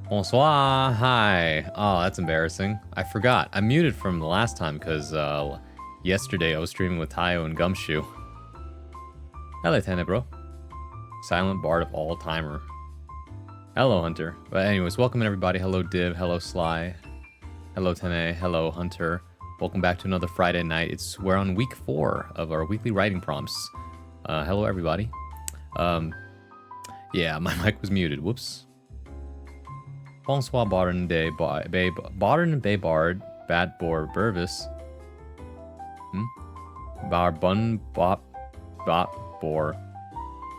Bonsoir. Hi. Oh, that's embarrassing. I forgot. I muted from the last time because yesterday I was streaming with Tayo and Gumshoe. Hello, Tenebro. Silent Bard of all timer. Hello, Hunter. But anyways, welcome everybody. Hello, Div. Hello, Sly. Hello, Tene. Hello, Hunter. Welcome back to another Friday night. We're on week 4 of our weekly writing prompts. Hello, everybody. Yeah, my mic was muted. Whoops. Bonsoir, Bauden de Bauden Bay Bard, Bat Bor Burvis. Bar Bun Bop Bop Bor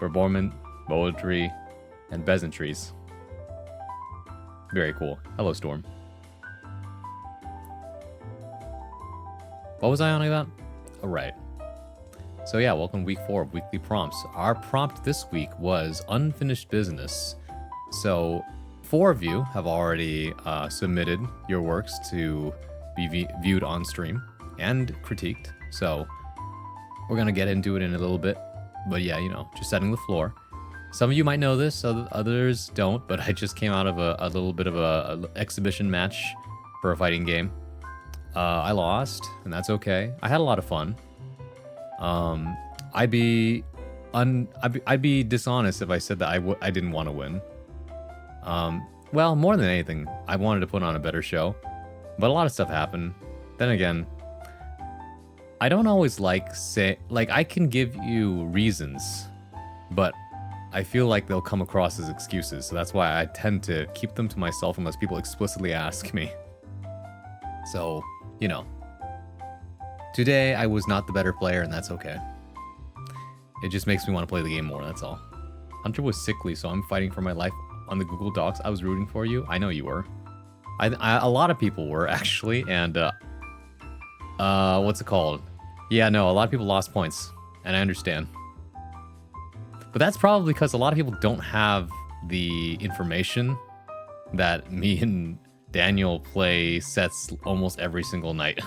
Borborman, Poetry, and Besantries. Very cool. Hello, Storm. What was I on about? Oh, right. So yeah, welcome week 4 of weekly prompts. Our prompt this week was unfinished business. So 4 of you have already submitted your works to be viewed on stream and critiqued. So we're going to get into it in a little bit. But yeah, you know, just setting the floor. Some of you might know this, others don't, but I just came out of a little bit of a exhibition match for a fighting game. I lost, and that's okay. I had a lot of fun. I'd be dishonest if I said that I didn't want to win. Well, more than anything, I wanted to put on a better show, but a lot of stuff happened. Then again, I don't always I can give you reasons, but I feel like they'll come across as excuses, so that's why I tend to keep them to myself unless people explicitly ask me. So, you know, today I was not the better player, and that's okay. It just makes me want to play the game more, that's all. Hunter was sickly, so I'm fighting for my life on the Google Docs. I was rooting for you. I know you were. A lot of people were, actually, and what's it called? Yeah, no, a lot of people lost points, and I understand. But that's probably because a lot of people don't have the information that me and Daniel play sets almost every single night.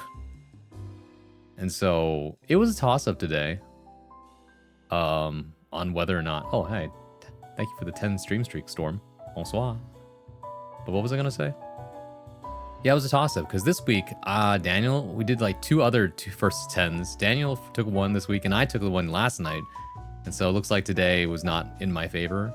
And so it was a toss-up today on whether or not... Oh, hey, thank you for the 10 stream streak, Storm. Bonsoir. But what was I going to say? Yeah, it was a toss-up because this week, Daniel, we did like two first 10s. Daniel took one this week and I took the one last night. And so it looks like today was not in my favor.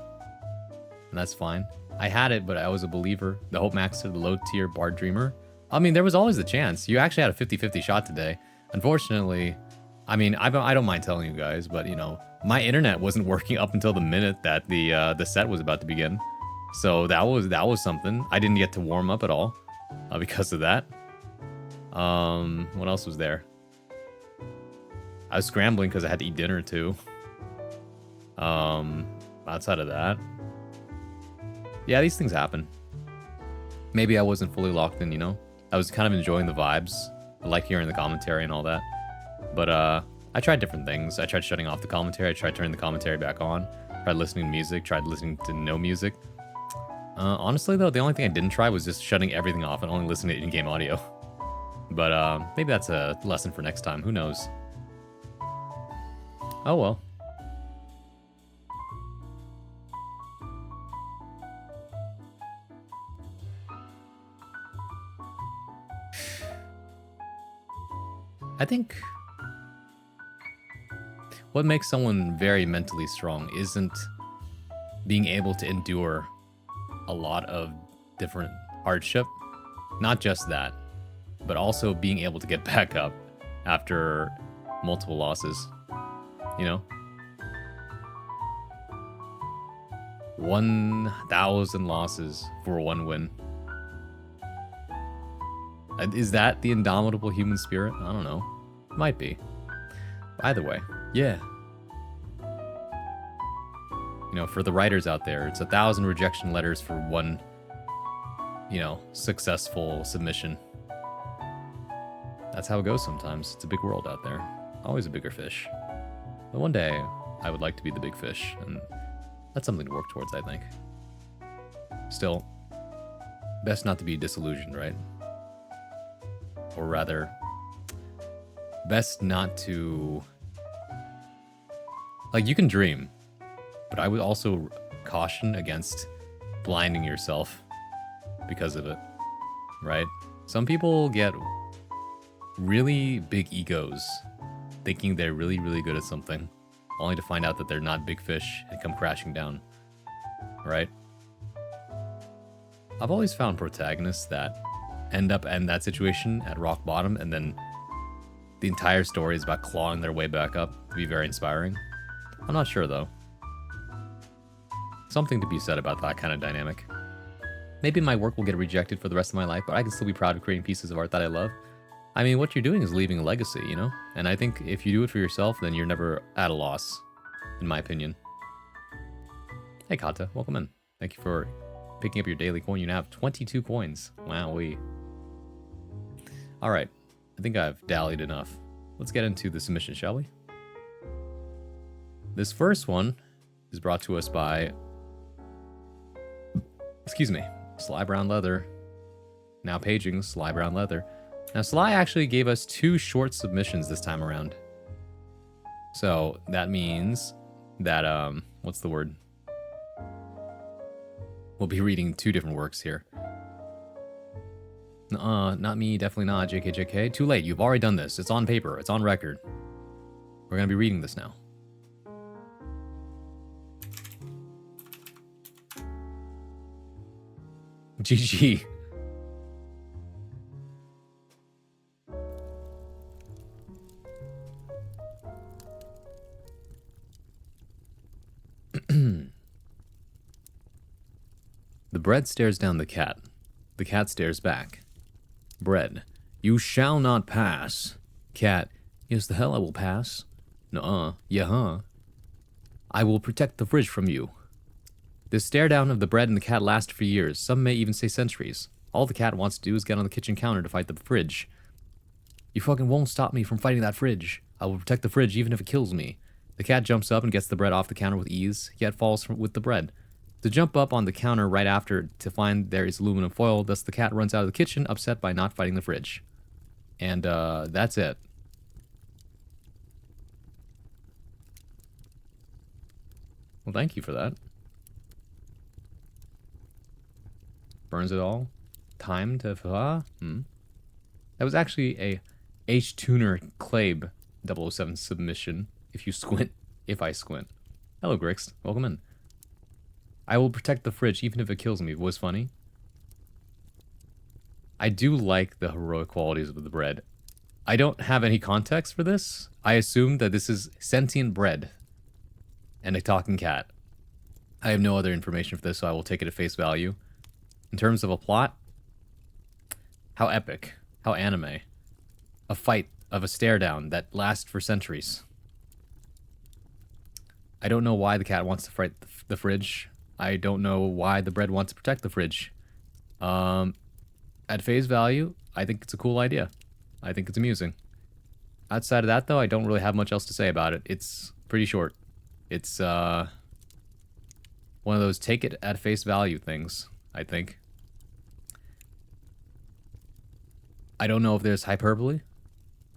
And that's fine. I had it, but I was a believer. The Hope Maxer, the low tier Bard Dreamer. I mean, there was always the chance. You actually had a 50-50 shot today. Unfortunately, I mean, I don't mind telling you guys, but you know, my internet wasn't working up until the minute that the set was about to begin. So that was something. I didn't get to warm up at all because of that. What else was there? I was scrambling because I had to eat dinner too. Outside of that, yeah, these things happen. Maybe I wasn't fully locked in, you know? I was kind of enjoying the vibes. I like hearing the commentary and all that. But I tried different things. I tried shutting off the commentary. I tried turning the commentary back on. Tried listening to music. Tried listening to no music. Honestly, though, the only thing I didn't try was just shutting everything off and only listening to in-game audio. But maybe that's a lesson for next time. Who knows? Oh, well. I think what makes someone very mentally strong isn't being able to endure a lot of different hardship. Not just that, but also being able to get back up after multiple losses. You know? 1,000 losses for 1 win. Is that the indomitable human spirit? I don't know. Might be. Either way, yeah. You know, for the writers out there, it's 1,000 rejection letters for 1, you know, successful submission. That's how it goes sometimes. It's a big world out there. Always a bigger fish. But one day, I would like to be the big fish, and that's something to work towards, I think. Still, best not to be disillusioned, right? Or rather, best not to... Like, you can dream, but I would also caution against blinding yourself because of it, right? Some people get really big egos thinking they're really, really good at something, only to find out that they're not big fish and come crashing down, right? I've always found protagonists that end up in that situation at rock bottom and then the entire story is about clawing their way back up to be very inspiring. I'm not sure though. Something to be said about that kind of dynamic. Maybe my work will get rejected for the rest of my life, but I can still be proud of creating pieces of art that I love. I mean, what you're doing is leaving a legacy, you know? And I think if you do it for yourself, then you're never at a loss, in my opinion. Hey Kata, welcome in. Thank you for picking up your daily coin. You now have 22 coins. Wowee. Alright, I think I've dallied enough. Let's get into the submission, shall we? This first one is brought to us by... Excuse me. Sly Brown Leather. Now paging Sly Brown Leather. Now Sly actually gave us 2 short submissions this time around. So that means that, what's the word? We'll be reading 2 different works here. Not me, definitely not, JK. Too late, you've already done this. It's on paper, it's on record. We're gonna be reading this now. GG. The bread stares down the cat. The cat stares back. Bread. You shall not pass. Cat. Yes, the hell I will pass. Nuh-uh. Yeah, huh. I will protect the fridge from you. This stare down of the bread and the cat lasts for years. Some may even say centuries. All the cat wants to do is get on the kitchen counter to fight the fridge. You fucking won't stop me from fighting that fridge. I will protect the fridge even if it kills me. The cat jumps up and gets the bread off the counter with ease, yet falls with the bread. To jump up on the counter right after to find there is aluminum foil, thus the cat runs out of the kitchen upset by not fighting the fridge. And that's it. Well, thank you for that. Burns it all. Time to... That was actually a H-Tuner Clabe 007 submission. If you squint. If I squint. Hello, Grix. Welcome in. I will protect the fridge even if it kills me. Was funny. I do like the heroic qualities of the bread. I don't have any context for this. I assume that this is sentient bread and a talking cat. I have no other information for this, so I will take it at face value. In terms of a plot, how epic, how anime. A fight of a stare down that lasts for centuries. I don't know why the cat wants to fight the fridge. I don't know why the bread wants to protect the fridge. At face value, I think it's a cool idea. I think it's amusing. Outside of that, though, I don't really have much else to say about it. It's pretty short. It's one of those take it at face value things, I think. I don't know if there's hyperbole.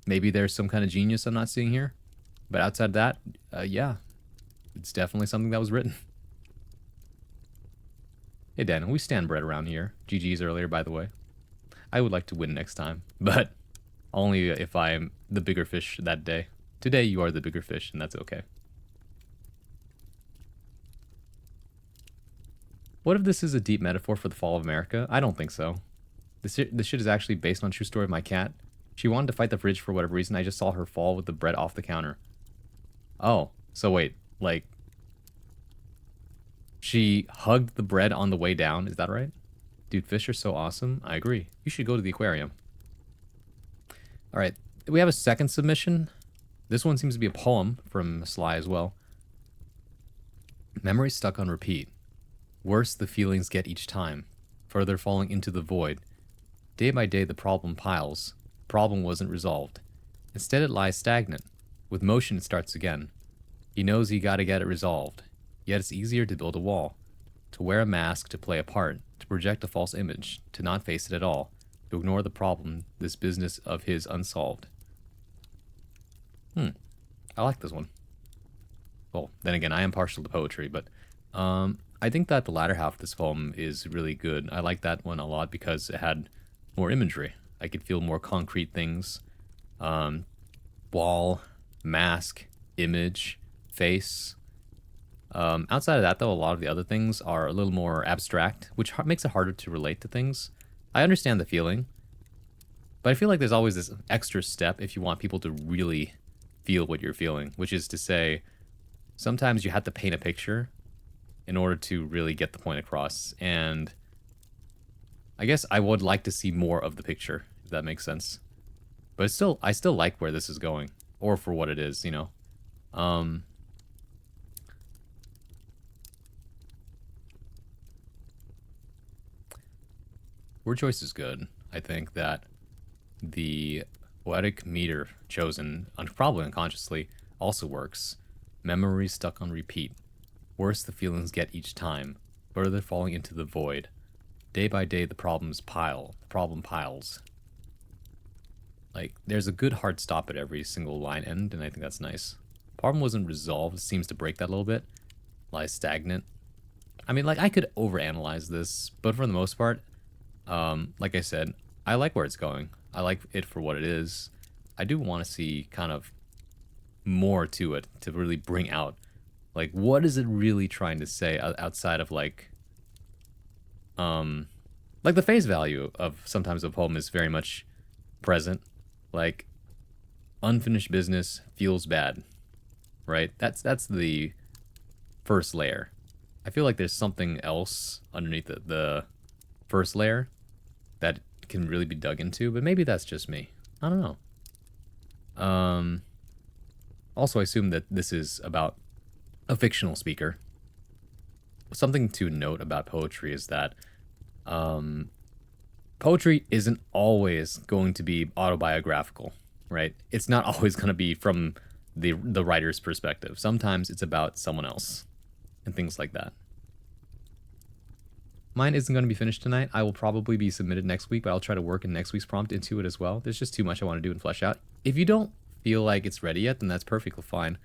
Maybe there's some kind of genius I'm not seeing here. But outside of that, yeah. It's definitely something that was written. Hey Dan, we stand bread around here. GG's earlier, by the way. I would like to win next time, but only if I am the bigger fish that day. Today you are the bigger fish, and that's okay. What if this is a deep metaphor for the fall of America? I don't think so. This shit is actually based on a true story of my cat. She wanted to fight the fridge for whatever reason. I just saw her fall with the bread off the counter. Oh, so wait, like... She hugged the bread on the way down, is that right? Dude, fish are so awesome. I agree. You should go to the aquarium. Alright, we have a second submission. This one seems to be a poem from Sly as well. Memory stuck on repeat. Worse the feelings get each time, further falling into the void. Day by day the problem piles. Problem wasn't resolved. Instead it lies stagnant. With motion it starts again. He knows he gotta get it resolved. Yet it's easier to build a wall. To wear a mask, to play a part, to project a false image, to not face it at all, to ignore the problem, this business of his unsolved. I like this one. Well, then again, I am partial to poetry, but I think that the latter half of this poem is really good. I like that one a lot because it had more imagery. I could feel more concrete things. Um, wall, mask, image, face. Outside of that, though, a lot of the other things are a little more abstract, which makes it harder to relate to things. I understand the feeling, but I feel like there's always this extra step if you want people to really feel what you're feeling, which is to say, sometimes you have to paint a picture in order to really get the point across. And I guess I would like to see more of the picture, if that makes sense. But it's still, I still like where this is going, or for what it is, you know. Word choice is good. I think that the poetic meter chosen, probably unconsciously, also works. Memories stuck on repeat. Worse the feelings get each time, further falling into the void. Day by day the problems pile. The problem piles. Like, there's a good hard stop at every single line end, and I think that's nice. Problem wasn't resolved, it seems to break that a little bit. Lies stagnant. I mean, like, I could overanalyze this, but for the most part, like I said, I like where it's going. I like it for what it is. I do want to see kind of more to it to really bring out, like, what is it really trying to say outside of, like the face value of sometimes a poem is very much present. Like, unfinished business feels bad, right? That's the first layer. I feel like there's something else underneath the first layer that can really be dug into, but maybe that's just me. I don't know. Also, I assume that this is about a fictional speaker. Something to note about poetry is that poetry isn't always going to be autobiographical, right? It's not always going to be from the writer's perspective. Sometimes it's about someone else and things like that. Mine isn't going to be finished tonight. I will probably be submitted next week, but I'll try to work in next week's prompt into it as well. There's just too much I want to do and flesh out. If you don't feel like it's ready yet, then that's perfectly fine.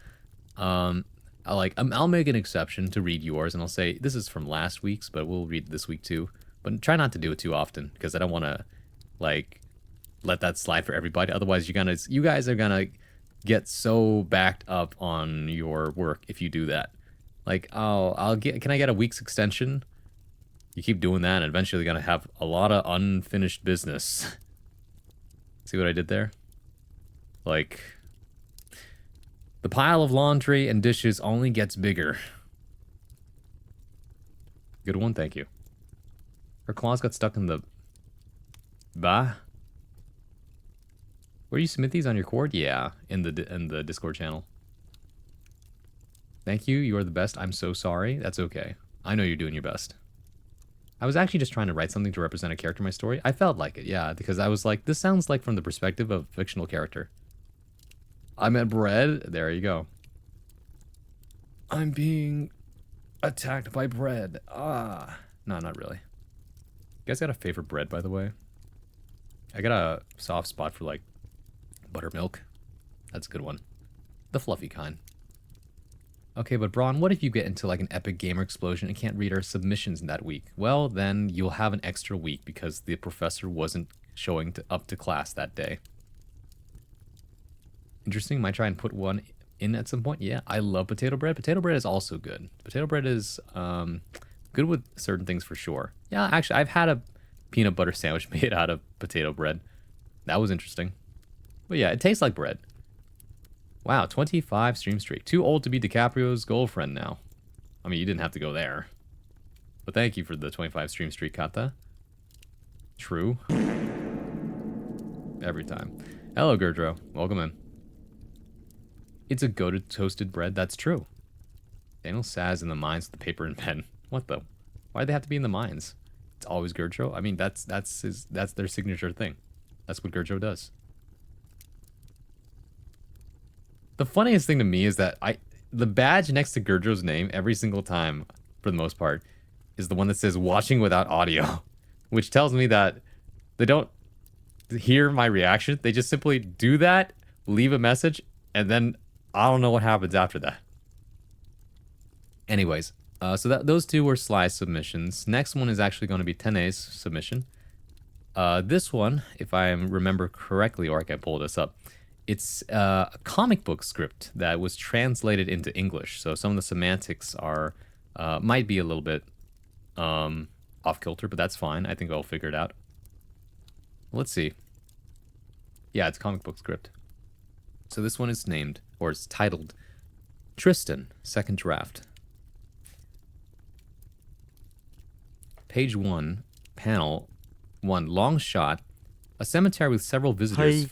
I'll make an exception to read yours, and I'll say this is from last week's, but we'll read this week too. But try not to do it too often, because I don't want to, like, let that slide for everybody. Otherwise, you guys are gonna get so backed up on your work if you do that. Like, oh, can I get a week's extension? You keep doing that, and eventually you're gonna have a lot of unfinished business. See what I did there? Like, the pile of laundry and dishes only gets bigger. Good one, thank you. Her claws got stuck in the... Bah? Where do you submit these on your cord? Yeah, in the Discord channel. Thank you, you are the best. I'm so sorry. That's okay. I know you're doing your best. I was actually just trying to write something to represent a character in my story. I felt like it, yeah, because I was like, this sounds like from the perspective of a fictional character. I'm at bread. There you go. I'm being attacked by bread. Ah. No, not really. You guys got a favorite bread, by the way? I got a soft spot for, like, buttermilk. That's a good one. The fluffy kind. Okay, but Braun, what if you get into, like, an epic gamer explosion and can't read our submissions in that week? Well, then you'll have an extra week because the professor wasn't showing up to class that day. Interesting. Might try and put one in at some point. Yeah, I love potato bread. Potato bread is also good. Potato bread is good with certain things for sure. Yeah, actually, I've had a peanut butter sandwich made out of potato bread. That was interesting. But yeah, it tastes like bread. Wow, 25 stream streak. Too old to be DiCaprio's girlfriend now. I mean, you didn't have to go there. But thank you for the 25 stream streak, Kata. True. Every time. Hello, Gurdro. Welcome in. It's a goated toasted bread. That's true. Daniel Saz in the mines with the paper and pen. What the? Why'd they have to be in the mines? It's always Gurdro. I mean, that's their signature thing. That's what Gurdro does. The funniest thing to me is that the badge next to Gurdro's name every single time, for the most part, is the one that says watching without audio, which tells me that they don't hear my reaction. They just simply do that, leave a message, and then I don't know what happens after that. Anyways, So those two were Sly's submissions. Next one is actually going to be Tene's submission. This one, if I remember correctly, or I can pull this up, it's a comic book script that was translated into English. So some of the semantics are might be a little bit off kilter, but that's fine. I think I'll figure it out. Let's see. Yeah, it's a comic book script. So this one is named, or it's titled, Tristan, Second Draft. Page 1, panel 1, long shot, a cemetery with several visitors.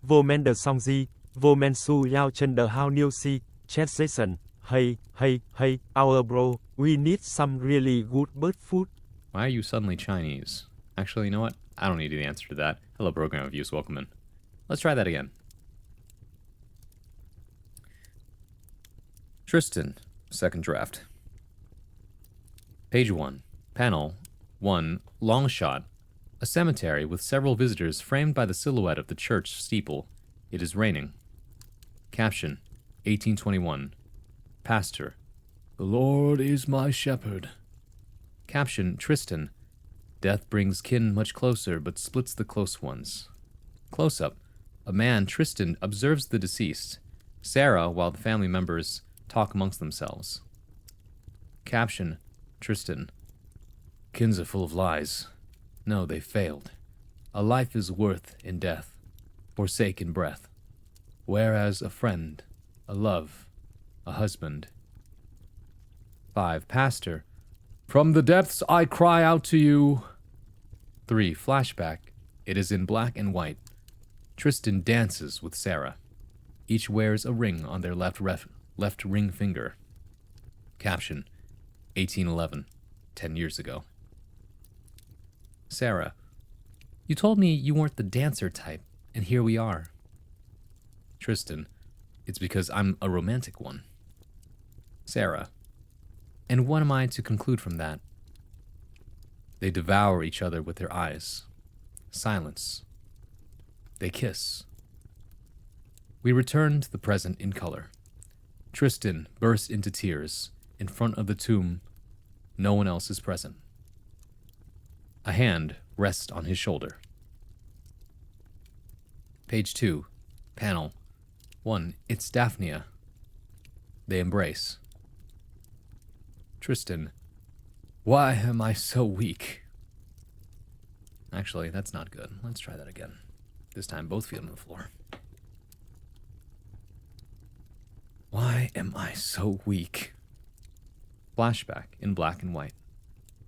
Vô men the song gì, vô men su yao chen the how new see, chat session, our bro, we need some really good bird food. Why are you suddenly Chinese? Actually, you know what? I don't need the answer to that. Hello, program views, welcome in. Let's try that again. Tristan, Second Draft. Page 1, panel 1, long shot, a cemetery with several visitors framed by the silhouette of the church steeple. It is raining. Caption, 1821. Pastor, the Lord is my shepherd. Caption, Tristan, death brings kin much closer but splits the close ones. Close-up, a man, Tristan, observes the deceased, Sarah, while the family members talk amongst themselves. Caption, Tristan, kins are full of lies. No, they failed. A life is worth in death, forsaken breath, whereas a friend, a love, a husband. 5. Pastor, from the depths I cry out to you. 3. Flashback, it is in black and white. Tristan dances with Sarah. Each wears a ring on their left ring finger. Caption, 1811, 10 years ago. Sarah, you told me you weren't the dancer type, and here we are. Tristan, it's because I'm a romantic one. Sarah, and what am I to conclude from that? They devour each other with their eyes. Silence. They kiss. We return to the present in color. Tristan bursts into tears. In front of the tomb, no one else is present. A hand rests on his shoulder. Page 2, panel 1, it's Daphnia. They embrace. Tristan, why am I so weak? Actually, that's not good. Let's try that again. This time, both feet on the floor. Why am I so weak? Flashback in black and white.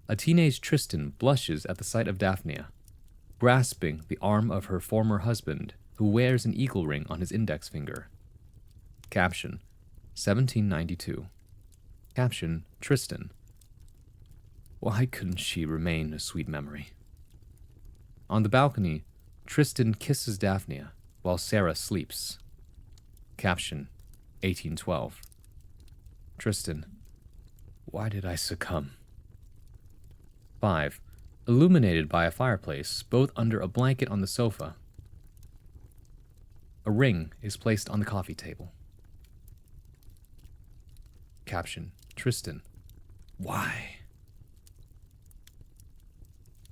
A teenage Tristan blushes at the sight of Daphnia, grasping the arm of her former husband, who wears an eagle ring on his index finger. Caption, 1792. Caption, Tristan. Why couldn't she remain a sweet memory? On the balcony, Tristan kisses Daphnia while Sarah sleeps. Caption, 1812. Tristan, why did I succumb? 5. Illuminated by a fireplace, both under a blanket on the sofa. A ring is placed on the coffee table. Caption, Tristan, why?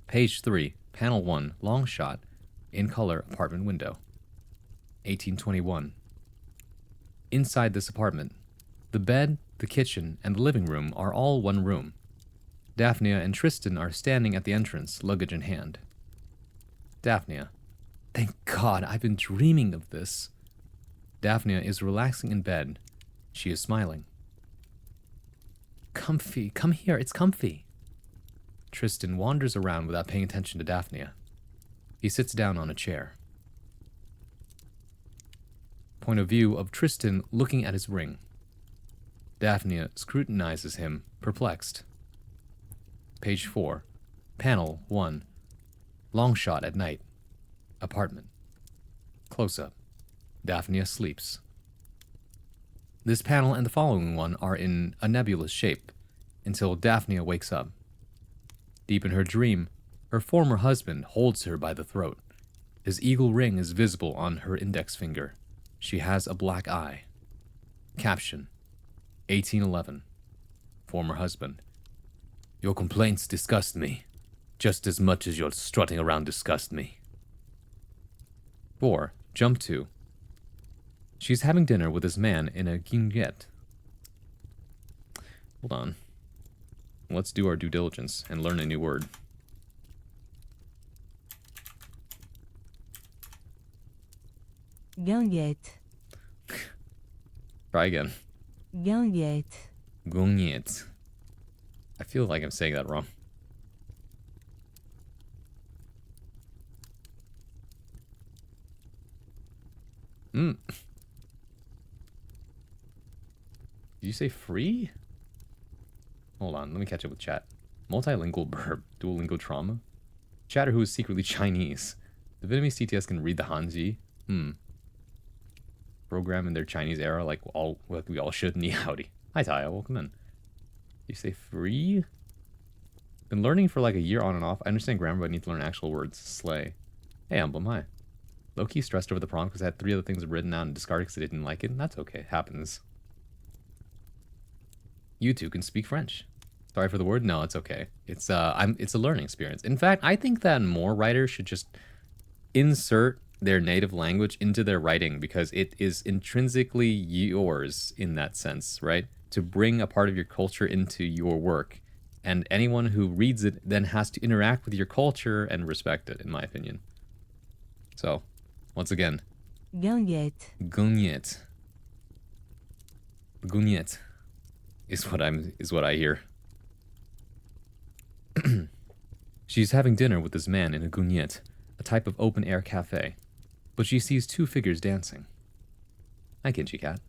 Page 3, panel 1, long shot, in color apartment window. 1821. Inside this apartment, the bed, the kitchen, and the living room are all one room. Daphnia and Tristan are standing at the entrance, luggage in hand. Daphnia, thank God, I've been dreaming of this. Daphnia is relaxing in bed. She is smiling. Comfy, come here, it's comfy. Tristan wanders around without paying attention to Daphnia. He sits down on a chair. Point of view of Tristan looking at his ring. Daphnia scrutinizes him, perplexed. Page 4, panel 1, long shot at night, apartment. Close-up, Daphnia sleeps. This panel and the following one are in a nebulous shape, until Daphnia wakes up. Deep in her dream, her former husband holds her by the throat. His eagle ring is visible on her index finger. She has a black eye. Caption, 1811. former husband. Your complaints disgust me, just as much as your strutting around disgust me. 4. Jump 2. She's having dinner with this man in a guinguette. Hold on. Let's do our due diligence and learn a new word. Guinguette. Try again. Guinguette. Guinguette. I feel like I'm saying that wrong. Did you say free? Hold on, let me catch up with chat. Multilingual verb, Duolingo trauma. Chatter who is secretly Chinese. The Vietnamese CTS can read the Hanji. Program in their Chinese era like we all should. Ni howdy. Hi Taya, welcome in. You say free? Been learning for like a year on and off. I understand grammar, but I need to learn actual words. Slay. Hey Emblem, hi. Low-key stressed over the prompt because I had 3 other things written out and discarded because I didn't like it, and that's okay. It happens. You two can speak French. Sorry for the word. No, it's okay. It's a learning experience. In fact, I think that more writers should just insert their native language into their writing because it is intrinsically yours in that sense, right? To bring a part of your culture into your work. And anyone who reads it then has to interact with your culture and respect it, in my opinion. So, once again. Guinguette. Guinguette. Guinguette is what I hear. She's having dinner with this man in a guinguette, a type of open-air cafe, but she sees 2 figures dancing. Hi, Kinchi Cat.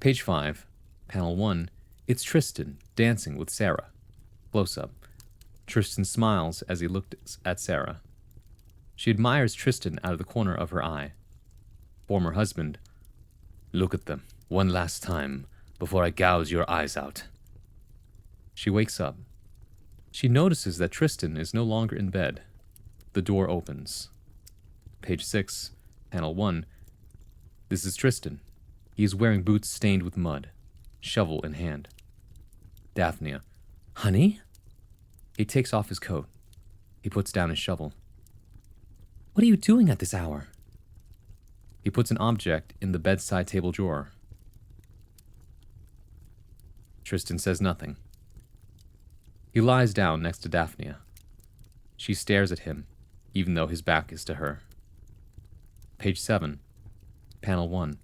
Page 5, panel 1. It's Tristan dancing with Sarah. Close-up. Tristan smiles as he looks at Sarah. She admires Tristan out of the corner of her eye. Former husband. Look at them, one last time, before I gouge your eyes out. She wakes up. She notices that Tristan is no longer in bed. The door opens. Page 6, panel 1. This is Tristan. He is wearing boots stained with mud, shovel in hand. Daphnia. Honey? He takes off his coat. He puts down his shovel. What are you doing at this hour? He puts an object in the bedside table drawer. Tristan says nothing. He lies down next to Daphnia. She stares at him, even though his back is to her. Page 7, panel 1.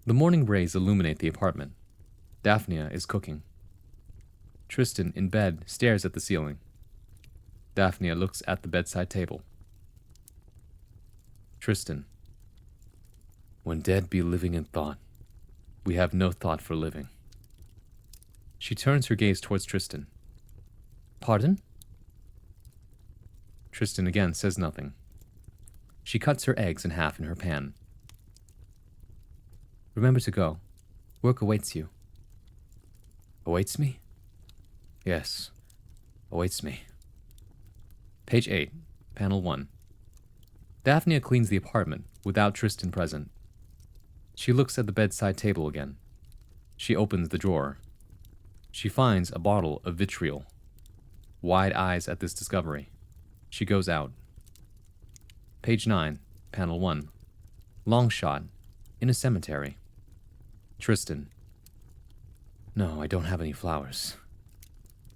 The morning rays illuminate the apartment. Daphnia is cooking. Tristan, in bed, stares at the ceiling. Daphnia looks at the bedside table. Tristan. When dead be living in thought, we have no thought for living. She turns her gaze towards Tristan. Pardon? Tristan again says nothing. She cuts her eggs in half in her pan. Remember to go. Work awaits you. Awaits me? Yes, awaits me. Page 8, panel 1. Daphnia cleans the apartment without Tristan present. She looks at the bedside table again. She opens the drawer. She finds a bottle of vitriol. Wide eyes at this discovery. She goes out. Page 9, panel 1. Long shot, in a cemetery. Tristan. No, I don't have any flowers.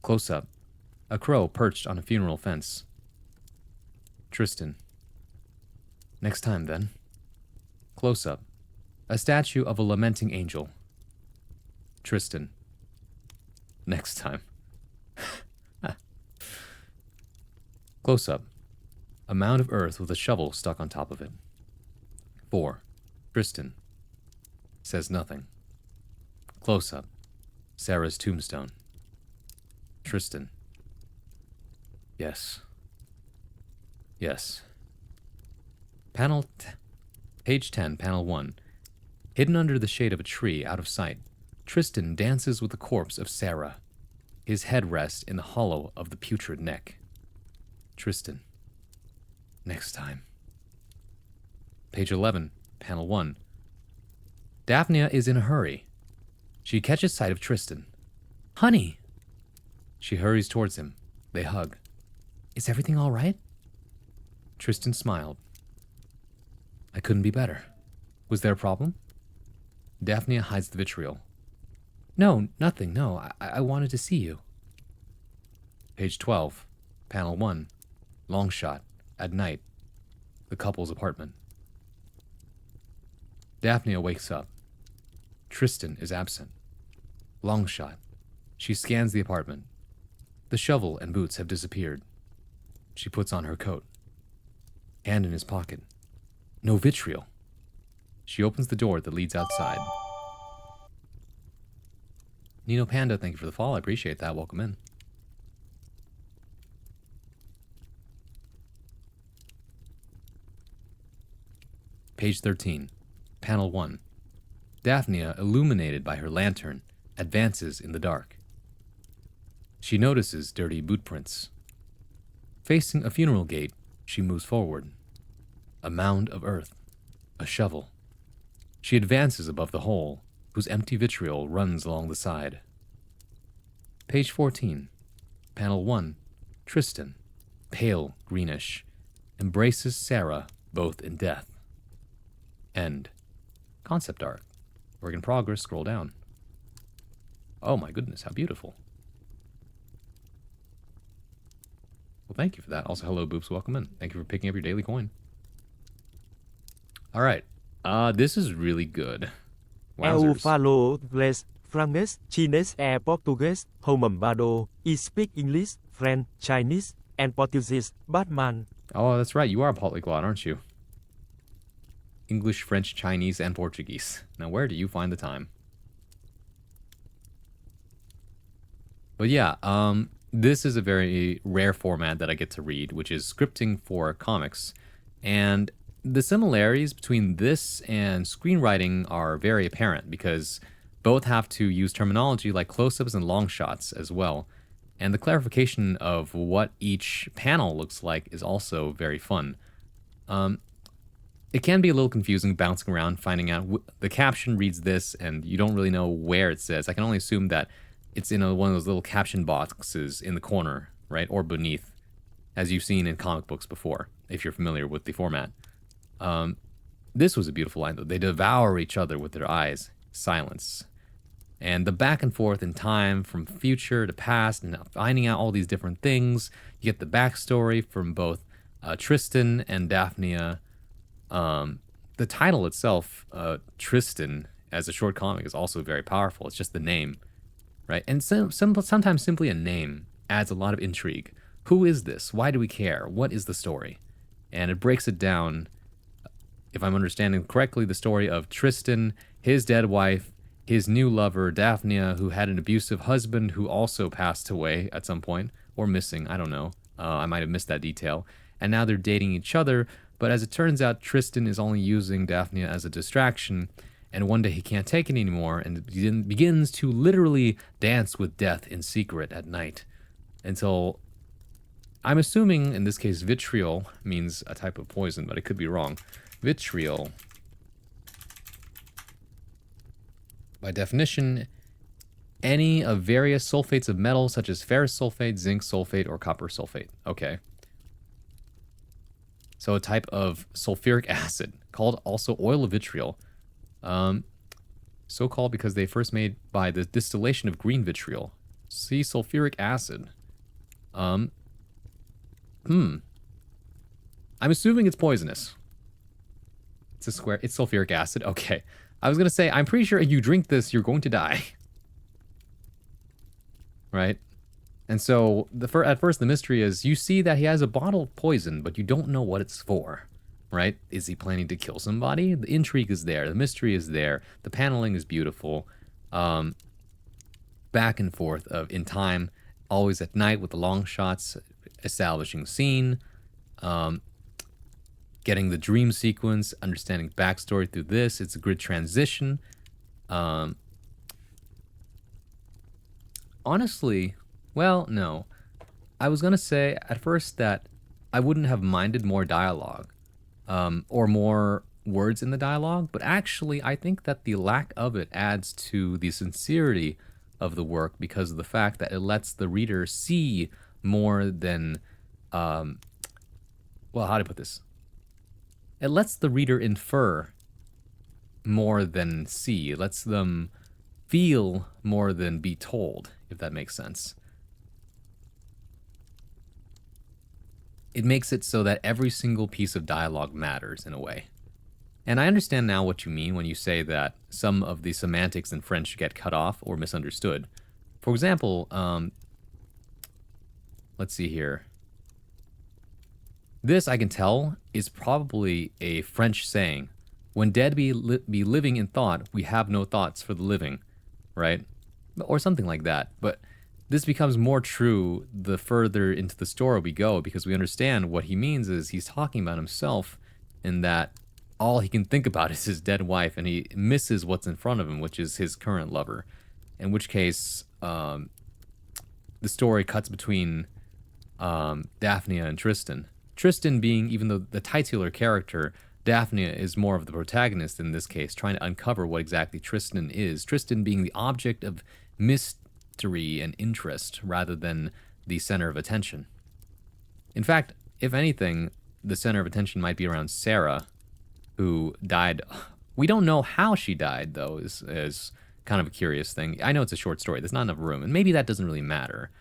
Close up. A crow perched on a funeral fence. Tristan. Next time, then. Close up. A statue of a lamenting angel. Tristan. Next time. Close up. A mound of earth with a shovel stuck on top of it. 4. Tristan. Says nothing. Close up. Sarah's tombstone. Tristan. Yes. Yes. Page 10, panel 1. Hidden under the shade of a tree, out of sight, Tristan dances with the corpse of Sarah. His head rests in the hollow of the putrid neck. Tristan. Next time. Page 11, panel 1. Daphnia is in a hurry. She catches sight of Tristan. Honey! She hurries towards him. They hug. Is everything all right? Tristan smiled. I couldn't be better. Was there a problem? Daphnia hides the vitriol. No, nothing, no. I wanted to see you. Page 12, panel 1, long shot, at night, the couple's apartment. Daphnia wakes up. Tristan is absent. Long shot. She scans the apartment. The shovel and boots have disappeared. She puts on her coat. Hand in his pocket. No vitriol. She opens the door that leads outside. Nino Panda, thank you for the follow. I appreciate that. Welcome in. Page 13, panel 1. Daphnia, illuminated by her lantern, advances in the dark. She notices dirty boot prints. Facing a funeral gate, she moves forward. A mound of earth. A shovel. She advances above the hole, whose empty vitriol runs along the side. Page 14, panel 1. Tristan, pale greenish, embraces Sarah, both in death. End. Concept art. Work in progress, scroll down. Oh my goodness, how beautiful. Well, thank you for that. Also, hello, Boops, welcome in. Thank you for picking up your daily coin. All right. This is really good. Eu Wowzers. falo inglês, Francês, Chinês e Português, Homambado, I speak English, French, Chinese, and Portuguese, Batman. Oh, that's right. You are a polyglot, aren't you? English, French, Chinese, and Portuguese. Now, where do you find the time? But yeah, this is a very rare format that I get to read, which is scripting for comics. And the similarities between this and screenwriting are very apparent because both have to use terminology like close-ups and long shots as well. And the clarification of what each panel looks like is also very fun. It can be a little confusing bouncing around, finding out the caption reads this and you don't really know where it says. I can only assume that it's in one of those little caption boxes in the corner, right? Or beneath, as you've seen in comic books before, if you're familiar with the format. This was a beautiful line, though. They devour each other with their eyes. Silence. And the back and forth in time from future to past and finding out all these different things. You get the backstory from both Tristan and Daphnia. The title itself, Tristan, as a short comic, is also very powerful. It's just the name, right? And sometimes simply a name adds a lot of intrigue. Who is this? Why do we care? What is the story? And it breaks it down, if I'm understanding correctly, the story of Tristan, his dead wife, his new lover, Daphnia, who had an abusive husband who also passed away at some point, or missing, I don't know. I might have missed that detail. And now they're dating each other, but as it turns out, Tristan is only using Daphnia as a distraction, and one day he can't take it anymore and begins to literally dance with death in secret at night until, I'm assuming in this case vitriol means a type of poison, but I could be wrong. Vitriol, by definition, any of various sulfates of metal such as ferrous sulfate, zinc sulfate, or copper sulfate. Okay. So a type of sulfuric acid, called also oil of vitriol. So called because they first made by the distillation of green vitriol. See sulfuric acid. I'm assuming it's poisonous. It's a square. It's sulfuric acid. Okay. I was going to say, I'm pretty sure if you drink this, you're going to die. Right? And so at first the mystery is you see that he has a bottle of poison, but you don't know what it's for, right? Is he planning to kill somebody? The intrigue is there. The mystery is there. The paneling is beautiful. Back and forth in time, always at night with the long shots, establishing scene, getting the dream sequence, understanding backstory through this. It's a good transition. Honestly, well, no. I was going to say at first that I wouldn't have minded more dialogue or more words in the dialogue, but actually I think that the lack of it adds to the sincerity of the work because of the fact that it lets the reader see more than, well, how do I put this? It lets the reader infer more than see. It lets them feel more than be told, if that makes sense. It makes it so that every single piece of dialogue matters in a way. And I understand now what you mean when you say that some of the semantics in French get cut off or misunderstood. For example, let's see here. This, I can tell, is probably a French saying. When dead be living in thought, we have no thoughts for the living, right? Or something like that. But this becomes more true the further into the story we go, because we understand what he means is he's talking about himself, and that all he can think about is his dead wife, and he misses what's in front of him, which is his current lover. In which case, the story cuts between Daphnia and Tristan. Tristan being, even though the titular character, Daphnia is more of the protagonist in this case, trying to uncover what exactly Tristan is. Tristan being the object of mystery and interest rather than the center of attention. In fact, if anything, the center of attention might be around Sarah, who died. We don't know how she died, though, is kind of a curious thing. I know it's a short story. There's not enough room, and maybe that doesn't really matter.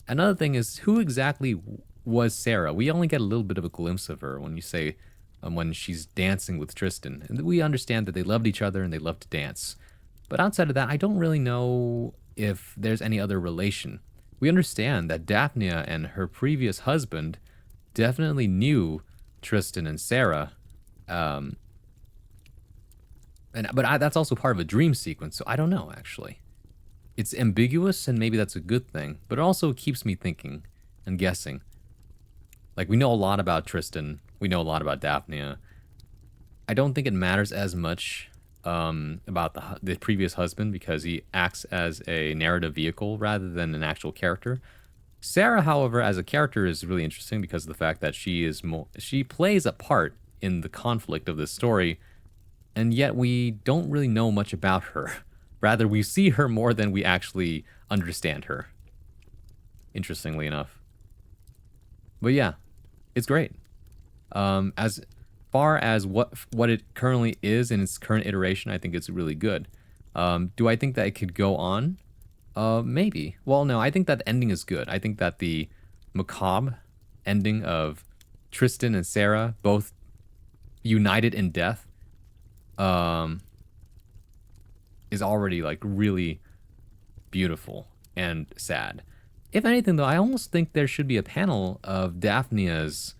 Another thing is, who exactly was Sarah? We only get a little bit of a glimpse of her when you say when she's dancing with Tristan. And we understand that they loved each other and they loved to dance. But outside of that, I don't really know if there's any other relation. We understand that Daphnia and her previous husband definitely knew Tristan and Sarah. But that's also part of a dream sequence, so I don't know, actually. It's ambiguous, and maybe that's a good thing, but it also keeps me thinking and guessing. Like, we know a lot about Tristan. We know a lot about Daphnia. I don't think it matters as much about the previous husband because he acts as a narrative vehicle rather than an actual character. Sarah, however, as a character is really interesting because of the fact that she plays a part in the conflict of this story, and yet we don't really know much about her. Rather, we see her more than we actually understand her. Interestingly enough. But yeah, it's great. As far as what it currently is in its current iteration, I think it's really good. Do I think that it could go on? Maybe. Well, no, I think that the ending is good. I think that the macabre ending of Tristan and Sarah both united in death is already like really beautiful and sad. If anything, though, I almost think there should be a panel of Daphnia's.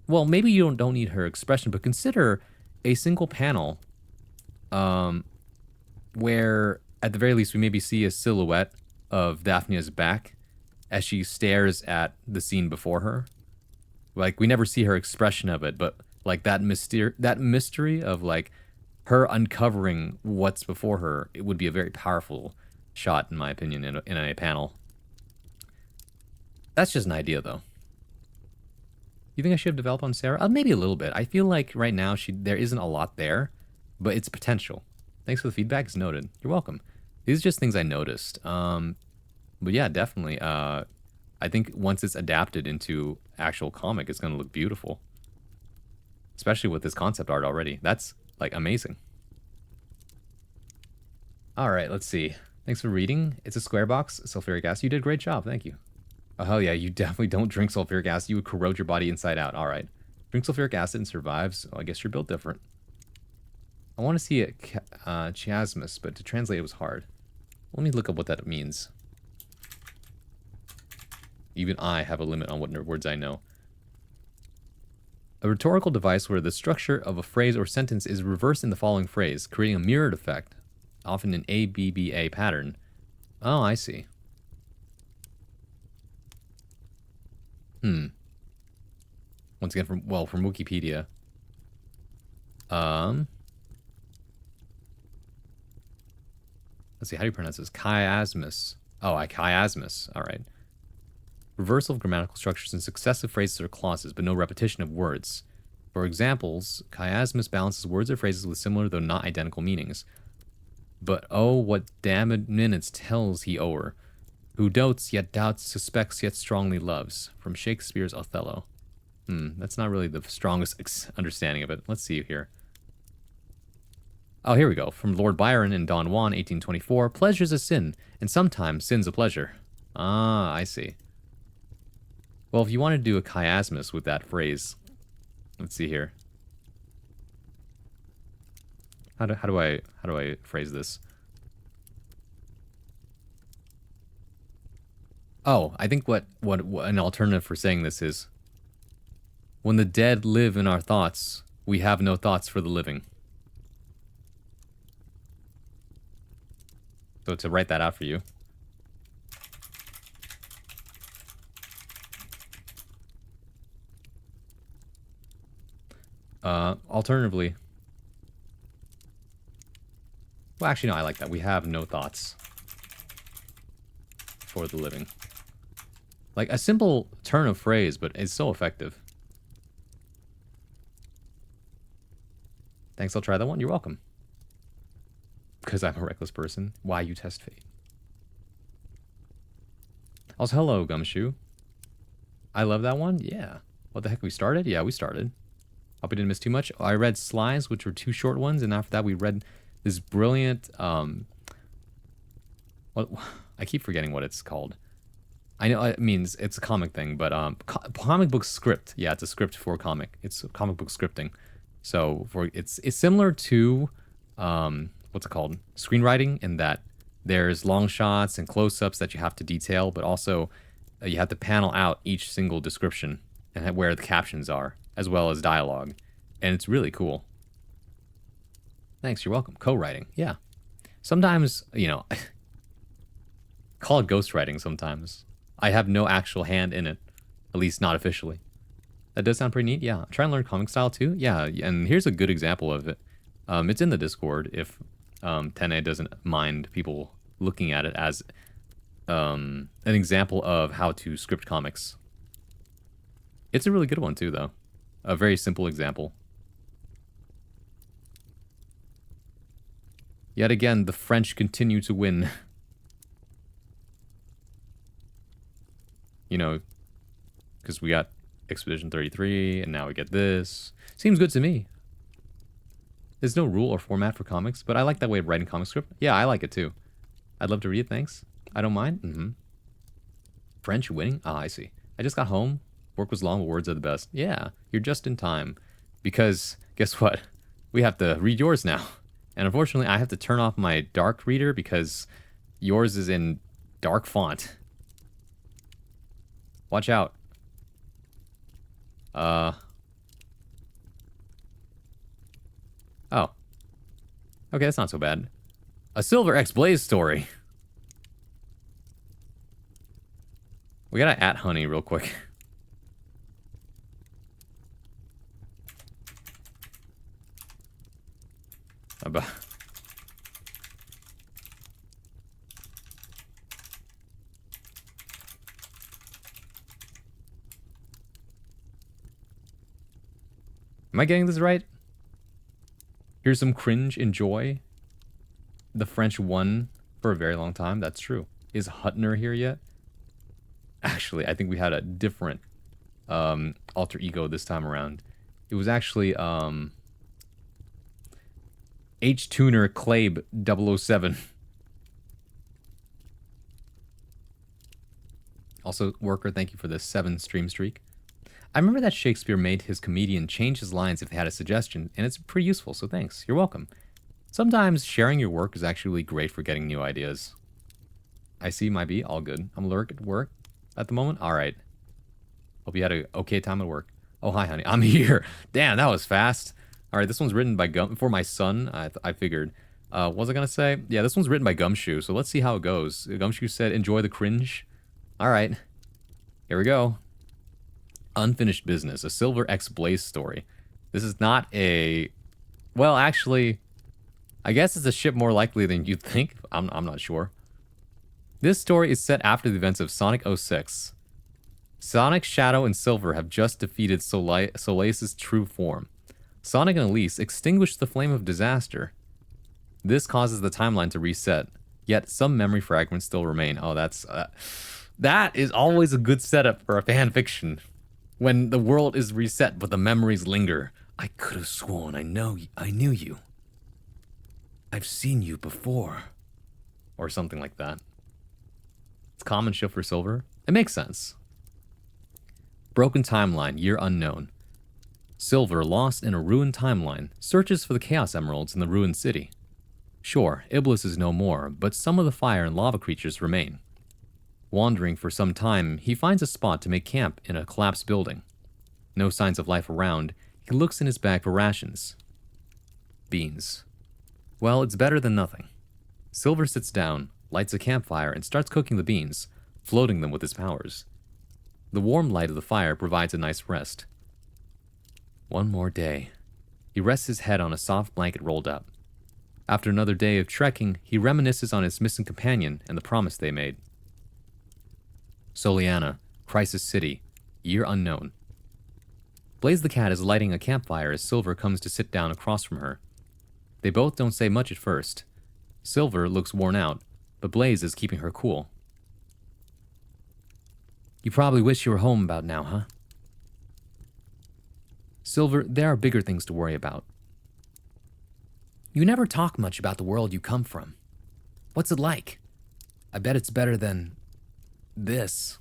Well, maybe you don't need her expression, but consider a single panel where, at the very least, we maybe see a silhouette of Daphnia's back as she stares at the scene before her. Like, we never see her expression of it, but like that mystery of like her uncovering what's before her, it would be a very powerful shot, in my opinion, in a panel. That's just an idea, though. You think I should have developed on Sarah? Maybe a little bit. I feel like right now there isn't a lot there, but it's potential. Thanks for the feedback. It's noted. You're welcome. These are just things I noticed. But yeah, definitely. I think once it's adapted into actual comic, it's going to look beautiful. Especially with this concept art already. That's, like, amazing. All right, let's see. Thanks for reading. It's a square box. Sulfuric acid. You did a great job. Thank you. Oh, hell yeah, you definitely don't drink sulfuric acid. You would corrode your body inside out. All right. Drink sulfuric acid and survives. Oh, I guess you're built different. I want to see a chiasmus, but to translate it was hard. Let me look up what that means. Even I have a limit on what words I know. A rhetorical device where the structure of a phrase or sentence is reversed in the following phrase, creating a mirrored effect, often an ABBA pattern. Oh, I see. Once again, from Wikipedia. Let's see, how do you pronounce this? Chiasmus. Oh, chiasmus. All right. Reversal of grammatical structures in successive phrases or clauses, but no repetition of words. For examples, chiasmus balances words or phrases with similar though not identical meanings. But oh, what damned minutes tells he o'er, who dotes yet doubts, suspects yet strongly loves. From Shakespeare's Othello. That's not really the strongest understanding of it. Let's see here. Oh, here we go. From Lord Byron in Don Juan, 1824. Pleasure's a sin, and sometimes sin's a pleasure. Ah, I see. Well, if you want to do a chiasmus with that phrase, let's see here. How do I phrase this? Oh, I think what an alternative for saying this is, when the dead live in our thoughts, we have no thoughts for the living. So to write that out for you. Alternatively, well, actually, no, I like that. We have no thoughts for the living. Like a simple turn of phrase, but it's so effective. Thanks, I'll try that one. You're welcome. Because I'm a reckless person. Why you test fate? Also, hello, Gumshoe. I love that one. Yeah. What the heck, we started? Yeah, we started. Hope we didn't miss too much. I read Slimes, which were 2 short ones, and after that we read this brilliant, what, I keep forgetting what it's called. I know it means it's a comic thing, but comic book script. Yeah, it's a script for a comic. It's comic book scripting. So it's similar to what's it called? Screenwriting, in that there's long shots and close-ups that you have to detail, but also you have to panel out each single description and where the captions are, as well as dialogue. And it's really cool. Thanks, you're welcome. Co-writing, yeah. Sometimes, you know, call it ghostwriting sometimes. I have no actual hand in it, at least not officially. That does sound pretty neat, yeah. Try and learn comic style too, yeah. And here's a good example of it. It's in the Discord if Tene doesn't mind people looking at it as an example of how to script comics. It's a really good one too, though. A very simple example. Yet again, the French continue to win. You know, because we got Expedition 33, and now we get this. Seems good to me. There's no rule or format for comics, but I like that way of writing comic script. Yeah, I like it too. I'd love to read it, thanks. I don't mind. French winning? Ah, I see. I just got home. Work was long, but words are the best. Yeah, you're just in time. Because, guess what? We have to read yours now. And unfortunately, I have to turn off my dark reader because yours is in dark font. Watch out. Oh. Okay, that's not so bad. A Silver X Blaze story. We gotta @ Honey real quick. Am I getting this right? Here's some cringe. Enjoy. The French won for a very long time. That's true. Is Hutner here yet? Actually, I think we had a different alter ego this time around. It was actually H. Tuner Clabe 007. Also, Worker, thank you for the 7 stream streak. I remember that Shakespeare made his comedian change his lines if they had a suggestion, and it's pretty useful, so thanks. You're welcome. Sometimes sharing your work is actually great for getting new ideas. I see my B, all good. I'm lurk at work at the moment. All right. Hope you had a okay time at work. Oh, hi, honey. I'm here. Damn, that was fast. All right, this one's written by for my son. I figured. What was I gonna say? Yeah, this one's written by Gumshoe. So let's see how it goes. Gumshoe said, "Enjoy the cringe." All right, here we go. Unfinished Business, a Silver X Blaze story. This is not a... Well, actually, I guess it's a ship more likely than you'd think. I'm not sure. This story is set after the events of Sonic 06. Sonic, Shadow, and Silver have just defeated Solace's true form. Sonic and Elise extinguish the flame of disaster. This causes the timeline to reset, yet some memory fragments still remain. Oh, that is always a good setup for a fan fiction. When the world is reset, but the memories linger. I could have sworn I knew you. I've seen you before. Or something like that. It's common shift for Silver. It makes sense. Broken timeline, year unknown. Silver, lost in a ruined timeline, searches for the Chaos Emeralds in the ruined city. Sure, Iblis is no more, but some of the fire and lava creatures remain. Wandering for some time, he finds a spot to make camp in a collapsed building. No signs of life around, he looks in his bag for rations. Beans. Well, it's better than nothing. Silver sits down, lights a campfire, and starts cooking the beans, floating them with his powers. The warm light of the fire provides a nice rest. One more day. He rests his head on a soft blanket rolled up. After another day of trekking, he reminisces on his missing companion and the promise they made. Soliana, Crisis City, year unknown. Blaze the cat is lighting a campfire as Silver comes to sit down across from her. They both don't say much at first. Silver looks worn out, but Blaze is keeping her cool. You probably wish you were home about now, huh? Silver, there are bigger things to worry about. You never talk much about the world you come from. What's it like? I bet it's better than this.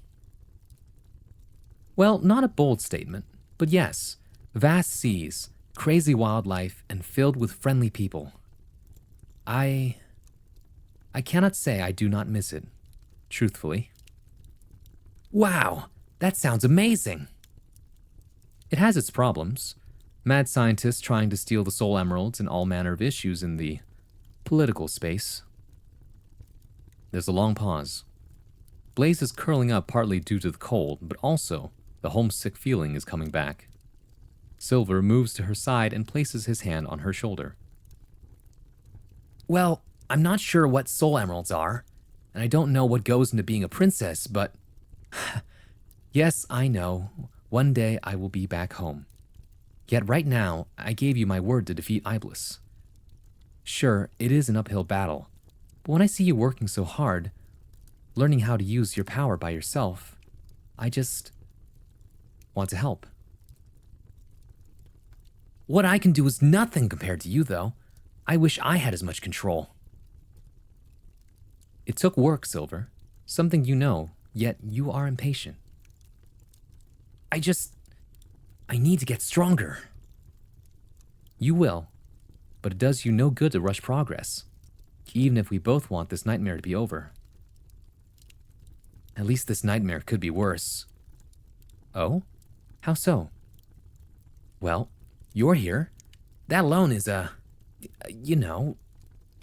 Well, not a bold statement, but yes, vast seas, crazy wildlife, and filled with friendly people. I cannot say I do not miss it, truthfully. Wow, that sounds amazing! It has its problems. Mad scientists trying to steal the soul emeralds and all manner of issues in the political space. There's a long pause. Blaze is curling up partly due to the cold, but also the homesick feeling is coming back. Silver moves to her side and places his hand on her shoulder. Well, I'm not sure what soul emeralds are, and I don't know what goes into being a princess, but yes, I know. One day I will be back home. Yet right now, I gave you my word to defeat Iblis. Sure, it is an uphill battle, but when I see you working so hard, learning how to use your power by yourself, I just want to help. What I can do is nothing compared to you, though. I wish I had as much control. It took work, Silver. Something you know, yet you are impatient. I need to get stronger. You will, but it does you no good to rush progress, even if we both want this nightmare to be over. At least this nightmare could be worse. Oh? How so? Well, you're here. That alone is, it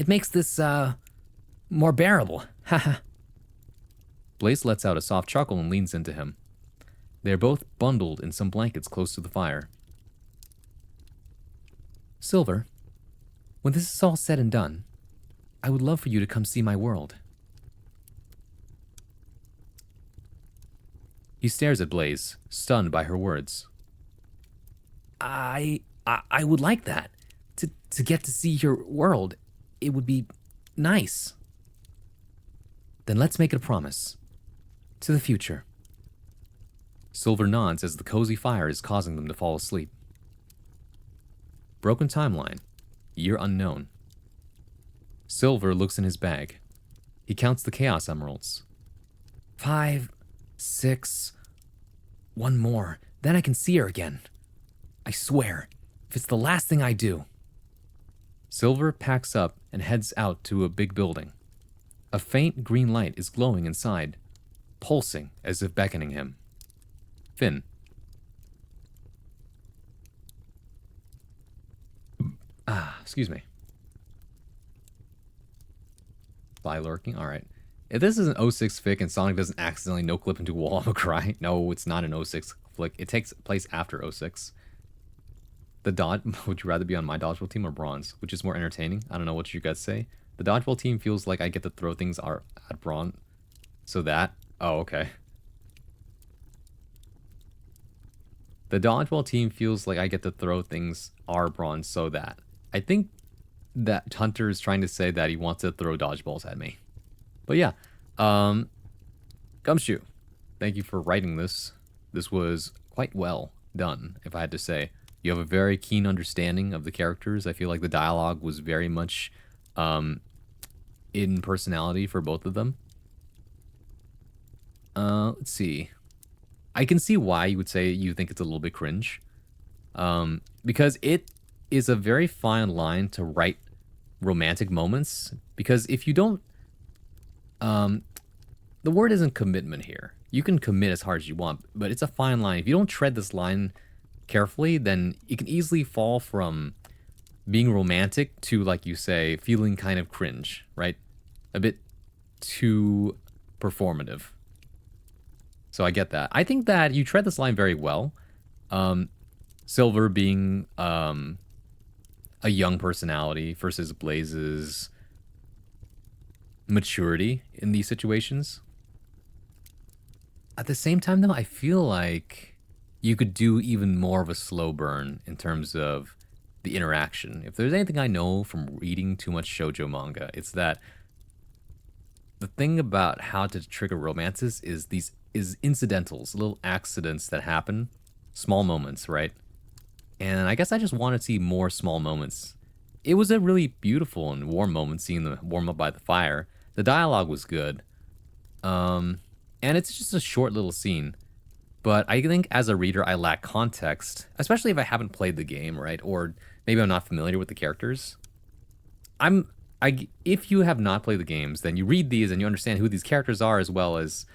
makes this, more bearable. Haha. Blaze lets out a soft chuckle and leans into him. They are both bundled in some blankets close to the fire. Silver, when this is all said and done, I would love for you to come see my world. He stares at Blaze, stunned by her words. I would like that. To get to see your world. It would be nice. Then let's make it a promise. To the future. Silver nods as the cozy fire is causing them to fall asleep. Broken timeline. Year unknown. Silver looks in his bag. He counts the Chaos Emeralds. 5, 6... One more, then I can see her again. I swear, if it's the last thing I do. Silver packs up and heads out to a big building. A faint green light is glowing inside, pulsing as if beckoning him. Finn. Excuse me. Spy lurking, alright. If this is an 06 fic and Sonic doesn't accidentally no-clip into a wall, I'm gonna cry. No, it's not an 06 flick. It takes place after 06. The dodge... Would you rather be on my dodgeball team or bronze? Which is more entertaining? I don't know what you guys say. The dodgeball team feels like I get to throw things at bronze. So that... Oh, okay. The dodgeball team feels like I get to throw things are bronze so that. I think that Hunter is trying to say that he wants to throw dodgeballs at me. But yeah, Gumshoe, thank you for writing this. This was quite well done, if I had to say. You have a very keen understanding of the characters. I feel like the dialogue was very much in personality for both of them. Let's see. I can see why you would say you think it's a little bit cringe. Because it is a very fine line to write romantic moments. Because if you don't... the word isn't commitment here. You can commit as hard as you want, but it's a fine line. If you don't tread this line carefully, then it can easily fall from being romantic to, like you say, feeling kind of cringe, right? A bit too performative. So I get that. I think that you tread this line very well. Silver being a young personality versus Blaze's maturity in these situations. At the same time, though, I feel like you could do even more of a slow burn in terms of the interaction. If there's anything I know from reading too much shoujo manga, it's that the thing about how to trigger romances is incidentals, little accidents that happen, small moments, right? And I guess I just want to see more small moments. It was a really beautiful and warm moment seeing them warm up by the fire. The dialogue was good. And it's just a short little scene. But I think as a reader, I lack context, especially if I haven't played the game, right? Or maybe I'm not familiar with the characters. If you have not played the games, then you read these and you understand who these characters are as well as,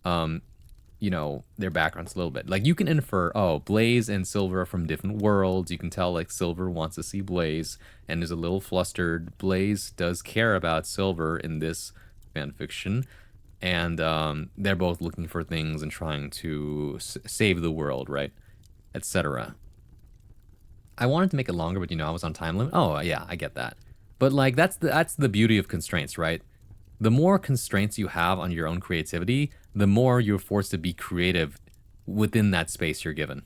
you know, their backgrounds a little bit. Like you can infer, oh, Blaze and Silver are from different worlds. You can tell like Silver wants to see Blaze and is a little flustered. Blaze does care about Silver in this fanfiction. And they're both looking for things and trying to save the world, right? Etc. I wanted to make it longer, but you know, I was on time limit. Oh, yeah, I get that. But like that's the beauty of constraints, right? The more constraints you have on your own creativity, the more you're forced to be creative within that space you're given,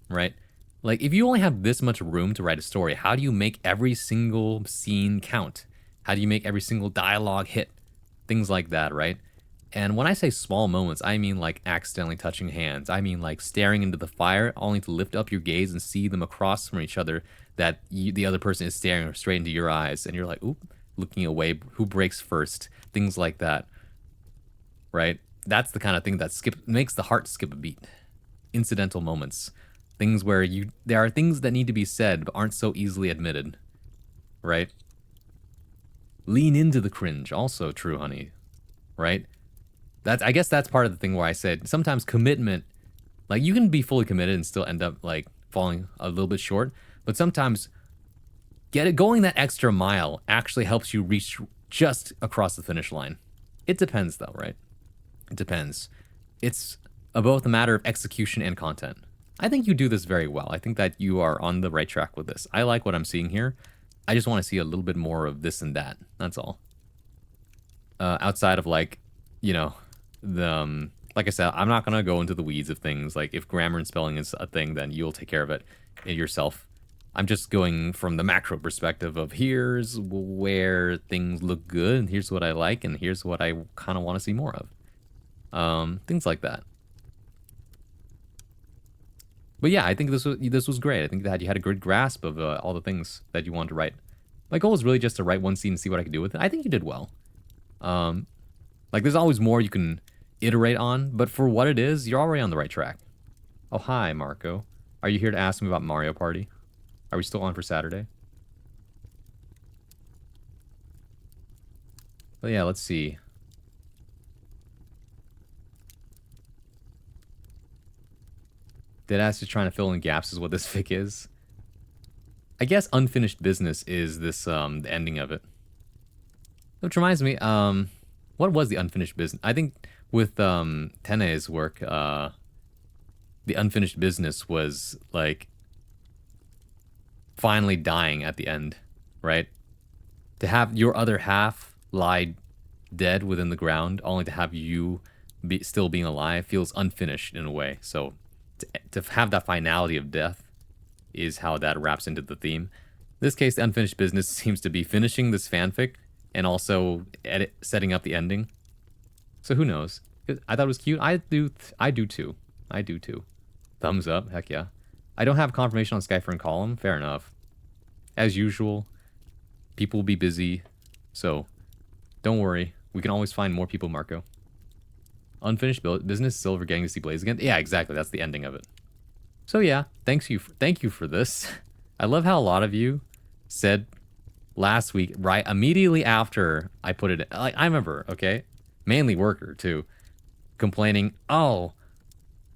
right? Like if you only have this much room to write a story, how do you make every single scene count? How do you make every single dialogue hit? Things like that, right? And when I say small moments, I mean like accidentally touching hands. I mean like staring into the fire only to lift up your gaze and see them across from each other that the other person is staring straight into your eyes. And you're like, oop, looking away. Who breaks first? Things like that, right? That's the kind of thing that makes the heart skip a beat. Incidental moments. Things where there are things that need to be said but aren't so easily admitted, right? Lean into the cringe. Also true, honey, right? I guess that's part of the thing where I said sometimes commitment, like you can be fully committed and still end up like falling a little bit short, but sometimes going that extra mile actually helps you reach just across the finish line. It depends though, right? It depends. It's both a matter of execution and content. I think you do this very well. I think that you are on the right track with this. I like what I'm seeing here. I just want to see a little bit more of this and that. That's all. Outside of like, you know, like I said, I'm not gonna go into the weeds of things. Like if grammar and spelling is a thing, then you'll take care of it yourself. I'm just going from the macro perspective of here's where things look good, and here's what I like, and here's what I kind of want to see more of. Things like that. But yeah, I think this was great. I think that you had a good grasp of all the things that you wanted to write. My goal was really just to write one scene and see what I could do with it. I think you did well. Like there's always more you can iterate on, but for what it is, you're already on the right track. Oh, hi, Marco. Are you here to ask me about Mario Party? Are we still on for Saturday? But yeah, let's see. Deadass is trying to fill in gaps is what this fic is. I guess unfinished business is this, the ending of it. Which reminds me, what was the unfinished business? I think with Tene's work, the unfinished business was like finally dying at the end, right? To have your other half lie dead within the ground, only to have you still being alive, feels unfinished in a way. So to have that finality of death is how that wraps into the theme. this case, the unfinished business seems to be finishing this fanfic and also setting up the ending. So who knows? I thought it was cute. I do too. I do too. Thumbs up. Heck yeah. I don't have confirmation on Skyfer and Column. Fair enough. As usual, people will be busy. So don't worry. We can always find more people, Marco. Unfinished business, Silver getting to see Blaze again. Yeah, exactly. That's the ending of it. So yeah, thank you for this. I love how a lot of you said last week, right immediately after I put it in. Like, I remember, okay? Mainly Worker, too. Complaining, oh,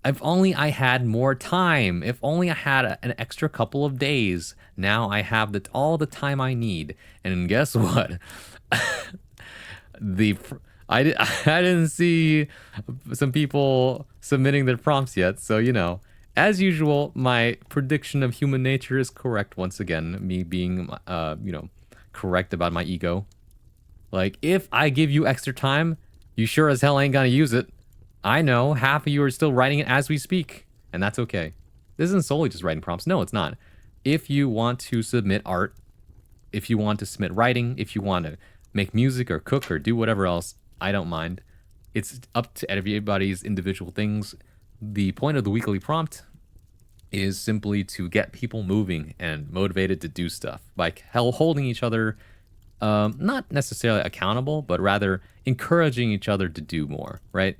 if only I had more time. If only I had an extra couple of days. Now I have all the time I need. And guess what? I didn't see some people submitting their prompts yet. So, you know, as usual, my prediction of human nature is correct once again. Me being, you know, correct about my ego. Like, if I give you extra time, you sure as hell ain't gonna use it. I know half of you are still writing it as we speak, and that's okay. This isn't solely just writing prompts. No, it's not. If you want to submit art, if you want to submit writing, if you want to make music or cook or do whatever else, I don't mind. It's up to everybody's individual things. The point of the weekly prompt is simply to get people moving and motivated to do stuff by holding each other, not necessarily accountable, but rather encouraging each other to do more, right?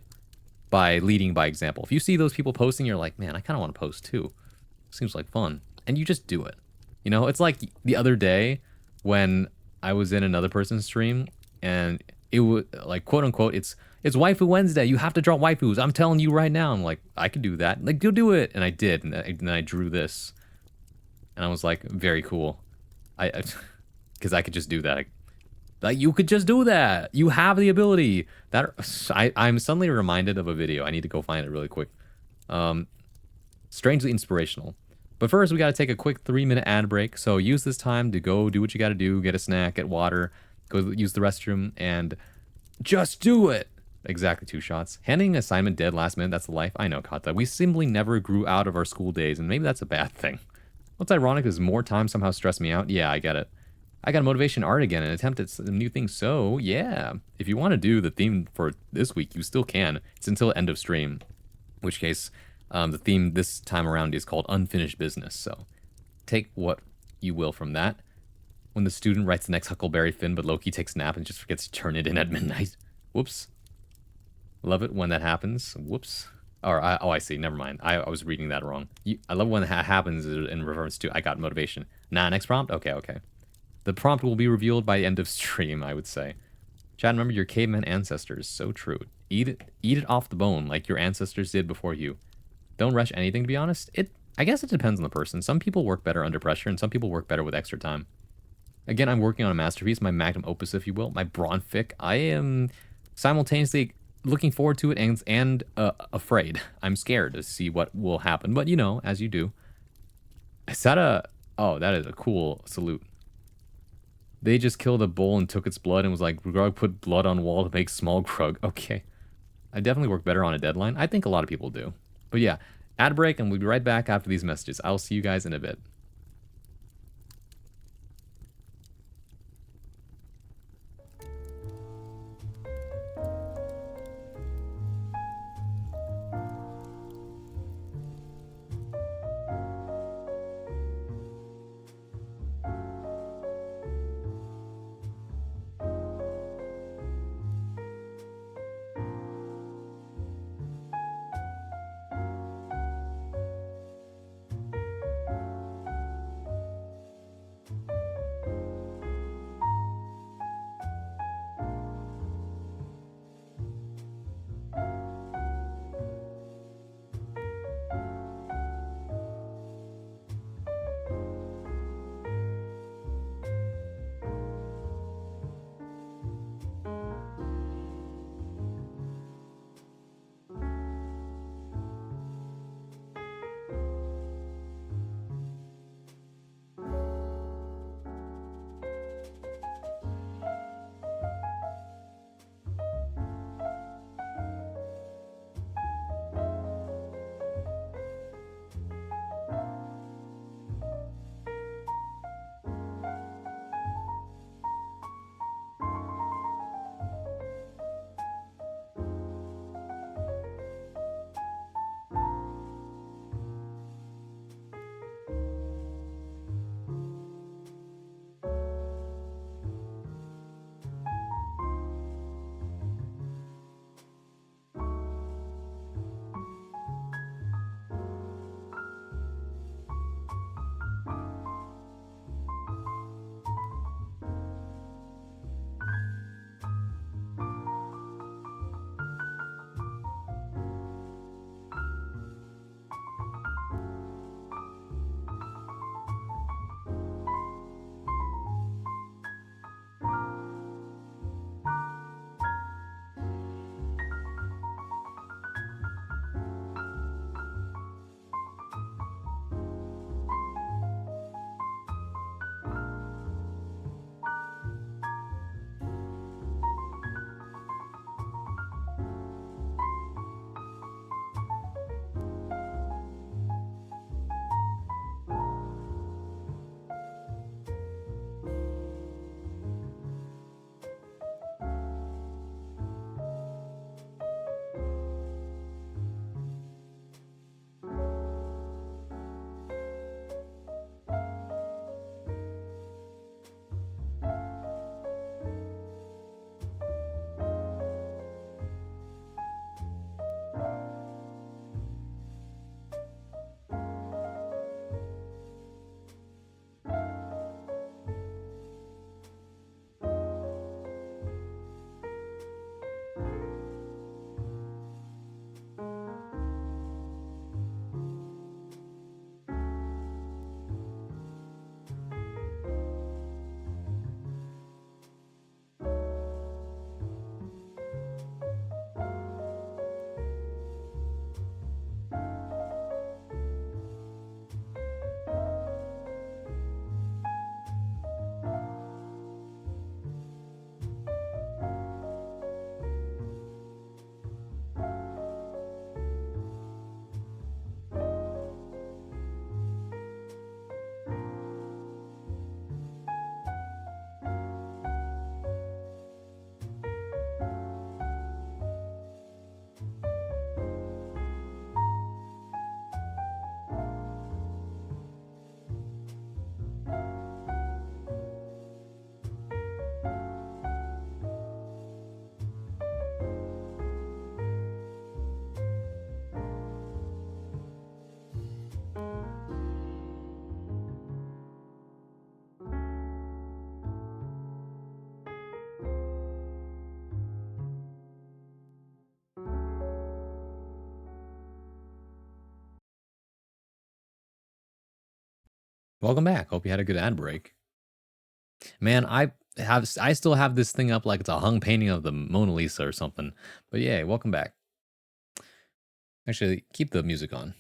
By leading by example. If you see those people posting, you're like, man, I kind of want to post too. Seems like fun. And you just do it. You know, it's like the other day when I was in another person's stream and it was like, quote unquote, it's Waifu Wednesday. You have to draw waifus. I'm telling you right now. I'm like, I could do that. Like, go do it. And I did. And then I drew this. And I was like, very cool. Because I could just do that. Like, you could just do that. You have the ability. I'm suddenly reminded of a video. I need to go find it really quick. Strangely inspirational. But first, we got to take a quick 3-minute ad break. So use this time to go do what you got to do. Get a snack, get water, go use the restroom, and just do it. Exactly 2 shots. Handing an assignment dead last minute, that's the life. I know, Kata. We simply never grew out of our school days, and maybe that's a bad thing. What's ironic is more time somehow stressed me out. Yeah, I get it. I got motivation art again and attempt at some new things. So, yeah, if you want to do the theme for this week, you still can. It's until end of stream. In which case, the theme this time around is called Unfinished Business. So, take what you will from that. When the student writes the next Huckleberry Finn, but Loki takes a nap and just forgets to turn it in at midnight. Whoops. Love it when that happens. Whoops. Or, I see. Never mind. I was reading that wrong. I love when that happens in reference to I got motivation. Nah, next prompt? Okay. The prompt will be revealed by the end of stream, I would say. Chad, remember your caveman ancestors. So true. Eat it off the bone like your ancestors did before you. Don't rush anything, to be honest. I guess it depends on the person. Some people work better under pressure, and some people work better with extra time. Again, I'm working on a masterpiece, my magnum opus, if you will, my Bronfic. I am simultaneously looking forward to it and afraid. I'm scared to see what will happen, but you know, as you do. Oh, that is a cool salute. They just killed a bull and took its blood and was like, Grug put blood on wall to make small Grug. Okay. I definitely work better on a deadline. I think a lot of people do. But yeah, ad break, and we'll be right back after these messages. I'll see you guys in a bit. Welcome back. Hope you had a good ad break. Man, I still have this thing up like it's a hung painting of the Mona Lisa or something. But yeah, welcome back. Actually, keep the music on.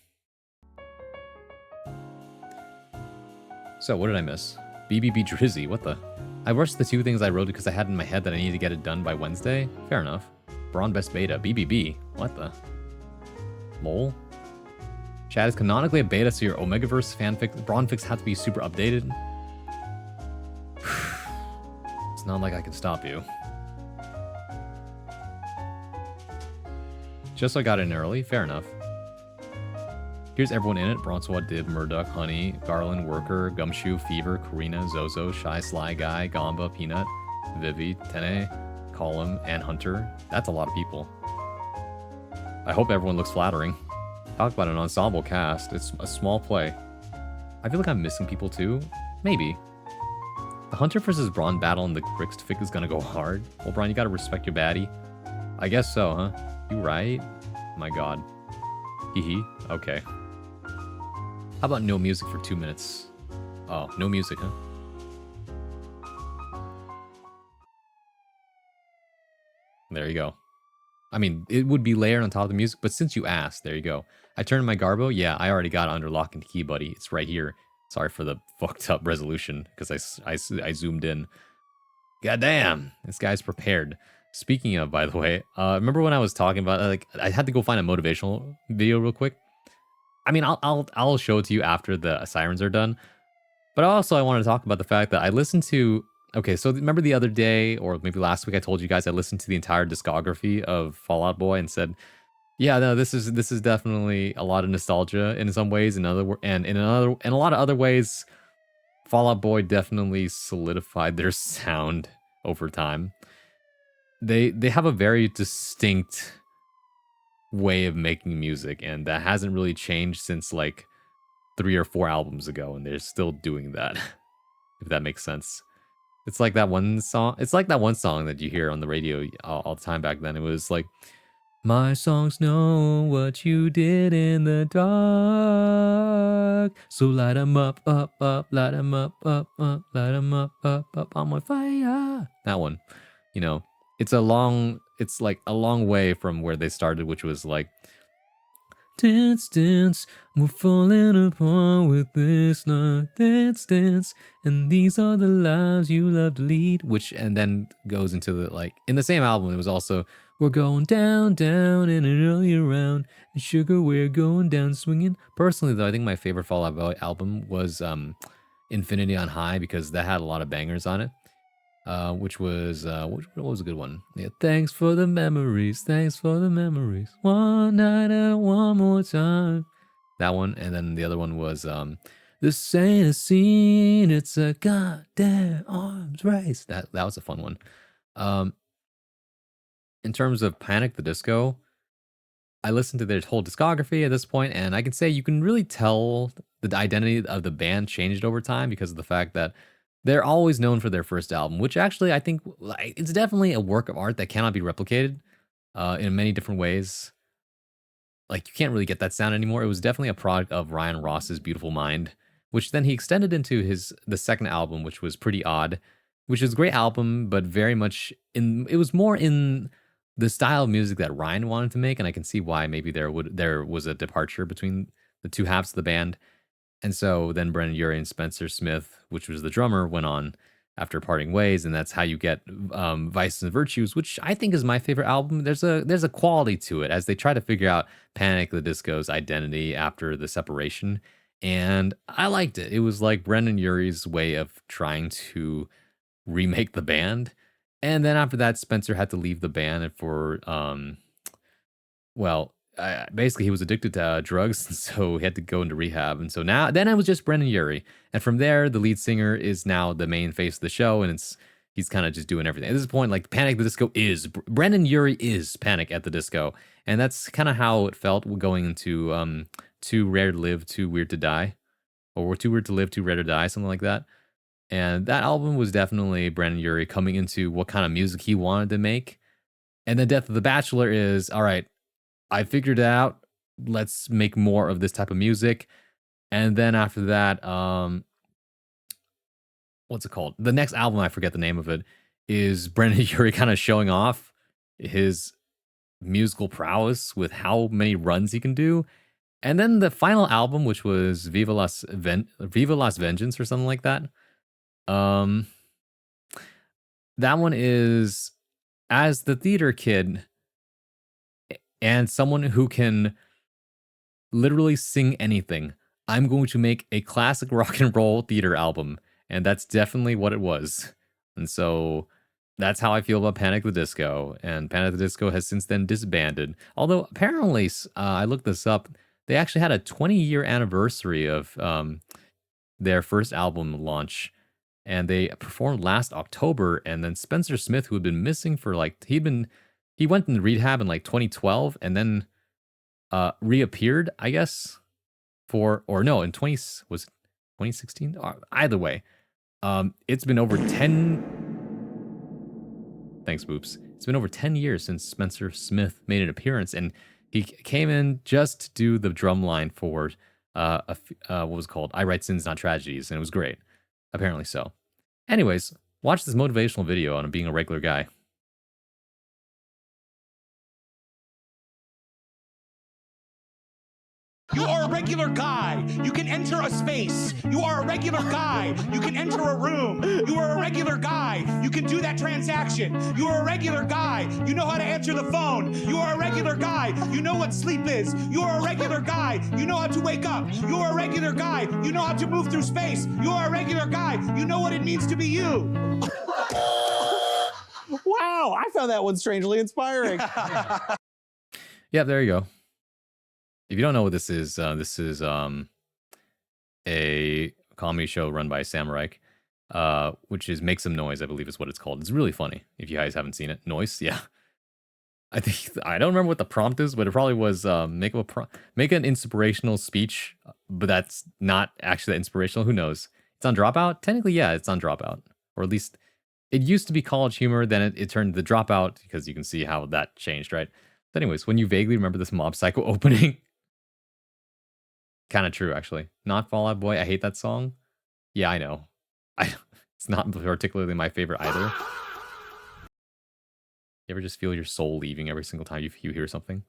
So, what did I miss? BBB Drizzy, what the? I rushed the 2 things I wrote because I had in my head that I needed to get it done by Wednesday. Fair enough. Braun Best Beta, BBB, what the? Lol. Chat is canonically a beta, so your Omegaverse fanfic, Braun fics have to be super updated. It's not like I can stop you. Just so I got in early, fair enough. Here's everyone in it: Bronzewad, Dib, Murdoch, Honey, Garland, Worker, Gumshoe, Fever, Karina, Zozo, Shy Sly Guy, Gamba, Peanut, Vivi, Tene, Column, and Hunter. That's a lot of people. I hope everyone looks flattering. Talk about an ensemble cast. It's a small play. I feel like I'm missing people too. Maybe. The Hunter versus Braun battle in the Grixed fic is gonna go hard. Well, Braun, you gotta respect your baddie. I guess so, huh? You right? My god. Hee. Okay. How about no music for 2 minutes? Oh, no music, huh? There you go. I mean, it would be layered on top of the music, but since you asked, there you go. I turned my Garbo. Yeah, I already got it under lock and key, buddy. It's right here. Sorry for the fucked up resolution, because I zoomed in. Goddamn, this guy's prepared. Speaking of, by the way, remember when I was talking about, like, I had to go find a motivational video real quick? I mean, I'll show it to you after the sirens are done. But also, I want to talk about the fact that I listened to. Okay, so remember the other day, or maybe last week, I told you guys I listened to the entire discography of Fall Out Boy and said, "Yeah, no, this is definitely a lot of nostalgia in some ways, and in a lot of other ways, Fall Out Boy definitely solidified their sound over time. They have a very distinct way of making music, and that hasn't really changed since like 3 or 4 albums ago, and they're still doing that. If that makes sense." It's like that one song. It's like that one song that you hear on the radio all the time back then. It was like, "My songs know what you did in the dark, so light 'em up, up, light 'em up, up, light 'em up, I'm on fire." That one, you know, it's like a long way from where they started, which was like, "Dance, dance, we're falling apart with this night. Dance, dance, and these are the lives you love to lead," which, and then goes into the, like, in the same album, it was also, "We're going down, down, in an early round, and sugar, we're going down swinging." Personally, though, I think my favorite Fall Out Boy album was Infinity on High, because that had a lot of bangers on it. Which was what was a good one? Yeah, "Thanks for the memories, thanks for the memories. One night and one more time." That one, and then the other one was "This ain't a scene, it's a goddamn arms race." That was a fun one. In terms of Panic! The Disco, I listened to their whole discography at this point, and I can say you can really tell the identity of the band changed over time because of the fact that they're always known for their first album, which actually I think it's definitely a work of art that cannot be replicated in many different ways. Like, you can't really get that sound anymore. It was definitely a product of Ryan Ross's Beautiful Mind, which then he extended into the second album, which was Pretty Odd, which is a great album, but very much it was more in the style of music that Ryan wanted to make, and I can see why maybe there was a departure between the two halves of the band. And so then Brendan Urie and Spencer Smith, which was the drummer, went on after parting ways, and that's how you get Vices and Virtues, which I think is my favorite album. There's a quality to it as they try to figure out Panic! The Disco's identity after the separation, and I liked it. It was like Brendan Urie's way of trying to remake the band, and then after that, Spencer had to leave the band for well, basically he was addicted to drugs, and so he had to go into rehab. And so then it was just Brendan Urie, and from there, the lead singer is now the main face of the show, and he's kind of just doing everything at this point. Like, Panic! The Disco is Brendan Urie is Panic! At the Disco, and that's kind of how it felt going into Too Rare to Live, Too Weird to Die, or Too Weird to Live, Too Rare to Die, something like that. And that album was definitely Brendan Urie coming into what kind of music he wanted to make. And the Death of the Bachelor is, all right, I figured it out. Let's make more of this type of music. And then after that, what's it called? The next album, I forget the name of it, is Brendan Urie kind of showing off his musical prowess with how many runs he can do. And then the final album, which was Viva Las Vengeance or something like that. That one is as the theater kid and someone who can literally sing anything. I'm going to make a classic rock and roll theater album, and that's definitely what it was. And so that's how I feel about Panic! At the Disco, and Panic! At the Disco has since then disbanded. Although apparently, I looked this up, they actually had a 20-year anniversary of their first album launch, and they performed last October. And then Spencer Smith, who had been missing for like he went in rehab in like 2012, and then reappeared, I guess, in 2016. Either way, it's been over 10. Thanks, Boops. It's been over 10 years since Spencer Smith made an appearance, and he came in just to do the drum line for what was it called I Write Sins Not Tragedies, and it was great. Apparently so. Anyways, watch this motivational video on being a regular guy. You are a regular guy. You can enter a space. You are a regular guy. You can enter a room. You are a regular guy. You can do that transaction. You are a regular guy. You know how to answer the phone. You are a regular guy. You know what sleep is. You are a regular guy. You know how to wake up. You are a regular guy. You know how to move through space. You are a regular guy. You know what it means to be you. Wow, I found that one strangely inspiring. Yeah, there you go. If you don't know what this is a comedy show run by Sam Reich, which is Make Some Noise, I believe is what it's called. It's really funny. If you guys haven't seen it, Noise, yeah. I don't remember what the prompt is, but it probably was make an inspirational speech, but that's not actually that inspirational. Who knows? It's on Dropout. Technically, yeah, it's on Dropout, or at least it used to be College Humor. Then it turned to Dropout because you can see how that changed, right? But anyways, when you vaguely remember this Mob Psycho opening. Kind of true, actually. Not Fall Out Boy. I hate that song. Yeah, I know. It's not particularly my favorite either. You ever just feel your soul leaving every single time you hear something?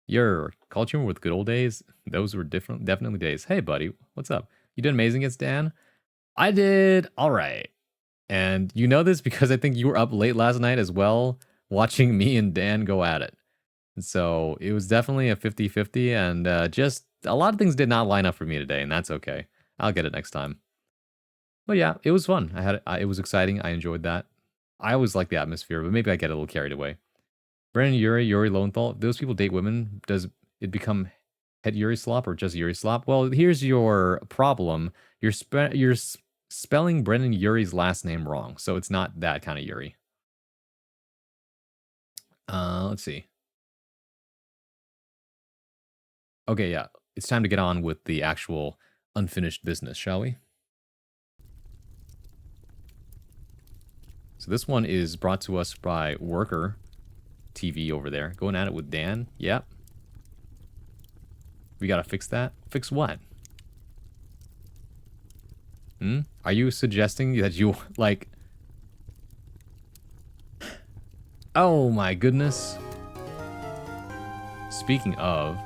Your College Humor with Good Old Days. Those were definitely days. Hey, buddy, what's up? You did amazing against Dan. I did all right. And you know this because I think you were up late last night as well, watching me and Dan go at it. And so it was definitely a 50-50, and just a lot of things did not line up for me today, and that's okay. I'll get it next time. But yeah, it was fun. It was exciting. I enjoyed that. I always like the atmosphere, but maybe I get a little carried away. Brendan Urie, Yuri Lowenthal, those people date women. Does it become Het Yuri Slop or just Yuri Slop? Well, here's your problem. You're spelling Brendan Urie's last name wrong, so it's not that kind of Yuri. Let's see. Okay, yeah. It's time to get on with the actual unfinished business, shall we? So this one is brought to us by Worker TV over there. Going at it with Dan. Yep. We gotta fix that. Fix what? Are you suggesting that you, like... Oh my goodness. Speaking of...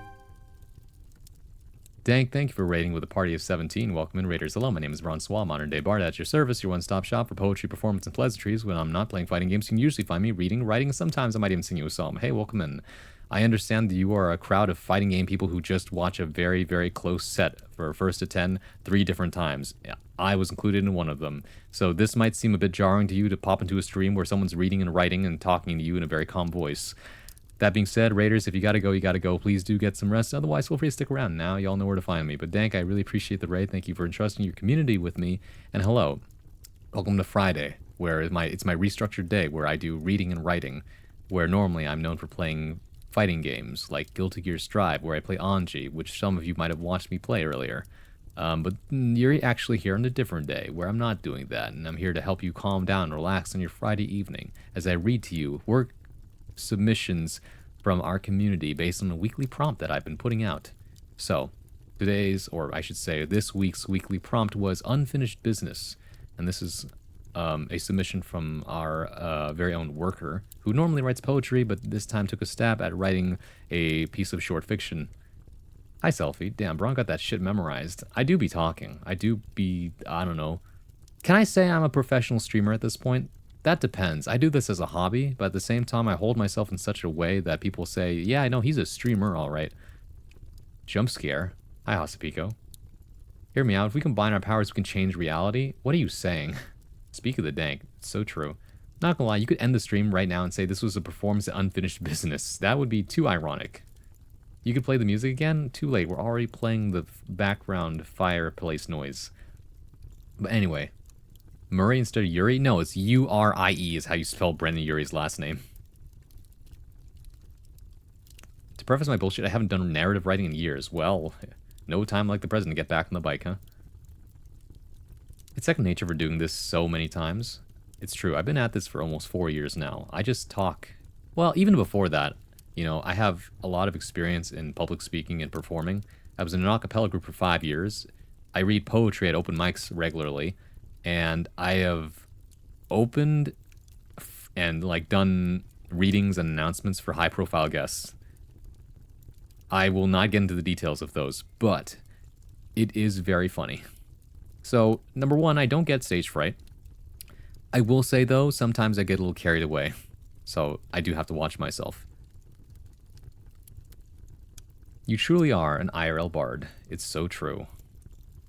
Dank, thank you for raiding with a party of 17. Welcome in, Raiders. Hello, my name is Francois, modern day bard at your service, your one-stop shop for poetry, performance, and pleasantries. When I'm not playing fighting games, you can usually find me reading, writing, and sometimes I might even sing you a psalm. Hey, welcome in. I understand that you are a crowd of fighting game people who just watch a very, very close set for first to 10, 3 different times. I was included in one of them. So this might seem a bit jarring to you to pop into a stream where someone's reading and writing and talking to you in a very calm voice. That being said, Raiders, if you gotta go, you gotta go. Please do get some rest. Otherwise, feel free to stick around. Now, y'all know where to find me. But Dank, I really appreciate the raid. Thank you for entrusting your community with me. And hello. Welcome to Friday, where it's my restructured day, where I do reading and writing, where normally I'm known for playing fighting games, like Guilty Gear Strive, where I play Anji, which some of you might have watched me play earlier. But you're actually here on a different day, where I'm not doing that, and I'm here to help you calm down and relax on your Friday evening, as I read to you work submissions from our community based on a weekly prompt that I've been putting out. So, today's, or I should say this week's weekly prompt was unfinished business. And this is a submission from our very own worker, who normally writes poetry, but this time took a stab at writing a piece of short fiction. Hi, Selfie. Damn, Braun got that shit memorized. I do be talking. I don't know. Can I say I'm a professional streamer at this point? That depends. I do this as a hobby, but at the same time, I hold myself in such a way that people say, yeah, I know he's a streamer, all right. Jump scare. Hi, Hosapico. Hear me out. If we combine our powers, we can change reality. What are you saying? Speak of the dank. It's so true. Not gonna lie, you could end the stream right now and say this was a performance of unfinished business. That would be too ironic. You could play the music again? Too late. We're already playing the background fireplace noise. But anyway. Murray instead of Yuri? No, it's U-R-I-E is how you spell Brendan Urie's last name. To preface my bullshit, I haven't done narrative writing in years. Well, no time like the present to get back on the bike, huh? It's second nature for doing this so many times. It's true, I've been at this for almost 4 years now. I just talk. Well, even before that, you know, I have a lot of experience in public speaking and performing. I was in an a cappella group for 5 years. I read poetry at open mics regularly. And I have opened and like done readings and announcements for high profile guests. I will not get into the details of those, but it is very funny. So, number one, I don't get stage fright. I will say though, sometimes I get a little carried away. So I do have to watch myself. You truly are an IRL bard. It's so true.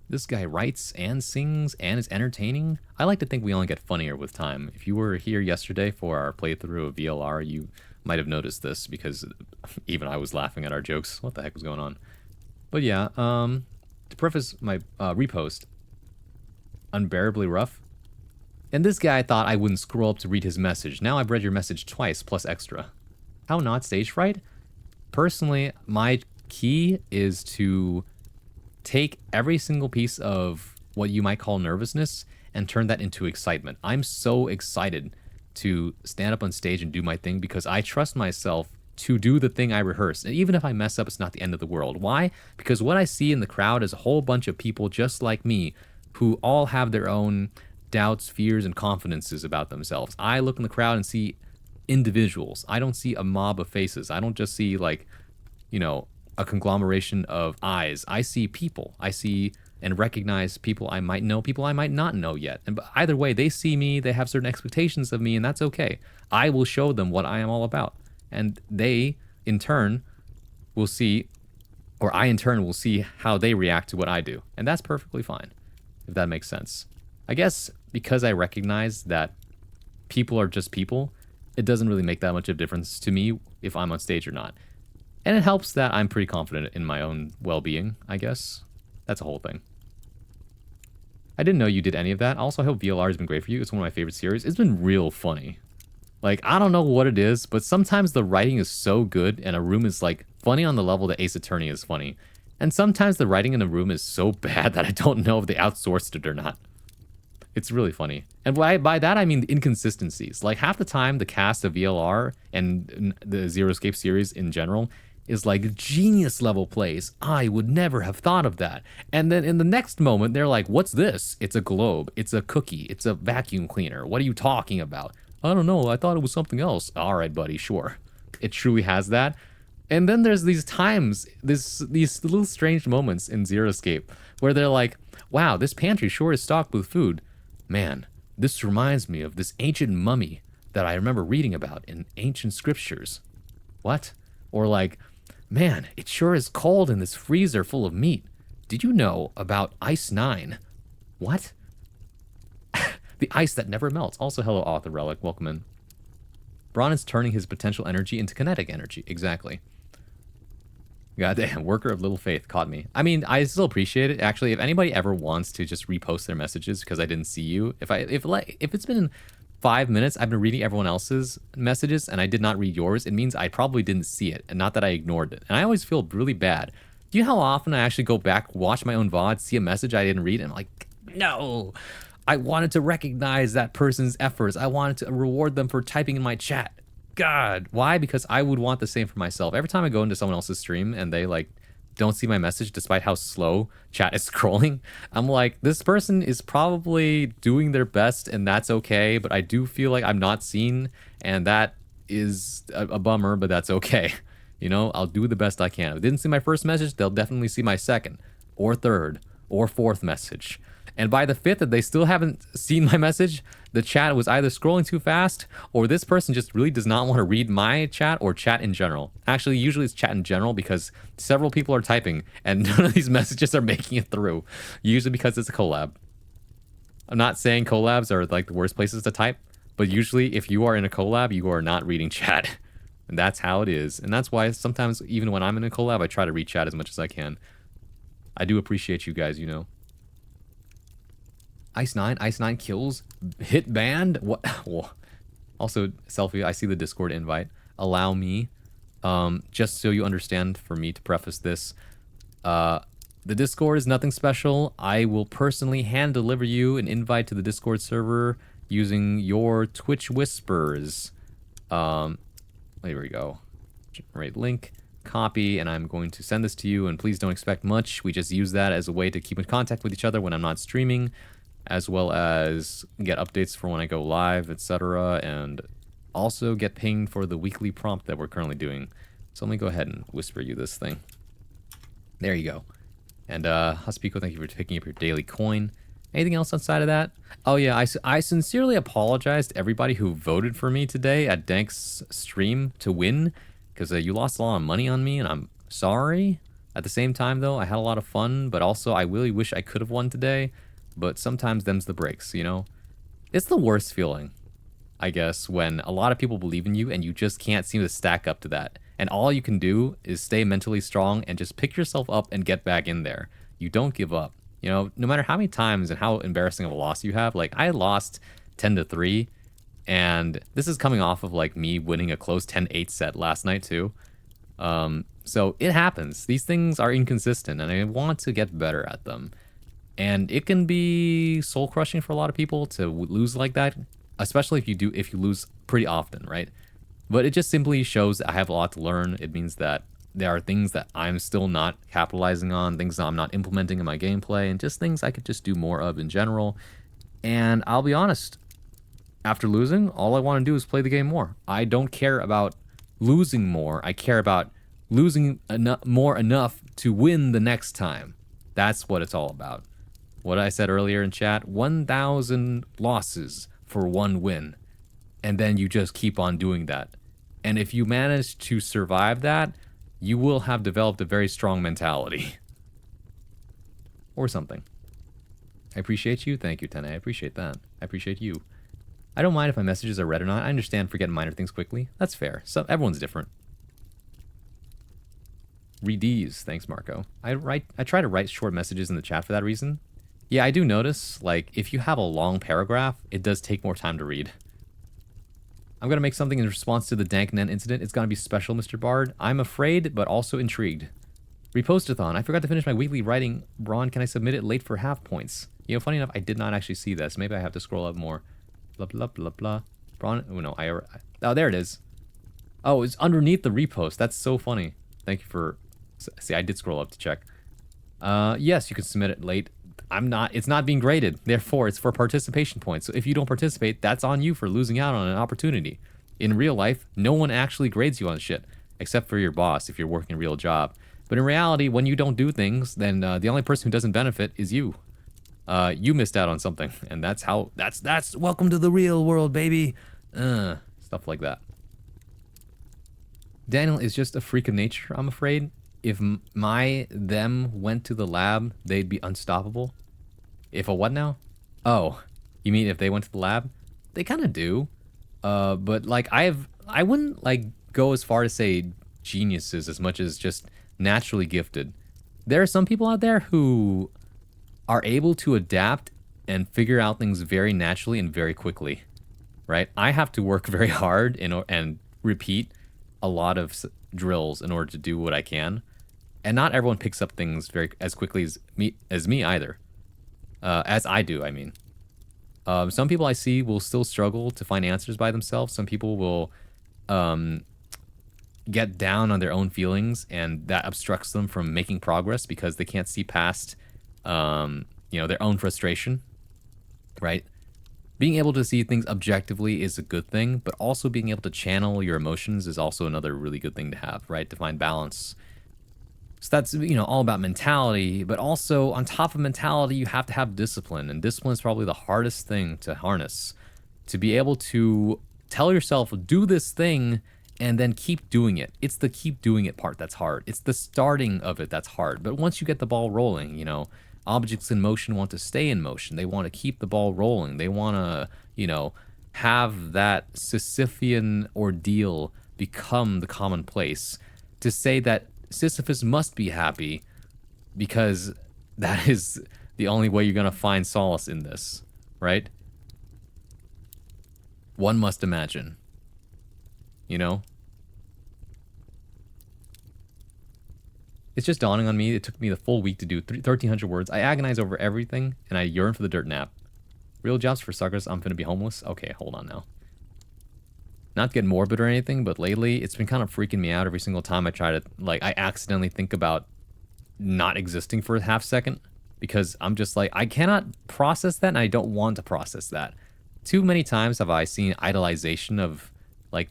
This guy writes and sings and is entertaining. I like to think we only get funnier with time. If you were here yesterday for our playthrough of VLR, you might have noticed this because even I was laughing at our jokes. What the heck was going on? But yeah, to preface my repost, Unbearably Rough. And this guy thought I wouldn't scroll up to read his message. Now I've read your message twice plus extra. How not stage fright? Personally, my key is to take every single piece of what you might call nervousness and turn that into excitement. I'm so excited to stand up on stage and do my thing because I trust myself to do the thing I rehearse. And even if I mess up, it's not the end of the world. Why? Because what I see in the crowd is a whole bunch of people just like me who all have their own doubts, fears, and confidences about themselves. I look in the crowd and see individuals. I don't see a mob of faces. I don't just see like, you know, a conglomeration of eyes. I see people. I see and recognize people I might know, people I might not know yet. And either way, they see me, they have certain expectations of me, and that's okay. I will show them what I am all about. And they, in turn, will see, or I in turn will see how they react to what I do. And that's perfectly fine, if that makes sense. I guess because I recognize that people are just people, it doesn't really make that much of a difference to me if I'm on stage or not. And it helps that I'm pretty confident in my own well-being, I guess. That's a whole thing. I didn't know you did any of that. Also, I hope VLR has been great for you. It's one of my favorite series. It's been real funny. Like, I don't know what it is, but sometimes the writing is so good and a room is, like, funny on the level that Ace Attorney is funny. And sometimes the writing in a room is so bad that I don't know if they outsourced it or not. It's really funny. And by that, I mean the inconsistencies. Like, half the time, the cast of VLR and the Zero Escape series in general is like genius level plays. I would never have thought of that. And then in the next moment, they're like, what's this? It's a globe. It's a cookie. It's a vacuum cleaner. What are you talking about? I don't know. I thought it was something else. All right, buddy, sure. It truly has that. And then there's these times, these little strange moments in Zero Escape where they're like, wow, this pantry sure is stocked with food. Man, this reminds me of this ancient mummy that I remember reading about in ancient scriptures. What? Or like, man, it sure is cold in this freezer full of meat. Did you know about Ice 9? What? The ice that never melts. Also, hello, Author Relic. Welcome in. Braun is turning his potential energy into kinetic energy. Exactly. Goddamn, worker of little faith caught me. I mean, I still appreciate it. Actually, if anybody ever wants to just repost their messages because I didn't see you, if it's been 5 minutes, I've been reading everyone else's messages and I did not read yours, it means I probably didn't see it and not that I ignored it. And I always feel really bad. Do you know how often I actually go back, watch my own VOD, see a message I didn't read, and I'm like, no, I wanted to recognize that person's efforts. I wanted to reward them for typing in my chat. God, why? Because I would want the same for myself. Every time I go into someone else's stream and they like don't see my message despite how slow chat is scrolling, I'm like, this person is probably doing their best and that's okay, but I do feel like I'm not seen, and that is a bummer, but that's okay. You know, I'll do the best I can. If they didn't see my first message, they'll definitely see my second or third or fourth message. And by the fifth, if they still haven't seen my message, the chat was either scrolling too fast or this person just really does not want to read my chat or chat in general. Actually, usually it's chat in general because several people are typing and none of these messages are making it through. Usually because it's a collab. I'm not saying collabs are like the worst places to type, but usually if you are in a collab, you are not reading chat. And that's how it is. And that's why sometimes even when I'm in a collab, I try to read chat as much as I can. I do appreciate you guys, you know. Ice 9 kills, hit banned. What? Whoa. Also, Selfie, I see the Discord invite. Allow me, just so you understand, for me to preface this, the Discord is nothing special. I will personally hand deliver you an invite to the Discord server using your Twitch whispers. There we go. Generate link, copy, and I'm going to send this to you. And please don't expect much. We just use that as a way to keep in contact with each other when I'm not streaming, as well as get updates for when I go live, etc. And also get pinged for the weekly prompt that we're currently doing. So let me go ahead and whisper you this thing. There you go. And Hospico, thank you for picking up your daily coin. Anything else outside of that? Oh yeah, I sincerely apologize to everybody who voted for me today at Dank's stream to win, because you lost a lot of money on me, and I'm sorry. At the same time, though, I had a lot of fun, but also I really wish I could have won today. But sometimes them's the breaks, you know? It's the worst feeling, I guess, when a lot of people believe in you and you just can't seem to stack up to that. And all you can do is stay mentally strong and just pick yourself up and get back in there. You don't give up. You know, no matter how many times and how embarrassing of a loss you have, like I lost 10-3, and this is coming off of like me winning a close 10-8 set last night too. So it happens. These things are inconsistent and I want to get better at them. And it can be soul crushing for a lot of people to lose like that, especially if you lose pretty often, right? But it just simply shows that I have a lot to learn. It means that there are things that I'm still not capitalizing on, things that I'm not implementing in my gameplay, and just things I could just do more of in general. And I'll be honest, after losing, all I want to do is play the game more. I don't care about losing more. I care about losing more enough to win the next time. That's what it's all about. What I said earlier in chat, 1,000 losses for one win. And then you just keep on doing that. And if you manage to survive that, you will have developed a very strong mentality. Or something. I appreciate you. Thank you, Tene. I appreciate that. I appreciate you. I don't mind if my messages are read or not. I understand forgetting minor things quickly. That's fair. So everyone's different. Redees. Thanks, Marco. I try to write short messages in the chat for that reason. Yeah, I do notice, like, if you have a long paragraph, it does take more time to read. I'm going to make something in response to the Danknen incident. It's going to be special, Mr. Bard. I'm afraid, but also intrigued. Repostathon. I forgot to finish my weekly writing. Braun, can I submit it late for half points? You know, funny enough, I did not actually see this. Maybe I have to scroll up more. Blah, blah, blah, blah. Braun, oh no, oh, there it is. Oh, it's underneath the repost. That's so funny. Thank you for, see, I did scroll up to check. Yes, you can submit it late. It's not being graded. Therefore, it's for participation points. So if you don't participate, that's on you for losing out on an opportunity. In real life, no one actually grades you on shit, except for your boss if you're working a real job. But in reality, when you don't do things, then the only person who doesn't benefit is you. You missed out on something, and that's welcome to the real world, baby. Stuff like that. Daniel is just a freak of nature, I'm afraid. If them went to the lab, they'd be unstoppable. If a what now? Oh, you mean if they went to the lab? They kind of do. But like I wouldn't like go as far to say geniuses as much as just naturally gifted. There are some people out there who are able to adapt and figure out things very naturally and very quickly, right? I have to work very hard and repeat a lot of drills in order to do what I can. And not everyone picks up things as quickly as me either. As I do, I mean. Some people I see will still struggle to find answers by themselves. Some people will get down on their own feelings, and that obstructs them from making progress because they can't see past, their own frustration, right? Being able to see things objectively is a good thing, but also being able to channel your emotions is also another really good thing to have, right? To find balance. So that's, all about mentality, but also on top of mentality, you have to have discipline, and discipline is probably the hardest thing to harness. To be able to tell yourself, do this thing, and then keep doing it. It's the keep doing it part that's hard. It's the starting of it that's hard. But once you get the ball rolling, objects in motion want to stay in motion. They want to keep the ball rolling. They want to, have that Sisyphean ordeal become the commonplace. To say that Sisyphus must be happy because that is the only way you're going to find solace in this, right? One must imagine. It's just dawning on me. It took me the full week to do 1,300 words. I agonize over everything, and I yearn for the dirt nap. Real jobs for suckers. I'm finna be homeless. Okay, hold on now. Not to get morbid or anything, but lately it's been kind of freaking me out every single time I try to, I accidentally think about not existing for a half second, because I'm just like, I cannot process that, and I don't want to process that. Too many times have I seen idolization of,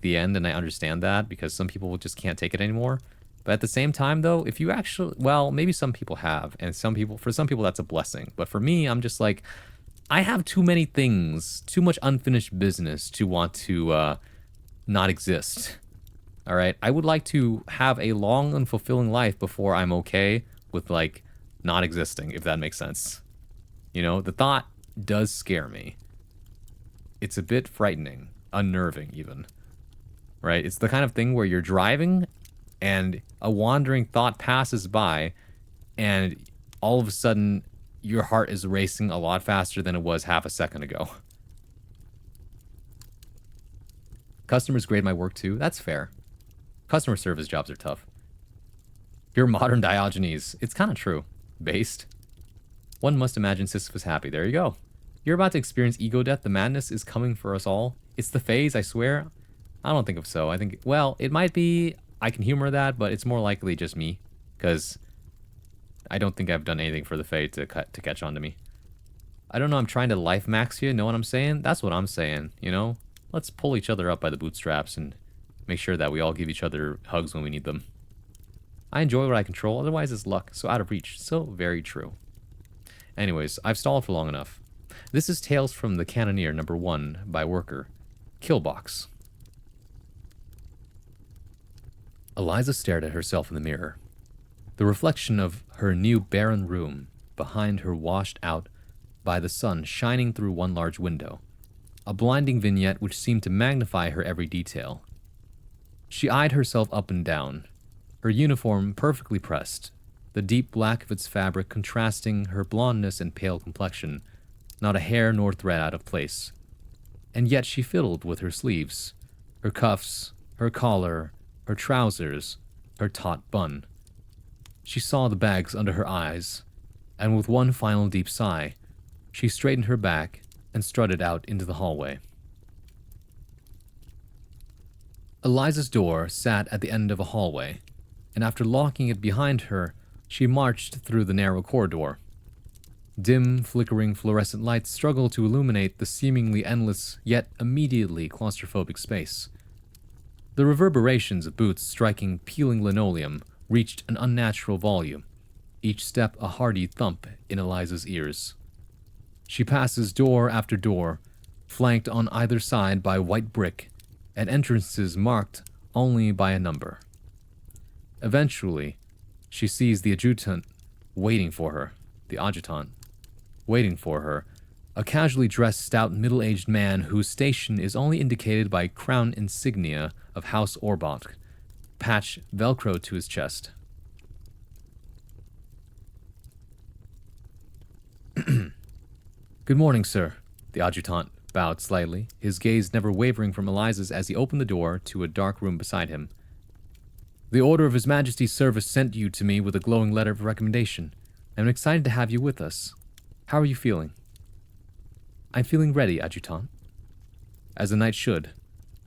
the end, and I understand that, because some people just can't take it anymore. But at the same time, though, if you actually, well, maybe some people have, and for some people that's a blessing. But for me, I'm just like, I have too many things, too much unfinished business to want to not exist. All right, I would like to have a long and fulfilling life before I'm okay with not existing, if that makes sense. The thought does scare me. It's a bit frightening, unnerving even. Right? It's the kind of thing where you're driving and a wandering thought passes by, and all of a sudden your heart is racing a lot faster than it was half a second ago. Customers grade my work too. That's fair. Customer service jobs are tough. You're modern Diogenes. It's kind of true. Based. One must imagine Sisyphus happy. There you go. You're about to experience ego death. The madness is coming for us all. It's the phase, I swear. I don't think so. I think, well, it might be... I can humor that, but it's more likely just me, because I don't think I've done anything for the Fae to catch on to me. I don't know, I'm trying to life max you, know what I'm saying? That's what I'm saying, Let's pull each other up by the bootstraps and make sure that we all give each other hugs when we need them. I enjoy what I control, otherwise it's luck, so out of reach. So very true. Anyways, I've stalled for long enough. This is Tales from the Cannoneer #1 by Worker. Killbox. Eliza stared at herself in the mirror. The reflection of her new barren room behind her washed out by the sun shining through one large window, a blinding vignette which seemed to magnify her every detail. She eyed herself up and down, her uniform perfectly pressed, the deep black of its fabric contrasting her blondness and pale complexion, not a hair nor thread out of place. And yet she fiddled with her sleeves, her cuffs, her collar, her trousers, her taut bun. She saw the bags under her eyes, and with one final deep sigh, she straightened her back and strutted out into the hallway. Eliza's door sat at the end of a hallway, and after locking it behind her, she marched through the narrow corridor. Dim, flickering fluorescent lights struggled to illuminate the seemingly endless, yet immediately claustrophobic space. The reverberations of boots striking peeling linoleum reached an unnatural volume, each step a hearty thump in Eliza's ears. She passes door after door, flanked on either side by white brick, and entrances marked only by a number. Eventually, she sees the adjutant waiting for her, a casually dressed, stout, middle-aged man whose station is only indicated by crown insignia of House Orbach, patch velcroed to his chest. Good morning, sir. The adjutant bowed slightly, his gaze never wavering from Eliza's as he opened the door to a dark room beside him. The Order of His Majesty's Service sent you to me with a glowing letter of recommendation. I'm excited to have you with us. How are you feeling? I'm feeling ready, Adjutant. As a knight should.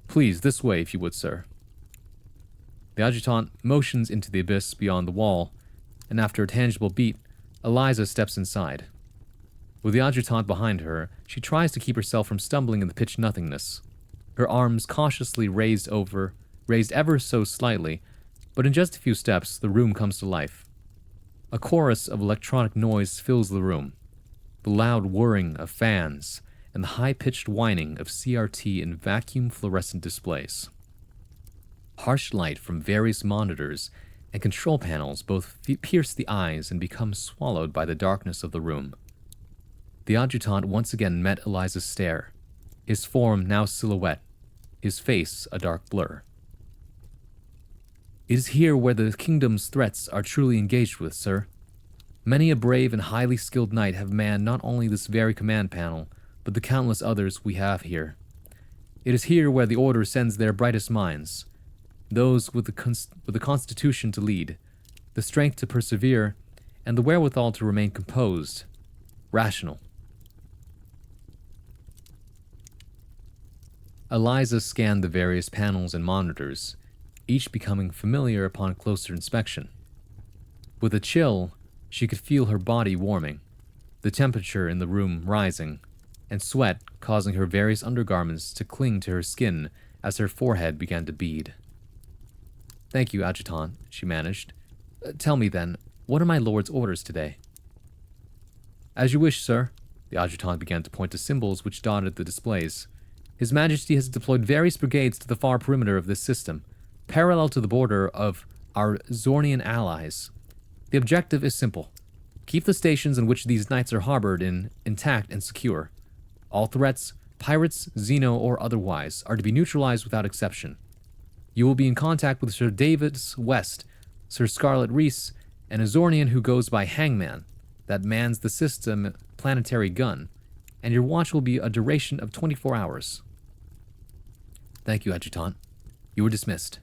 Please, this way, if you would, sir. The adjutant motions into the abyss beyond the wall, and after a tangible beat, Eliza steps inside. With the adjutant behind her, she tries to keep herself from stumbling in the pitch nothingness. Her arms cautiously raised ever so slightly, but in just a few steps, the room comes to life. A chorus of electronic noise fills the room. The loud whirring of fans and the high-pitched whining of CRT and vacuum fluorescent displays. Harsh light from various monitors and control panels both pierce the eyes and become swallowed by the darkness of the room. The adjutant once again met Eliza's stare, his form now silhouette, his face a dark blur. It is here where the kingdom's threats are truly engaged with, sir. Many a brave and highly skilled knight have manned not only this very command panel, but the countless others we have here. It is here where the Order sends their brightest minds, those with the constitution to lead, the strength to persevere, and the wherewithal to remain composed, rational. Eliza scanned the various panels and monitors, each becoming familiar upon closer inspection. With a chill, she could feel her body warming, the temperature in the room rising, and sweat causing her various undergarments to cling to her skin as her forehead began to bead. "Thank you, Adjutant," she managed. "Tell me then, what are my lord's orders today?" "As you wish, sir." The Adjutant began to point to symbols which dotted the displays. "His Majesty has deployed various brigades to the far perimeter of this system, parallel to the border of our Zornian allies. The objective is simple. Keep the stations in which these knights are harbored intact and secure. All threats, pirates, Xeno, or otherwise, are to be neutralized without exception. You will be in contact with Sir Davis West, Sir Scarlet Reese, and a Zornian who goes by Hangman, that mans the system planetary gun, and your watch will be a duration of 24 hours. "Thank you, Adjutant. You are dismissed."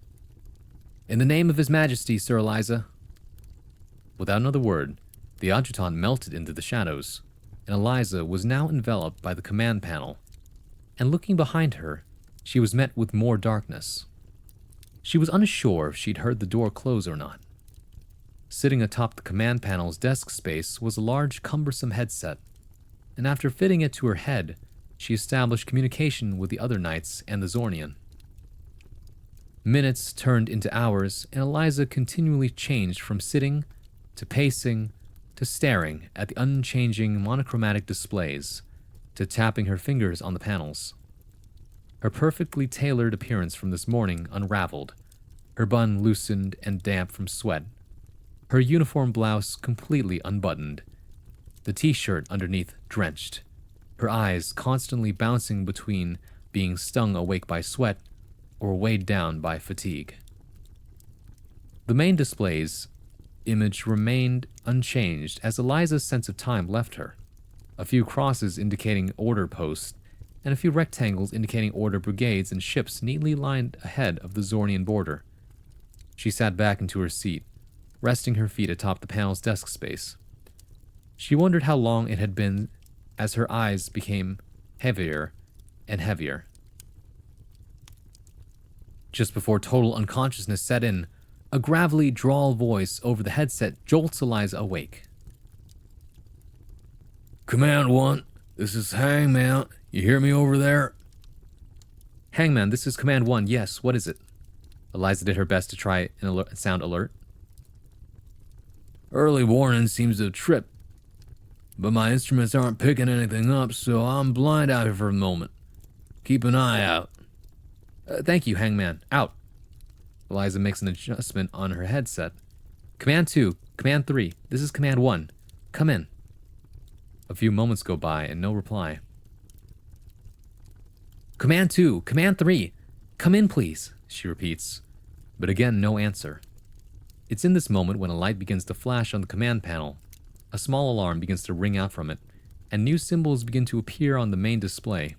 "In the name of His Majesty, Sir Eliza." Without another word, the adjutant melted into the shadows, and Eliza was now enveloped by the command panel, and looking behind her, she was met with more darkness. She was unsure if she'd heard the door close or not. Sitting atop the command panel's desk space was a large, cumbersome headset, and after fitting it to her head, she established communication with the other knights and the Zornian. Minutes turned into hours, and Eliza continually changed from sitting to pacing to staring at the unchanging monochromatic displays to tapping her fingers on the panels. Her perfectly tailored appearance from this morning unraveled, her bun loosened and damp from sweat, her uniform blouse completely unbuttoned, the t-shirt underneath drenched, her eyes constantly bouncing between being stung awake by sweat or weighed down by fatigue. The main display's image remained unchanged as Eliza's sense of time left her. A few crosses indicating order posts, and a few rectangles indicating order brigades and ships neatly lined ahead of the Zornian border. She sat back into her seat, resting her feet atop the panel's desk space. She wondered how long it had been as her eyes became heavier and heavier. Just before total unconsciousness set in, a gravelly drawl voice over the headset jolts Eliza awake. "Command 1, this is Hangman. You hear me over there?" "Hangman, this is Command 1, yes, what is it?" Eliza did her best to try and sound alert. "Early warning seems to have tripped, but my instruments aren't picking anything up, so I'm blind out here for a moment. Keep an eye out." "Thank you, Hangman. Out." Eliza makes an adjustment on her headset. "Command 2, Command 3, this is Command 1. Come in." A few moments go by and no reply. "Command 2, Command 3, come in please," she repeats, but again no answer. It's in this moment when a light begins to flash on the command panel. A small alarm begins to ring out from it, and new symbols begin to appear on the main display.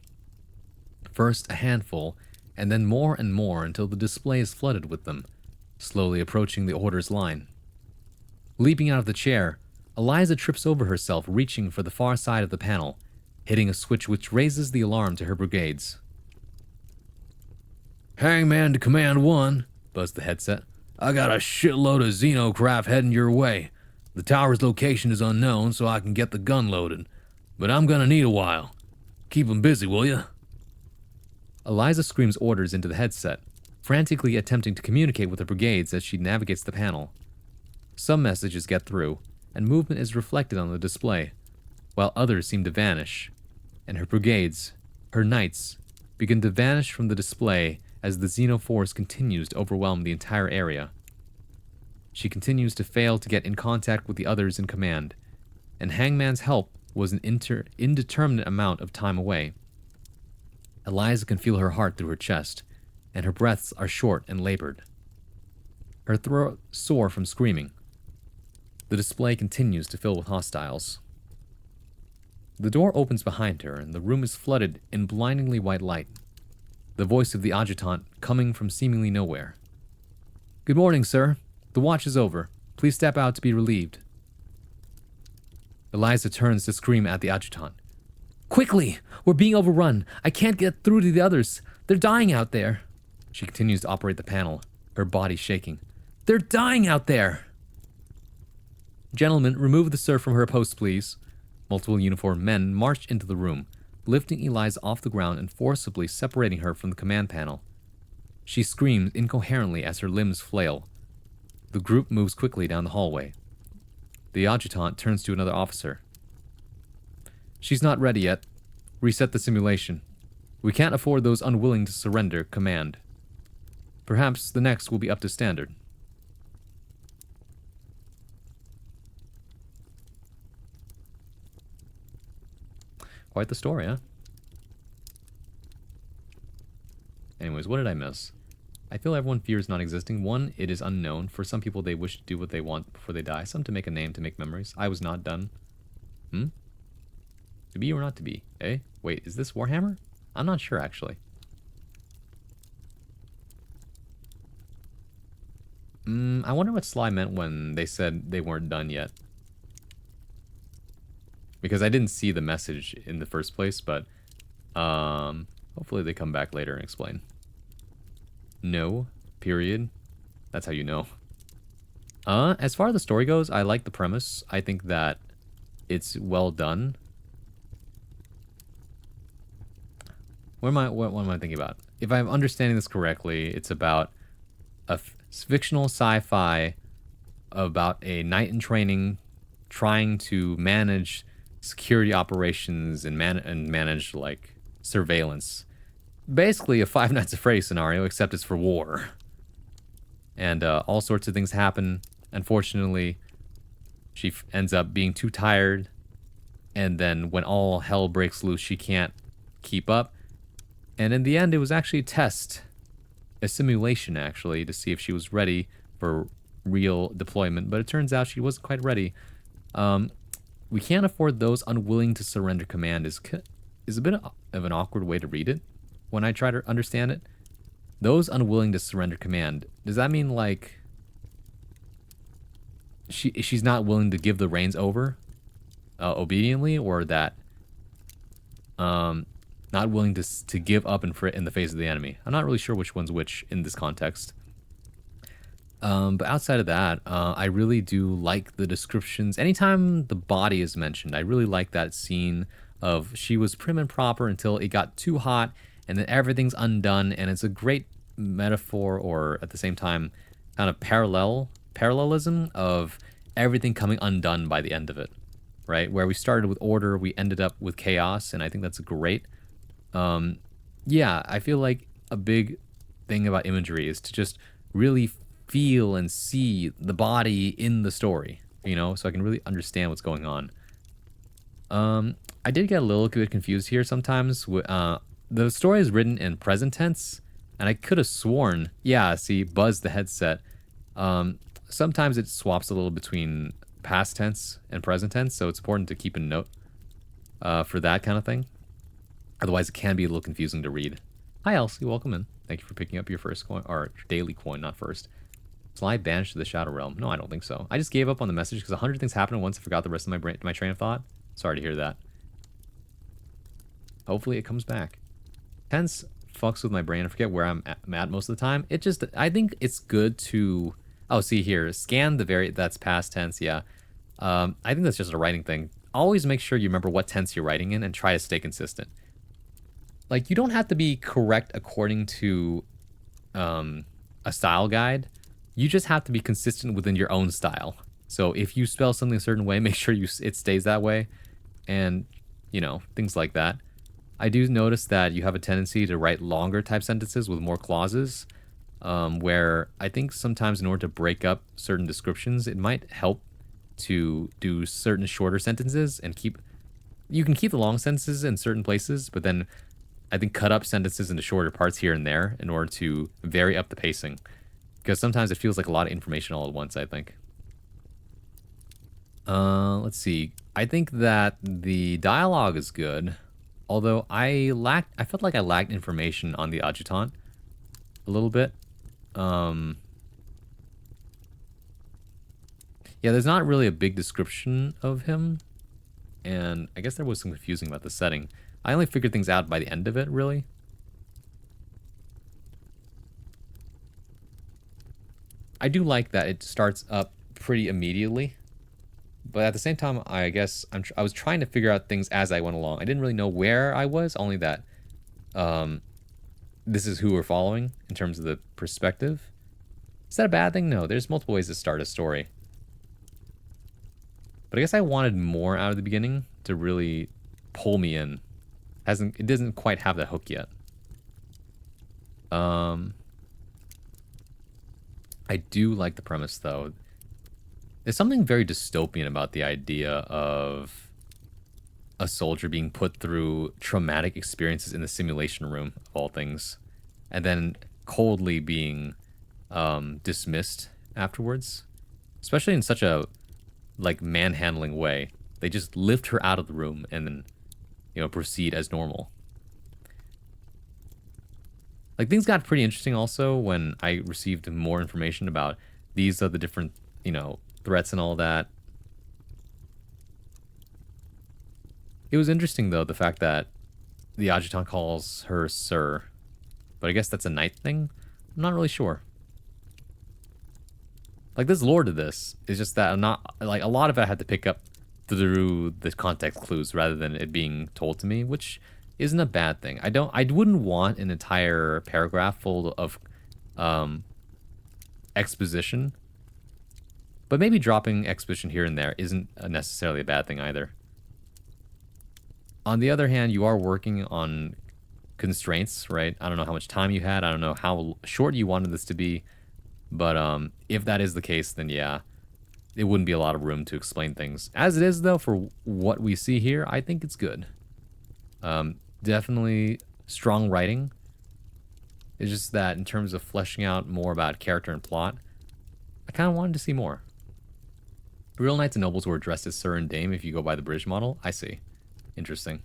First a handful, and then more and more until the display is flooded with them, slowly approaching the order's line. Leaping out of the chair, Eliza trips over herself, reaching for the far side of the panel, hitting a switch which raises the alarm to her brigades. "Hangman to Command 1, buzzed the headset. I got a shitload of xenocraft heading your way. The tower's location is unknown, so I can get the gun loaded. But I'm gonna need a while. Keep 'em busy, will ya? Eliza screams orders into the headset, frantically attempting to communicate with the brigades as she navigates the panel. Some messages get through, and movement is reflected on the display, while others seem to vanish, and her brigades, her knights, begin to vanish from the display as the Xeno force continues to overwhelm the entire area. She continues to fail to get in contact with the others in command, and Hangman's help was an indeterminate amount of time away. Eliza can feel her heart through her chest, and her breaths are short and labored. Her throat sore from screaming. The display continues to fill with hostiles. The door opens behind her, and the room is flooded in blindingly white light. The voice of the adjutant coming from seemingly nowhere. Good morning, sir. The watch is over. Please step out to be relieved. Eliza turns to scream at the adjutant. Quickly! We're being overrun. I can't get through to the others. They're dying out there. She continues to operate the panel, her body shaking. They're dying out there! Gentlemen, remove the sir from her post, please. Multiple uniformed men march into the room, lifting Eliza off the ground and forcibly separating her from the command panel. She screams incoherently as her limbs flail. The group moves quickly down the hallway. The adjutant turns to another officer. She's not ready yet. Reset the simulation. We can't afford those unwilling to surrender command. Perhaps the next will be up to standard. Quite the story, huh? Anyways, what did I miss? I feel everyone fears not existing. One, it is unknown. For some people, they wish to do what they want before they die. Some to make a name, to make memories. I was not done. To be or not to be? Eh? Wait, is this Warhammer? I'm not sure, actually. I wonder what Sly meant when they said they weren't done yet. Because I didn't see the message in the first place, but hopefully they come back later and explain. No, period. That's how you know. As far as the story goes, I like the premise. I think that it's well done. What am I thinking about? If I'm understanding this correctly, it's about a fictional sci-fi about a knight in training trying to manage security operations and manage like surveillance. Basically a Five Nights at Freddy's scenario, except it's for war. And all sorts of things happen. Unfortunately, she ends up being too tired, and then when all hell breaks loose, she can't keep up. And in the end, it was actually a test, a simulation actually, to see if she was ready for real deployment. But it turns out she wasn't quite ready. We can't afford those unwilling to surrender command is a bit of an awkward way to read it when I try to understand it. Those unwilling to surrender command, does that mean like she's not willing to give the reins over obediently, or that not willing to give up in the face of the enemy? I'm not really sure which one's which in this context. But outside of that, I really do like the descriptions. Anytime the body is mentioned, I really like that scene of she was prim and proper until it got too hot, and then everything's undone, and it's a great metaphor, or at the same time, kind of parallelism of everything coming undone by the end of it, right? Where we started with order, we ended up with chaos, and I think that's great. Yeah, I feel like a big thing about imagery is to just really feel and see the body in the story, you know, so I can really understand what's going on. I did get a little bit confused here sometimes. The story is written in present tense, and I could have sworn, yeah, see, Buzz the headset, sometimes it swaps a little between past tense and present tense, so it's important to keep a note for that kind of thing. Otherwise, it can be a little confusing to read. Hi, Elsie, welcome in. Thank you for picking up your first coin, or daily coin, not first. Sly banished to the Shadow Realm. No, I don't think so. I just gave up on the message because 100 things happened at once. I forgot the rest of my train of thought. Sorry to hear that. Hopefully it comes back. Tense fucks with my brain. I forget where I'm at most of the time. I think it's good to Oh, see here, scan the that's past tense. Yeah, I think that's just a writing thing. Always make sure you remember what tense you're writing in and try to stay consistent. Like, you don't have to be correct according to a style guide. You just have to be consistent within your own style. So if you spell something a certain way, make sure it stays that way, and you know, things like that. I do notice that you have a tendency to write longer type sentences with more clauses, where I think sometimes in order to break up certain descriptions, it might help to do certain shorter sentences and you can keep the long sentences in certain places, but then I think cut up sentences into shorter parts here and there in order to vary up the pacing. Because sometimes it feels like a lot of information all at once, I think. Let's see. I think that the dialogue is good. Although I felt like I lacked information on the adjutant a little bit. Yeah, there's not really a big description of him. And I guess there was some confusing about the setting. I only figured things out by the end of it, really. I do like that it starts up pretty immediately. But at the same time, I guess I was trying to figure out things as I went along. I didn't really know where I was, only that this is who we're following in terms of the perspective. Is that a bad thing? No, there's multiple ways to start a story. But I guess I wanted more out of the beginning to really pull me in. It doesn't quite have that hook yet. I do like the premise, though. There's something very dystopian about the idea of a soldier being put through traumatic experiences in the simulation room, of all things, and then coldly being dismissed afterwards. Especially in such a, like, manhandling way. They just lift her out of the room and then, you know, proceed as normal. Like, things got pretty interesting also when I received more information about these are the different, you know, threats and all that. It was interesting, though, the fact that the adjutant calls her sir. But I guess that's a knight thing? I'm not really sure. Like, there's lore to this. It's just that I'm not... Like, a lot of it I had to pick up through the context clues rather than it being told to me, which isn't a bad thing. I wouldn't want an entire paragraph full of exposition. But maybe dropping exposition here and there isn't necessarily a bad thing either. On the other hand, you are working on constraints, right? I don't know how much time you had. I don't know how short you wanted this to be. But if that is the case, then yeah, it wouldn't be a lot of room to explain things. As it is, though, for what we see here, I think it's good. Definitely strong writing. It's just that in terms of fleshing out more about character and plot, I kind of wanted to see more. Real knights and nobles were dressed as sir and dame if you go by the British model. I see. Interesting.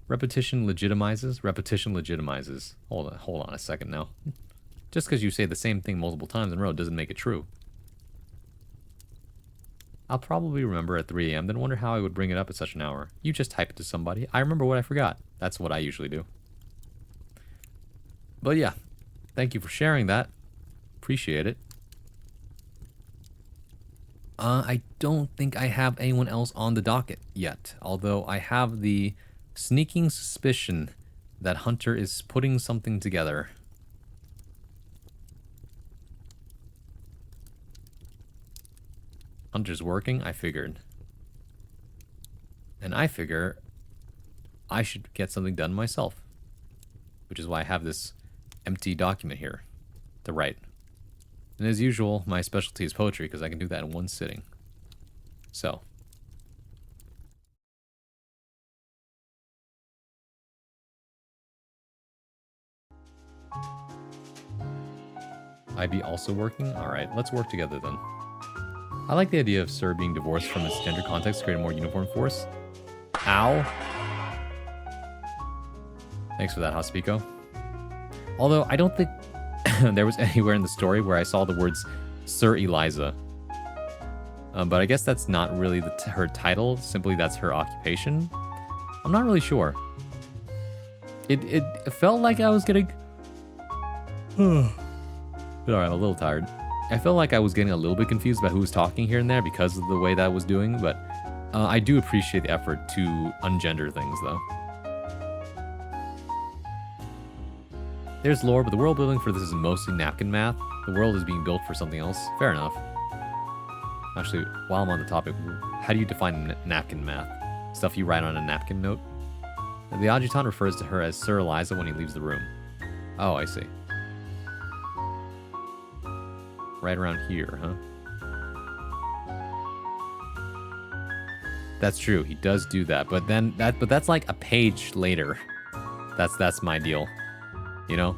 Repetition legitimizes. Repetition legitimizes. Hold on a second now. Just because you say the same thing multiple times in a row doesn't make it true. I'll probably remember at 3 a.m., then wonder how I would bring it up at such an hour. You just type it to somebody. I remember what I forgot. That's what I usually do. But yeah, thank you for sharing that. Appreciate it. I don't think I have anyone else on the docket yet, although I have the sneaking suspicion that Hunter is putting something together. Hunter's working, I figured. And I figure I should get something done myself, which is why I have this empty document here to write. And as usual, my specialty is poetry because I can do that in one sitting. So. IB also working? Alright, let's work together then. I like the idea of Sir being divorced from his gender context to create a more uniform force. Ow. Thanks for that, Hospico. Although, I don't think there was anywhere in the story where I saw the words Sir Eliza. But I guess that's not really her title, simply that's her occupation. I'm not really sure. It felt like I was getting... Alright, I'm a little tired. I felt like I was getting a little bit confused about who was talking here and there because of the way that I was doing, but I do appreciate the effort to ungender things, though. There's lore, but the world building for this is mostly napkin math. The world is being built for something else. Fair enough. Actually, while I'm on the topic, how do you define napkin math? Stuff you write on a napkin note? The adjutant refers to her as Sir Eliza when he leaves the room. Oh, I see. Right around here, huh? That's true. He does do that, but that's like a page later. That's my deal. You know?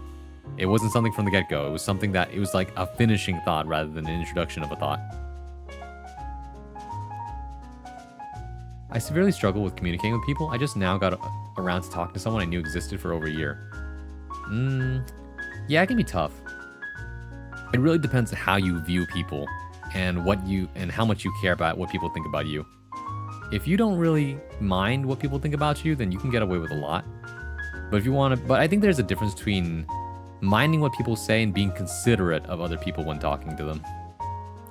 It wasn't something from the get-go. It was something that it was like a finishing thought rather than an introduction of a thought. I severely struggle with communicating with people. I just now got around to talking to someone I knew existed for over a year. Yeah, it can be tough. It really depends on how you view people and how much you care about what people think about you. If you don't really mind what people think about you, then you can get away with a lot. But if you want to, but I think there's a difference between minding what people say and being considerate of other people when talking to them.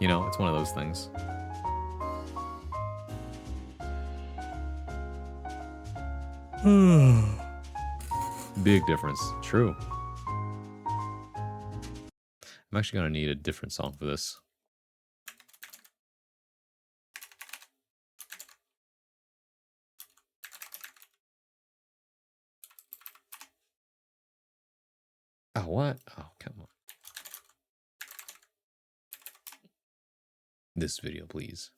You know, it's one of those things. Big difference. True. I'm actually going to need a different song for this. Oh, what? Oh, come on. This video, please.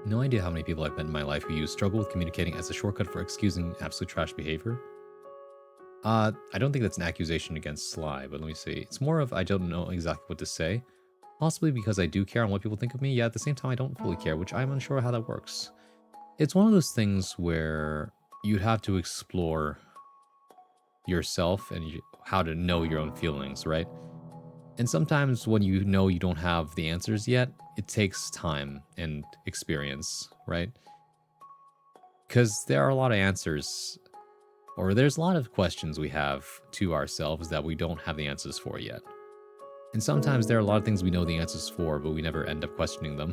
No idea how many people I've met in my life who use struggle with communicating as a shortcut for excusing absolute trash behavior. I don't think that's an accusation against Sly, but let me see. It's more of I don't know exactly what to say. Possibly because I do care on what people think of me, yet at the same time I don't fully care, which I'm unsure how that works. It's one of those things where you'd have to explore yourself and how to know your own feelings, right? And sometimes when you know you don't have the answers yet, it takes time and experience, right? Because there are a lot of answers, or there's a lot of questions we have to ourselves that we don't have the answers for yet. And sometimes there are a lot of things we know the answers for, but we never end up questioning them.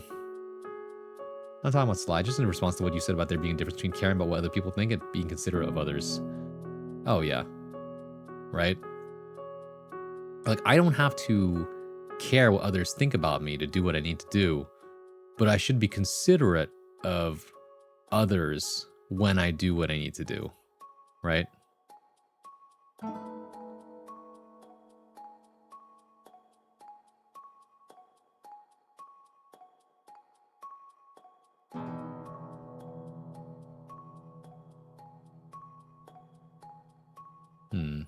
I'm talking about Sly, just in response to what you said about there being a difference between caring about what other people think and being considerate of others. Oh yeah. Right? Like, I don't have to care what others think about me to do what I need to do, but I should be considerate of others when I do what I need to do, right? Hmm.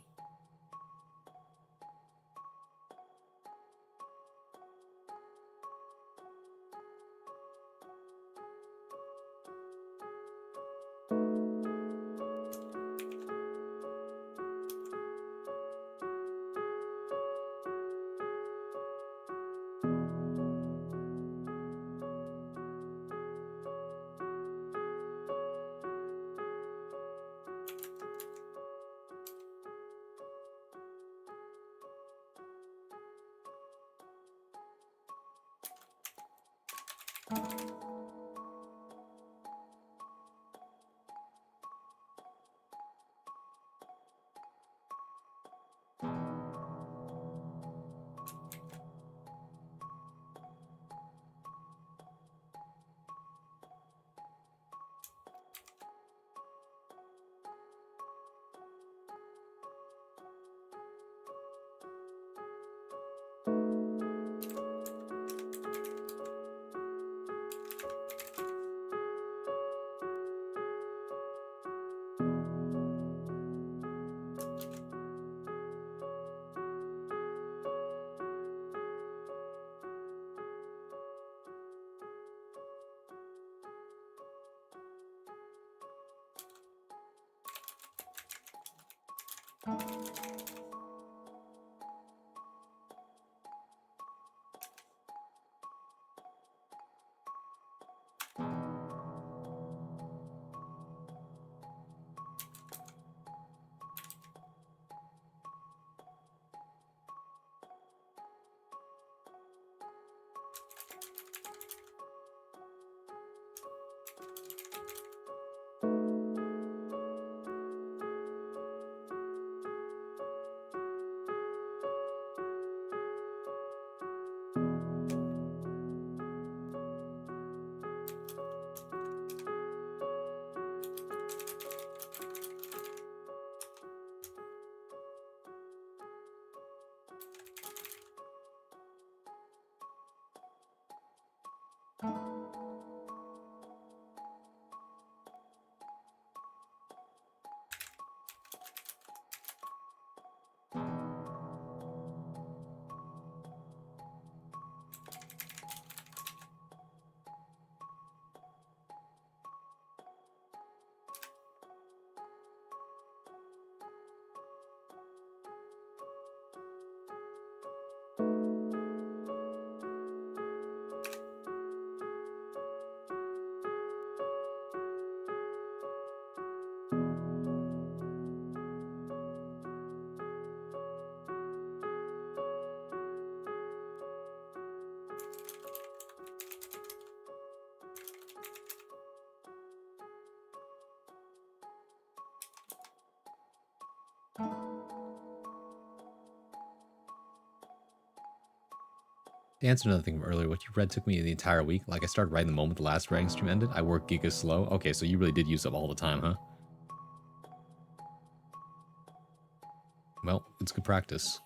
To answer another thing from earlier, what you read took me the entire week. Like, I started writing the moment the last writing stream ended. I work giga slow. Okay, so you really did use up all the time, huh? Well, it's good practice.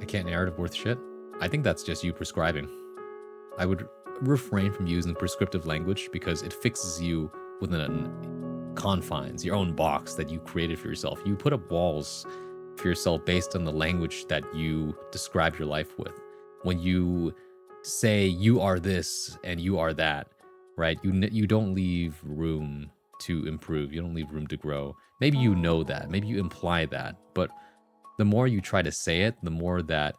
I can't narrative worth shit. I think that's just you prescribing. I would refrain from using prescriptive language because it fixes you within confines, your own box that you created for yourself. You put up walls for yourself based on the language that you describe your life with. When you say you are this and you are that, right? You don't leave room to improve. You don't leave room to grow. Maybe you know that. Maybe you imply that. But the more you try to say it, the more that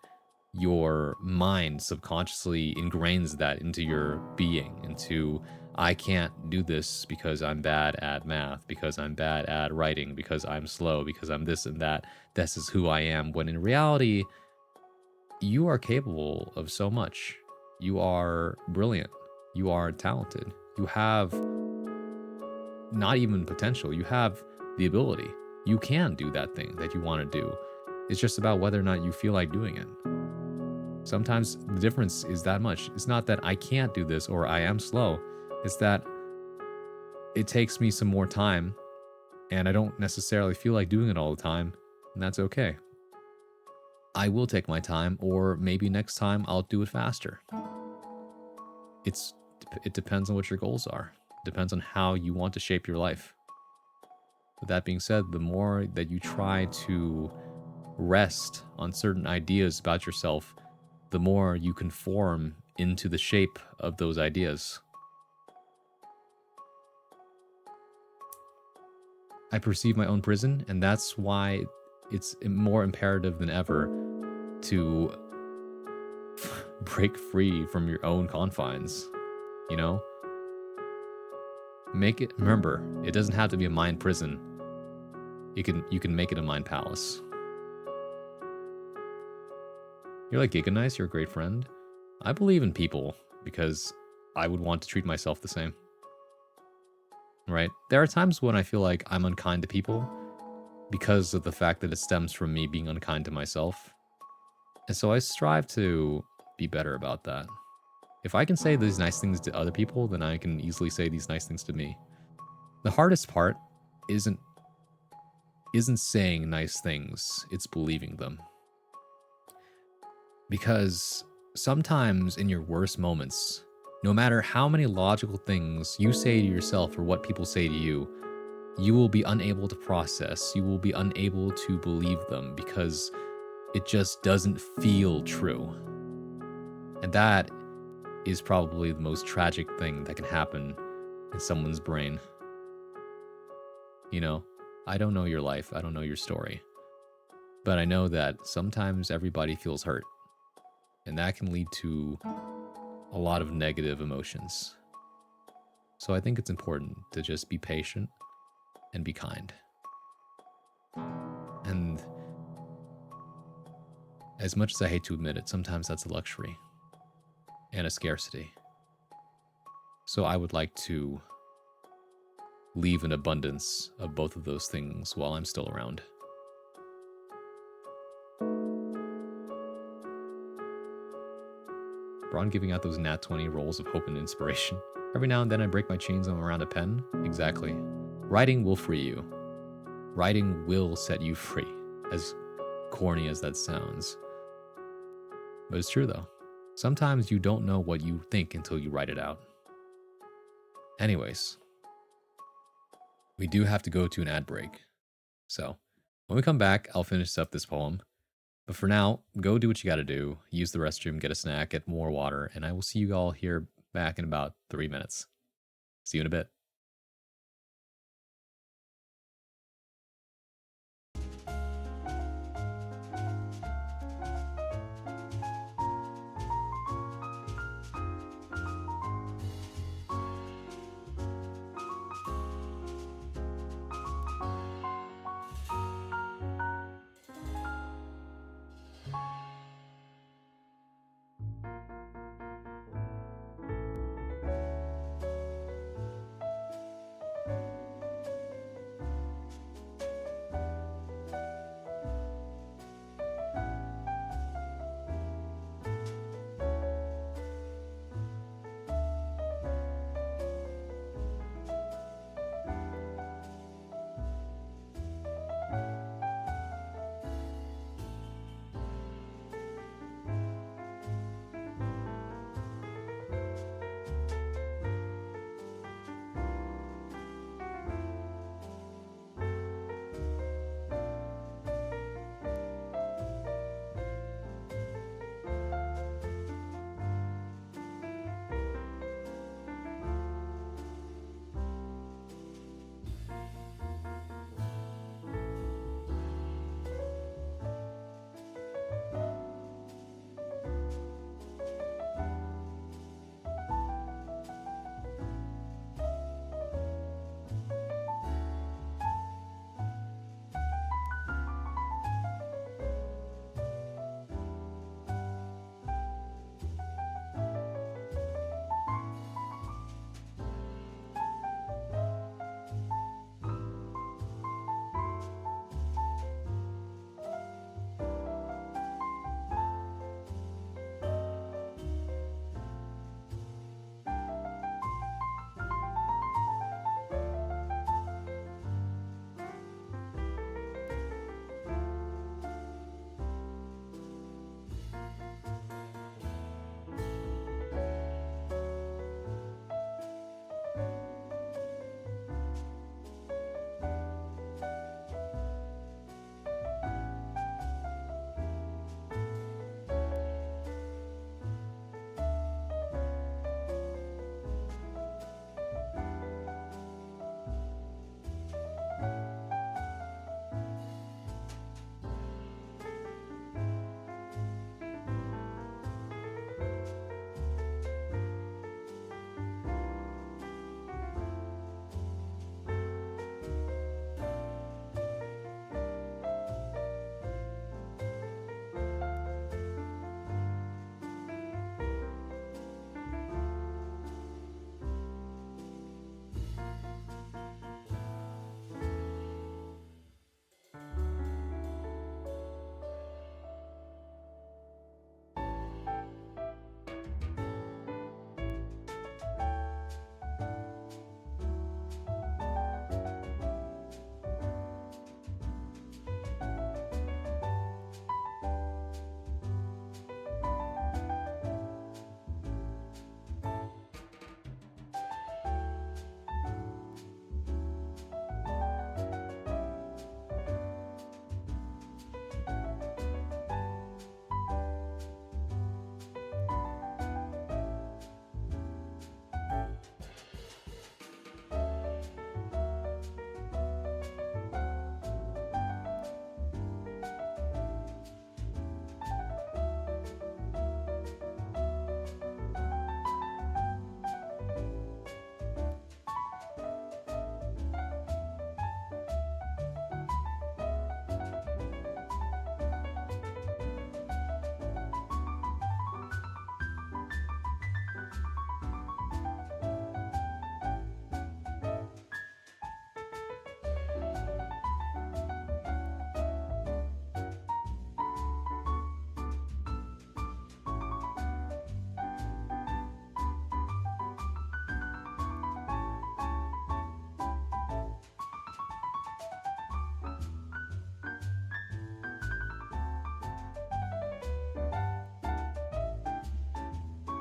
your mind subconsciously ingrains that into your being, into I can't do this because I'm bad at math, because I'm bad at writing, because I'm slow, because I'm this and that. This is who I am. When in reality, you are capable of so much. You are brilliant. You are talented. You have not even potential. You have the ability. You can do that thing that you want to do. It's just about whether or not you feel like doing it. Sometimes the difference is that much. It's not that I can't do this or I am slow. It's that it takes me some more time and I don't necessarily feel like doing it all the time, and that's okay. I will take my time, or maybe next time I'll do it faster. It depends on what your goals are. It depends on how you want to shape your life. With that being said, the more that you try to rest on certain ideas about yourself, the more you conform into the shape of those ideas. I perceive my own prison, and that's why it's more imperative than ever to break free from your own confines, you know? Remember, it doesn't have to be a mind prison. You can make it a mind palace. You're like Giga Nice, you're a great friend. I believe in people because I would want to treat myself the same. Right? There are times when I feel like I'm unkind to people because of the fact that it stems from me being unkind to myself. And so I strive to be better about that. If I can say these nice things to other people, then I can easily say these nice things to me. The hardest part isn't saying nice things, it's believing them. Because sometimes in your worst moments, no matter how many logical things you say to yourself or what people say to you, you will be unable to process, you will be unable to believe them because it just doesn't feel true. And that is probably the most tragic thing that can happen in someone's brain. You know, I don't know your life, I don't know your story, but I know that sometimes everybody feels hurt, and that can lead to a lot of negative emotions. So I think it's important to just be patient and be kind. And as much as I hate to admit it, sometimes that's a luxury and a scarcity. So I would like to leave an abundance of both of those things while I'm still around. Braun giving out those nat 20 rolls of hope and inspiration. Every now and then I break my chains and I'm around a pen. Exactly. Writing will free you. Writing will set you free, as corny as that sounds. But it's true though. Sometimes you don't know what you think until you write it out. Anyways, we do have to go to an ad break. So when we come back, I'll finish up this poem. But for now, go do what you gotta do. Use the restroom, get a snack, get more water, and I will see you all here back in about 3 minutes. See you in a bit.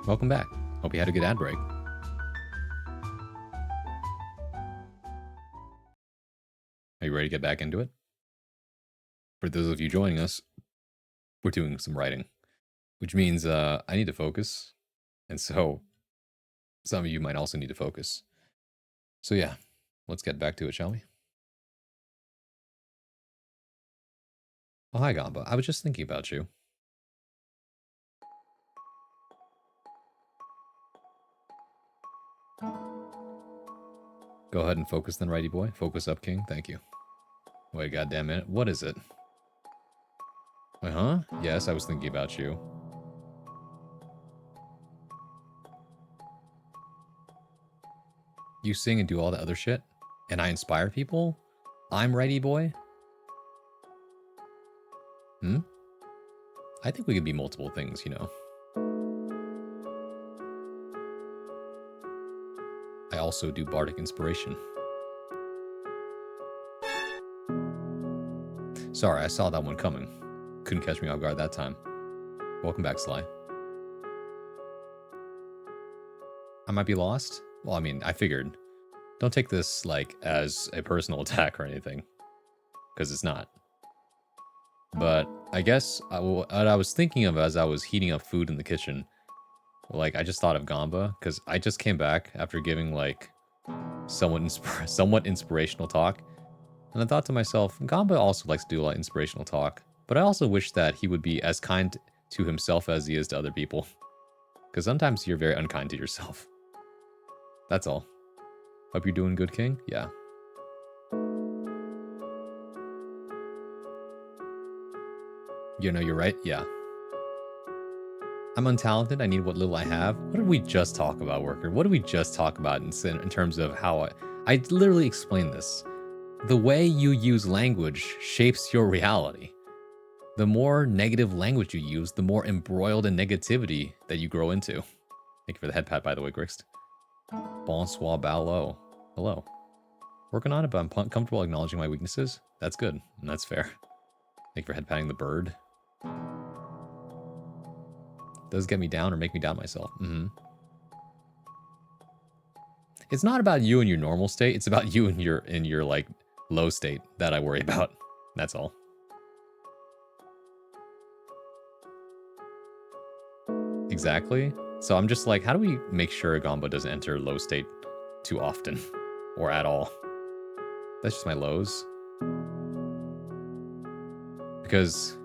Welcome back. Hope you had a good ad break. Are you ready to get back into it? For those of you joining us, we're doing some writing, which means I need to focus. And so some of you might also need to focus. So yeah, let's get back to it, shall we? Oh, hi, Gamba. I was just thinking about you. Go ahead and focus then, righty boy. Focus up, king. Thank you. Wait a goddamn minute. What is it? Uh-huh. Yes, I was thinking about you. You sing and do all the other shit, and I inspire people? I'm righty boy? Hmm? I think we could be multiple things, you know. I also do bardic inspiration. Sorry, I saw that one coming. Couldn't catch me off guard that time. Welcome back, Sly. I might be lost? Well, I mean, I figured. Don't take this, like, as a personal attack or anything. Because it's not. But I guess what I was thinking of as I was heating up food in the kitchen, like, I just thought of Gamba, because I just came back after giving, like, somewhat inspirational talk. And I thought to myself, Gamba also likes to do a lot of inspirational talk. But I also wish that he would be as kind to himself as he is to other people. Because sometimes you're very unkind to yourself. That's all. Hope you're doing good, King? Yeah. You know, you're right. Yeah. I'm untalented. I need what little I have. What did we just talk about, Worker? What did we just talk about in terms of how I literally explained this. The way you use language shapes your reality. The more negative language you use, the more embroiled in negativity that you grow into. Thank you for the head pat, by the way, Grixed. Bonsoir, Ballo. Hello. Working on it, but I'm comfortable acknowledging my weaknesses. That's good, and that's fair. Thank you for head patting the bird. Does get me down or make me doubt myself. It's not about you in your normal state. It's about you in your like low state that I worry about. That's all. Exactly. So I'm just like, how do we make sure Gamba doesn't enter low state too often or at all? That's just my lows. Because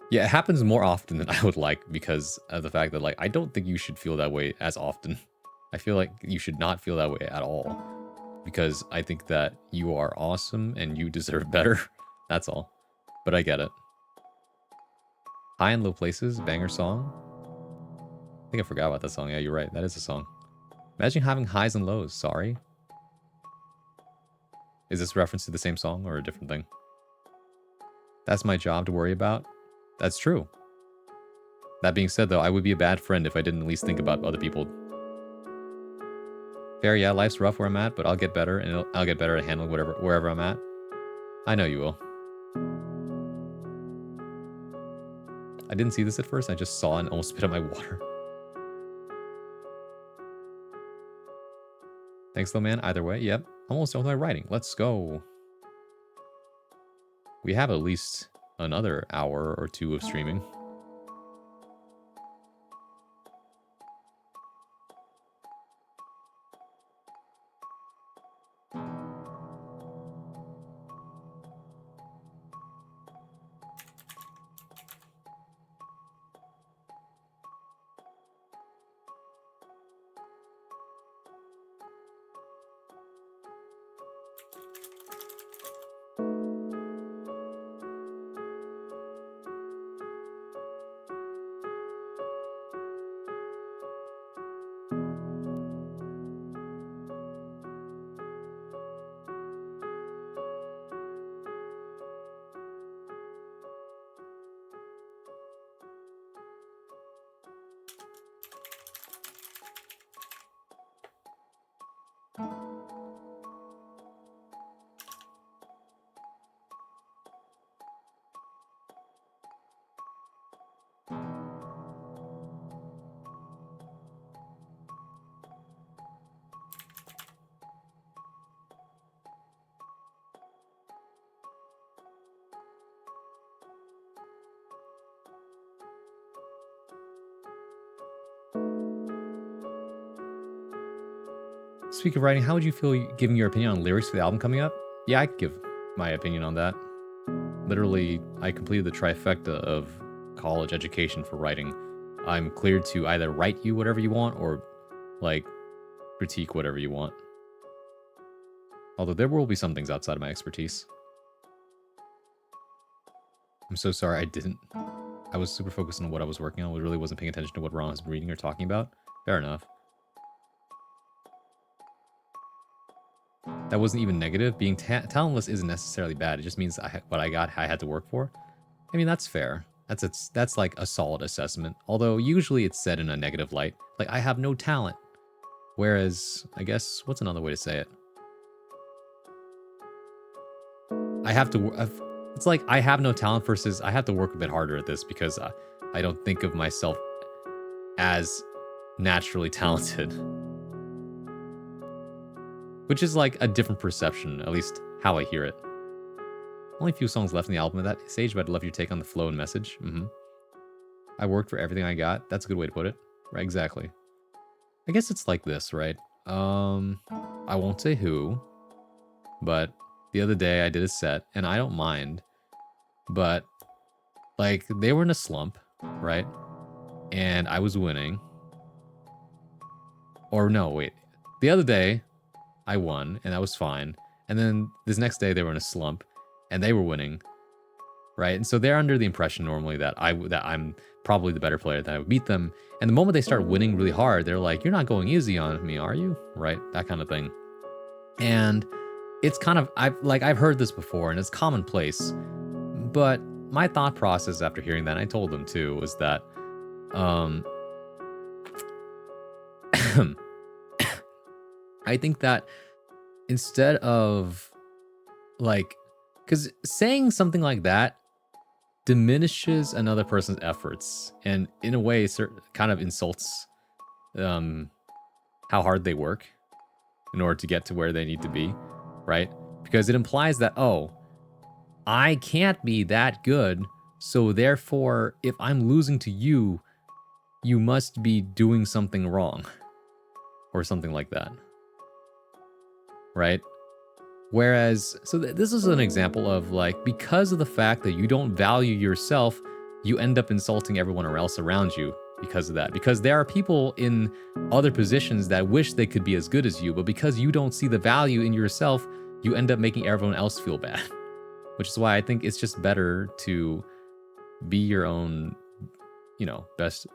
yeah, it happens more often than I would like because of the fact that, like, I don't think you should feel that way as often. I feel like you should not feel that way at all because I think that you are awesome and you deserve better. That's all. But I get it. High and Low Places, banger song. I think I forgot about that song. Yeah, you're right. That is a song. Imagine having highs and lows. Sorry. Is this reference to the same song or a different thing? That's my job to worry about. That's true. That being said, though, I would be a bad friend if I didn't at least think about other people. Fair, yeah, life's rough where I'm at, but I'll get better, and I'll get better at handling wherever I'm at. I know you will. I didn't see this at first. I just saw and almost spit out my water. Thanks, though, man. Either way, yep. Almost done with my writing. Let's go. We have at least another hour or two of streaming. Speaking of writing, how would you feel giving your opinion on lyrics for the album coming up? Yeah, I could give my opinion on that. Literally, I completed the trifecta of college education for writing. I'm cleared to either write you whatever you want or, like, critique whatever you want. Although there will be some things outside of my expertise. I'm so sorry I didn't. I was super focused on what I was working on. I really wasn't paying attention to what Ron was reading or talking about. Fair enough. That wasn't even negative. Being talentless isn't necessarily bad. It just means what I got, I had to work for. I mean, that's fair. That's like a solid assessment. Although usually it's said in a negative light. Like, I have no talent. Whereas, I guess, what's another way to say it? I have to... It's like, I have no talent versus I have to work a bit harder at this because I don't think of myself as naturally talented. Which is like a different perception, at least how I hear it. Only a few songs left in the album at that stage, but I'd love your take on the flow and message. I worked for everything I got. That's a good way to put it. Right, exactly. I guess it's like this, right? I won't say who, but the other day I did a set, and I don't mind, but like they were in a slump, right? And I was winning. Or no, wait. The other day I won, and that was fine. And then this next day they were in a slump, and they were winning, right? And so they're under the impression normally that I'm probably the better player, that I would beat them. And the moment they start winning really hard, they're like, "You're not going easy on me, are you?" Right? That kind of thing. And it's kind of I've heard this before, and it's commonplace. But my thought process after hearing that, and I told them too, was that I think that instead of like, because saying something like that diminishes another person's efforts, and in a way kind of insults how hard they work in order to get to where they need to be, right? Because it implies that, oh, I can't be that good, so therefore if I'm losing to you, you must be doing something wrong, or something like that, right? Whereas, so this is an example of like, because of the fact that you don't value yourself, you end up insulting everyone else around you because of that. Because there are people in other positions that wish they could be as good as you, but because you don't see the value in yourself, you end up making everyone else feel bad. Which is why I think it's just better to be your own,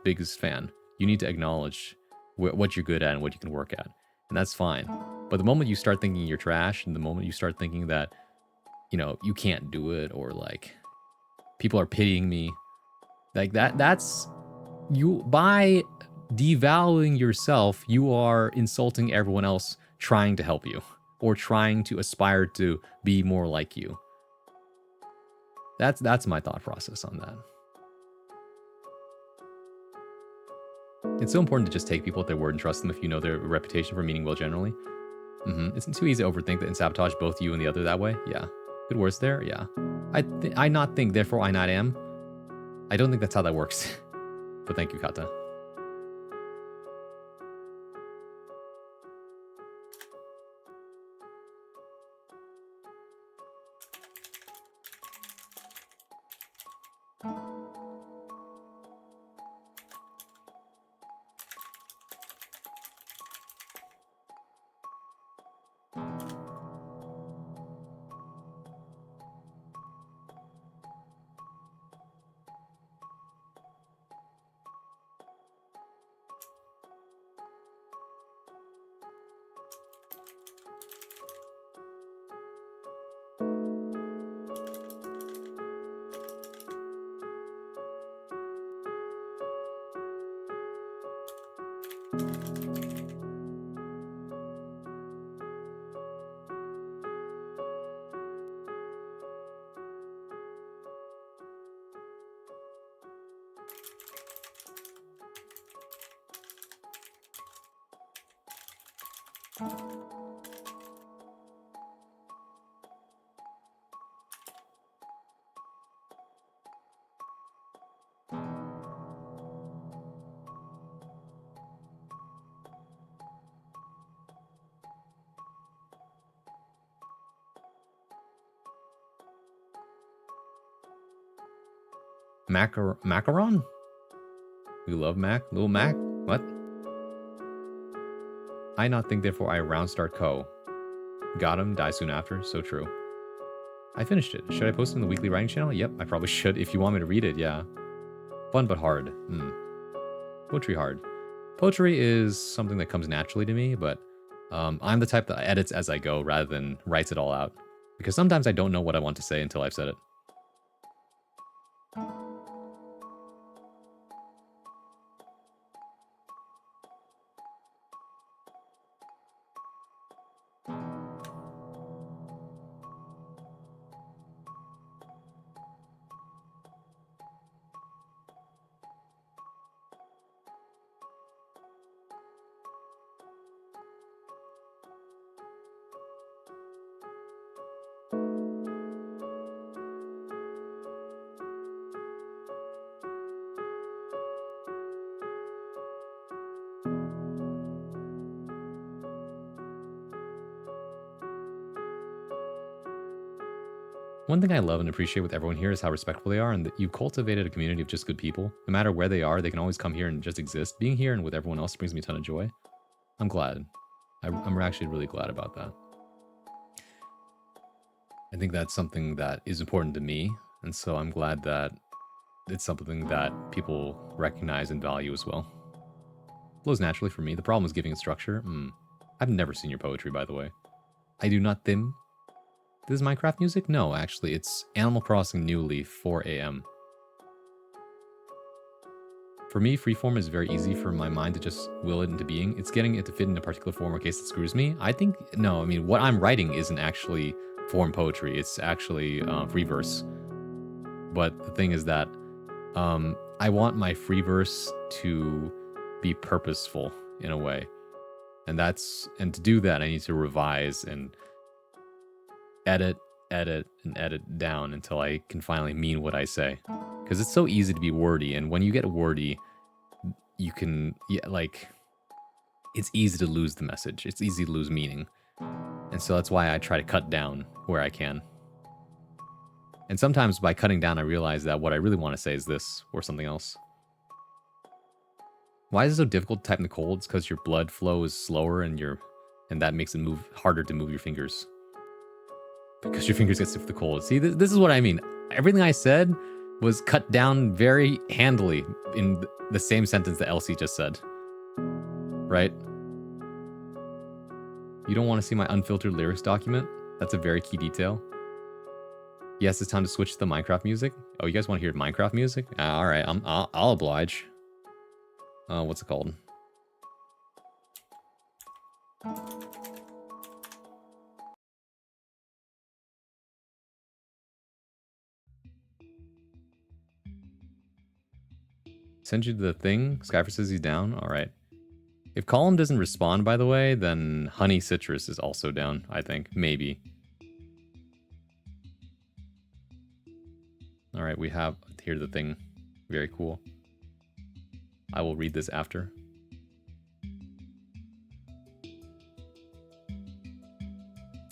biggest fan. You need to acknowledge what you're good at and what you can work at. And that's fine. But the moment you start thinking you're trash, and the moment you start thinking that, you can't do it, or like people are pitying me, like that's you, by devaluing yourself, you are insulting everyone else trying to help you or trying to aspire to be more like you. That's my thought process on that. It's so important to just take people at their word and trust them if you know their reputation for meaning well generally. It's too easy to overthink that and sabotage both you and the other that way. Yeah. Good words there. Yeah. I not think, therefore I not am. I don't think that's how that works. But thank you, Kata. Macaron? We love Mac? Little Mac? What? I not think, therefore I round start co. Got him, die soon after. So true. I finished it. Should I post it in the weekly writing channel? Yep, I probably should. If you want me to read it, yeah. Fun but hard. Poetry hard. Poetry is something that comes naturally to me, but I'm the type that edits as I go rather than writes it all out. Because sometimes I don't know what I want to say until I've said it. One thing I love and appreciate with everyone here is how respectful they are, and that you've cultivated a community of just good people. No matter where they are, they can always come here and just exist. Being here and with everyone else brings me a ton of joy. I'm glad. I'm actually really glad about that. I think that's something that is important to me, and so I'm glad that it's something that people recognize and value as well. Flows naturally for me. The problem is giving it structure. I've never seen your poetry, by the way. I do not think. This is Minecraft music? No, actually, it's Animal Crossing New Leaf, 4 a.m. For me, freeform is very easy for my mind to just will it into being. It's getting it to fit in a particular form in case it screws me. I think, no, I mean, what I'm writing isn't actually form poetry. It's actually free verse. But the thing is that I want my free verse to be purposeful in a way. And to do that, I need to revise and edit, and edit down until I can finally mean what I say. Because it's so easy to be wordy, and when you get wordy, you can, it's easy to lose the message. It's easy to lose meaning. And so that's why I try to cut down where I can. And sometimes by cutting down, I realize that what I really want to say is this, or something else. Why is it so difficult to type in the cold? It's because your blood flow is slower, and that makes it harder to move your fingers. Because your fingers get stiff with the cold. See, this is what I mean. Everything I said was cut down very handily in the same sentence that Elsie just said. Right? You don't want to see my unfiltered lyrics document? That's a very key detail. Yes, it's time to switch to the Minecraft music. Oh, you guys want to hear Minecraft music? All right, I'll oblige. What's it called? Send you the thing. Skyfer says he's down. All right. If Column doesn't respond, by the way, then Honey Citrus is also down, I think. Maybe. All right, we have here the thing. Very cool. I will read this after.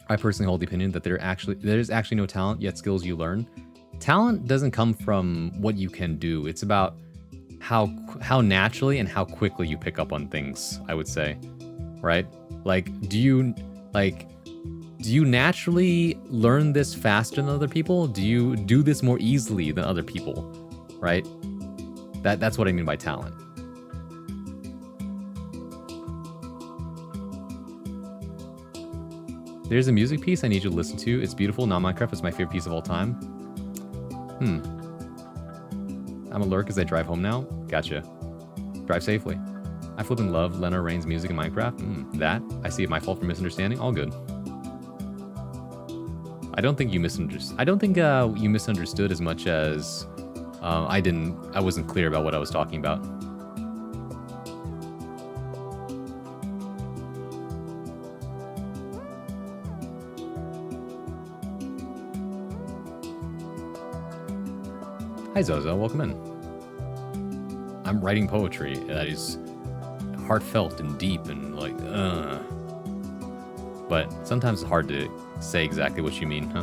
I personally hold the opinion that there's actually no talent, yet skills you learn. Talent doesn't come from what you can do. It's about how naturally and how quickly you pick up on things, I would say. Right? Do you naturally learn this faster than other people? Do you do this more easily than other people? Right? That's what I mean by talent. There's a music piece I need you to listen to. It's beautiful. Non-Minecraft is my favorite piece of all time. I'm alert because I drive home now. Gotcha. Drive safely. I flippin' love Lena Raine's music in Minecraft. That? I see it my fault for misunderstanding. All good. I don't think you misunderstood. I don't think you misunderstood as much as I wasn't clear about what I was talking about. Hi Zozo, welcome in. I'm writing poetry that is heartfelt and deep and but sometimes it's hard to say exactly what you mean, huh?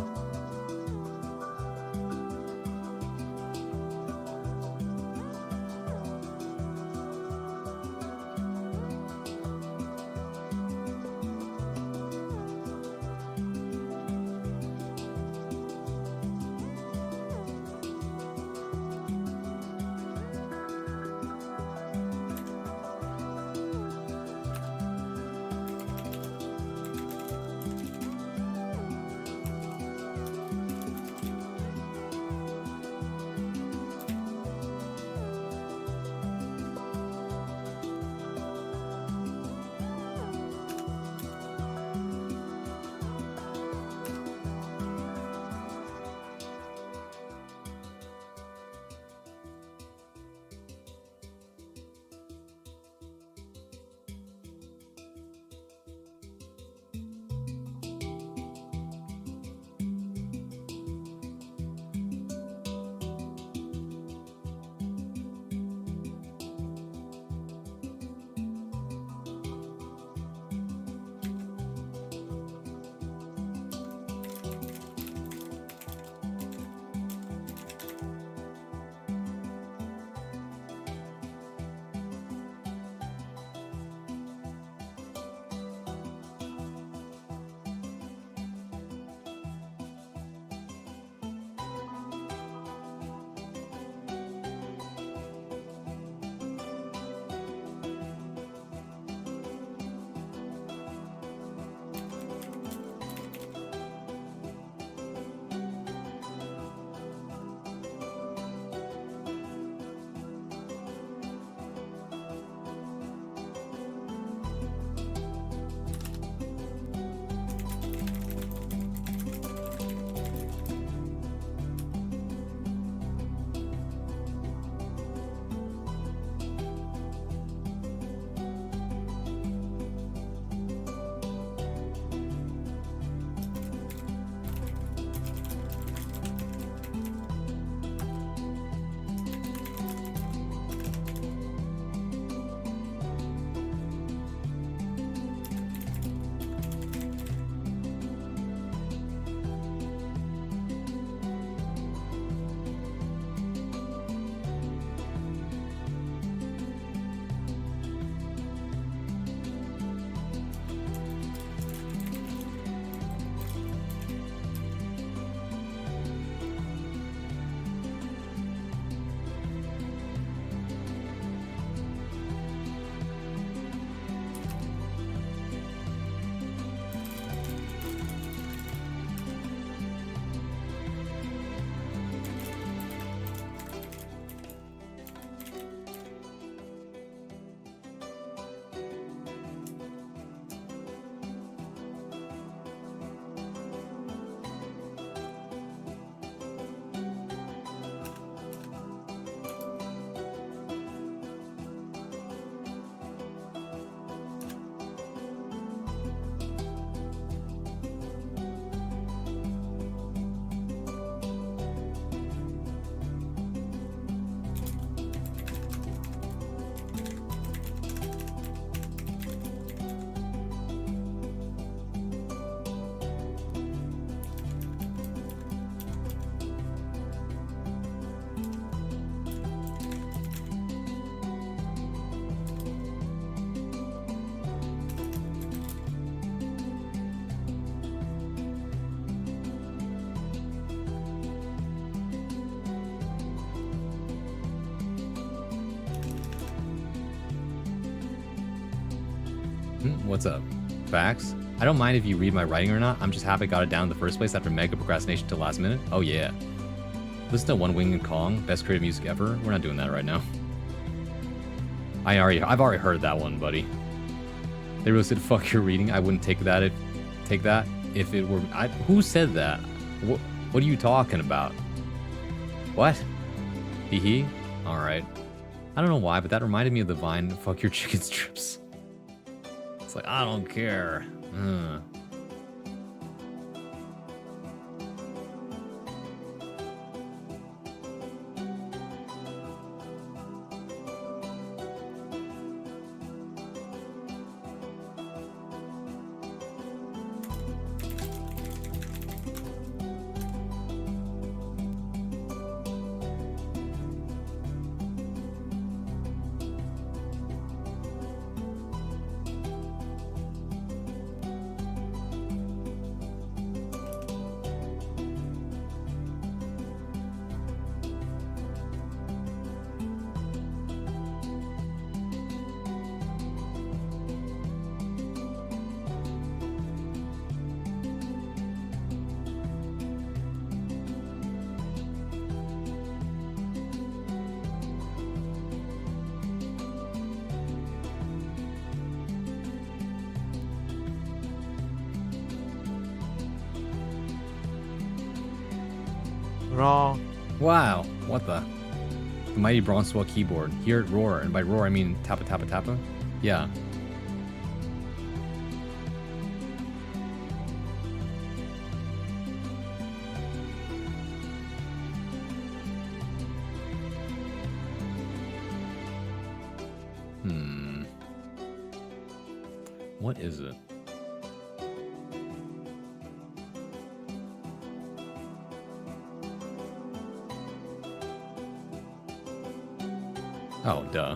What's up? Facts? I don't mind if you read my writing or not. I'm just happy I got it down in the first place after mega procrastination till last minute. Oh yeah. Listen to One Winged Kong, best creative music ever. We're not doing that right now. I've already heard that one, buddy. They really said fuck your reading. I wouldn't take that if it were. Who said that? What are you talking about? What? Hee hee. All right. I don't know why, but that reminded me of the Vine "fuck your chicken strips." It's like I don't care. Raw. Wow, what the? The mighty Bronzewell keyboard. Hear it roar, and by roar I mean tappa tappa tappa? Yeah. What is it? Oh, duh.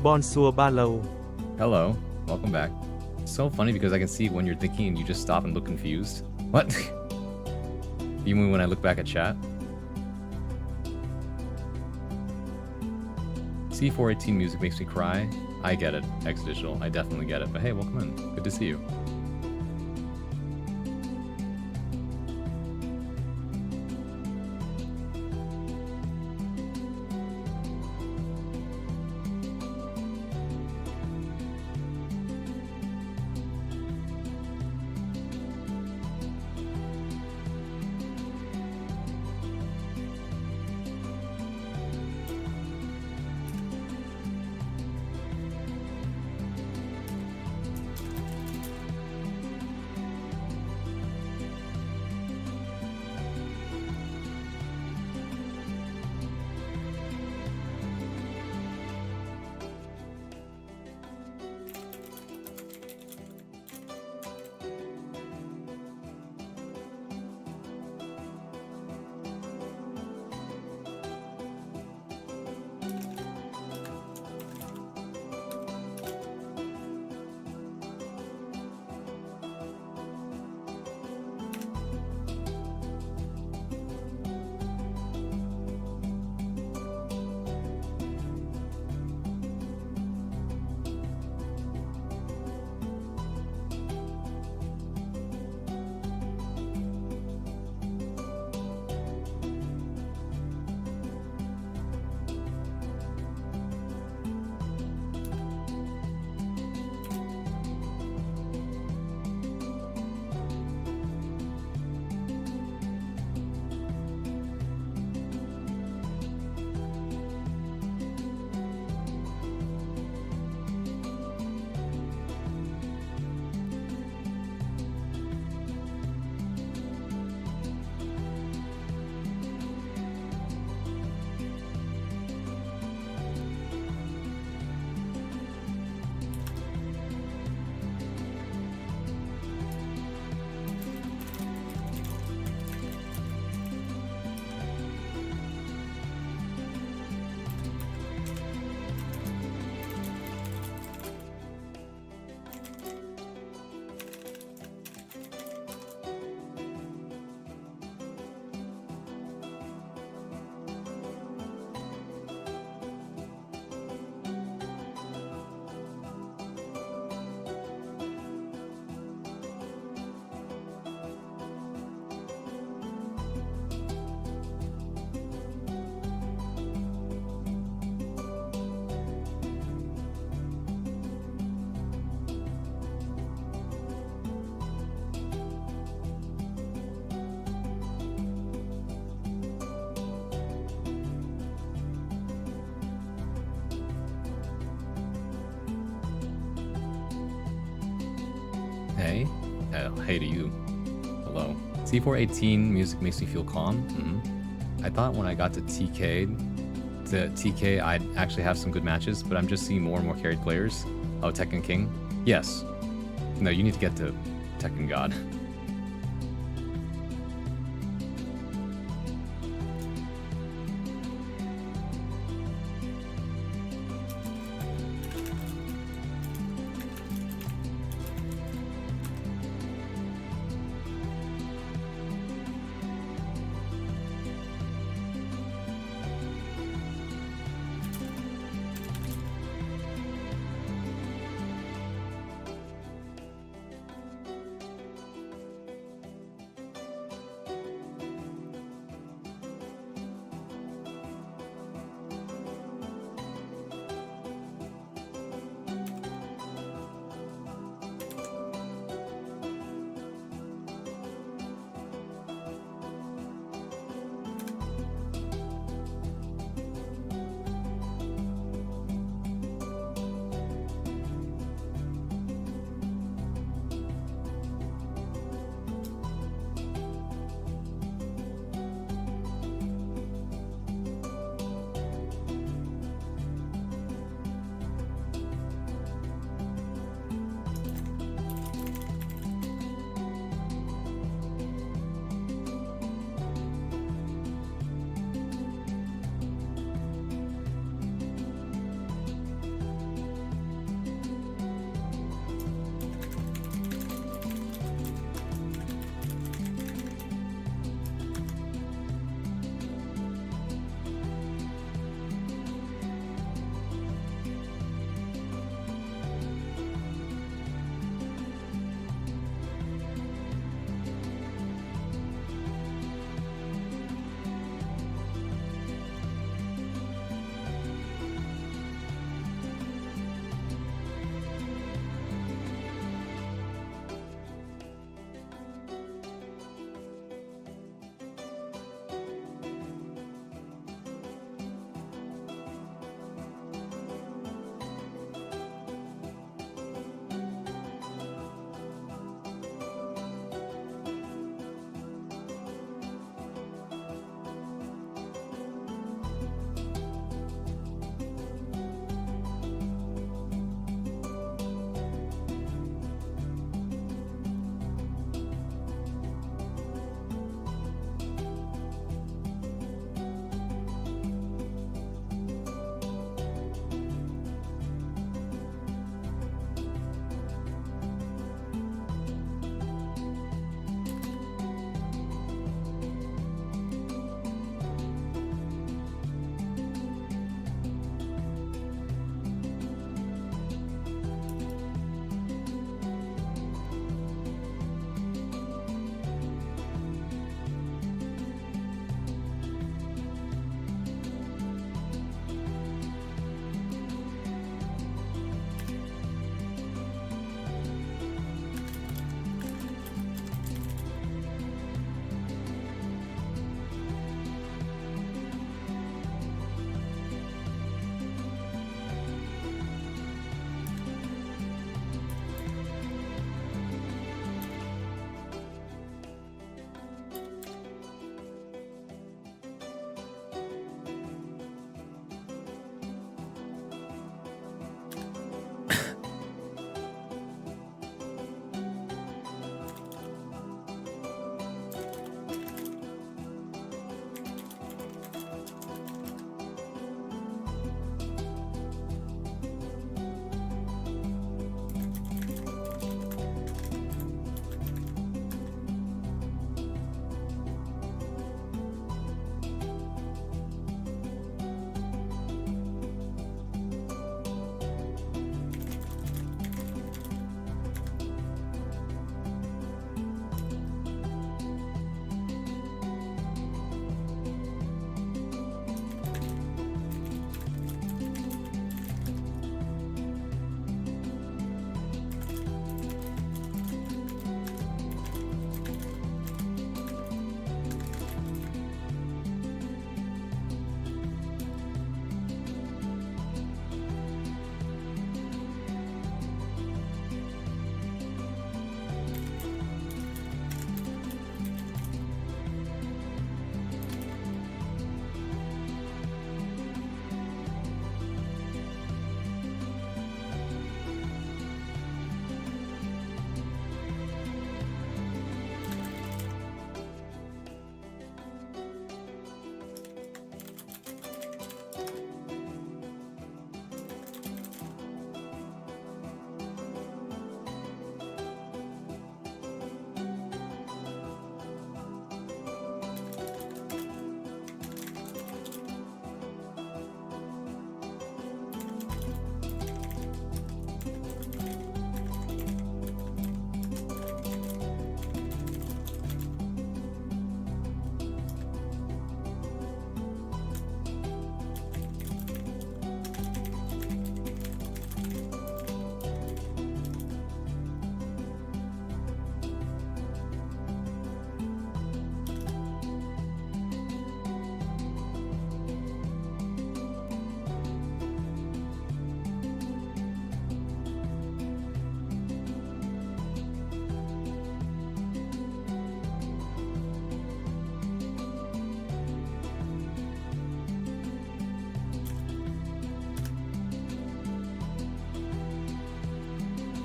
Bonsoir Barlow. Hello, welcome back. It's so funny because I can see when you're thinking and you just stop and look confused. What? You mean when I look back at chat? C418 music makes me cry. I get it, Exdigital. I definitely get it. But hey, welcome in. Good to see you. Hey to you. Hello. C418 music makes me feel calm. I thought when I got to TK, I'd actually have some good matches, but I'm just seeing more and more carried players. Oh, Tekken King? Yes. No, you need to get to Tekken God.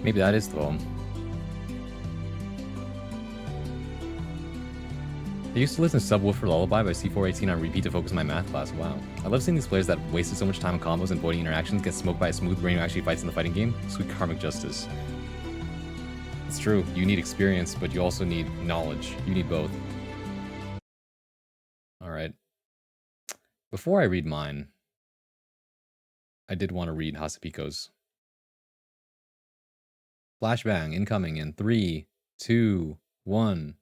Maybe that is the poem. I used to listen to Subwoofer Lullaby by C418 on repeat to focus on my math class. Wow. I love seeing these players that wasted so much time on combos and avoiding interactions get smoked by a smooth brain who actually fights in the fighting game. Sweet karmic justice. It's true. You need experience, but you also need knowledge. You need both. Alright. Before I read mine, I did want to read Hasabiko's. Flashbang incoming in 3, 2, 1.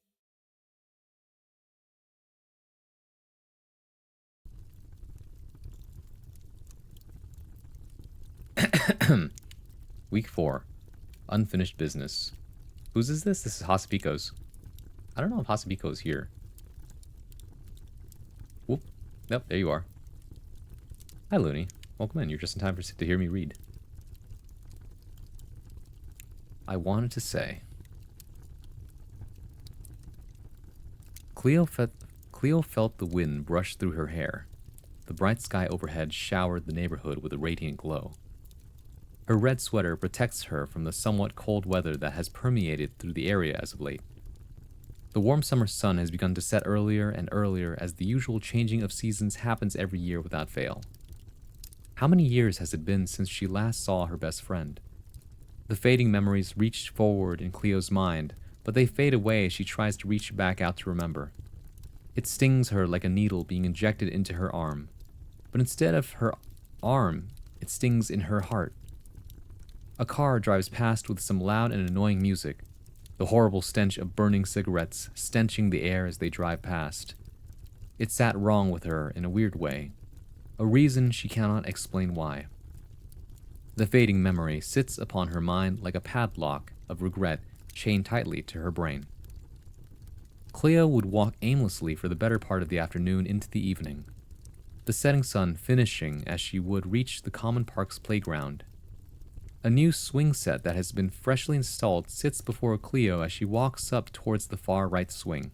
Week 4. Unfinished business. Whose is this? This is Hasabiko's. I don't know if Hasabiko's here. Whoop. Yep, there you are. Hi, Looney. Welcome in. You're just in time to hear me read. I wanted to say... Cleo felt the wind brush through her hair. The bright sky overhead showered the neighborhood with a radiant glow. Her red sweater protects her from the somewhat cold weather that has permeated through the area as of late. The warm summer sun has begun to set earlier and earlier as the usual changing of seasons happens every year without fail. How many years has it been since she last saw her best friend? The fading memories reach forward in Cleo's mind, but they fade away as she tries to reach back out to remember. It stings her like a needle being injected into her arm, but instead of her arm, it stings in her heart. A car drives past with some loud and annoying music, the horrible stench of burning cigarettes stenching the air as they drive past. It sat wrong with her in a weird way, a reason she cannot explain why. The fading memory sits upon her mind like a padlock of regret chained tightly to her brain. Cleo would walk aimlessly for the better part of the afternoon into the evening, the setting sun finishing as she would reach the common park's playground. A new swing set that has been freshly installed sits before Cleo as she walks up towards the far right swing.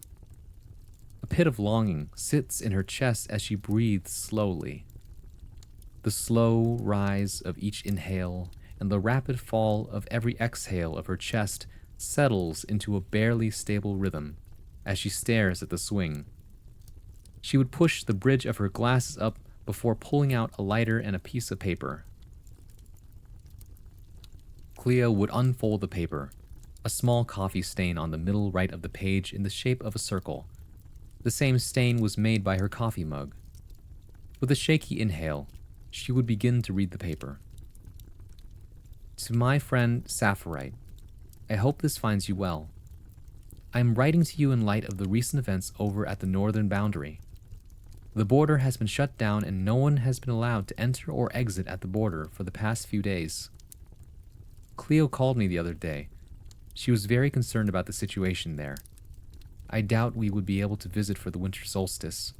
A pit of longing sits in her chest as she breathes slowly. The slow rise of each inhale and the rapid fall of every exhale of her chest settles into a barely stable rhythm as she stares at the swing. She would push the bridge of her glasses up before pulling out a lighter and a piece of paper. Cleo would unfold the paper, a small coffee stain on the middle right of the page in the shape of a circle. The same stain was made by her coffee mug. With a shaky inhale, she would begin to read the paper. To my friend Saphirite, I hope this finds you well. I am writing to you in light of the recent events over at the northern boundary. The border has been shut down and no one has been allowed to enter or exit at the border for the past few days. Cleo called me the other day. She was very concerned about the situation there. I doubt we would be able to visit for the winter solstice.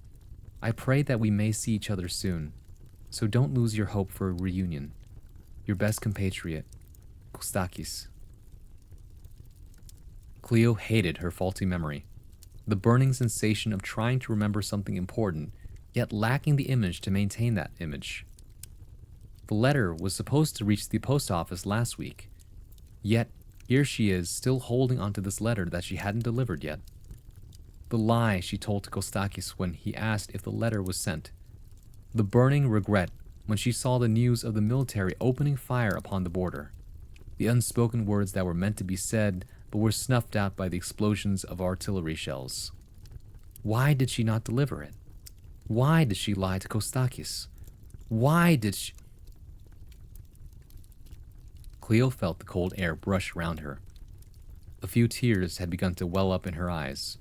I pray that we may see each other soon, so don't lose your hope for a reunion. Your best compatriot, Kostakis. Cleo hated her faulty memory, the burning sensation of trying to remember something important, yet lacking the image to maintain that image. The letter was supposed to reach the post office last week, yet here she is still holding onto this letter that she hadn't delivered yet. The lie she told to Kostakis when he asked if the letter was sent. The burning regret when she saw the news of the military opening fire upon the border. The unspoken words that were meant to be said but were snuffed out by the explosions of artillery shells. Why did she not deliver it? Why did she lie to Kostakis? Why did she... Cleo felt the cold air brush around her. A few tears had begun to well up in her eyes.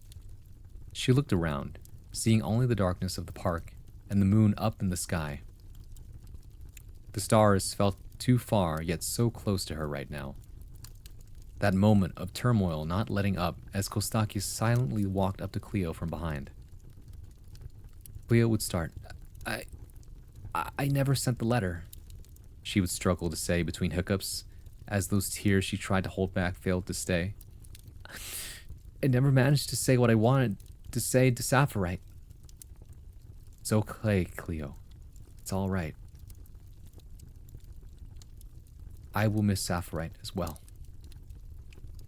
She looked around, seeing only the darkness of the park and the moon up in the sky. The stars felt too far yet so close to her right now. That moment of turmoil not letting up as Kostakis silently walked up to Cleo from behind. Cleo would start, I never sent the letter, she would struggle to say between hiccups, as those tears she tried to hold back failed to stay. I never managed to say what I wanted to say to Saphirite. It's okay, Cleo. It's all right. I will miss Saphirite as well.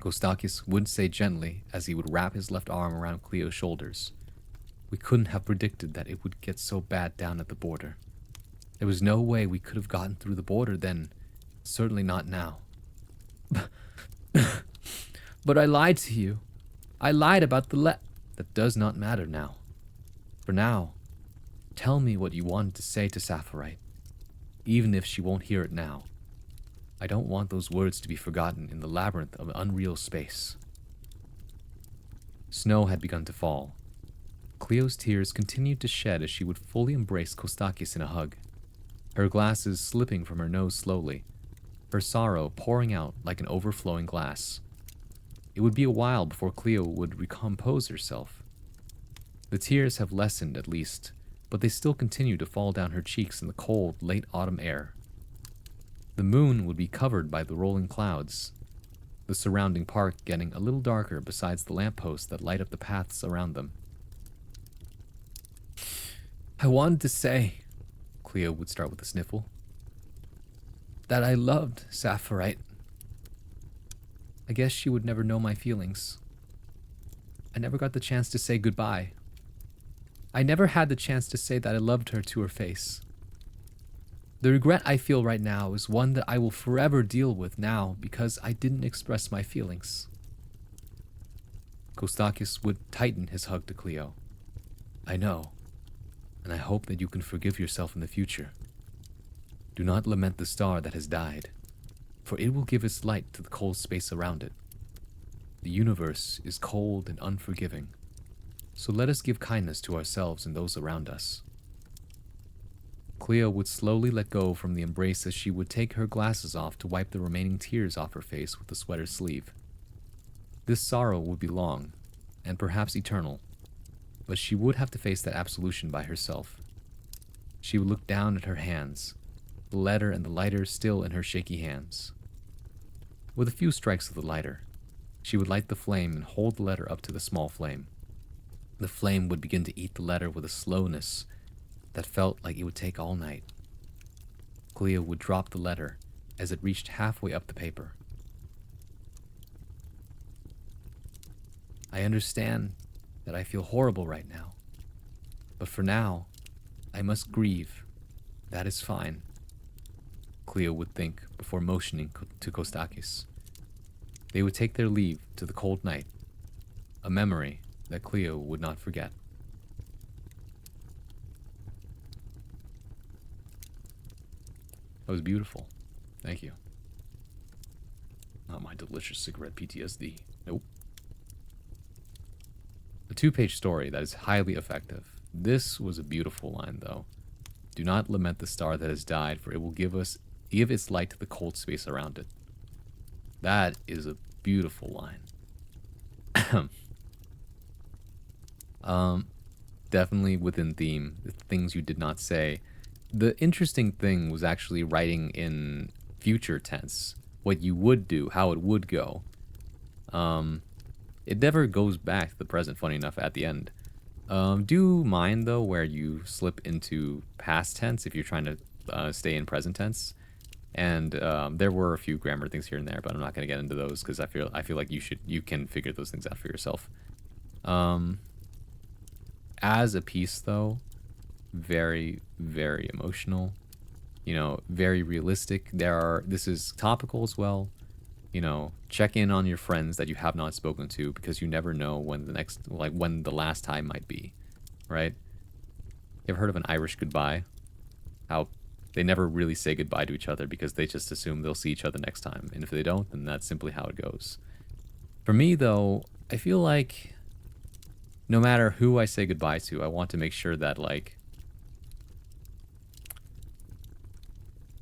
Kostakis would say gently as he would wrap his left arm around Cleo's shoulders. We couldn't have predicted that it would get so bad down at the border. There was no way we could have gotten through the border then, certainly not now. But I lied to you. I lied about the That does not matter now. For now, tell me what you wanted to say to Sapphirite, even if she won't hear it now. I don't want those words to be forgotten in the labyrinth of unreal space. Snow had begun to fall. Cleo's tears continued to shed as she would fully embrace Kostakis in a hug, her glasses slipping from her nose slowly, her sorrow pouring out like an overflowing glass. It would be a while before Cleo would recompose herself. The tears have lessened at least, but they still continue to fall down her cheeks in the cold, late autumn air. The moon would be covered by the rolling clouds, the surrounding park getting a little darker besides the lampposts that light up the paths around them. I wanted to say, Cleo would start with a sniffle, that I loved Sapphirite. I guess she would never know my feelings. I never got the chance to say goodbye. I never had the chance to say that I loved her to her face. The regret I feel right now is one that I will forever deal with now because I didn't express my feelings. Kostakis would tighten his hug to Cleo. I know, and I hope that you can forgive yourself in the future. Do not lament the star that has died, for it will give its light to the cold space around it. The universe is cold and unforgiving, so let us give kindness to ourselves and those around us. Cleo would slowly let go from the embrace as she would take her glasses off to wipe the remaining tears off her face with the sweater sleeve. This sorrow would be long, and perhaps eternal, but she would have to face that absolution by herself. She would look down at her hands, the letter and the lighter still in her shaky hands. With a few strikes of the lighter, she would light the flame and hold the letter up to the small flame. The flame would begin to eat the letter with a slowness that felt like it would take all night. Cleo would drop the letter as it reached halfway up the paper. I understand that I feel horrible right now, but for now, I must grieve. That is fine, Cleo would think before motioning to Kostakis. They would take their leave to the cold night, a memory that Cleo would not forget. That was beautiful. Thank you. Not my delicious cigarette PTSD. Nope. A 2-page story that is highly effective. This was a beautiful line, though. Do not lament the star that has died, for it will give its light to the cold space around it. That is a beautiful line. Definitely within theme. The things you did not say. The interesting thing was actually writing in future tense. What you would do, how it would go. It never goes back to the present, funny enough, at the end. Do you mind, though, where you slip into past tense if you're trying to stay in present tense? And there were a few grammar things here and there, but I'm not going to get into those because I feel like you can figure those things out for yourself. As a piece, though, very, very emotional. You know, very realistic. This is topical as well. You know, check in on your friends that you have not spoken to because you never know when the last time might be, right? You ever heard of an Irish goodbye? How they never really say goodbye to each other because they just assume they'll see each other next time. And if they don't, then that's simply how it goes. For me, though, I feel like no matter who I say goodbye to, I want to make sure that, like,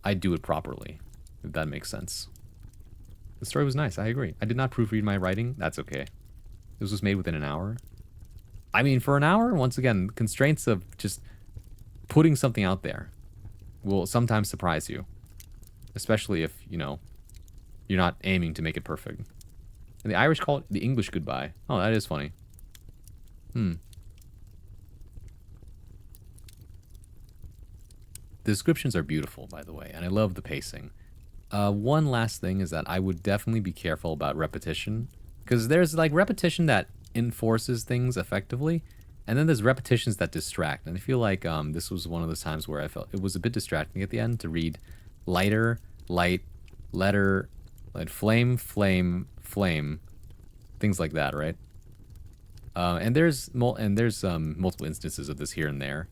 I do it properly, if that makes sense. The story was nice, I agree. I did not proofread my writing. That's okay. This was made within an hour. I mean, for an hour, once again, constraints of just putting something out there will sometimes surprise you. Especially if, you know, you're not aiming to make it perfect. And the Irish call it the English goodbye. Oh, that is funny. The descriptions are beautiful, by the way, and I love the pacing. One last thing is that I would definitely be careful about repetition, because there's like repetition that enforces things effectively, and then there's repetitions that distract. And I feel like this was one of those times where I felt it was a bit distracting at the end to read lighter, light, letter, like flame, flame, flame, things like that, right? And there's multiple instances of this here and there.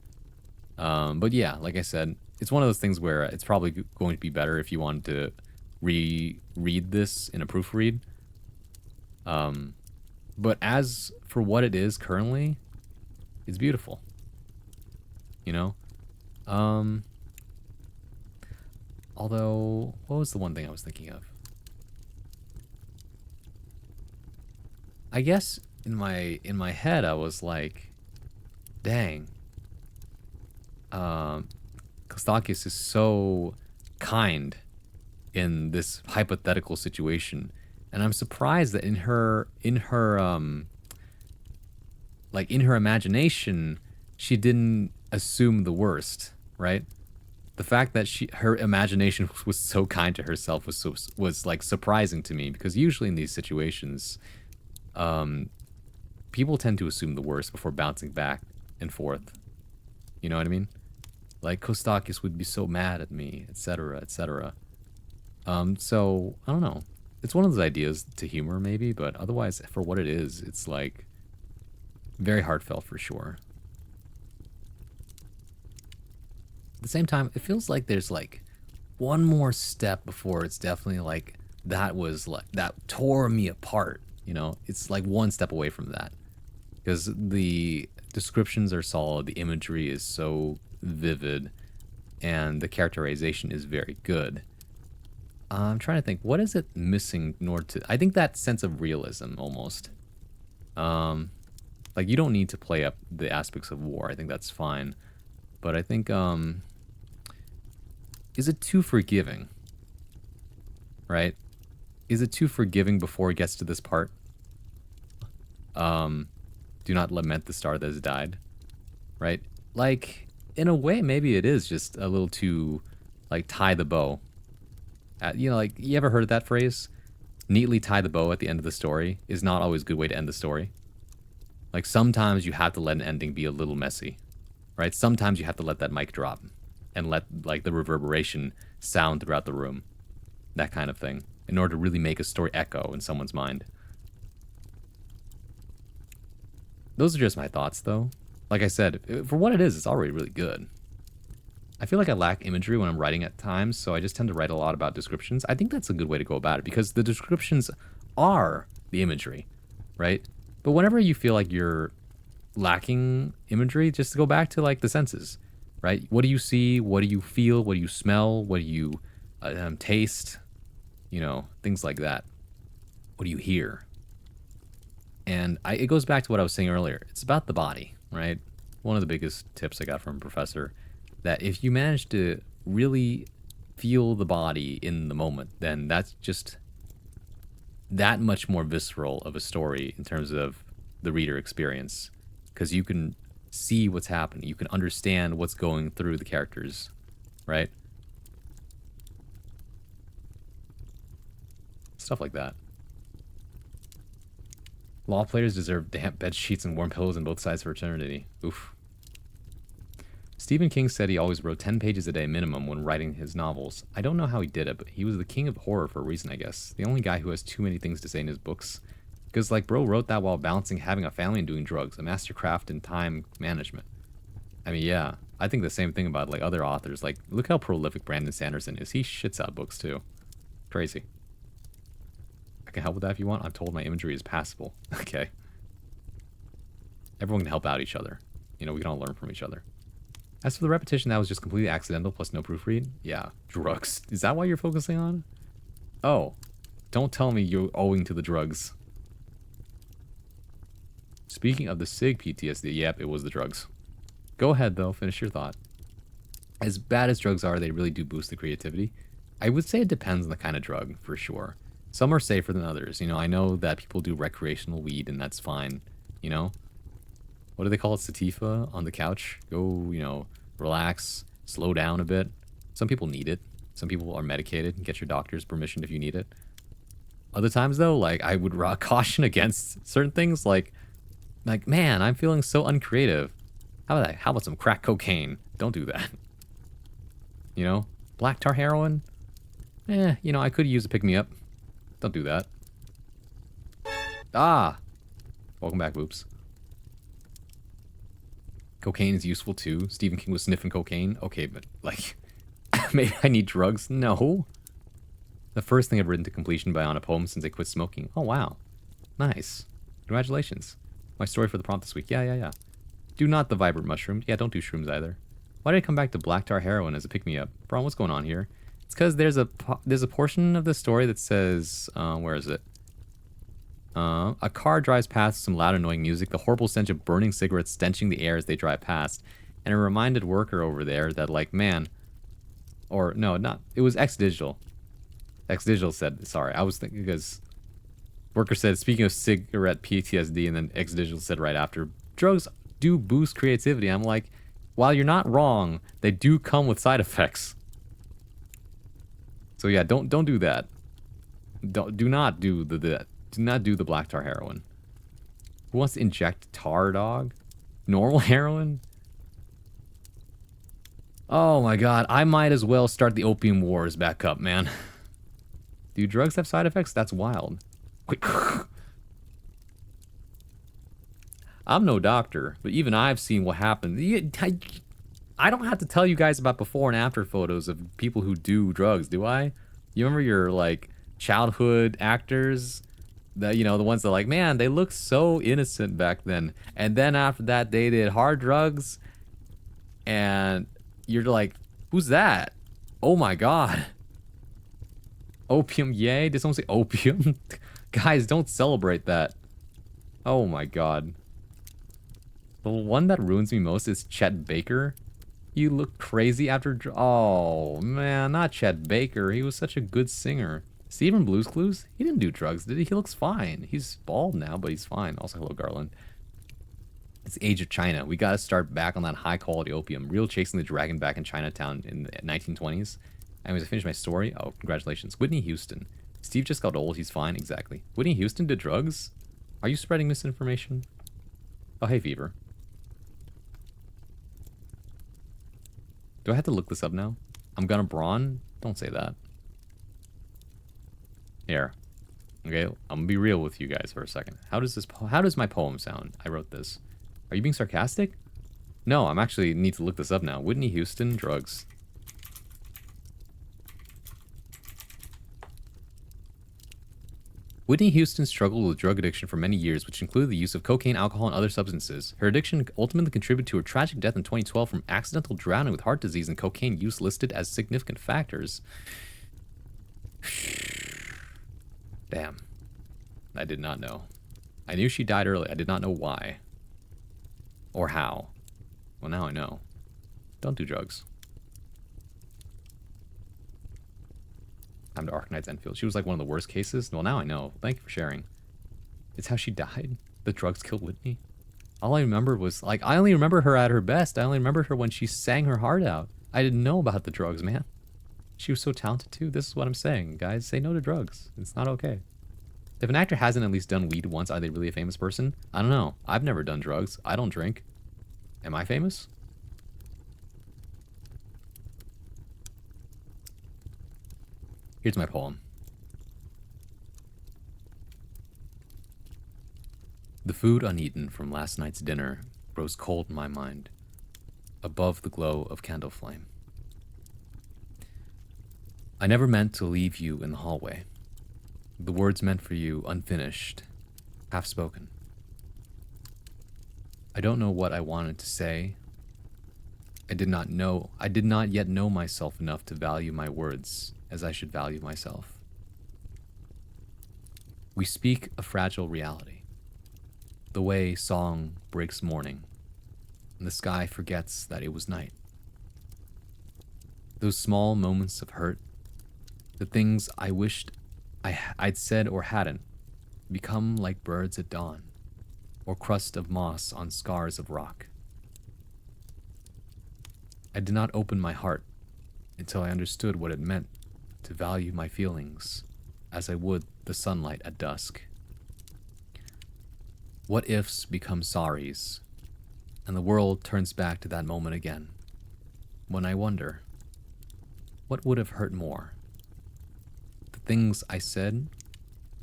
But yeah, like I said, it's one of those things where it's probably going to be better if you wanted to reread this in a proofread. But as for what it is currently, it's beautiful. You know? Although, what was the one thing I was thinking of? I guess in my head I was like, dang. Kostakis is so kind in this hypothetical situation, and I'm surprised that in her imagination she didn't assume the worst, right? The fact that her imagination was so kind to herself was like surprising to me, because usually in these situations people tend to assume the worst before bouncing back and forth. You know what I mean? Like, Kostakis would be so mad at me, etc., etc. So, I don't know. It's one of those ideas to humor, maybe, but otherwise, for what it is, it's, like, very heartfelt for sure. At the same time, it feels like there's, like, one more step before it's definitely, like, that tore me apart, you know? It's, like, one step away from that. Because the descriptions are solid, the imagery is so vivid, and the characterization is very good. I'm trying to think, what is it missing in order to... I think that sense of realism, almost. Like, you don't need to play up the aspects of war. I think that's fine. But I think, is it too forgiving? Right? Is it too forgiving before it gets to this part? Do not lament the star that has died. Right? Like, in a way, maybe it is just a little too, like, tie the bow. You know, like, you ever heard of that phrase? Neatly tie the bow at the end of the story is not always a good way to end the story. Like, sometimes you have to let an ending be a little messy. Right? Sometimes you have to let that mic drop and let, like, the reverberation sound throughout the room. That kind of thing. In order to really make a story echo in someone's mind. Those are just my thoughts, though. Like I said, for what it is, it's already really good. I feel like I lack imagery when I'm writing at times, so I just tend to write a lot about descriptions. I think that's a good way to go about it, because the descriptions are the imagery, right? But whenever you feel like you're lacking imagery, just go back to, like, the senses, right? What do you see? What do you feel? What do you smell? What do you taste? You know, things like that. What do you hear? And it goes back to what I was saying earlier. It's about the body, right? One of the biggest tips I got from a professor, that if you manage to really feel the body in the moment, then that's just that much more visceral of a story in terms of the reader experience. Because you can see what's happening. You can understand what's going through the characters, right? Stuff like that. Law players deserve damp bed sheets and warm pillows on both sides for eternity. Oof. Stephen King said he always wrote 10 pages a day minimum when writing his novels. I don't know how he did it, but he was the king of horror for a reason, I guess. The only guy who has too many things to say in his books. Because, like, bro wrote that while balancing having a family and doing drugs, a mastercraft in time management. I mean, yeah, I think the same thing about, like, other authors. Like, look how prolific Brandon Sanderson is. He shits out books, too. Crazy. I can help with that if you want. I'm told my imagery is passable. Okay. Everyone can help out each other. You know, we can all learn from each other. As for the repetition, that was just completely accidental plus no proofread. Yeah, drugs. Is that why you're focusing on? Oh, don't tell me you're owing to the drugs. Speaking of the SIG PTSD, yep, it was the drugs. Go ahead, though. Finish your thought. As bad as drugs are, they really do boost the creativity. I would say it depends on the kind of drug, for sure. Some are safer than others. You know, I know that people do recreational weed, and that's fine. You know? What do they call it? Sativa on the couch? Go, you know, relax, slow down a bit. Some people need it. Some people are medicated and get your doctor's permission if you need it. Other times, though, like, I would caution against certain things, like, man, I'm feeling so uncreative. How about some crack cocaine? Don't do that. You know? Black tar heroin? You know, I could use a pick-me-up. Don't do that. Ah! Welcome back, Boops. Cocaine is useful, too. Stephen King was sniffing cocaine. Okay, but, like, maybe I need drugs? No. The first thing I've written to completion by on a poem since I quit smoking. Oh, wow. Nice. Congratulations. My story for the prompt this week. Yeah. Do not the vibrant mushroom. Yeah, don't do shrooms either. Why did I come back to black tar heroin as a pick-me-up? Braun, what's going on here? It's because there's a portion of the story that says, where is it? A car drives past some loud annoying music, the horrible stench of burning cigarettes stenching the air as they drive past. And a reminded worker over there that, like, man, or no, not, it was X-Digital. X-Digital said, sorry, I was thinking because worker said, speaking of cigarette PTSD, and then X-Digital said right after, drugs do boost creativity. I'm like, while you're not wrong, they do come with side effects. So yeah, don't do that. Do not do the black tar heroin. Who wants to inject tar, dog? Normal heroin? Oh my god, I might as well start the opium wars back up, man. Do drugs have side effects? That's wild. I'm no doctor, but even I've seen what happens. I don't have to tell you guys about before and after photos of people who do drugs, do I? You remember your, like, childhood actors? The, you know, the ones that, like, man, they looked so innocent back then. And then after that, they did hard drugs. And you're like, who's that? Oh my god. Opium, yay? Did someone say opium? Guys, don't celebrate that. Oh my god. The one that ruins me most is Chet Baker. You look crazy after... Oh, man, not Chet Baker. He was such a good singer. Steven Blue's Clues? He didn't do drugs, did he? He looks fine. He's bald now, but he's fine. Also, hello, Garland. It's the age of China. We gotta start back on that high-quality opium. Real chasing the dragon back in Chinatown in the 1920s. Anyways, I finished my story. Oh, congratulations. Whitney Houston. Steve just got old. He's fine. Exactly. Whitney Houston did drugs? Are you spreading misinformation? Oh, hey, Fever. Do I have to look this up now? I'm gonna brawn? Don't say that. Here. Okay, I'm gonna be real with you guys for a second. How does my poem sound? I wrote this. Are you being sarcastic? No, I'm actually need to look this up now. Whitney Houston, drugs. Whitney Houston struggled with drug addiction for many years, which included the use of cocaine, alcohol, and other substances. Her addiction ultimately contributed to her tragic death in 2012 from accidental drowning with heart disease and cocaine use listed as significant factors. Damn. I did not know. I knew she died early. I did not know why. Or how. Well, now I know. Don't do drugs. Time to Arknights Enfield. She was like one of the worst cases. Well, now I know. Thank you for sharing. It's how she died. The drugs killed Whitney. All I remember was, like, I only remember her at her best. I only remember her when she sang her heart out. I didn't know about the drugs, man. She was so talented, too. This is what I'm saying. Guys, say no to drugs. It's not okay. If an actor hasn't at least done weed once, are they really a famous person? I don't know. I've never done drugs. I don't drink. Am I famous? Here's my poem. The food uneaten from last night's dinner grows cold in my mind, above the glow of candle flame. I never meant to leave you in the hallway. The words meant for you unfinished, half-spoken. I don't know what I wanted to say. I did not yet know myself enough to value my words as I should value myself. We speak a fragile reality, the way song breaks morning, and the sky forgets that it was night. Those small moments of hurt, the things I wished I'd said or hadn't, become like birds at dawn, or crust of moss on scars of rock. I did not open my heart, until I understood what it meant to value my feelings as I would the sunlight at dusk. What ifs become sorries, and the world turns back to that moment again, when I wonder, what would have hurt more? The things I said,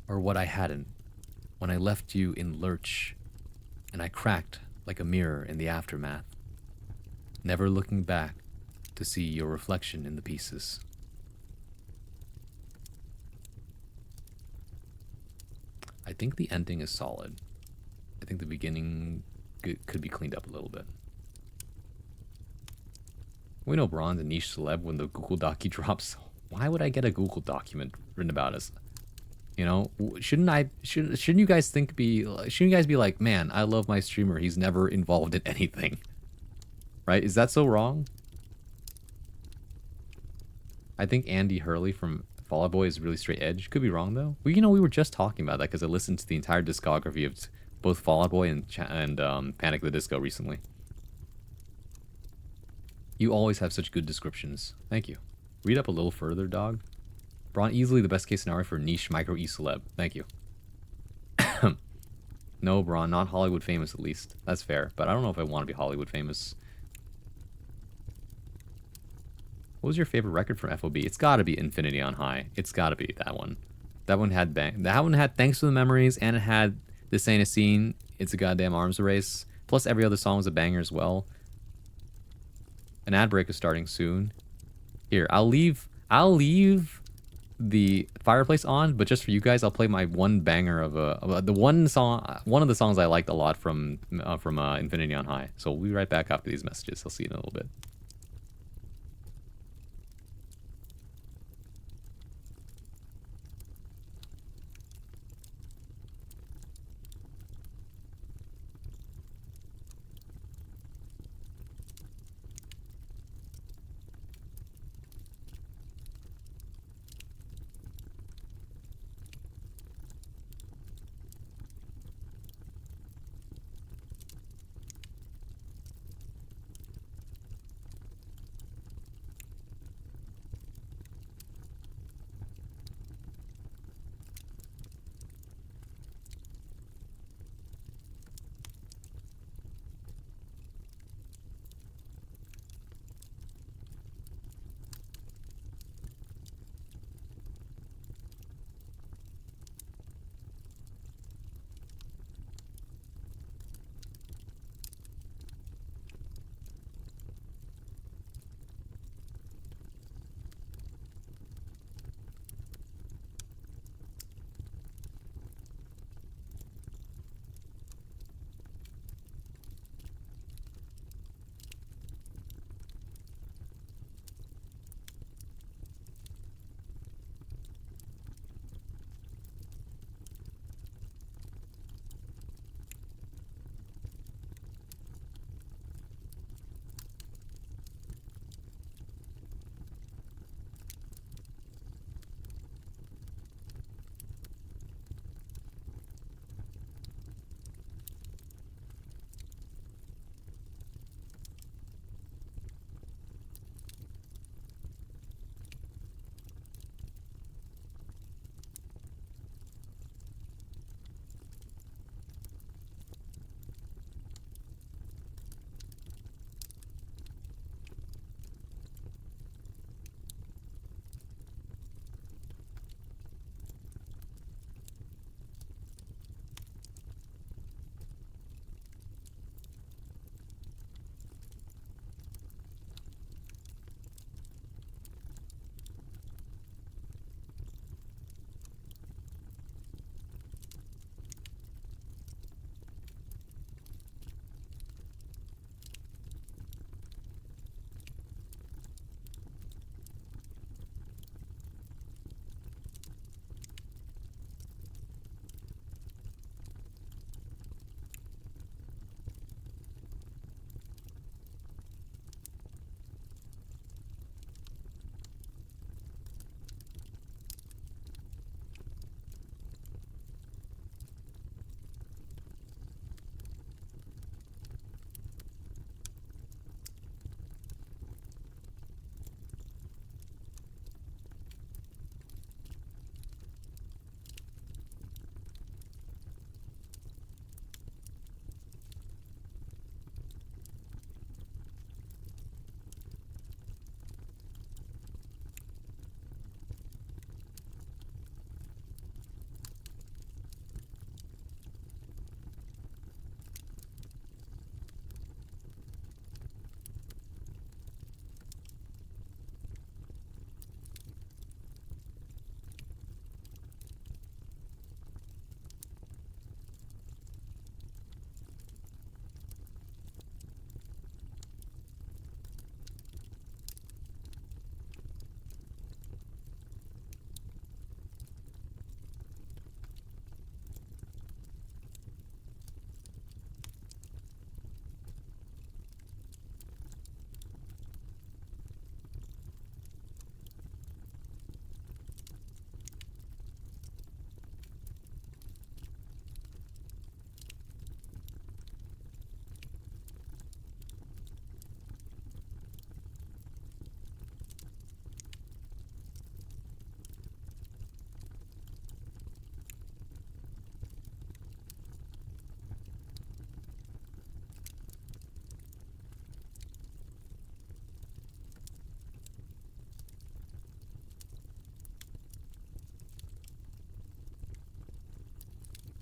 or what I hadn't, when I left you in lurch, and I cracked like a mirror in the aftermath, never looking back to see your reflection in the pieces. I think the ending is solid. I think the beginning could be cleaned up a little bit. We know Braun's a niche celeb when the Google Docu drops. Why would I get a Google document written about us? You know, shouldn't you guys be like, man, I love my streamer. He's never involved in anything. Right? Is that so wrong? I think Andy Hurley from Fall Out Boy is really straight edge. Could be wrong though. Well, we were just talking about that because I listened to the entire discography of both Fall Out Boy and Panic! At the Disco recently. You always have such good descriptions. Thank you. Read up a little further, dog. Braun easily the best case scenario for niche micro e-celeb. Thank you. No, Braun, not Hollywood famous at least. That's fair, but I don't know if I want to be Hollywood famous. What was your favorite record from FOB? It's gotta be Infinity on High. It's gotta be that one. That one had Thanks for the Memories, and it had This Ain't a Scene, It's a Goddamn Arms Race. Plus every other song was a banger as well. An ad break is starting soon. Here, I'll leave the fireplace on, but just for you guys, I'll play my one banger of one of the songs I liked a lot from Infinity on High. So we'll be right back after these messages. I'll see you in a little bit.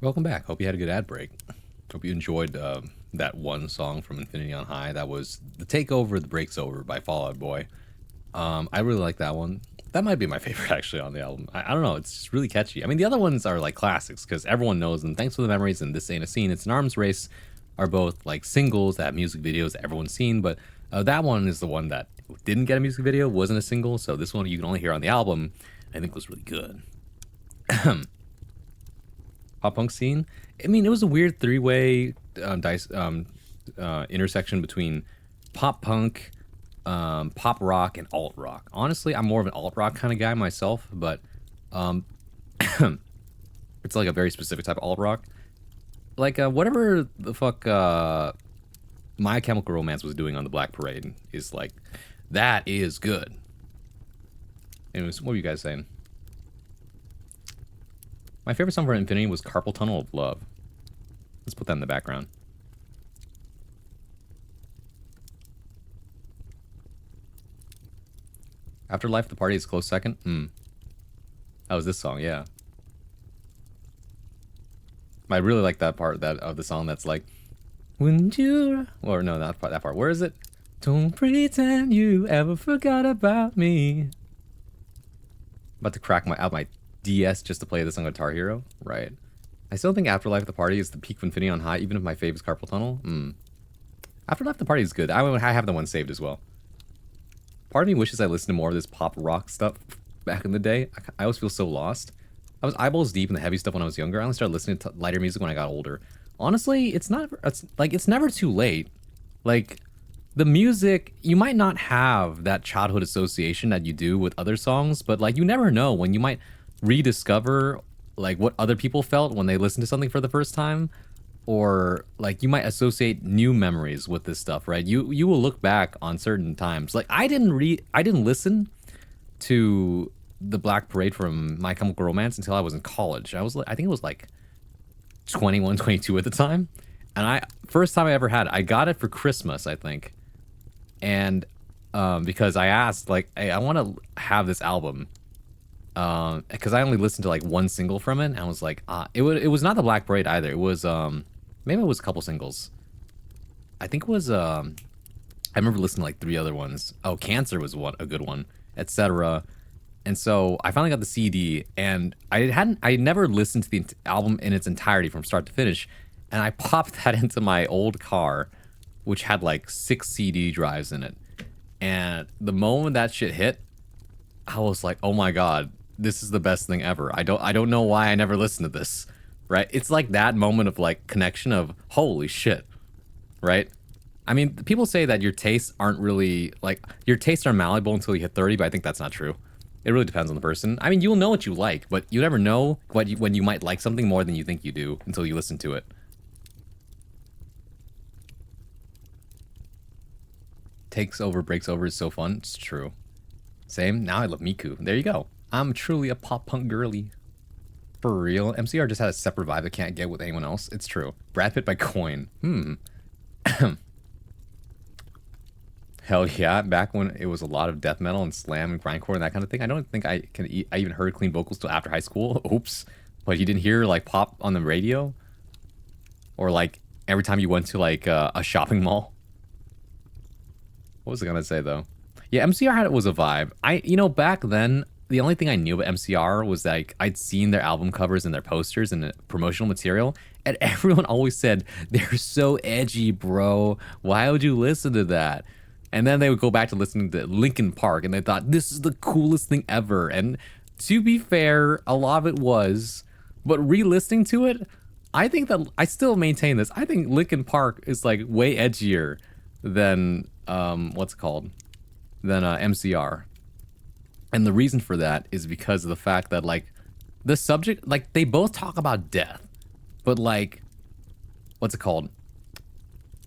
Welcome back. Hope you had a good ad break. Hope you enjoyed that one song from Infinity on High. That was The Takeover, The Break's Over by Fall Out Boy. I really like that one. That might be my favorite actually on the album. I don't know. It's just really catchy. I mean, the other ones are like classics because everyone knows them. Thanks for the Memories and This Ain't a Scene. It's an Arms Race are both like singles that have music videos that everyone's seen. But that one is the one that didn't get a music video, wasn't a single. So this one you can only hear on the album. I think was really good. Pop punk scene. I mean, it was a weird three-way intersection between pop punk, pop rock, and alt rock. Honestly, I'm more of an alt rock kind of guy myself, but it's like a very specific type of alt rock. Like whatever the fuck My Chemical Romance was doing on the Black Parade is like, that is good. Anyways, what were you guys saying? My favorite song for Infinity was Carpal Tunnel of Love. Let's put that in the background. Afterlife, The Party is close second. That was this song, yeah. I really like that part of the song that's like, wouldn't you? Or no, not that part. Where is it? Don't pretend you ever forgot about me. About to crack out my DS just to play this on Guitar Hero, right? I still think Afterlife The Party is the peak of Infinity on High, even if my fave is Carpal Tunnel. Afterlife The Party is good. I have the one saved as well. Part of me wishes I listened to more of this pop rock stuff back in the day. I always feel so lost. I was eyeballs deep in the heavy stuff when I was younger. I only started listening to lighter music when I got older. Honestly, it's never too late. Like, the music, you might not have that childhood association that you do with other songs, but like, you never know when you might rediscover like what other people felt when they listened to something for the first time, or like you might associate new memories with this stuff, right? You will look back on certain times. Like I didn't listen to the Black Parade from My Chemical Romance until I was in college. I think it was like 21, 22 at the time, and first time I ever had it, I got it for Christmas, I think, and because I asked like, hey, I want to have this album. Because I only listened to like one single from it, and I was like, it was not the Black Parade either. It was maybe it was a couple singles. I think it was I remember listening to like 3 other ones. Oh, Cancer was a good one, etc. And so I finally got the CD, and I never listened to the album in its entirety from start to finish, and I popped that into my old car, which had like 6 CD drives in it. And the moment that shit hit, I was like, oh my god, this is the best thing ever. I don't know why I never listened to this, right? It's like that moment of like connection of holy shit, right? I mean, people say that your tastes aren't really like, your tastes are malleable until you hit 30, but I think that's not true. It really depends on the person. I mean, you'll know what you like, but you never know when you might like something more than you think you do until you listen to it. Takes over, breaks over is so fun. It's true. Same. Now I love Miku. There you go. I'm truly a pop punk girly. For real. MCR just had a separate vibe I can't get with anyone else. It's true. Brad Pitt by Coin. Hell yeah. Back when it was a lot of death metal and slam and grindcore and that kind of thing. I don't think I even heard clean vocals till after high school. Oops. But you didn't hear like pop on the radio? Or like every time you went to like a shopping mall? What was I gonna say though? Yeah, MCR was a vibe. Back then, the only thing I knew about MCR was that I'd seen their album covers and their posters and the promotional material, and everyone always said, they're so edgy, bro. Why would you listen to that? And then they would go back to listening to Linkin Park, and they thought, this is the coolest thing ever. And to be fair, a lot of it was, but re-listening to it, I think that, I still maintain this, I think Linkin Park is like way edgier than, what's it called? Than MCR. And the reason for that is because of the fact that like the subject, like they both talk about death, but like, what's it called?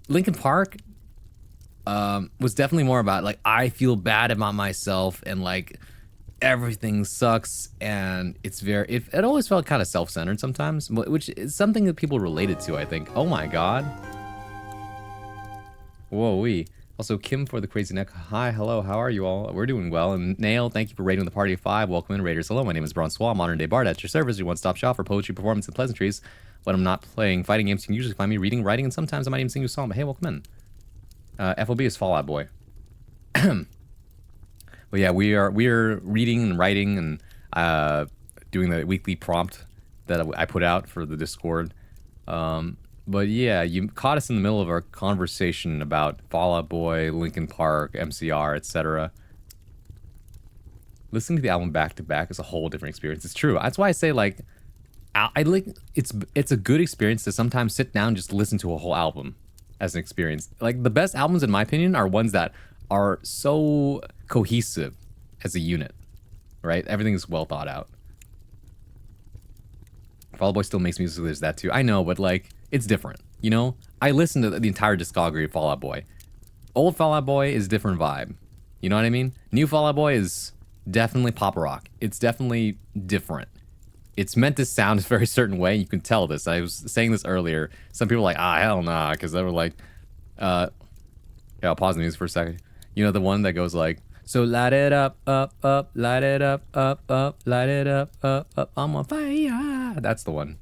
Linkin Park was definitely more about like, I feel bad about myself and like everything sucks, and it's it always felt kind of self-centered sometimes, which is something that people related to, I think. Oh my god. Whoa-wee. Also, Kim for the crazy neck. Hi, hello, how are you all? We're doing well. And Nail, thank you for raiding the party of 5. Welcome in, Raiders. Hello, my name is Bronsois, modern day bard at your service. Your one-stop shop for poetry, performance, and pleasantries. When I'm not playing fighting games, you can usually find me reading, writing, and sometimes I might even sing you a song. But hey, welcome in. FOB is Fall Out Boy. Well, yeah, we are reading and writing and doing the weekly prompt that I put out for the Discord. But yeah, you caught us in the middle of our conversation about Fall Out Boy, Linkin Park, MCR, etc. Listening to the album back to back is a whole different experience. It's true. That's why I say like, I like it's a good experience to sometimes sit down and just listen to a whole album as an experience. Like the best albums, in my opinion, are ones that are so cohesive as a unit, right? Everything is well thought out. Fall Out Boy still makes music, so there's that too. I know, but like, it's different, you know? I listened to the entire discography of Fall Out Boy. Old Fall Out Boy is a different vibe. You know what I mean? New Fall Out Boy is definitely pop rock. It's definitely different. It's meant to sound a very certain way. You can tell this. I was saying this earlier. Some people were like, hell nah, because they were like, yeah, I'll pause the music for a second. You know, the one that goes like, so light it up, up, light it up, light it up, I'm on fire. That's the one.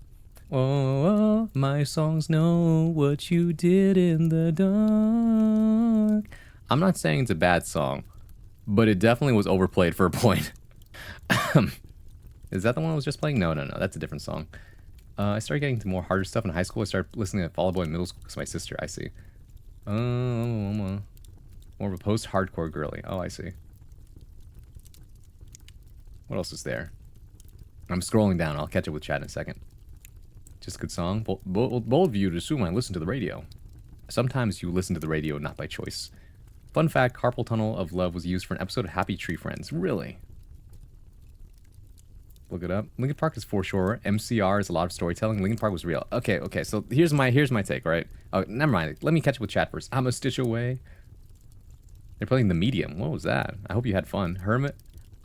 Oh, my songs know what you did in the dark. I'm not saying it's a bad song, but it definitely was overplayed for a point. Is that the one I was just playing? No, that's a different song. I started getting to more harder stuff in high school. I started listening to Fall Out Boy in middle school because my sister, I see. More of a post-hardcore girly. Oh, I see. What else is there? I'm scrolling down. I'll catch up with chat in a second. Just a good song. Bold of you to assume I listen to the radio. Sometimes you listen to the radio not by choice. Fun fact, Carpal Tunnel of Love was used for an episode of Happy Tree Friends. Really? Look it up. Linkin Park is for sure. MCR is a lot of storytelling. Linkin Park was real. Okay. So here's my take, right? Oh, never mind. Let me catch up with chat first. I'm a stitch away. They're playing The Medium. What was that? I hope you had fun. Hermit,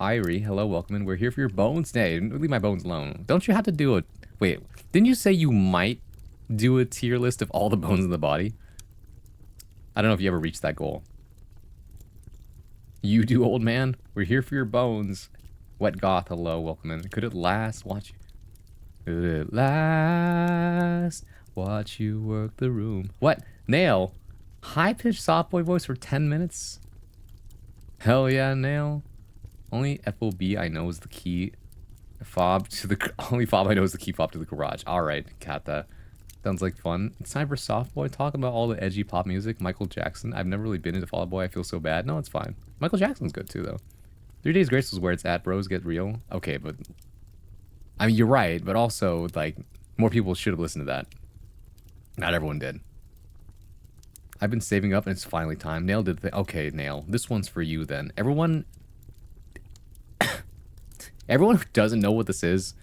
Irie, hello, welcome in. We're here for your bones. Hey, leave my bones alone. Don't you have to do a... Wait, didn't you say you might do a tier list of all the bones in the body? I don't know if you ever reached that goal. You do, old man. We're here for your bones. Wet Goth, hello, welcome in. Could it last? Watch you. Could it last? Watch you work the room. What? Nail? High-pitched soft boy voice for 10 minutes? Hell yeah, Nail. Only FOB I know is the key fob to the... Only fob I know is the key fob to the garage. Alright, Kata. Sounds like fun. It's time for Soft Boy. Talking about all the edgy pop music. Michael Jackson. I've never really been into Fall Out Boy. I feel so bad. No, it's fine. Michael Jackson's good too, though. 3 Days Grace was where it's at. Bros get real. Okay, but... I mean, you're right, but also, like, more people should have listened to that. Not everyone did. I've been saving up and it's finally time. Nail did the... Okay, Nail. This one's for you then. Everyone... Everyone who doesn't know what this is,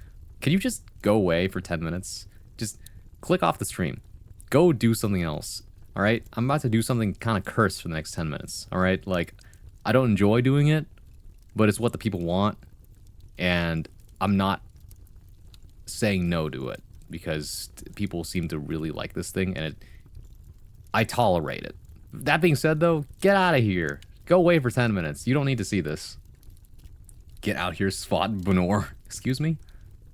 can you just go away for 10 minutes? Just click off the stream. Go do something else. Alright? I'm about to do something kind of cursed for the next 10 minutes. Alright? Like, I don't enjoy doing it, but it's what the people want. And I'm not saying no to it because people seem to really like this thing and I tolerate it. That being said, though, get out of here. Go away for 10 minutes. You don't need to see this. Get out here, Svot Benor. Excuse me?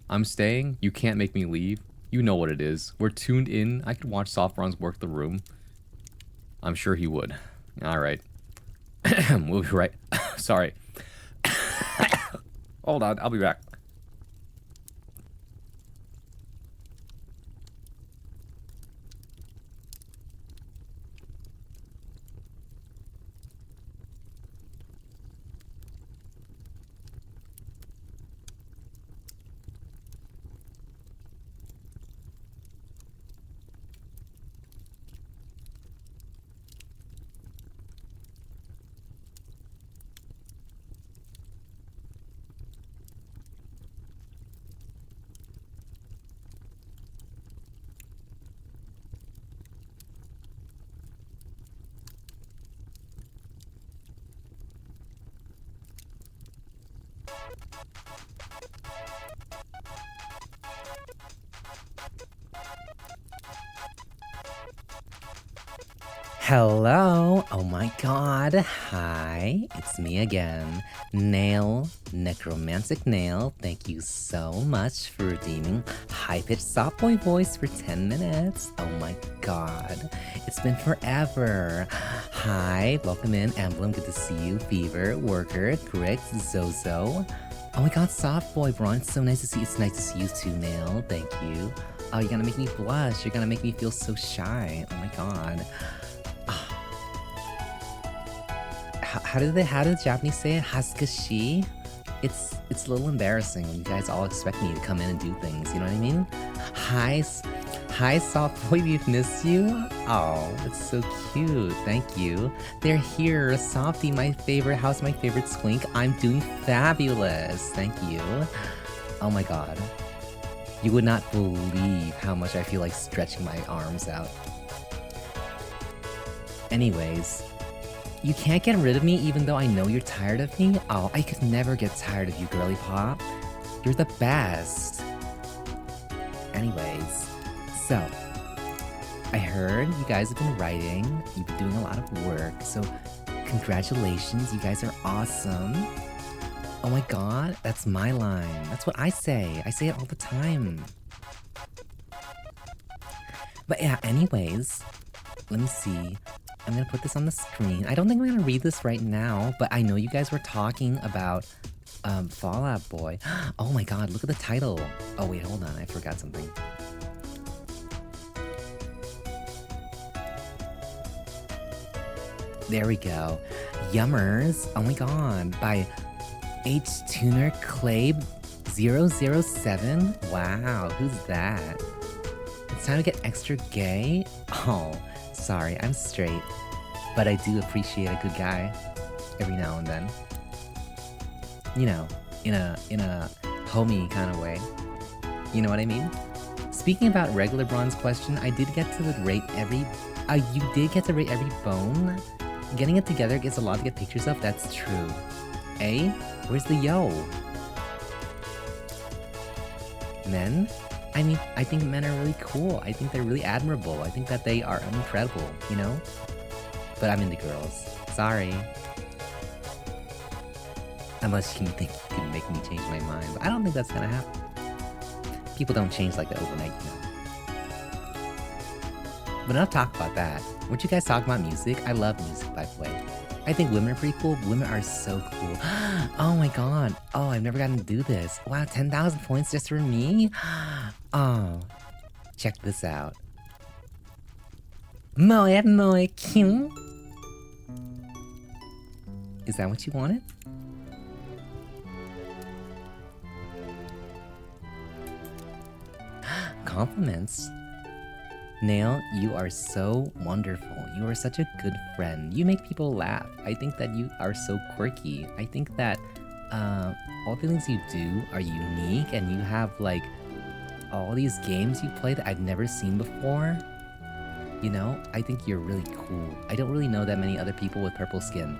I'm staying. You can't make me leave. You know what it is. We're tuned in. I could watch Soft Bronze work the room. I'm sure he would. Alright. We'll be right... Sorry. Hold on. I'll be back. Hello. Oh my god. Hi. It's me again. Nail. Necromantic Nail. Thank you so much for redeeming high-pitched soft boy voice for 10 minutes. Oh my god. It's been forever. Hi. Welcome in. Emblem. Good to see you. Fever. Worker. Grix. Zozo. Oh my god, soft boy Braun. It's so nice to see you. It's nice to see you too, Nail. Thank you. Oh, you're gonna make me blush. You're gonna make me feel so shy. Oh my god. How do the Japanese say it? Hasukashi? It's a little embarrassing when you guys all expect me to come in and do things, you know what I mean? Hi soft boy, we've missed you. Oh, it's so cute. Thank you. They're here. Softy, my favorite. How's my favorite squink? I'm doing fabulous. Thank you. Oh my god. You would not believe how much I feel like stretching my arms out. Anyways, you can't get rid of me even though I know you're tired of me? Oh, I could never get tired of you, girly pop. You're the best. Anyways, so, I heard you guys have been writing, you've been doing a lot of work, so congratulations, you guys are awesome. Oh my god, that's my line. That's what I say. I say it all the time. But yeah, anyways, let me see. I'm gonna put this on the screen. I don't think I'm gonna read this right now, but I know you guys were talking about Fall Out Boy. Oh my god, look at the title. Oh wait, hold on, I forgot something. There we go. Yummers. Oh my god, by H Tuner Clay 007. Wow, who's that? It's time to get extra gay? Oh, sorry, I'm straight. But I do appreciate a good guy every now and then. You know, in a homie kind of way. You know what I mean? Speaking about regular bronze question, I did get to rate every... you did get to rate every bone? Getting it together gets a lot to get pictures of, that's true. Eh? Where's the yo? Men? I mean, I think men are really cool. I think they're really admirable. I think that they are incredible, you know? But I'm into girls. Sorry. Unless you think you can make me change my mind. But I don't think that's gonna happen. People don't change like that overnight, you know? But enough talk about that. Weren't you guys talking about music? I love music, by the way. I think women are pretty cool. Women are so cool. Oh my god. Oh, I've never gotten to do this. Wow, 10,000 points just for me? Oh, check this out. Muy cute. Is that what you wanted? Compliments. Nail, you are so wonderful. You are such a good friend. You make people laugh. I think that you are so quirky. I think that all the things you do are unique, and you have like all these games you play that I've never seen before. You know, I think you're really cool. I don't really know that many other people with purple skin.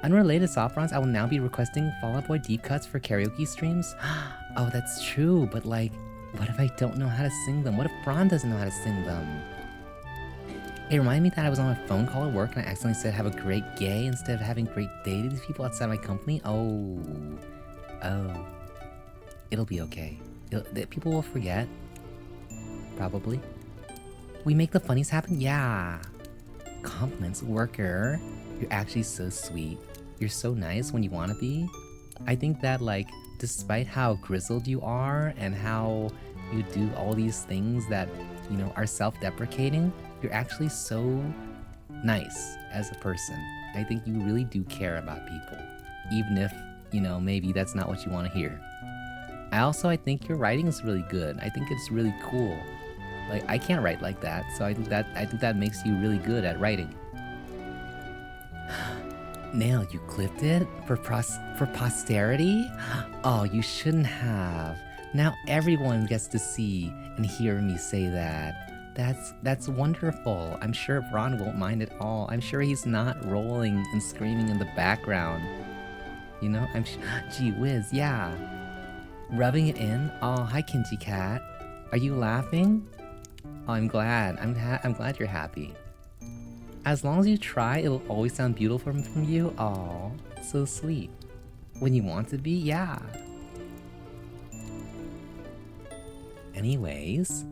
Unrelated soft bronze, I will now be requesting Fall Out Boy deep cuts for karaoke streams. Oh, that's true, but like, what if I don't know how to sing them? What if Braun doesn't know how to sing them? It reminded me that I was on a phone call at work and I accidentally said have a great gay instead of having great day to these people outside my company. Oh. It'll be okay. People will forget. Probably. We make the funnies happen? Yeah. Compliments, worker. You're actually so sweet. You're so nice when you want to be. I think that, like, despite how grizzled you are and how you do all these things that, you know, are self-deprecating, you're actually so nice as a person. I think you really do care about people, even if, you know, maybe that's not what you want to hear. I think your writing is really good. I think it's really cool. Like, I can't write like that, so I think that makes you really good at writing. Nail, you clipped it? For posterity? Oh, you shouldn't have. Now everyone gets to see and hear me say that. That's wonderful. I'm sure Braun won't mind at all. I'm sure he's not rolling and screaming in the background. You know, gee whiz, yeah. Rubbing it in? Oh, hi Kinji Cat. Are you laughing? I'm glad. I'm glad you're happy. As long as you try, it'll always sound beautiful from you. Aw, so sweet. When you want to be, yeah. Anyways,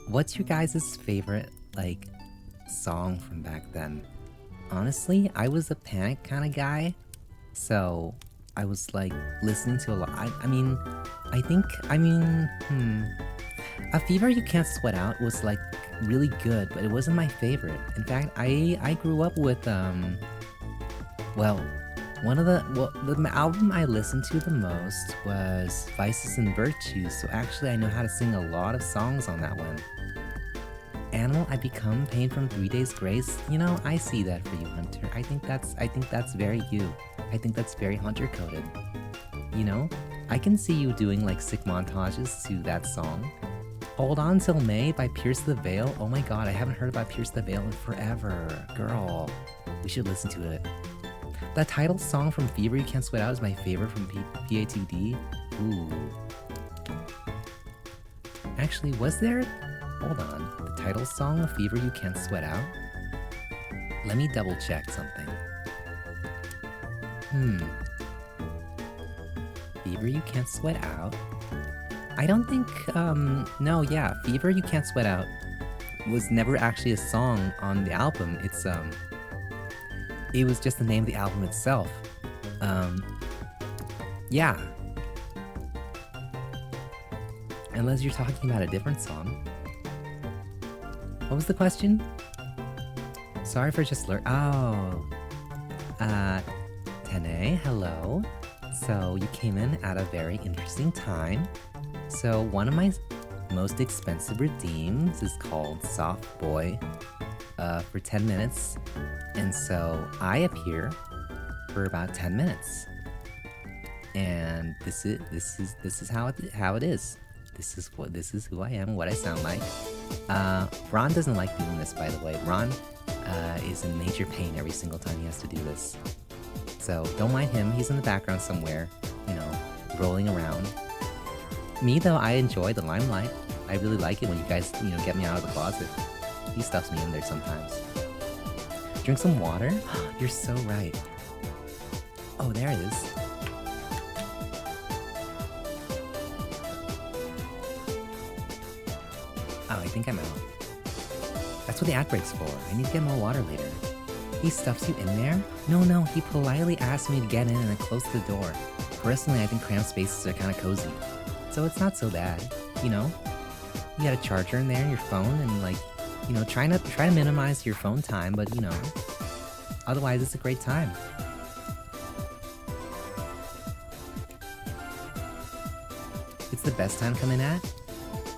what's your guys' favorite, like, song from back then? Honestly, I was a Panic kind of guy, so I was, like, listening to a lot. A Fever You Can't Sweat Out was, like, really good, but it wasn't my favorite. In fact, I grew up with, the album I listened to the most was Vices and Virtues, so actually I know how to sing a lot of songs on that one. Animal, I Become, Pain from 3 Days Grace. You know, I see that for you, Hunter. I think that's very you. I think that's very Hunter-coded. You know? I can see you doing, like, sick montages to that song. Hold On Till May by Pierce the Veil. Oh my god, I haven't heard about Pierce the Veil in forever. Girl, we should listen to it. The title song from Fever You Can't Sweat Out is my favorite from PATD. Ooh. Actually, was there... Hold on. The title song of Fever You Can't Sweat Out? Let me double check something. Fever You Can't Sweat Out? I don't think, no, yeah, Fever You Can't Sweat Out was never actually a song on the album. It was just the name of the album itself. Yeah. Unless you're talking about a different song. What was the question? Sorry for just Tene, hello. So you came in at a very interesting time. So one of my most expensive redeems is called Soft Boy for 10 minutes. And so I appear for about 10 minutes. And this is how it is. This is who I am, what I sound like. Ron doesn't like doing this, by the way. Ron is in major pain every single time he has to do this. So don't mind him, he's in the background somewhere, you know, rolling around. Me though, I enjoy the limelight. I really like it when you guys, you know, get me out of the closet. He stuffs me in there sometimes. Drink some water? You're so right. Oh, there it is. Oh, I think I'm out. That's what the ad break's for. I need to get more water later. He stuffs you in there? No, he politely asked me to get in and then closed the door. Personally, I think cramped spaces are kind of cozy. So it's not so bad, you know? You got a charger in there and your phone and, like, you know, try to minimize your phone time, but, you know, otherwise it's a great time. It's the best time coming at?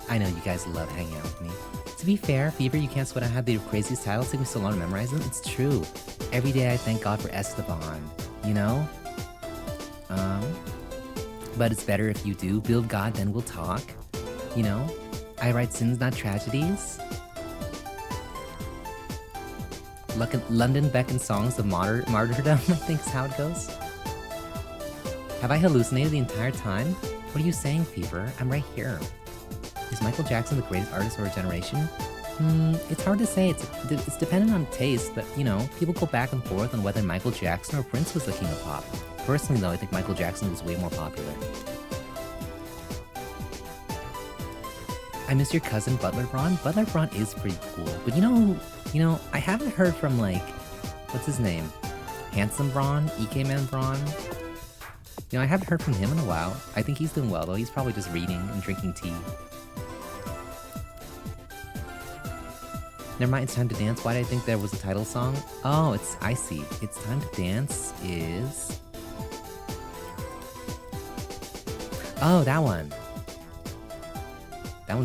I know you guys love hanging out with me. To be fair, Fever You Can't Sweat Out had the craziest titles, it took me so long to memorize them. It's true. Every day I thank God for Esteban, you know? But it's better if you do. Build God, then we'll talk. You know? I write sins, not tragedies. London beckons songs of martyrdom, I think is how it goes. Have I hallucinated the entire time? What are you saying, Fever? I'm right here. Is Michael Jackson the greatest artist of our generation? It's hard to say. It's dependent on taste, but, you know, people go back and forth on whether Michael Jackson or Prince was the king of pop. Personally, though, I think Michael Jackson was way more popular. I miss your cousin, Butler Braun. Butler Braun is pretty cool, but you know, I haven't heard from, like, what's his name? Handsome Braun? EK Man Braun? You know, I haven't heard from him in a while. I think he's doing well, though. He's probably just reading and drinking tea. Never mind, It's Time to Dance. Why did I think there was a title song? Oh, I see. It's Time to Dance is... Oh, that one. That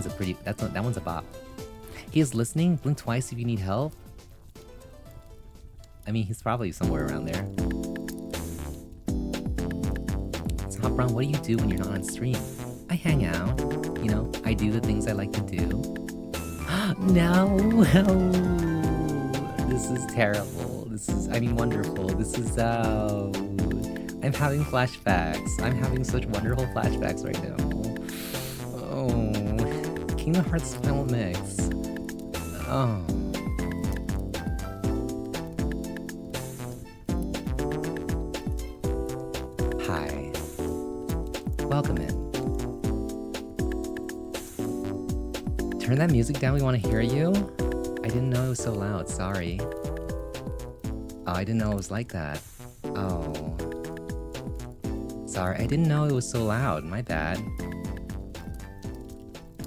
one's a bop. He is listening. Blink twice if you need help. I mean, he's probably somewhere around there. So, Hot Brown, what do you do when you're not on stream? I hang out. You know, I do the things I like to do. No! This is terrible. Wonderful. This is, I'm having flashbacks. I'm having such wonderful flashbacks right now. Oh. Kingdom Hearts Final Mix. Oh. Hi. Welcome in. Turn that music down, we want to hear you. I didn't know it was so loud, sorry. Oh, I didn't know it was like that. Oh. Sorry, I didn't know it was so loud, my bad.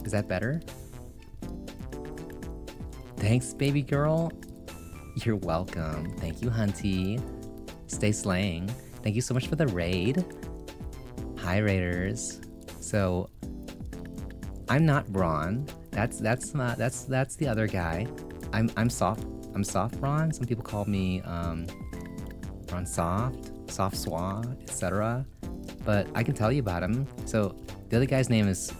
Is that better? Thanks, baby girl. You're welcome. Thank you, Hunty. Stay slaying. Thank you so much for the raid. Hi, raiders. So, I'm not Braun. That's the other guy. I'm soft. I'm soft Braun. Some people call me Braun Soft, Soft Swa, etc. But I can tell you about him. So the other guy's name is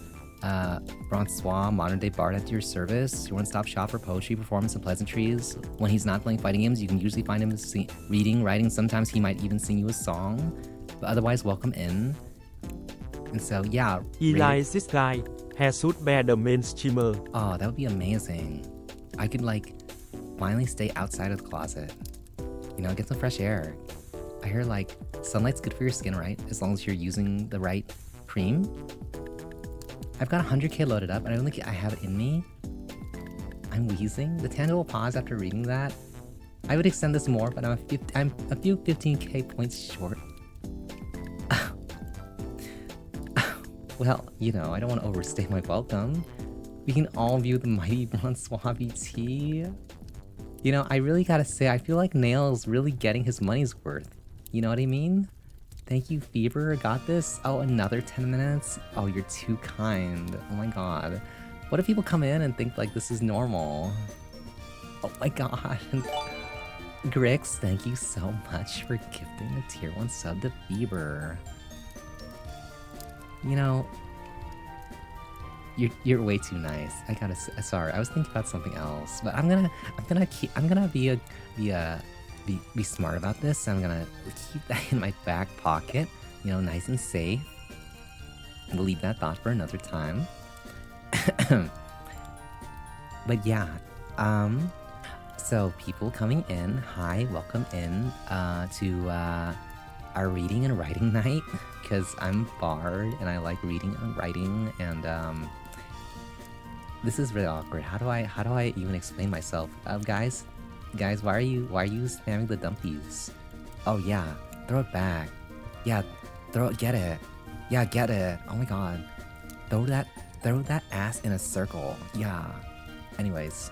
Francois, modern day bard at your service. Your one-stop shop for poetry, performance, and pleasantries. When he's not playing fighting games, you can usually find him reading, writing. Sometimes he might even sing you a song. But otherwise, welcome in. And so, yeah. Eli this guy. Hair suit bear the main streamer. Oh, that would be amazing. I could, like, finally stay outside of the closet. You know, get some fresh air. I hear, like, sunlight's good for your skin, right? As long as you're using the right cream. I've got 100k loaded up, and I don't think I have it in me. I'm wheezing. The tangible pause after reading that. I would extend this more, but I'm a few 15k points short. Well, you know, I don't want to overstay my welcome. We can all view the mighty Francois BT. You know, I really gotta say, I feel like Nail's really getting his money's worth. You know what I mean? Thank you, Fever. Got this. Oh, another 10 minutes? Oh, you're too kind. Oh my god. What if people come in and think like this is normal? Oh my god. Grix, thank you so much for gifting a tier 1 sub to Fever. You know, you're way too nice. I gotta say, sorry, I was thinking about something else, but I'm gonna be smart about this. I'm gonna keep that in my back pocket, you know, nice and safe. We'll leave that thought for another time. But yeah, so people coming in, hi, welcome in to our reading and writing night, because I'm bard and I like reading and writing, and this is really awkward. How do I even explain myself? Guys, why are you spamming the dumpies? Oh yeah, throw it back. Yeah, get it. Yeah, get it. Oh my god, throw that ass in a circle. Yeah. Anyways,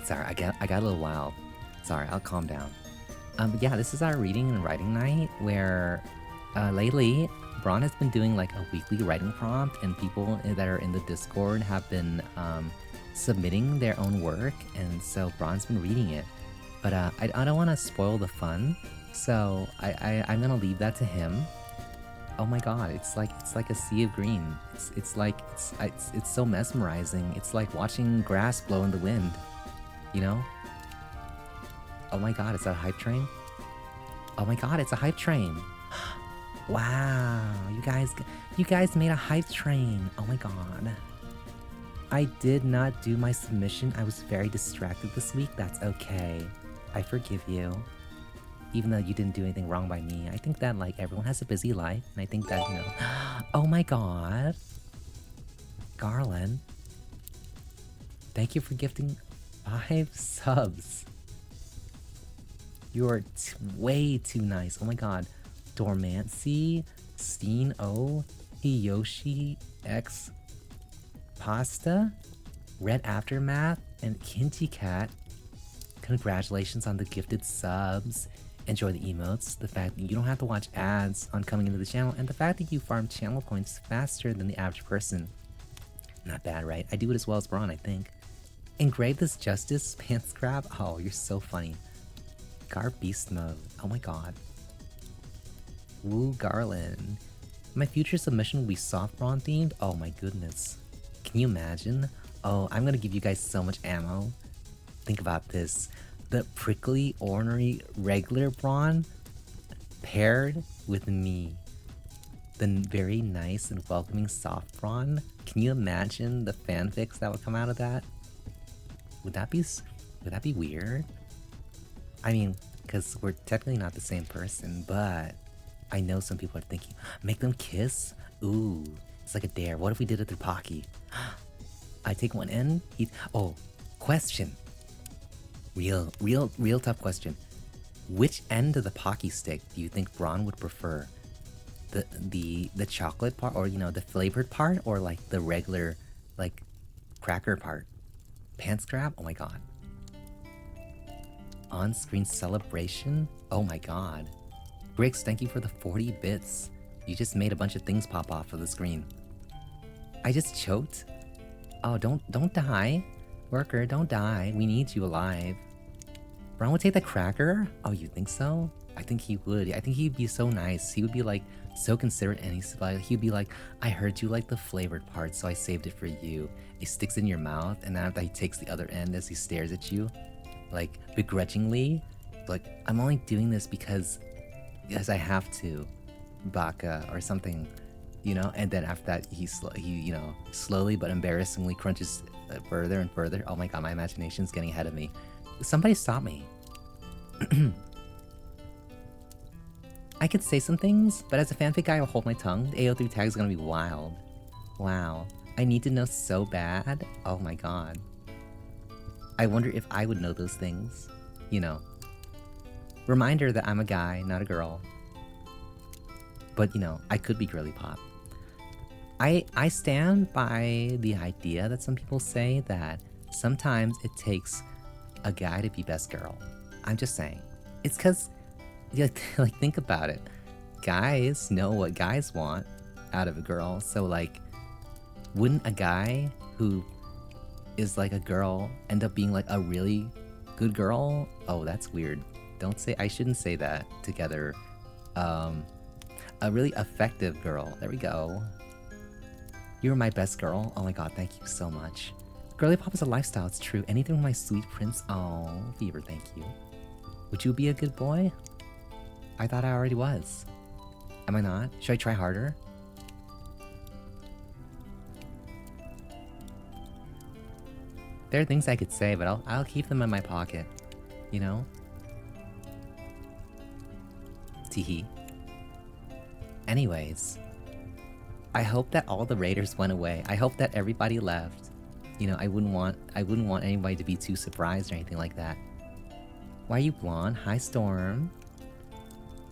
sorry, I got a little wild. Sorry, I'll calm down. But yeah, this is our reading and writing night where lately Braun has been doing like a weekly writing prompt, and people that are in the Discord have been submitting their own work, and so Braun's been reading it. But I don't want to spoil the fun, so I'm gonna leave that to him. Oh my god, it's like a sea of green. It's so mesmerizing. It's like watching grass blow in the wind, you know? Oh my god, is that a hype train? Oh my god, it's a hype train. Wow, you guys made a hype train. Oh my god. I did not do my submission. I was very distracted this week. That's okay. I forgive you. Even though you didn't do anything wrong by me. I think that, like, everyone has a busy life, and I think that, you know... Oh my god. Garland. Thank you for gifting 5 subs. You're way too nice. Oh my god. Dormancy, Steen O, Hiyoshi X Pasta, Red Aftermath, and Kinty Cat. Congratulations on the gifted subs. Enjoy the emotes, the fact that you don't have to watch ads on coming into the channel, and the fact that you farm channel points faster than the average person. Not bad, right? I do it as well as Braun, I think. Engrave this justice, pants grab. Oh, you're so funny. Gar Beast Mode. Oh my god. Woo Garland. My future submission will be soft Braun themed. Oh my goodness. Can you imagine? Oh, I'm gonna give you guys so much ammo. Think about this. The prickly, ornery, regular Braun paired with me. The very nice and welcoming soft Braun. Can you imagine the fanfics that would come out of that? Would that be weird? I mean, because we're technically not the same person, but I know some people are thinking, make them kiss? Ooh, it's like a dare. What if we did it through Pocky? I take one end. Oh, question. Real tough question. Which end of the Pocky stick do you think Braun would prefer? The chocolate part, or the flavored part, or like the regular like cracker part? Pants grab? Oh my god. On-screen celebration? Oh my god. Griggs, thank you for the 40 bits. You just made a bunch of things pop off of the screen. I just choked. Oh, don't die. Worker, don't die. We need you alive. Braun would take the cracker? Oh, you think so? I think he would. I think he'd be so nice. He would be like so considerate, and he'd be like, I heard you like the flavored part, so I saved it for you. It sticks in your mouth, and then after he takes the other end as he stares at you, like begrudgingly, like, I'm only doing this because I have to, Baka, or something, and then after that he slowly but embarrassingly crunches further and further. Oh my god, my imagination's getting ahead of me. Somebody stop me. I could say some things, but as a fanfic guy, I'll hold my tongue. The AO3 tag is gonna be wild. Wow. I need to know so bad. Oh my god. I wonder if I would know those things. Reminder that I'm a guy, not a girl. But, I could be girly pop. I stand by the idea that some people say that sometimes it takes a guy to be best girl. I'm just saying. It's because, like, think about it. Guys know what guys want out of a girl. So, like, wouldn't a guy who is like a girl end up being like a really good girl? Oh, that's weird. I shouldn't say that together. A really effective girl. There we go. You were my best girl. Oh my god, thank you so much. Girly pop is a lifestyle, it's true. Anything with my sweet prince. Oh, Fever, thank you. Would you be a good boy? I thought I already was. Am I not? Should I try harder? There are things I could say, but I'll keep them in my pocket. Teehee. Anyways, I hope that all the raiders went away. I hope that everybody left. I wouldn't want anybody to be too surprised or anything like that. Why are you blonde? Hi, Storm.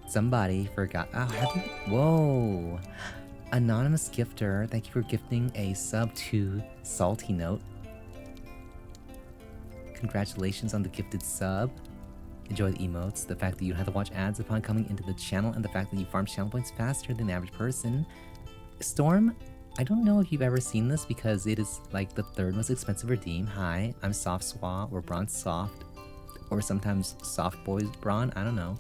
Somebody forgot. Oh, have you? Whoa. Anonymous gifter, thank you for gifting a sub to Salty Note. Congratulations on the gifted sub. Enjoy the emotes, the fact that you don't have to watch ads upon coming into the channel, and the fact that you farm channel points faster than the average person. Storm, I don't know if you've ever seen this because it is like the third most expensive redeem. Hi, I'm Soft Swa, or Braun Soft, or sometimes Soft Boys Braun, I don't know.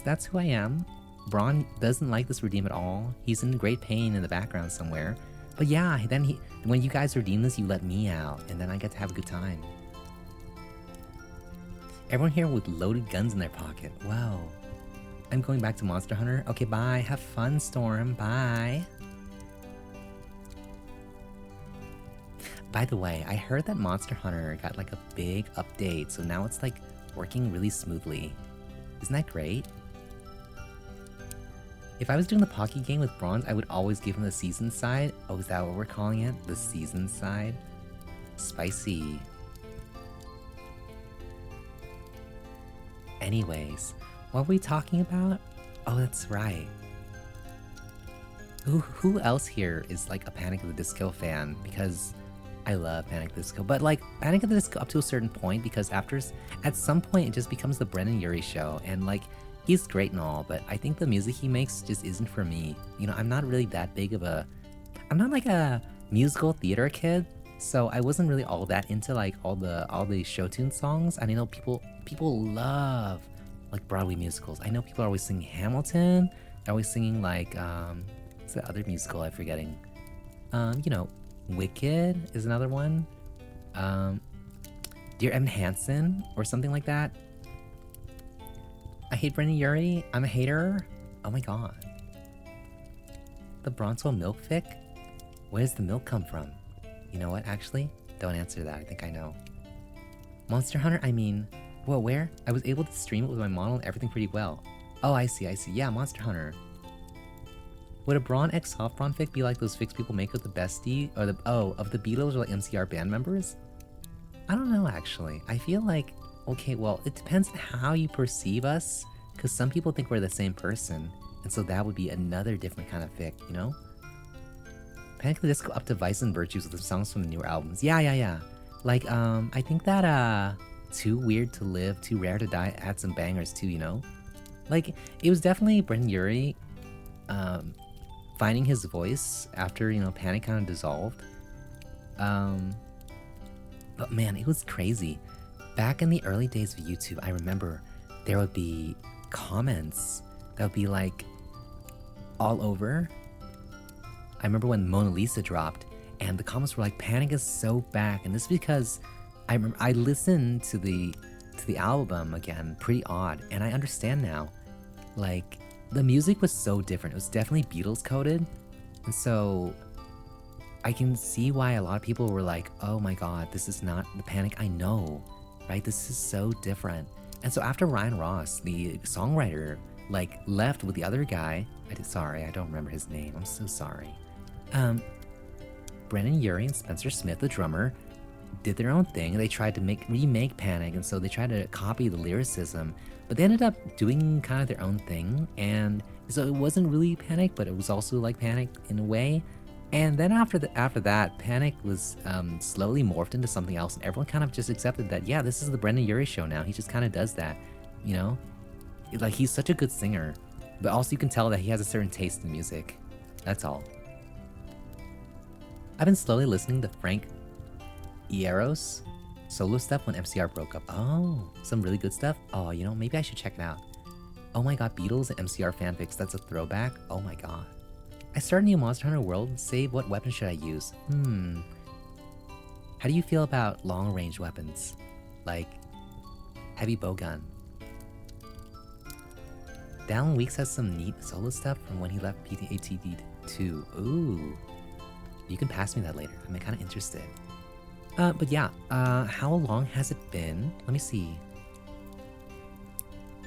That's who I am. Braun doesn't like this redeem at all. He's in great pain in the background somewhere. But yeah, then when you guys redeem this, you let me out, and then I get to have a good time. Everyone here with loaded guns in their pocket. Wow. I'm going back to Monster Hunter. Okay, bye. Have fun, Storm. Bye. By the way, I heard that Monster Hunter got like a big update, so now it's like working really smoothly. Isn't that great? If I was doing the Pocky game with Bronze, I would always give him the season side. Oh, is that what we're calling it? The season side? Spicy. Anyways, what were we talking about? Oh, that's right. Who else here is like a Panic at the Disco fan? Because I love Panic at the Disco, but like Panic at the Disco up to a certain point, because at some point it just becomes the Brennan Urie show, and like he's great and all, but I think the music he makes just isn't for me. I'm not really that big of I'm not like a musical theater kid, so I wasn't really all that into like all the show tune songs. I know people love like Broadway musicals. I know people are always singing Hamilton. They're always singing like what's the other musical I'm forgetting? Wicked is another one. Dear Evan Hansen or something like that. I hate Brennan Urie. I'm a hater. Oh my god. The Bronzewell milk fic? Where does the milk come from? You know what, actually? Don't answer that. I think I know. Monster Hunter, I mean, well, where? I was able to stream it with my model and everything pretty well. Oh, I see. Yeah, Monster Hunter. Would a Braun X Soft Braun fic be like those fics people make of the bestie, or of the Beatles or like MCR band members? I don't know, actually. I feel like, okay, well, it depends on how you perceive us, because some people think we're the same person, and so that would be another different kind of fic, you know? Panic at the Disco up to Vice and Virtues with the songs from the newer albums. Yeah. Like, I think that, Too Weird to Live, Too Rare to Die had some bangers too, you know? Like, it was definitely Brendan Urie, finding his voice after, you know, Panic kind of dissolved. But man, it was crazy. Back in the early days of YouTube, I remember there would be comments that would be like all over. I remember when Mona Lisa dropped and the comments were like, Panic is so back. And this is because I remember I listened to the album again, pretty odd, and I understand now. Like, the music was so different. It was definitely Beatles coded. And so I can see why a lot of people were like, oh my god, this is not the Panic I know, right? This is so different. And so after Ryan Ross, the songwriter, like left with the other guy, sorry, I don't remember his name, I'm so sorry. Brendan Urie and Spencer Smith, the drummer, did their own thing. They tried to remake Panic, and so they tried to copy the lyricism, but they ended up doing kind of their own thing, and so it wasn't really Panic, but it was also like Panic in a way. And then after that, Panic was slowly morphed into something else, and everyone kind of just accepted that, yeah, this is the Brendan Urie show now. He just kind of does that, you know? Like, he's such a good singer, but also you can tell that he has a certain taste in music. That's all. I've been slowly listening to Frank Iero solo stuff when MCR broke up. Oh, some really good stuff? Oh, you know, maybe I should check it out. Oh my god, Beatles and MCR fanfics, that's a throwback? Oh my god. I started a new Monster Hunter World save. What weapon should I use? How do you feel about long-range weapons? Like, heavy bowgun. Dallin Weeks has some neat solo stuff from when he left PTATD 2. Ooh. You can pass me that later. I'm kind of interested. But yeah, how long has it been? Let me see.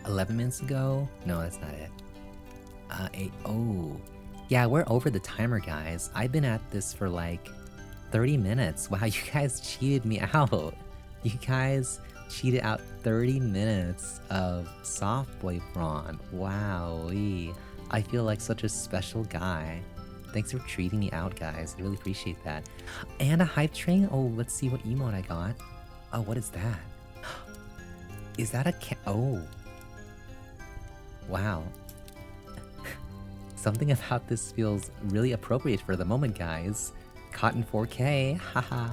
11 minutes ago? No, that's not it. Oh. Yeah, we're over the timer, guys. I've been at this for like 30 minutes. Wow, you guys cheated me out. You guys cheated out 30 minutes of Soft Boy Braun. Wowee. I feel like such a special guy. Thanks for treating me out, guys. I really appreciate that. And a hype train? Oh, let's see what emote I got. Oh, what is that? Is that a oh. Wow. Something about this feels really appropriate for the moment, guys. Cotton 4K, haha.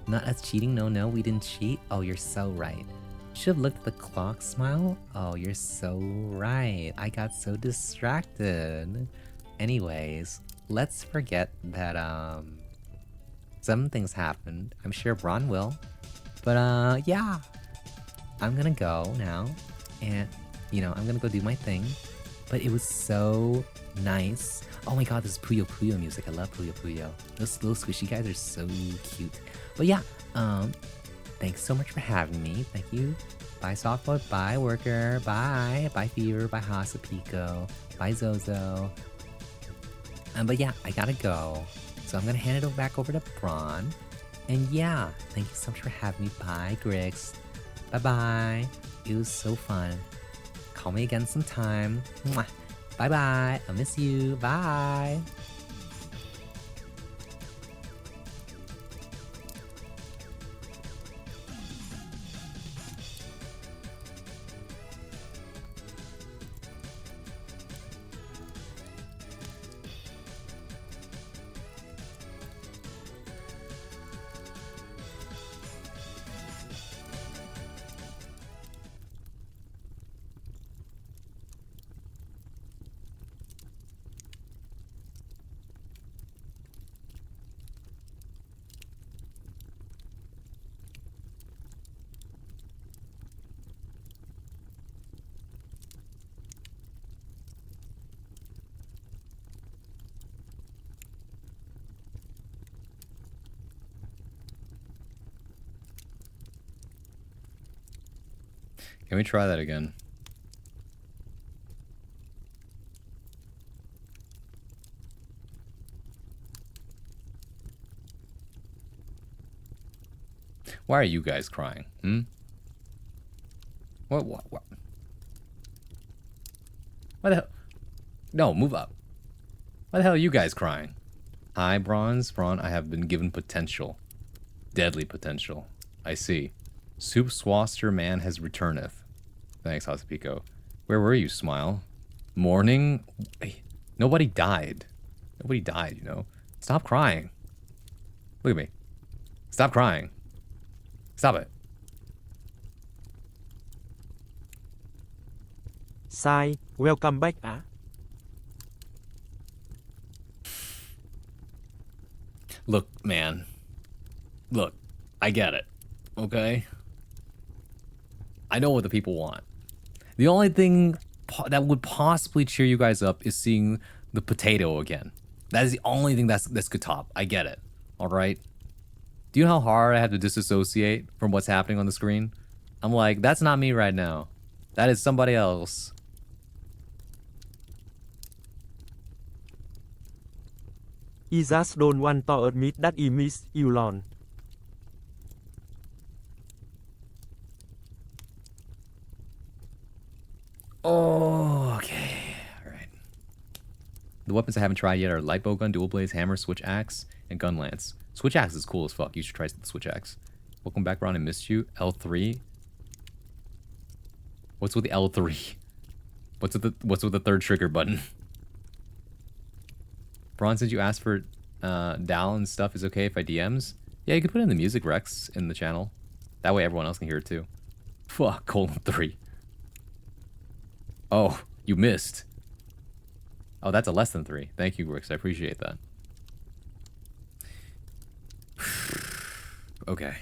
Not us cheating, no, we didn't cheat. Oh, you're so right. Should have looked at the clock, smile. Oh, you're so right. I got so distracted. Anyways, let's forget that, some things happened. I'm sure Braun will. But, yeah. I'm gonna go now. And, you know, I'm gonna go do my thing. But it was so nice. Oh my god, this is Puyo Puyo music. I love Puyo Puyo. Those little squishy guys are so cute. But yeah, thanks so much for having me. Thank you. Bye Softboy, bye Worker, bye. Bye Fever, bye Hasapico, bye Zozo. But yeah, I gotta go. So I'm gonna hand it back over to Braun. And yeah, thank you so much for having me. Bye Grix. Bye bye. It was so fun. Call me again sometime. Mwah. Bye bye. I miss you. Bye. Can we try that again? Why are you guys crying? What? Why the hell? No, move up. Why the hell are you guys crying? Hi, Bronze. I have been given potential. Deadly potential. I see. Soup Swaster Man has returneth. Thanks, Hospico. Where were you, Smile? Morning? Hey, nobody died. Nobody died, you know? Stop crying. Look at me. Stop crying. Stop it. Sai, welcome back à? Look, man. Look, I get it. Okay? I know what the people want. The only thing that would possibly cheer you guys up is seeing the potato again. That is the only thing that's good top. I get it. Alright? Do you know how hard I have to disassociate from what's happening on the screen? I'm like, that's not me right now. That is somebody else. I just don't want to admit that I miss you Lon. Oh, okay. Alright. The weapons I haven't tried yet are light bow gun, dual blaze, hammer, switch axe, and gun lance. Switch axe is cool as fuck. You should try the switch axe. Welcome back, Ron. I missed you. L3. What's with the L3? What's with the third trigger button? Bron, since you asked for Dal and stuff, is okay if I DMs? Yeah, you can put in the music Rex in the channel. That way everyone else can hear it too. Fuck, :3. Oh, you missed. Oh, that's a less than 3. Thank you, Rex. I appreciate that. Okay.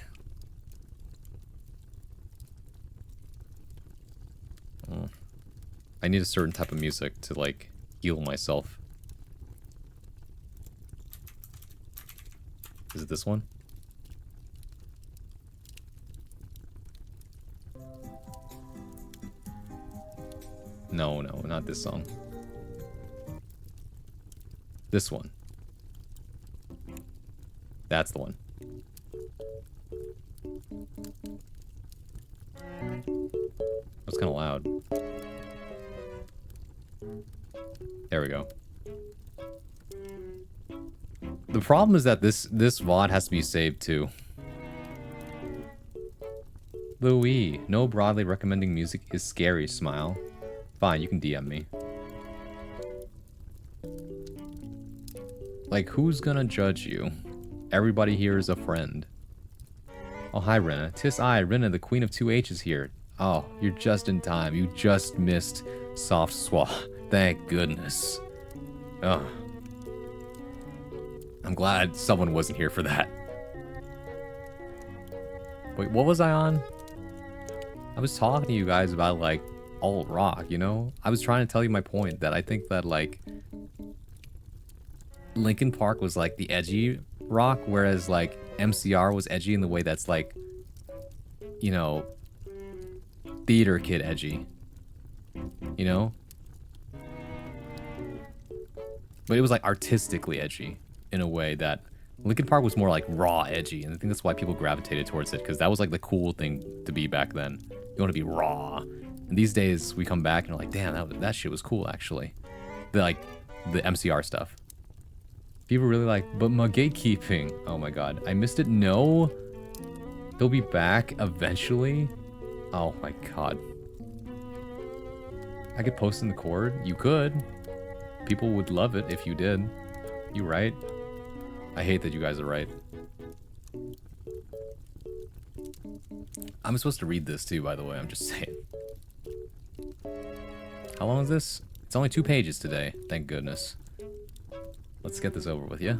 I need a certain type of music to, like, heal myself. Is it this one? No, not this song. This one. That's the one. That's kind of loud. There we go. The problem is that this VOD has to be saved too. Louis, no broadly recommending music is scary, Smile. Fine, you can DM me. Like, who's gonna judge you? Everybody here is a friend. Oh, hi, Rena. Tis I, Rena, the Queen of 2H is here. Oh, you're just in time. You just missed Soft Swa. Thank goodness. Oh. I'm glad someone wasn't here for that. Wait, what was I on? I was talking to you guys about, like, alt rock, you know? I was trying to tell you my point, that I think that, like, Linkin Park was, like, the edgy rock, whereas, like, MCR was edgy in the way that's, like, you know, theater kid edgy. You know? But it was, like, artistically edgy in a way that Linkin Park was more, like, raw edgy, and I think that's why people gravitated towards it, because that was, like, the cool thing to be back then. You want to be raw. And these days, we come back and we're like, damn, that shit was cool, actually. The MCR stuff. People really like, but my gatekeeping. Oh my god, I missed it. No, they'll be back eventually. Oh my god. I could post in the Cord. You could. People would love it if you did. You right? I hate that you guys are right. I'm supposed to read this too, by the way. I'm just saying. How long is this? It's only 2 pages today. Thank goodness. Let's get this over with, yeah?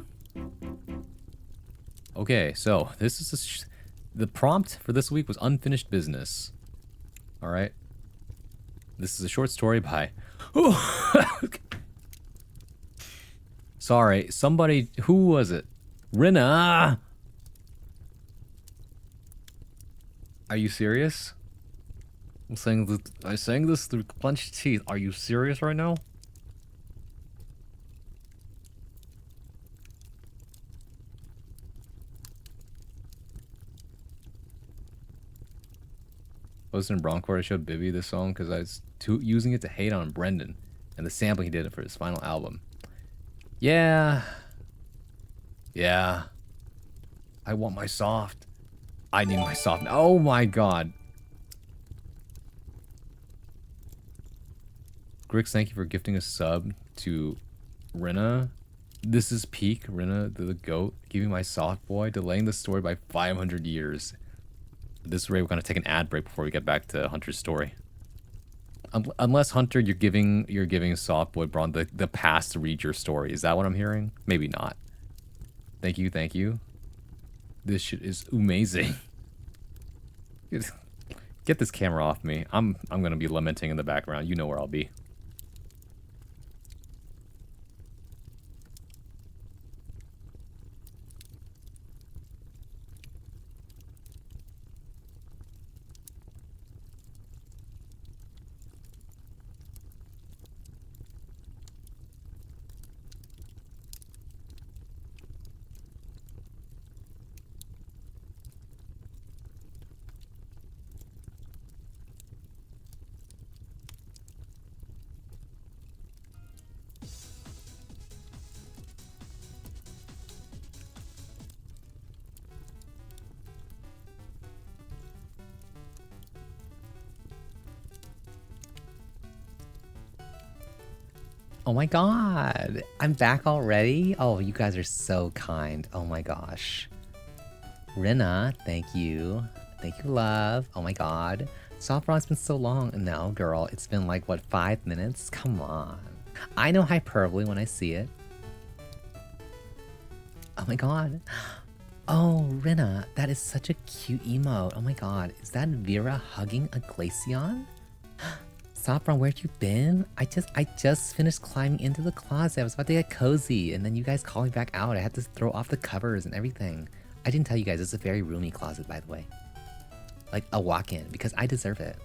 Okay, so this is the prompt for this week was unfinished business. All right. This is a short story by. Sorry, somebody. Who was it? Rina. Are you serious? I sang this through clenched teeth. Are you serious right now? Posted in Broncourt, I showed Bibby this song because I was using it to hate on Brendan and the sampling he did for his final album. Yeah. Yeah. I want my soft. I need my soft. Oh my god. Grix, thank you for gifting a sub to Rinna. This is peak. Rinna, the goat, giving my soft boy, delaying the story by 500 years. At this rate, we're gonna take an ad break before we get back to Hunter's story. Unless Hunter, you're giving soft boy Braun the pass to read your story. Is that what I'm hearing? Maybe not. Thank you, thank you. This shit is amazing. Get this camera off me. I'm gonna be lamenting in the background. You know where I'll be. Oh my god, I'm back already? Oh, you guys are so kind. Oh my gosh. Rinna, thank you. Thank you, love. Oh my god. Soft Braun's been so long. No, girl, it's been like, what, 5 minutes? Come on. I know hyperbole when I see it. Oh my god. Oh, Rinna, that is such a cute emote. Oh my god, is that Vera hugging a Glaceon? Sopron, where'd you been? I just finished climbing into the closet. I was about to get cozy, and then you guys called me back out. I had to throw off the covers and everything. I didn't tell you guys, it's a very roomy closet, by the way. Like a walk-in, because I deserve it.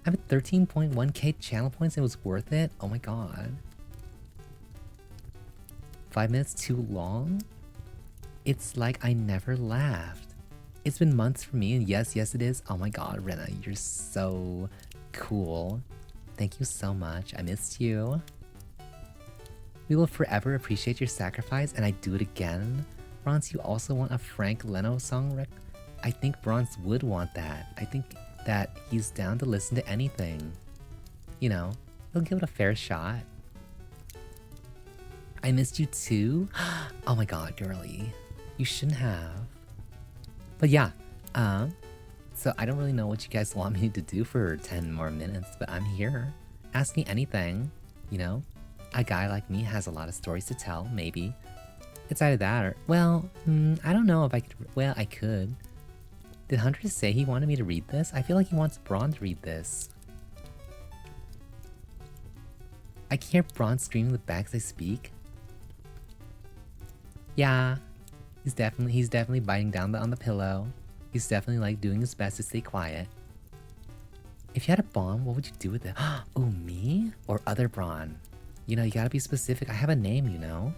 I have 13.1k channel points and it was worth it? Oh my god. 5 minutes too long? It's like I never laughed. It's been months for me, and yes, it is. Oh my god, Rinna, you're so cool. Thank you so much. I missed you. We will forever appreciate your sacrifice, and I do it again. Bronze, you also want a Frank Leno song, Rick? I think Bronze would want that. I think that he's down to listen to anything. You know, he'll give it a fair shot. I missed you too? Oh my god, girly. You shouldn't have. But yeah, so I don't really know what you guys want me to do for 10 more minutes, but I'm here. Ask me anything, you know? A guy like me has a lot of stories to tell, maybe. It's either that or, well, I don't know if I could, well, I could. Did Hunter say he wanted me to read this? I feel like he wants Braun to read this. I can hear Braun screaming in the back as I speak. Yeah, he's definitely biting down on the pillow. He's definitely like doing his best to stay quiet. If you had a bomb, what would you do with it? Oh, me? Or other Braun? You know, you gotta be specific. I have a name, you know?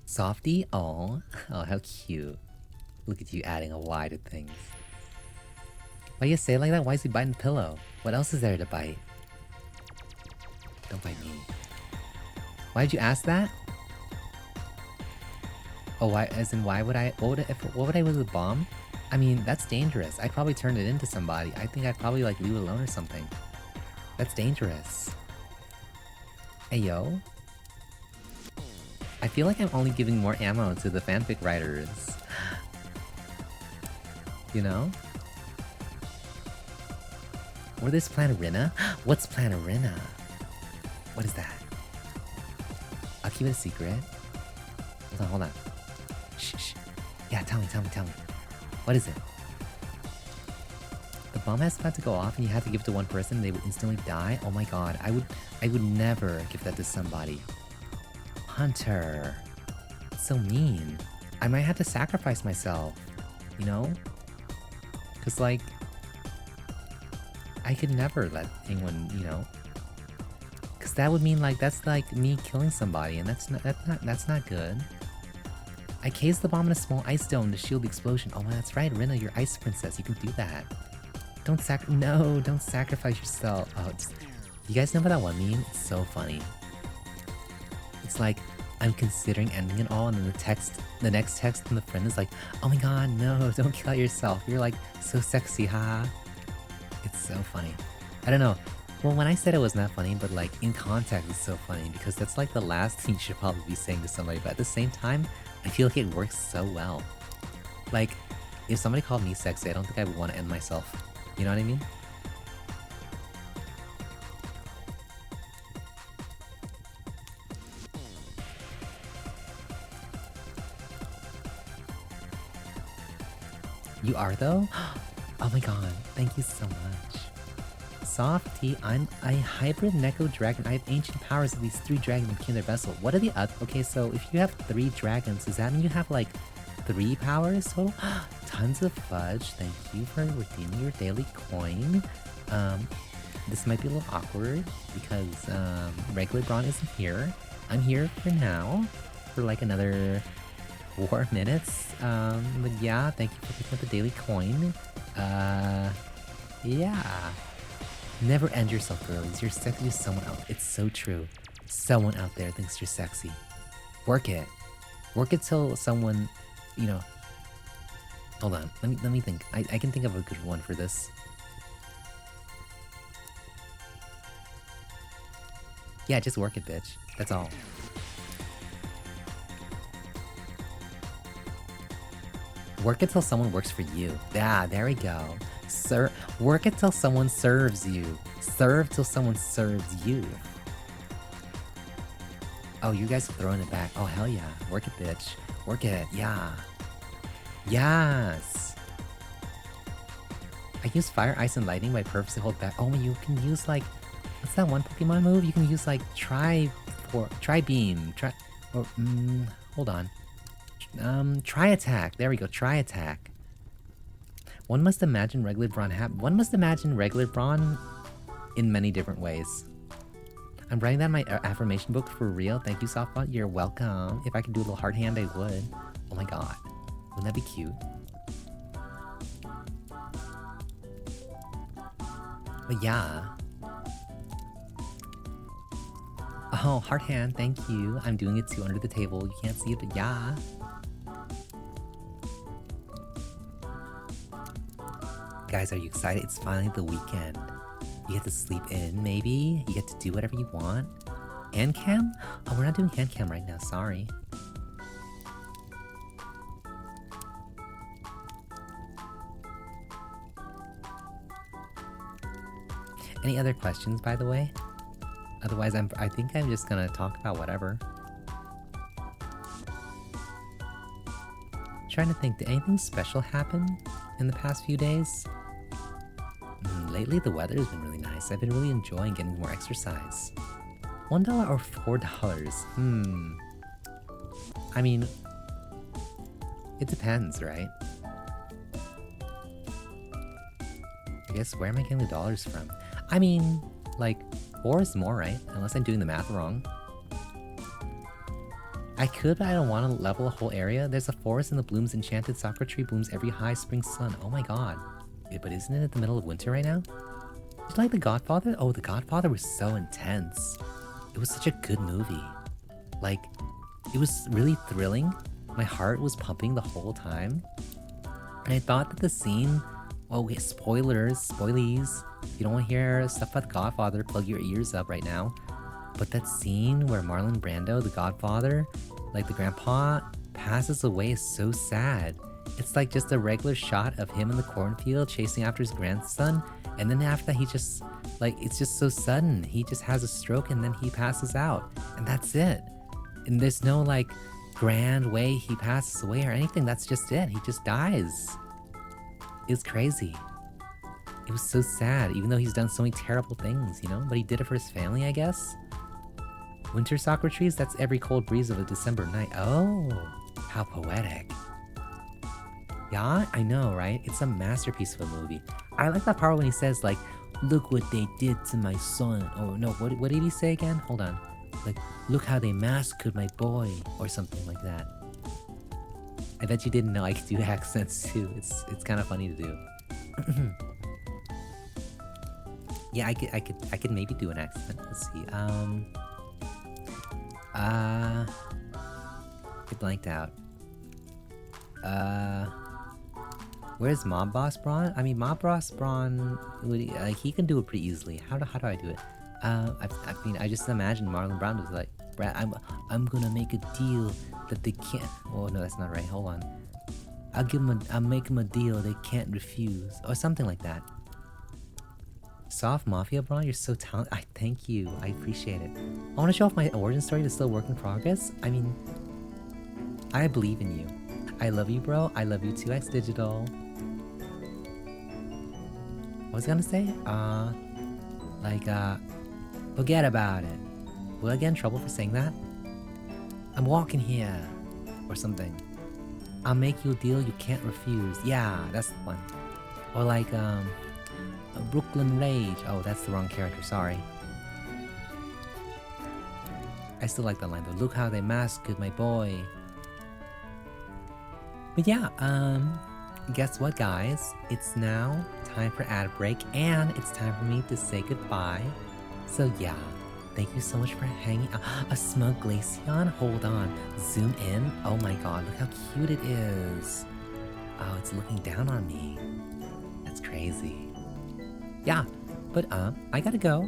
Softy? Oh, how cute. Look at you adding a Y to things. Why you say it like that? Why is he biting the pillow? What else is there to bite? Don't bite me. Why'd you ask that? Oh, why? As in, why would I? What would I with a bomb? I mean, that's dangerous. I'd probably turn it into somebody. I think I'd probably like leave it alone or something. That's dangerous. Hey yo. I feel like I'm only giving more ammo to the fanfic writers. You know? Or this Planarina? What's Planarina? What is that? I'll keep it a secret. Hold on. Shh. Yeah, tell me. What is it? The bomb has about to go off and you have to give it to one person and they would instantly die? Oh my god, I would never give that to somebody. Hunter. It's so mean. I might have to sacrifice myself. You know? Cause like, I could never let anyone, you know, cause that would mean like that's like me killing somebody, and that's not good. I cased the bomb in a small ice dome to shield the explosion. Oh, that's right, Rina, you're ice princess. You can do that. Don't sacrifice yourself. Oh, you guys know about that one meme? It's so funny. It's like, I'm considering ending it all, and then the next text from the friend is like, oh my god, no, don't kill yourself. You're like so sexy, haha. It's so funny. I don't know. Well, when I said it was not funny, but like in context, it's so funny because that's like the last thing you should probably be saying to somebody. But at the same time, I feel like it works so well. Like, if somebody called me sexy, I don't think I would want to end myself. You know what I mean? You are though? Oh my god, thank you so much. Softy, I'm a hybrid Neko dragon. I have ancient powers of these 3 dragons that became their vessel. What are the other? Okay, so if you have 3 dragons, does that mean you have like 3 powers total? Tons of fudge. Thank you for redeeming your daily coin. This might be a little awkward because regular Braun isn't here. I'm here for now for like another 4 minutes. But yeah, thank you for picking up the daily coin. Yeah. Never end yourself, girlies. You're sexy to someone else. It's so true. Someone out there thinks you're sexy. Work it. Work it till someone, you know. Hold on. Let me think. I can think of a good one for this. Yeah, just work it, bitch. That's all. Work it till someone works for you. Yeah, there we go. Work it till someone serves you. Serve till someone serves you. Oh, you guys are throwing it back. Oh, hell yeah. Work it, bitch. Work it. Yeah. Yes. I use fire, ice, and lightning by purposely hold back. Oh, you can use like, what's that one Pokemon move? You can use like Tri-Beam. Hold on. Tri-Attack. There we go. Tri-Attack. One must imagine regular Braun in many different ways. I'm writing that in my affirmation book for real. Thank you, Softbot. You're welcome. If I could do a little heart hand, I would. Oh my god. Wouldn't that be cute? But yeah. Oh, heart hand, thank you. I'm doing it too under the table. You can't see it, but yeah. Guys, are you excited? It's finally the weekend. You get to sleep in, maybe? You get to do whatever you want? Hand cam? Oh, we're not doing hand cam right now, sorry. Any other questions, by the way? Otherwise, I think I'm just gonna talk about whatever. Trying to think, did anything special happen in the past few days? Lately, the weather has been really nice. I've been really enjoying getting more exercise. $1 or $4? I mean, it depends, right? I guess, where am I getting the dollars from? I mean, like, 4 is more, right? Unless I'm doing the math wrong. I could, but I don't want to level a whole area. There's a forest and the blooms enchanted sakura tree blooms every high spring sun. Oh my god. Yeah, but isn't it at the middle of winter right now? Did you like The Godfather? Oh, The Godfather was so intense. It was such a good movie. Like, it was really thrilling. My heart was pumping the whole time. And I thought that the scene... Oh, wait, spoilies. If you don't want to hear stuff about The Godfather, plug your ears up right now. But that scene where Marlon Brando, the Godfather, like the grandpa, passes away is so sad. It's like just a regular shot of him in the cornfield chasing after his grandson, and then after that he just, like, it's just so sudden. He just has a stroke and then he passes out, and that's it. And there's no, like, grand way he passes away or anything. That's just it. He just dies. It's crazy. It was so sad, even though he's done so many terrible things, you know? But he did it for his family, I guess? Winter sakura trees? That's every cold breeze of a December night. Oh, how poetic. Yeah, I know, right? It's a masterpiece of a movie. I like that part when he says, like, look what they did to my son. Oh, no, what did he say again? Hold on. Like, look how they massacred my boy, or something like that. I bet you didn't know I could do accents too. It's kind of funny to do. Yeah, I could maybe do an accent. Let's see. I blanked out. Where's Mob Boss Braun? I mean, Mob Boss Braun, like, he can do it pretty easily. How do I do it? I mean, I just imagine Marlon Brando was like, Brad, I'm gonna make a deal that they can't. Oh no, that's not right. Hold on. I'll make them a deal they can't refuse, or something like that. Soft Mafia Braun, you're so talented. I thank you. I appreciate it. I want to show off my origin story that's still work in progress. I mean, I believe in you. I love you, bro. I love you too, X Digital. What was I gonna say? Forget about it. Will I get in trouble for saying that? I'm walking here, or something. I'll make you a deal you can't refuse. Yeah, that's the one. Or like, Brooklyn Rage. Oh, that's the wrong character, sorry. I still like that line though. Look how they massacred my boy. But yeah, guess what, guys? It's now time for ad break, and it's time for me to say goodbye. So yeah, thank you so much for hanging out. A smug Glaceon? Hold on. Zoom in. Oh my god, look how cute it is. Oh, it's looking down on me. That's crazy. Yeah, but I gotta go.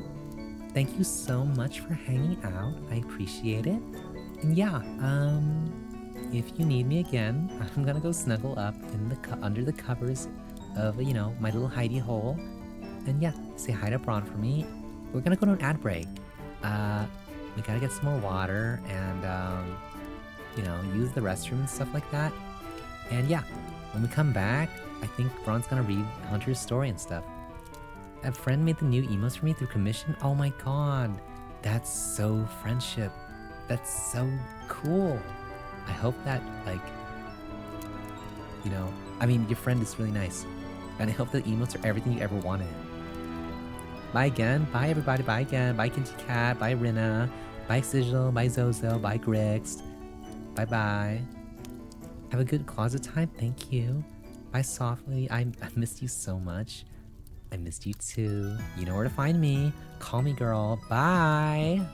Thank you so much for hanging out. I appreciate it. And yeah, if you need me again, I'm gonna go snuggle up in the under the covers of, you know, my little hidey hole. And yeah, say hi to Braun for me. We're gonna go to an ad break. We gotta get some more water and, you know, use the restroom and stuff like that. And yeah, when we come back, I think Braun's gonna read Hunter's story and stuff. A friend made the new emotes for me through commission. Oh my god, that's so friendship. That's so cool. I hope that, like, you know, I mean, your friend is really nice. And I hope the emotes are everything you ever wanted. Bye again. Bye everybody. Bye again. Bye Kinji Cat. Bye Rina. Bye Sigil. Bye Zozo. Bye Grix. Bye bye. Have a good closet time. Thank you. Bye Softly. I missed you so much. I missed you too. You know where to find me. Call me girl. Bye.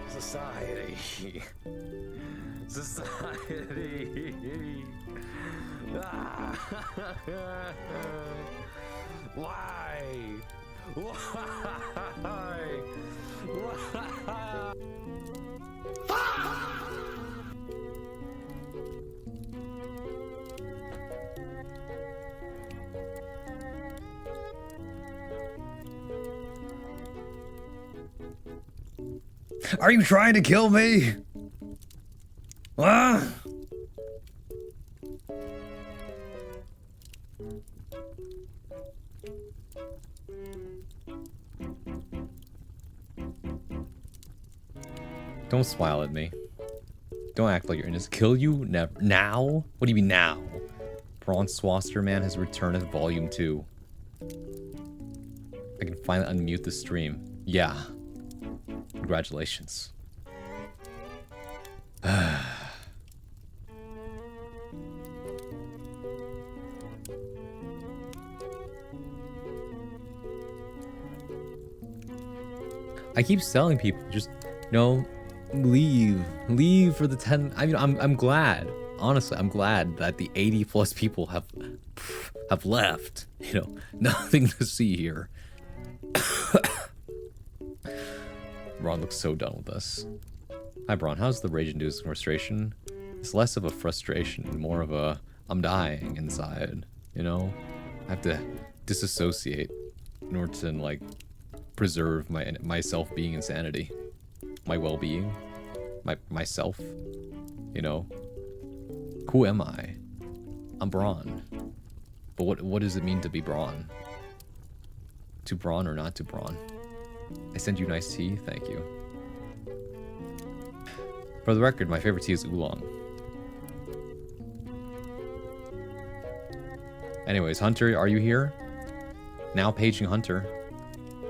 Society. Society. Why? Why? Why? Are you trying to kill me? Huh? Don't smile at me. Don't act like you're in this. Kill you? Never. Now? What do you mean now? Braun Swaster Man has returned as Volume 2. I can finally unmute the stream. Yeah. Congratulations. I keep telling people, just no, leave for the 10. I mean, I'm glad. Honestly, I'm glad that the 80 plus people have left. You know, nothing to see here. Braun looks so done with us. Hi, Braun. How's the rage-induced frustration? It's less of a frustration and more of a I'm dying inside. You know, I have to disassociate in order to like preserve myself being insanity, my well-being, myself. You know, who am I? I'm Braun. But what does it mean to be Braun? To Braun or not to Braun? I send you nice tea, thank you. For the record, my favorite tea is oolong. Anyways, Hunter, are you here? Now paging Hunter.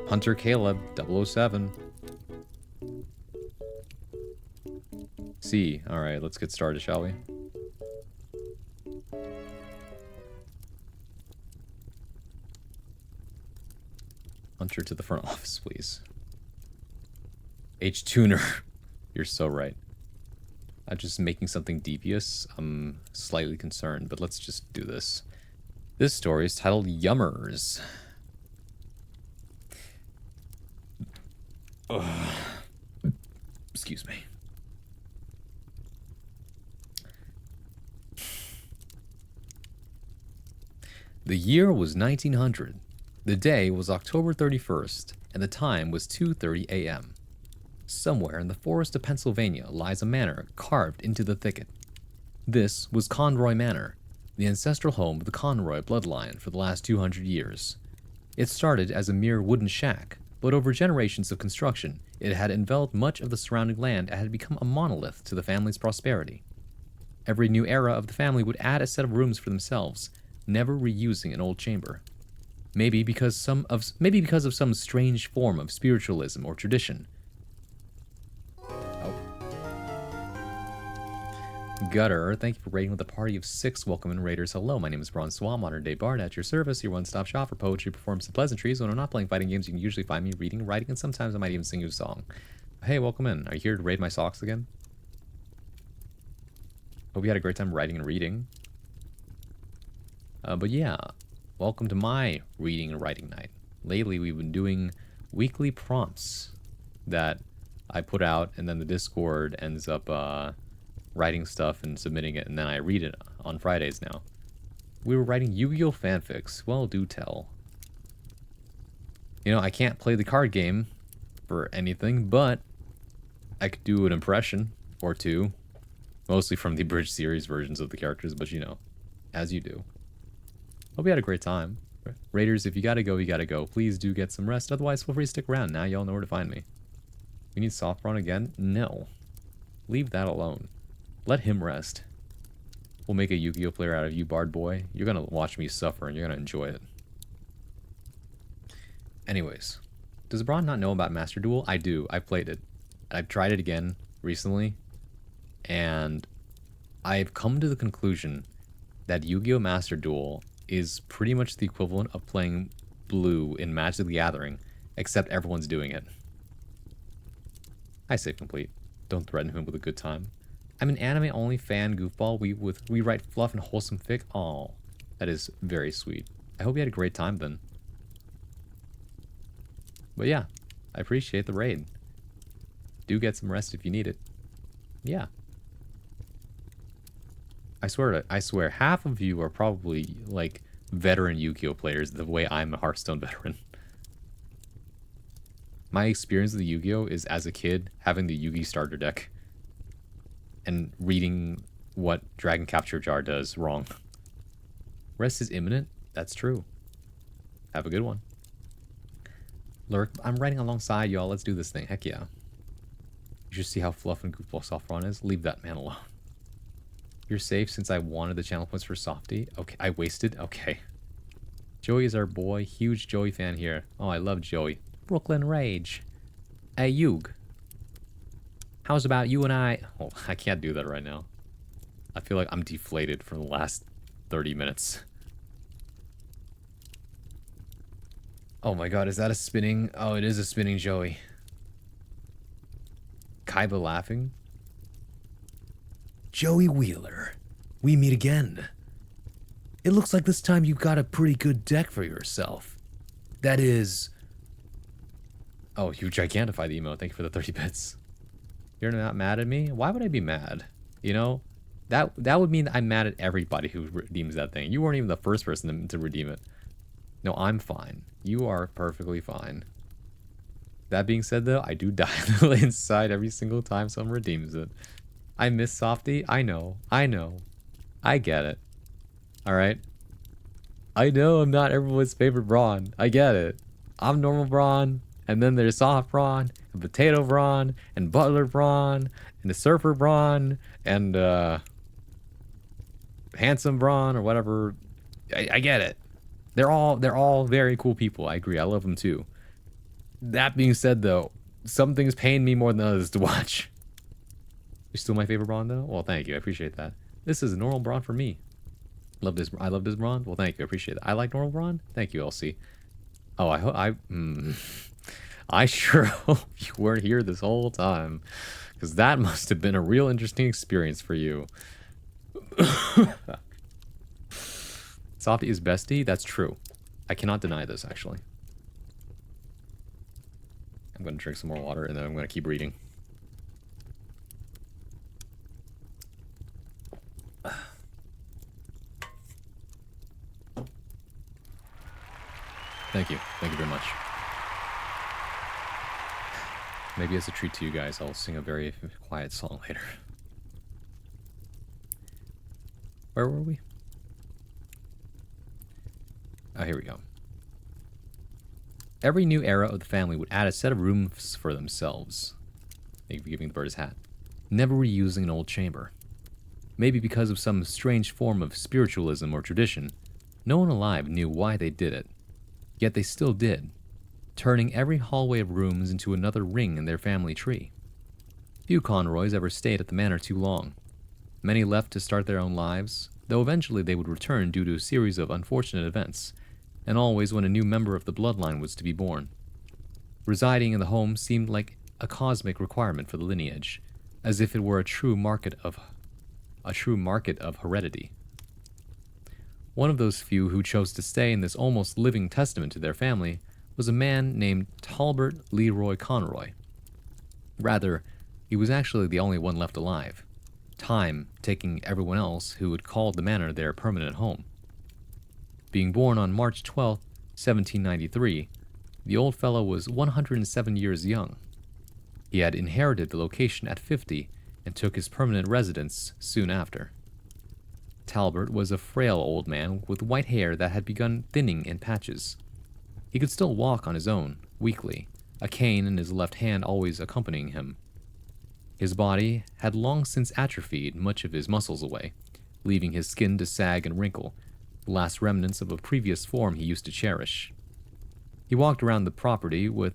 Hunter Caleb, 007. C. Alright, let's get started, shall we? Hunter to the front office, please. H-Tuner. You're so right. I'm just making something devious. I'm slightly concerned, but let's just do this. This story is titled Yummers. Ugh. Excuse me. The year was 1900. The day was October 31st, and the time was 2:30 a.m. Somewhere in the forest of Pennsylvania lies a manor carved into the thicket. This was Conroy Manor, the ancestral home of the Conroy bloodline for the last 200 years. It started as a mere wooden shack, but over generations of construction, it had enveloped much of the surrounding land and had become a monolith to the family's prosperity. Every new era of the family would add a set of rooms for themselves, never reusing an old chamber. Maybe because of some strange form of spiritualism or tradition. Oh. Gutter, thank you for raiding with a party of 6. Welcome in, raiders. Hello, my name is Braun Swan, modern day bard at your service, your one-stop shop for poetry, performance, and pleasantries. When I'm not playing fighting games, you can usually find me reading, writing, and sometimes I might even sing you a song. Hey, welcome in. Are you here to raid my socks again? Hope you had a great time writing and reading. But yeah. Welcome to my reading and writing night. Lately, we've been doing weekly prompts that I put out, and then the Discord ends up writing stuff and submitting it, and then I read it on Fridays now. We were writing Yu-Gi-Oh! Fanfics. Well, do tell. You know, I can't play the card game for anything, but I could do an impression or two. Mostly from the Bridge series versions of the characters, but you know, as you do. Hope you had a great time. Raiders, if you gotta go, you gotta go. Please do get some rest. Otherwise, feel free to stick around. Now y'all know where to find me. We need Soft Braun again? No. Leave that alone. Let him rest. We'll make a Yu-Gi-Oh player out of you, Bard Boy. You're gonna watch me suffer and you're gonna enjoy it. Anyways, does Braun not know about Master Duel? I do. I played it. I've tried it again recently, and I've come to the conclusion that Yu-Gi-Oh! Master Duel is pretty much the equivalent of playing Blue in Magic the Gathering, except everyone's doing it. I save complete. Don't threaten him with a good time. I'm an anime-only fan goofball. We write fluff and wholesome fic. Oh, that is very sweet. I hope you had a great time then. But yeah, I appreciate the raid. Do get some rest if you need it. Yeah. I swear, half of you are probably, like, veteran Yu-Gi-Oh! Players the way I'm a Hearthstone veteran. My experience with Yu-Gi-Oh! Is as a kid, having the Yugi starter deck and reading what Dragon Capture Jar does wrong. Rest is imminent? That's true. Have a good one. Lurk, I'm writing alongside y'all. Let's do this thing. Heck yeah. You should see how fluff and goofball Softron is. Leave that man alone. You're safe since I wanted the channel points for Softy. Okay, I wasted. Okay. Joey is our boy. Huge Joey fan here. Oh, I love Joey. Brooklyn Rage. Hey, Yug. How's about you and I? Oh, I can't do that right now. I feel like I'm deflated for the last 30 minutes. Oh my god, is that a spinning? Oh, it is a spinning Joey. Kaiba laughing. Joey Wheeler, we meet again. It looks like this time you've got a pretty good deck for yourself. That is... Oh, you gigantify the emote. Thank you for the 30 bits. You're not mad at me? Why would I be mad? You know, that would mean I'm mad at everybody who redeems that thing. You weren't even the first person to redeem it. No, I'm fine. You are perfectly fine. That being said, though, I do die inside every single time someone redeems it. I miss Softy. I know. I get it. Alright? I know I'm not everyone's favorite Braun. I get it. I'm normal Braun, and then there's soft Braun, and potato Braun, and butler Braun, and the surfer Braun, and handsome Braun, or whatever. I get it. They're all very cool people. I agree. I love them too. That being said, though, some things pain me more than others to watch. You're still my favorite Braun, though? Well, thank you. I appreciate that. This is a normal Braun for me. I love this Braun? Well, thank you. I appreciate it. I like normal Braun? Thank you, LC. Oh, I sure hope you weren't here this whole time, because that must have been a real interesting experience for you. Softy is bestie? That's true. I cannot deny this, actually. I'm going to drink some more water, and then I'm going to keep reading. Thank you. Thank you very much. Maybe as a treat to you guys, I'll sing a very quiet song later. Where were we? Oh, here we go. Every new era of the family would add a set of rooms for themselves. Thank you for giving the bird his hat. Never reusing an old chamber. Maybe because of some strange form of spiritualism or tradition, no one alive knew why they did it. Yet they still did, turning every hallway of rooms into another ring in their family tree. Few Conroys ever stayed at the manor too long. Many left to start their own lives, though eventually they would return due to a series of unfortunate events, and always when a new member of the bloodline was to be born. Residing in the home seemed like a cosmic requirement for the lineage, as if it were a true market of heredity. One of those few who chose to stay in this almost living testament to their family was a man named Talbert Leroy Conroy. Rather, he was actually the only one left alive, time taking everyone else who had called the manor their permanent home. Being born on March 12, 1793, the old fellow was 107 years young. He had inherited the location at 50 and took his permanent residence soon after. Talbert was a frail old man with white hair that had begun thinning in patches. He could still walk on his own, weakly, a cane in his left hand always accompanying him. His body had long since atrophied much of his muscles away, leaving his skin to sag and wrinkle, the last remnants of a previous form he used to cherish. He walked around the property with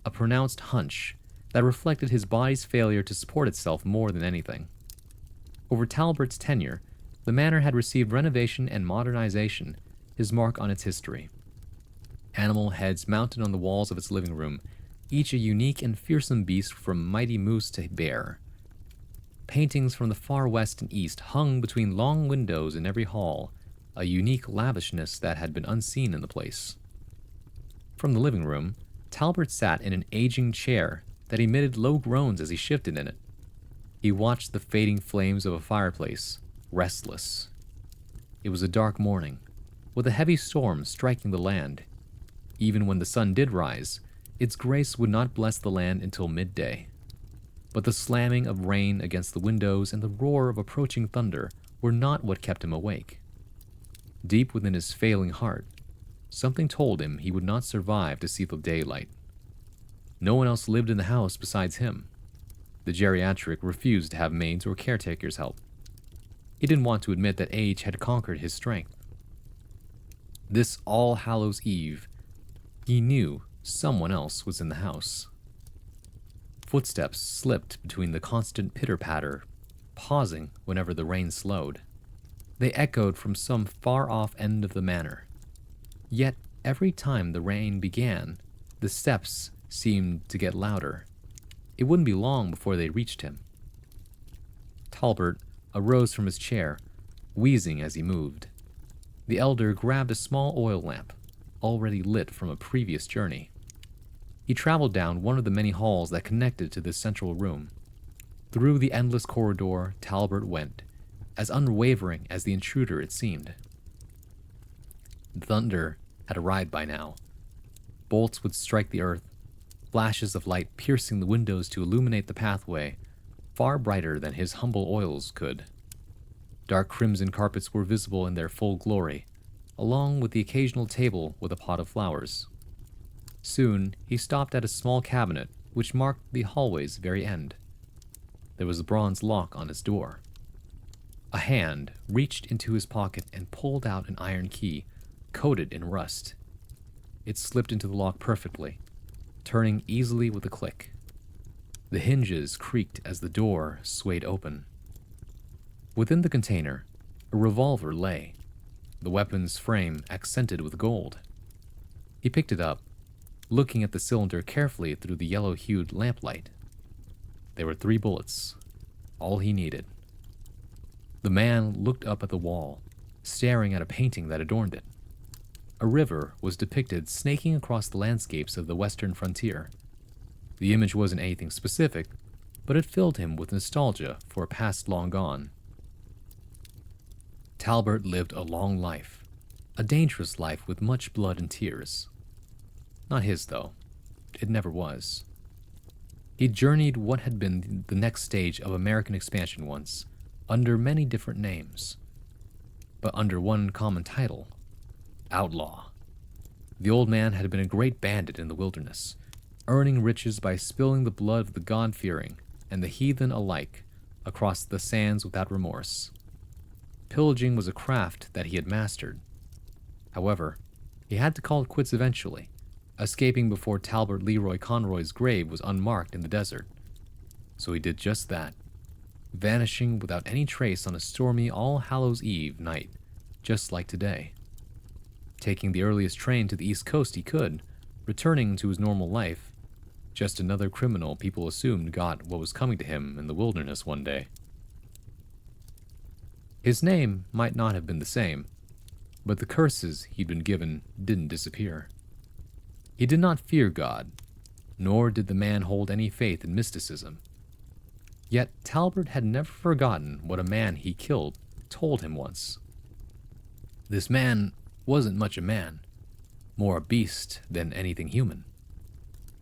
a pronounced hunch that reflected his body's failure to support itself more than anything. Over Talbert's tenure, the manor had received renovation and modernization, his mark on its history. Animal heads mounted on the walls of its living room, each a unique and fearsome beast from mighty moose to bear. Paintings from the far west and east hung between long windows in every hall, a unique lavishness that had been unseen in the place. From the living room, Talbert sat in an aging chair that emitted low groans as he shifted in it. He watched the fading flames of a fireplace, restless. It was a dark morning, with a heavy storm striking the land. Even when the sun did rise, its grace would not bless the land until midday. But the slamming of rain against the windows and the roar of approaching thunder were not what kept him awake. Deep within his failing heart, something told him he would not survive to see the daylight. No one else lived in the house besides him. The geriatric refused to have maids or caretakers help. He didn't want to admit that age had conquered his strength. This All Hallows Eve, he knew someone else was in the house. Footsteps slipped between the constant pitter-patter, pausing whenever the rain slowed. They echoed from some far-off end of the manor. Yet, every time the rain began, the steps seemed to get louder. It wouldn't be long before they reached him. Talbert arose from his chair, wheezing as he moved. The elder grabbed a small oil lamp, already lit from a previous journey. He traveled down one of the many halls that connected to this central room. Through the endless corridor, Talbert went, as unwavering as the intruder it seemed. Thunder had arrived by now. Bolts would strike the earth, flashes of light piercing the windows to illuminate the pathway, far brighter than his humble oils could. Dark crimson carpets were visible in their full glory, along with the occasional table with a pot of flowers. Soon, he stopped at a small cabinet which marked the hallway's very end. There was a bronze lock on its door. A hand reached into his pocket and pulled out an iron key, coated in rust. It slipped into the lock perfectly, turning easily with a click. The hinges creaked as the door swayed open. Within the container, a revolver lay, the weapon's frame accented with gold. He picked it up, looking at the cylinder carefully through the yellow-hued lamplight. There were 3 bullets, all he needed. The man looked up at the wall, staring at a painting that adorned it. A river was depicted snaking across the landscapes of the western frontier. The image wasn't anything specific, but it filled him with nostalgia for a past long gone. Talbert lived a long life, a dangerous life with much blood and tears. Not his, though. It never was. He journeyed what had been the next stage of American expansion once, under many different names, but under one common title: outlaw. The old man had been a great bandit in the wilderness, earning riches by spilling the blood of the God-fearing and the heathen alike across the sands without remorse. Pillaging was a craft that he had mastered. However, he had to call it quits eventually, escaping before Talbert Leroy Conroy's grave was unmarked in the desert. So he did just that, vanishing without any trace on a stormy All Hallows Eve night, just like today. Taking the earliest train to the East Coast he could, returning to his normal life, just another criminal people assumed got what was coming to him in the wilderness one day. His name might not have been the same, but the curses he'd been given didn't disappear. He did not fear God, nor did the man hold any faith in mysticism. Yet Talbert had never forgotten what a man he killed told him once. This man wasn't much a man, more a beast than anything human.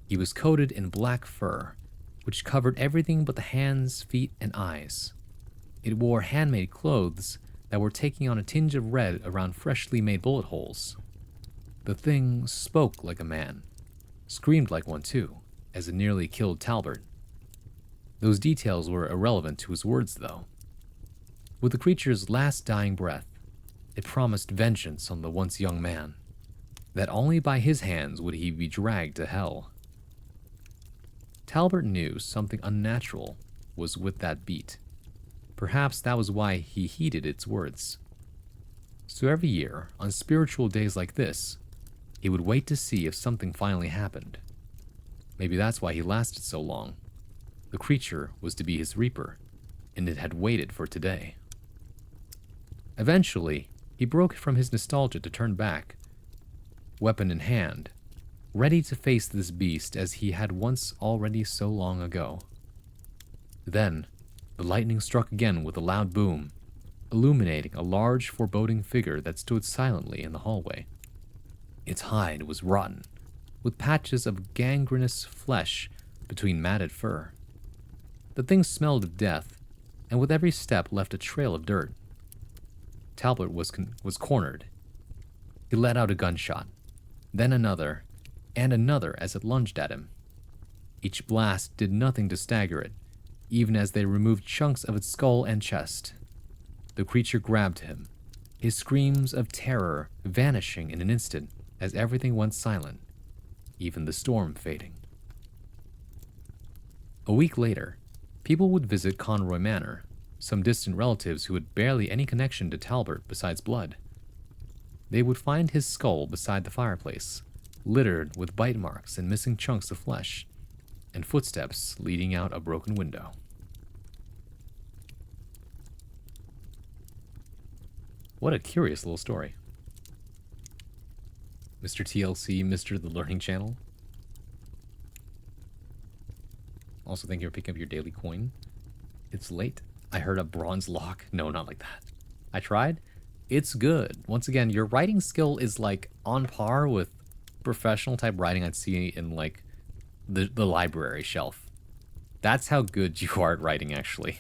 He was coated in black fur, which covered everything but the hands, feet, and eyes. It wore handmade clothes that were taking on a tinge of red around freshly made bullet holes. The thing spoke like a man, screamed like one too, as it nearly killed Talbert. Those details were irrelevant to his words, though. With the creature's last dying breath, it promised vengeance on the once young man, that only by his hands would he be dragged to hell. Talbot knew something unnatural was with that beat. Perhaps that was why he heeded its words. So every year, on spiritual days like this, he would wait to see if something finally happened. Maybe that's why he lasted so long. The creature was to be his reaper, and it had waited for today. Eventually, he broke from his nostalgia to turn back, weapon in hand, ready to face this beast as he had once already so long ago. Then, the lightning struck again with a loud boom, illuminating a large, foreboding figure that stood silently in the hallway. Its hide was rotten, with patches of gangrenous flesh between matted fur. The thing smelled of death, and with every step left a trail of dirt. Talbot was cornered. He let out a gunshot, then another, and another as it lunged at him. Each blast did nothing to stagger it, even as they removed chunks of its skull and chest. The creature grabbed him, his screams of terror vanishing in an instant as everything went silent, even the storm fading. A week later, people would visit Conroy Manor, some distant relatives who had barely any connection to Talbot besides blood. They would find his skull beside the fireplace, littered with bite marks and missing chunks of flesh, and footsteps leading out a broken window. What a curious little story. Mr. TLC, Mr. The Learning Channel. Also, thank you for picking up your daily coin. It's late. I heard a bronze lock. No, not like that. I tried. It's good. Once again, your writing skill is like on par with professional type writing I'd see in like the library shelf. That's how good you are at writing, actually.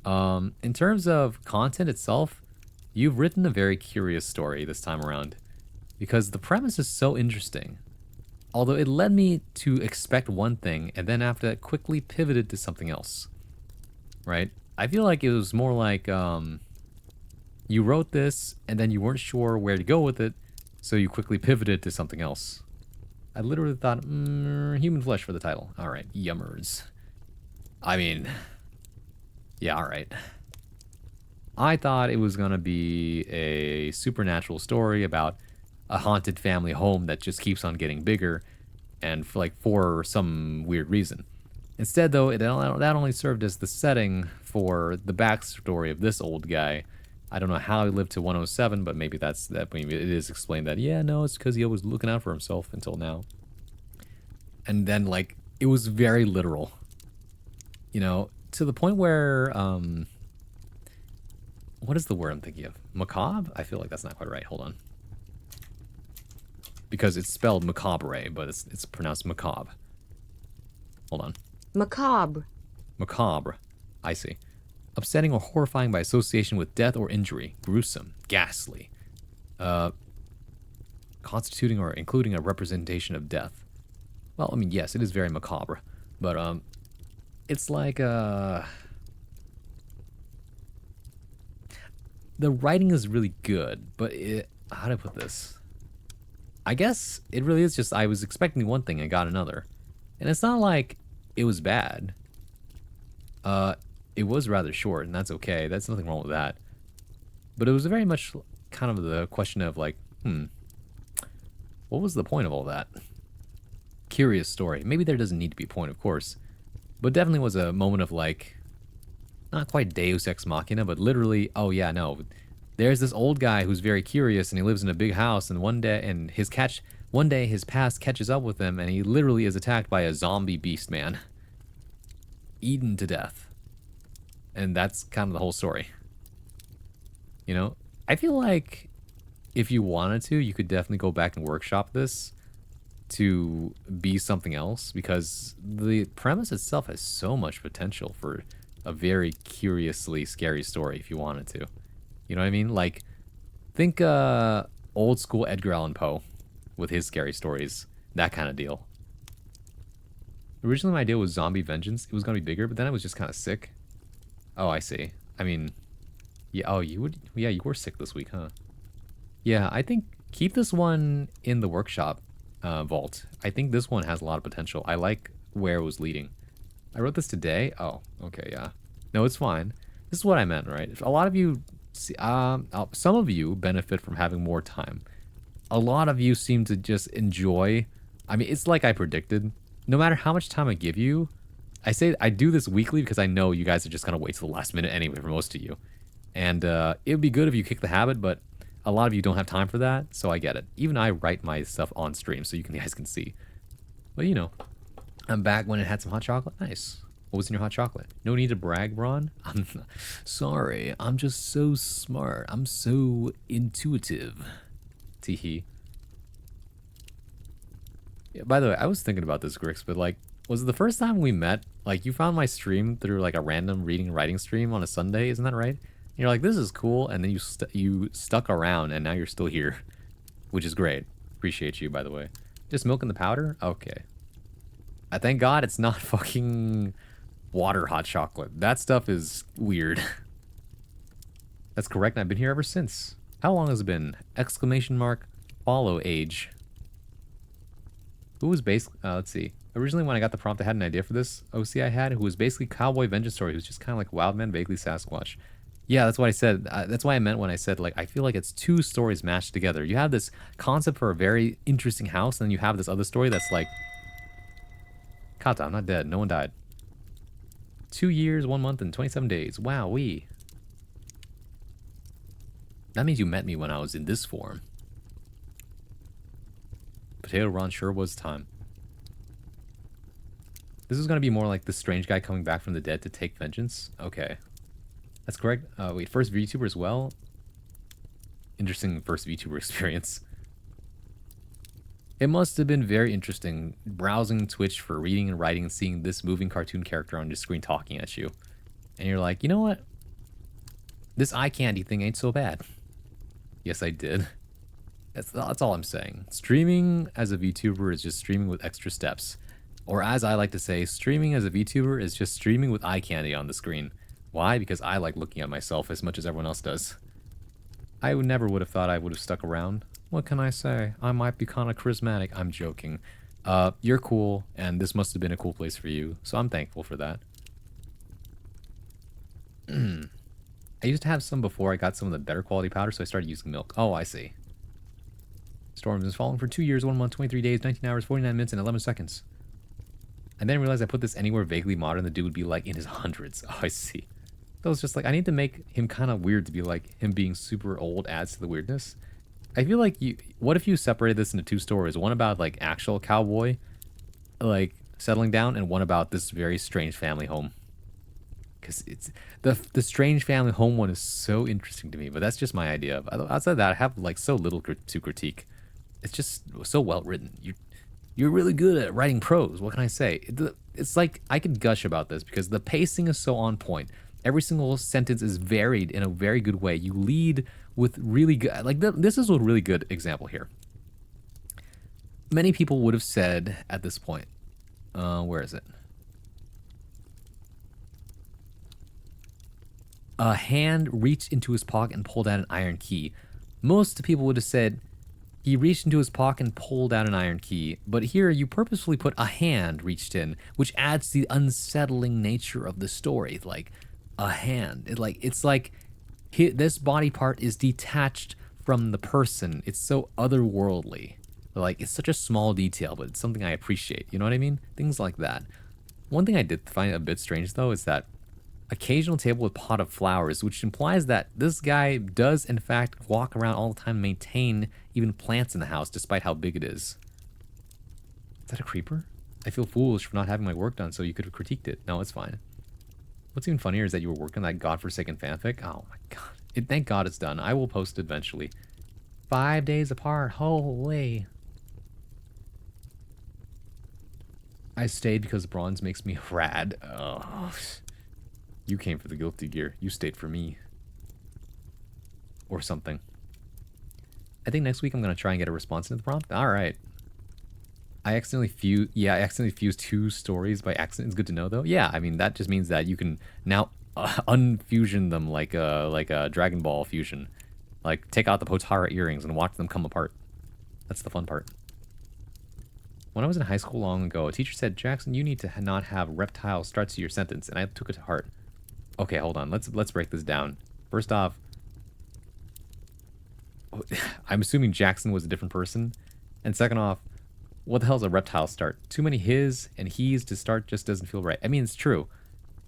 In terms of content itself, you've written a very curious story this time around, because the premise is so interesting. Although it led me to expect one thing, and then after that quickly pivoted to something else. Right? I feel like it was more like you wrote this, and then you weren't sure where to go with it, so you quickly pivoted to something else. I literally thought, human flesh for the title. Alright, yummers. I mean, yeah, alright. I thought it was gonna be a supernatural story about a haunted family home that just keeps on getting bigger, and for some weird reason. Instead, though, that only served as the setting for the backstory of this old guy. I don't know how he lived to 107, but maybe maybe it is explained that, yeah, no, it's because he was looking out for himself until now. And then, it was very literal. You know, to the point where, what is the word I'm thinking of? Macabre? I feel like that's not quite right. Hold on. Because it's spelled macabre, but it's pronounced macabre. Hold on. Macabre. Macabre. I see. Upsetting or horrifying by association with death or injury. Gruesome. Ghastly. Constituting or including a representation of death. Well, I mean, yes, it is very macabre. But, it's like, the writing is really good, but how do I put this? I guess it really is just I was expecting one thing and got another. And it's not like it was bad. It was rather short, and that's okay. That's nothing wrong with that. But it was very much kind of the question of what was the point of all that? Curious story. Maybe there doesn't need to be a point, of course. But definitely was a moment of not quite Deus Ex Machina, but literally, oh yeah, no. There's this old guy who's very curious, and he lives in a big house, and one day his past catches up with him, and he literally is attacked by a zombie beast man. Eaten to death. And that's kind of the whole story. You know? I feel like if you wanted to, you could definitely go back and workshop this to be something else, because the premise itself has so much potential for a very curiously scary story if you wanted to. You know what I mean? Think old school Edgar Allan Poe with his scary stories. That kind of deal. Originally my idea was Zombie Vengeance. It was going to be bigger, but then I was just kind of sick. Oh, I see. I mean, Yeah, oh, you would. Yeah, you were sick this week, huh? Yeah, I think keep this one in the workshop vault. I think this one has a lot of potential. I like where it was leading. I wrote this today. Oh, okay, yeah. No, it's fine. This is what I meant, right? A lot of you, some of you benefit from having more time. A lot of you seem to just enjoy. I mean, it's like I predicted. No matter how much time I give you, I say I do this weekly because I know you guys are just gonna wait till the last minute anyway for most of you. And it would be good if you kick the habit, but a lot of you don't have time for that, so I get it. Even I write my stuff on stream so you guys can see. But you know, I'm back when it had some hot chocolate. Nice. What was in your hot chocolate? No need to brag, Braun. I'm sorry. I'm just so smart. I'm so intuitive. Teehee. Yeah, by the way, I was thinking about this, Grix, but like, was it the first time we met? Like, you found my stream through like a random reading and writing stream on a Sunday, isn't that right? And you're like, this is cool, and then you stuck around, and now you're still here, which is great. Appreciate you, by the way. Just milking the powder? Okay. I thank God it's not fucking water hot chocolate. That stuff is weird. That's correct, and I've been here ever since. How long has it been? Exclamation mark, follow age. Who was basically, let's see. Originally, when I got the prompt, I had an idea for this OC I had, who was basically Cowboy Vengeance Story, who's just kind of like Wildman, vaguely Sasquatch. Yeah, that's what I said. That's why I meant when I said, like, I feel like it's two stories mashed together. You have this concept for a very interesting house, and then you have this other story that's like, Kata, I'm not dead. No one died. 2 years, 1 month, and 27 days. Wow-wee. That means you met me when I was in this form. Potato Ron sure was time. This is going to be more like the strange guy coming back from the dead to take vengeance. Okay. That's correct. Wait, first VTuber as well? Interesting first VTuber experience. It must have been very interesting browsing Twitch for reading and writing and seeing this moving cartoon character on your screen talking at you. And you're like, you know what? This eye candy thing ain't so bad. Yes, I did. That's all I'm saying. Streaming as a VTuber is just streaming with extra steps. Or as I like to say, streaming as a VTuber is just streaming with eye candy on the screen. Why? Because I like looking at myself as much as everyone else does. I never would have thought I would have stuck around. What can I say? I might be kind of charismatic. I'm joking. You're cool, and this must have been a cool place for you, so I'm thankful for that. I used to have some before I got some of the better quality powder, so I started using milk. Oh, I see. Storms has fallen for 2 years, 1 month, 23 days, 19 hours, 49 minutes, and 11 seconds. I then realized I put this anywhere vaguely modern, the dude would be like in his hundreds. Oh, I see. So it's just like, I need to make him kind of weird to be like, him being super old adds to the weirdness. I feel like what if you separated this into two stories? One about like actual cowboy, like settling down, and one about this very strange family home. Because it's the strange family home one is so interesting to me, but that's just my idea. Outside of that, I have like so little to critique. It's just so well written. You're really good at writing prose. What can I say? It's like I could gush about this because the pacing is so on point. Every single sentence is varied in a very good way. You lead with really good, like this is a really good example here. Many people would have said at this point, where is it? A hand reached into his pocket and pulled out an iron key. Most people would have said, he reached into his pocket and pulled out an iron key, but here you purposefully put a hand reached in, which adds to the unsettling nature of the story. Like a hand, it's like this body part is detached from the person. It's so otherworldly. Like it's such a small detail, but it's something I appreciate. You know what I mean? Things like that. One thing I did find a bit strange though is that occasional table with pot of flowers, which implies that this guy does in fact walk around all the time and maintain even plants in the house despite how big it is. Is that a creeper? I feel foolish for not having my work done, so you could have critiqued it. No, it's fine. What's even funnier is that you were working on that godforsaken fanfic. Oh my god. Thank God it's done. I will post it eventually. 5 days apart. Holy. I stayed because bronze makes me rad. Oh. You came for the guilty gear. You stayed for me. Or something. I think next week I'm going to try and get a response to the prompt. Alright. I accidentally fused two stories by accident. It's good to know, though. Yeah, I mean, that just means that you can now unfusion them like a Dragon Ball fusion. Like take out the Potara earrings and watch them come apart. That's the fun part. When I was in high school long ago, a teacher said, "Jackson, you need to not have reptile start to your sentence," and I took it to heart. Okay, hold on. Let's break this down. First off, I'm assuming Jackson was a different person, and second off, what the hell is a reptile start? Too many his and he's to start just doesn't feel right. I mean, it's true.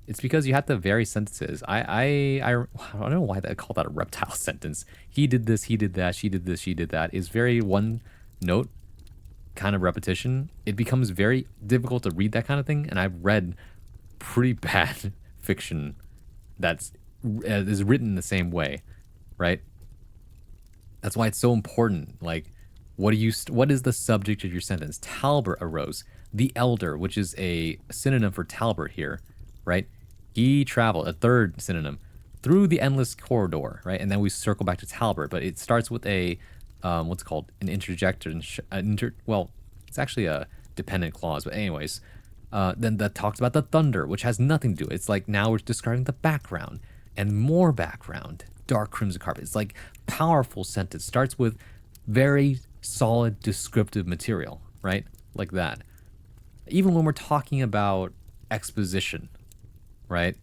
It's because you have to vary sentences. I don't know why they call that a reptile sentence. He did this, he did that, she did this, she did that. Is very one note kind of repetition. It becomes very difficult to read that kind of thing. And I've read pretty bad fiction that's is written the same way, right? That's why it's so important. Like, what is the subject of your sentence? Talbot arose. The elder, which is a synonym for Talbot here, right? He traveled, a third synonym, through the endless corridor, right? And then we circle back to Talbot, but it starts with a, what's it called? An interjection. Well, it's actually a dependent clause, but anyways. Then that talks about the thunder, which has nothing to do. It's like now we're describing the background and more background. Dark crimson carpet. It's like powerful sentence. Starts with very solid descriptive material, right? Like that. Even when we're talking about exposition, right?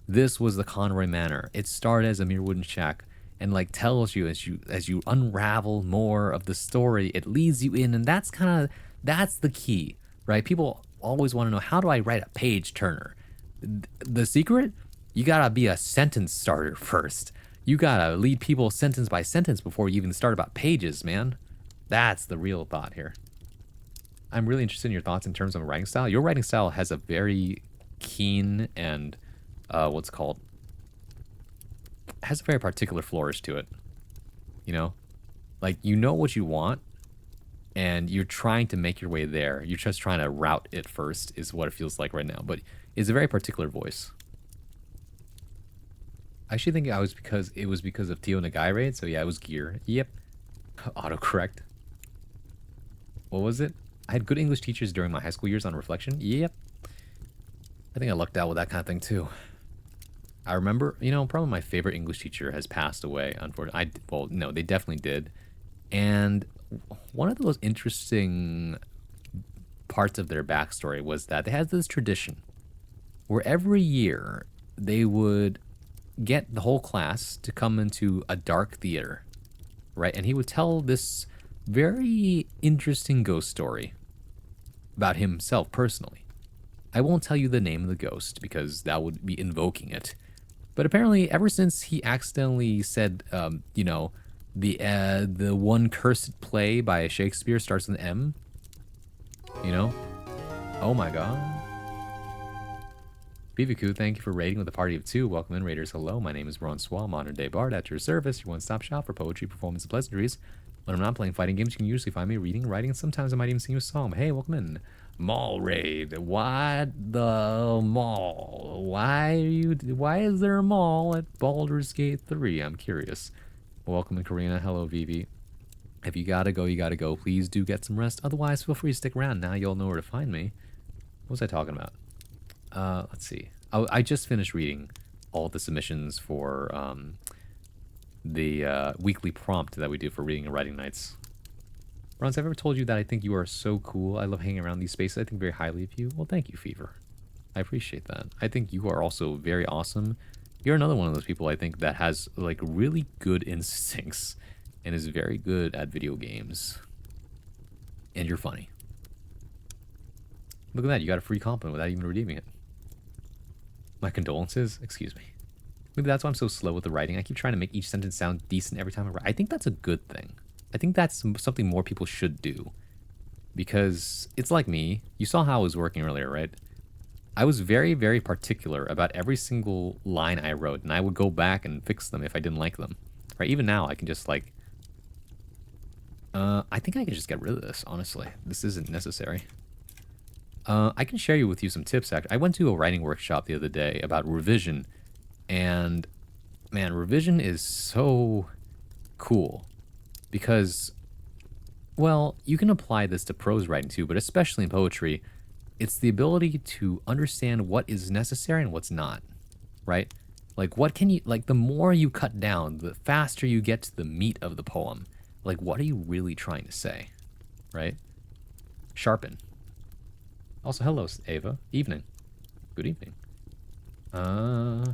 This was the Conroy Manor. It started as a mere wooden shack and like tells you as you unravel more of the story, it leads you in, and that's the key, right? People always want to know, how do I write a page turner? The secret? You gotta be a sentence starter first. You gotta lead people sentence by sentence before you even start about pages, man. That's the real thought here. I'm really interested in your thoughts in terms of writing style. Your writing style has a very keen and has a very particular flourish to it. You know? Like, you know what you want, and you're trying to make your way there. You're just trying to route it first, is what it feels like right now. But it's a very particular voice. I actually think it was because of Tio Nagai raid, so yeah, it was gear. Yep. Autocorrect. What was it? I had good English teachers during my high school years on reflection. Yep. I think I lucked out with that kind of thing too. I remember, probably my favorite English teacher has passed away, unfortunately. Well, no, they definitely did. And one of the most interesting parts of their backstory was that they had this tradition where every year they would get the whole class to come into a dark theater, right? And he would tell this very interesting ghost story about himself personally. I won't tell you the name of the ghost because that would be invoking it. But apparently, ever since he accidentally said, the one cursed play by Shakespeare starts with an M, Oh my god. Viviku, thank you for raiding with a party of 2. Welcome in, raiders. Hello, my name is Ronsois, modern day bard at your service, your one-stop shop for poetry, performance, and pleasantries. When I'm not playing fighting games, you can usually find me reading, writing, and sometimes I might even sing you a song. Hey, welcome in. Mall raid. What the mall? Why is there a mall at Baldur's Gate 3? I'm curious. Welcome in, Karina. Hello, Vivi. If you gotta go, you gotta go. Please do get some rest. Otherwise, feel free to stick around. Now you'll know where to find me. What was I talking about? Let's see. I just finished reading all the submissions for the weekly prompt that we do for reading and writing nights. Rons, I've ever told you that I think you are so cool. I love hanging around these spaces. I think very highly of you. Well, thank you, Fever. I appreciate that. I think you are also very awesome. You're another one of those people I think that has like really good instincts and is very good at video games. And you're funny. Look at that. You got a free compliment without even redeeming it. My condolences? Excuse me. Maybe that's why I'm so slow with the writing. I keep trying to make each sentence sound decent every time I write. I think that's a good thing. I think that's something more people should do. Because it's like me. You saw how I was working earlier, right? I was very, very particular about every single line I wrote, and I would go back and fix them if I didn't like them. Right? Even now, I can just like... I think I can just get rid of this, honestly. This isn't necessary. I can share with you some tips, actually. I went to a writing workshop the other day about revision, and man, revision is so cool because, well, you can apply this to prose writing too, but especially in poetry, it's the ability to understand what is necessary and what's not, right? Like, what can you, like, the more you cut down, the faster you get to the meat of the poem. Like, what are you really trying to say? Right? Sharpen. Also, hello, Ava. Evening. Good evening. Thank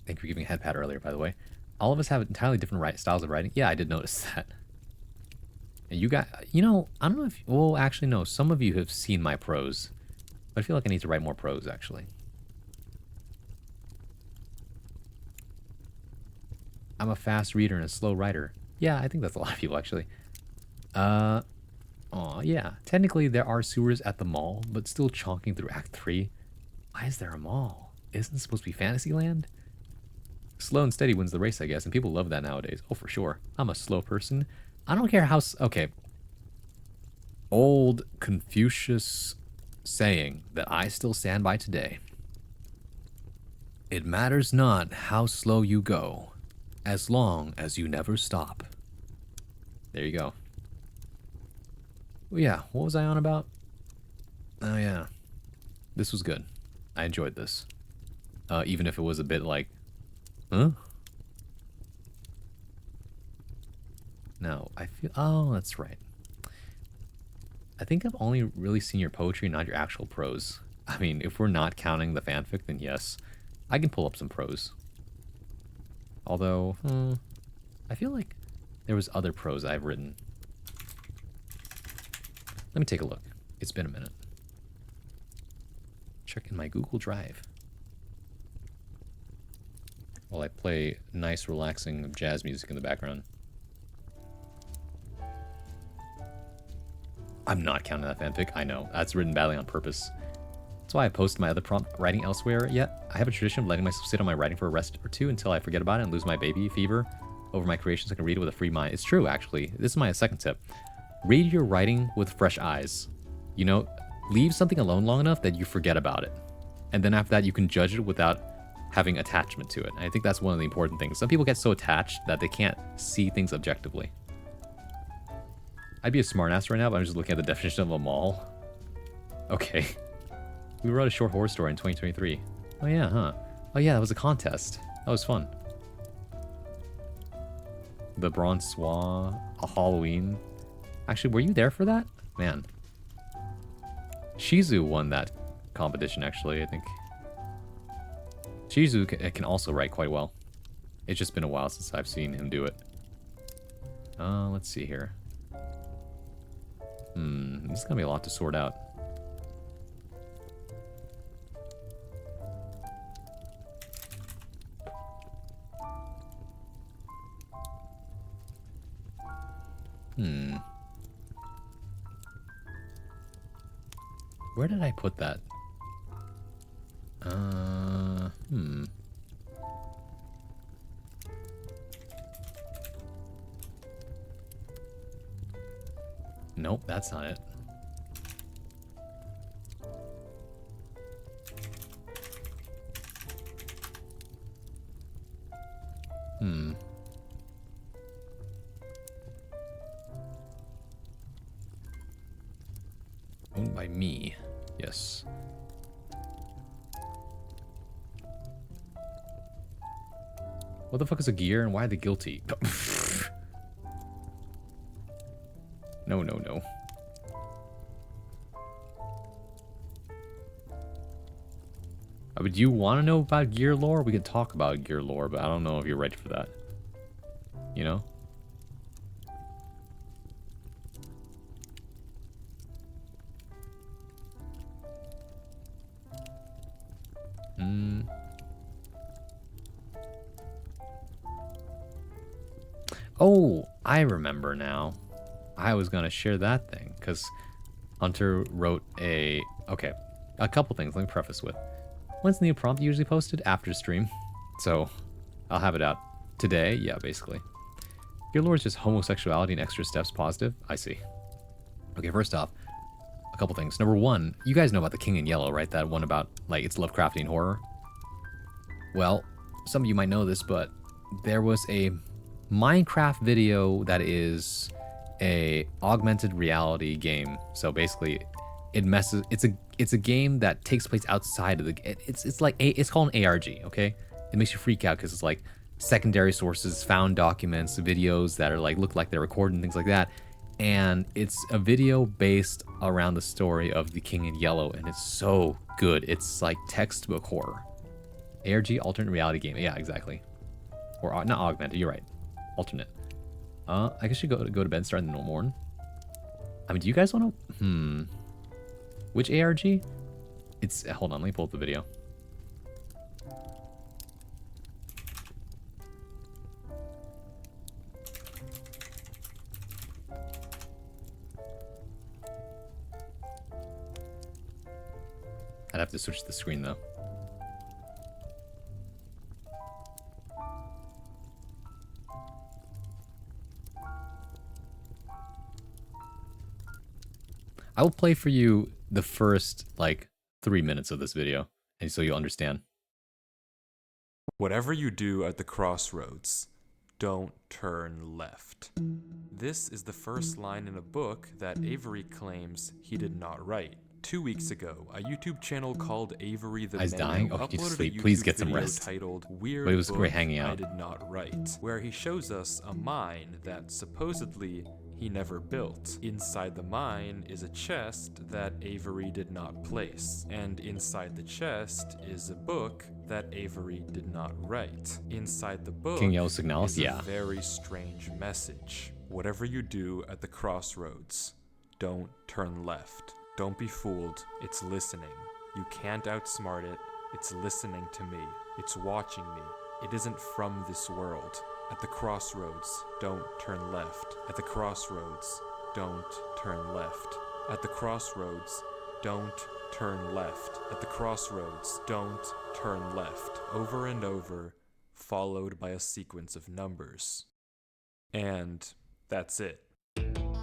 you for giving a head pat earlier, by the way. All of us have entirely different styles of writing. Yeah, I did notice that. And you got, you know, I don't know if, well, actually, no. Some of you have seen my prose. But I feel like I need to write more prose, actually. I'm a fast reader and a slow writer. Yeah, I think that's a lot of people, actually. Oh, yeah. Technically, there are sewers at the mall, but still chonking through Act 3. Why is there a mall? Isn't it supposed to be Fantasyland? Slow and steady wins the race, I guess, and people love that nowadays. Oh, for sure. I'm a slow person. I don't care how... Okay. Old Confucius saying that I still stand by today. It matters not how slow you go, as long as you never stop. There you go. Well, yeah, what was I on about? Oh, yeah. This was good. I enjoyed this. Even if it was a bit like, huh? No, I feel... Oh, that's right. I think I've only really seen your poetry, not your actual prose. I mean, if we're not counting the fanfic, then yes. I can pull up some prose. Although, I feel like there was other prose I've written. Let me take a look. It's been a minute. Check in my Google Drive. While I play nice, relaxing jazz music in the background. I'm not counting that fanfic. I know. That's written badly on purpose. That's why I post my other prompt writing elsewhere yet. I have a tradition of letting myself sit on my writing for a rest or two until I forget about it and lose my baby fever over my creations. I can read it with a free mind. It's true, actually. This is my second tip. Read your writing with fresh eyes. You know, leave something alone long enough that you forget about it. And then after that, you can judge it without having attachment to it. And I think that's one of the important things. Some people get so attached that they can't see things objectively. I'd be a smartass right now, but I'm just looking at the definition of a mall. Okay. We wrote a short horror story in 2023. Oh yeah, huh? Oh yeah, that was a contest. That was fun. The Bronze Swa, a Halloween. Actually, were you there for that? Man. Shizu won that competition, actually, I think. Shizu can also write quite well. It's just been a while since I've seen him do it. Let's see here. This is gonna be a lot to sort out. Where did I put that? Nope, that's not it. Owned by me. Yes. What the fuck is a gear and why are they guilty? No, no, no. Would you want to know about gear lore? We could talk about gear lore, but I don't know if you're ready for that. You know? Oh, I remember now. I was going to share that thing because Hunter wrote a couple things. Let me preface with, when's the new prompt usually posted? After stream. So I'll have it out today. Yeah, basically. Your lore is just homosexuality and extra steps positive. I see. Okay, first off, a couple things. Number one, you guys know about the King in Yellow, right? That one about, like, it's Lovecraftian horror. Well, some of you might know this, but there was a Minecraft video that is a augmented reality game. So basically, it messes. It's a game that takes place outside of the. It's called an ARG. Okay, it makes you freak out because it's like secondary sources, found documents, videos that are like look like they're recorded and things like that. And it's a video based around the story of the King in Yellow, and it's so good. It's like textbook horror. ARG alternate reality game. Yeah, exactly. Or not augmented. You're right. Alternate. I guess you go to bed starting the morning. I mean, do you guys want to? Which ARG? It's hold on. Let me pull up the video. I'd have to switch the screen though. I will play for you the first like 3 minutes of this video, and so you'll understand. Whatever you do at the crossroads, don't turn left. This is the first line in a book that Avery claims he did not write. 2 weeks ago, a YouTube channel called Avery the Eyes Man dying? Oh, you need to uploaded sleep. a Please YouTube get some video rest. titled Weird But it was Book great hanging I out. Did Not Write, where he shows us a mine that supposedly he never built. Inside the mine is a chest that Avery did not place, and inside the chest is a book that Avery did not write. Inside the book King Yellow Signalis? is Yeah. a very strange message. Whatever you do at the crossroads, don't turn left. Don't be fooled, it's listening. You can't outsmart it, it's listening to me. It's watching me. It isn't from this world. At the crossroads, don't turn left. At the crossroads, don't turn left. At the crossroads, don't turn left. At the crossroads, don't turn left. Over and over, followed by a sequence of numbers. And that's it.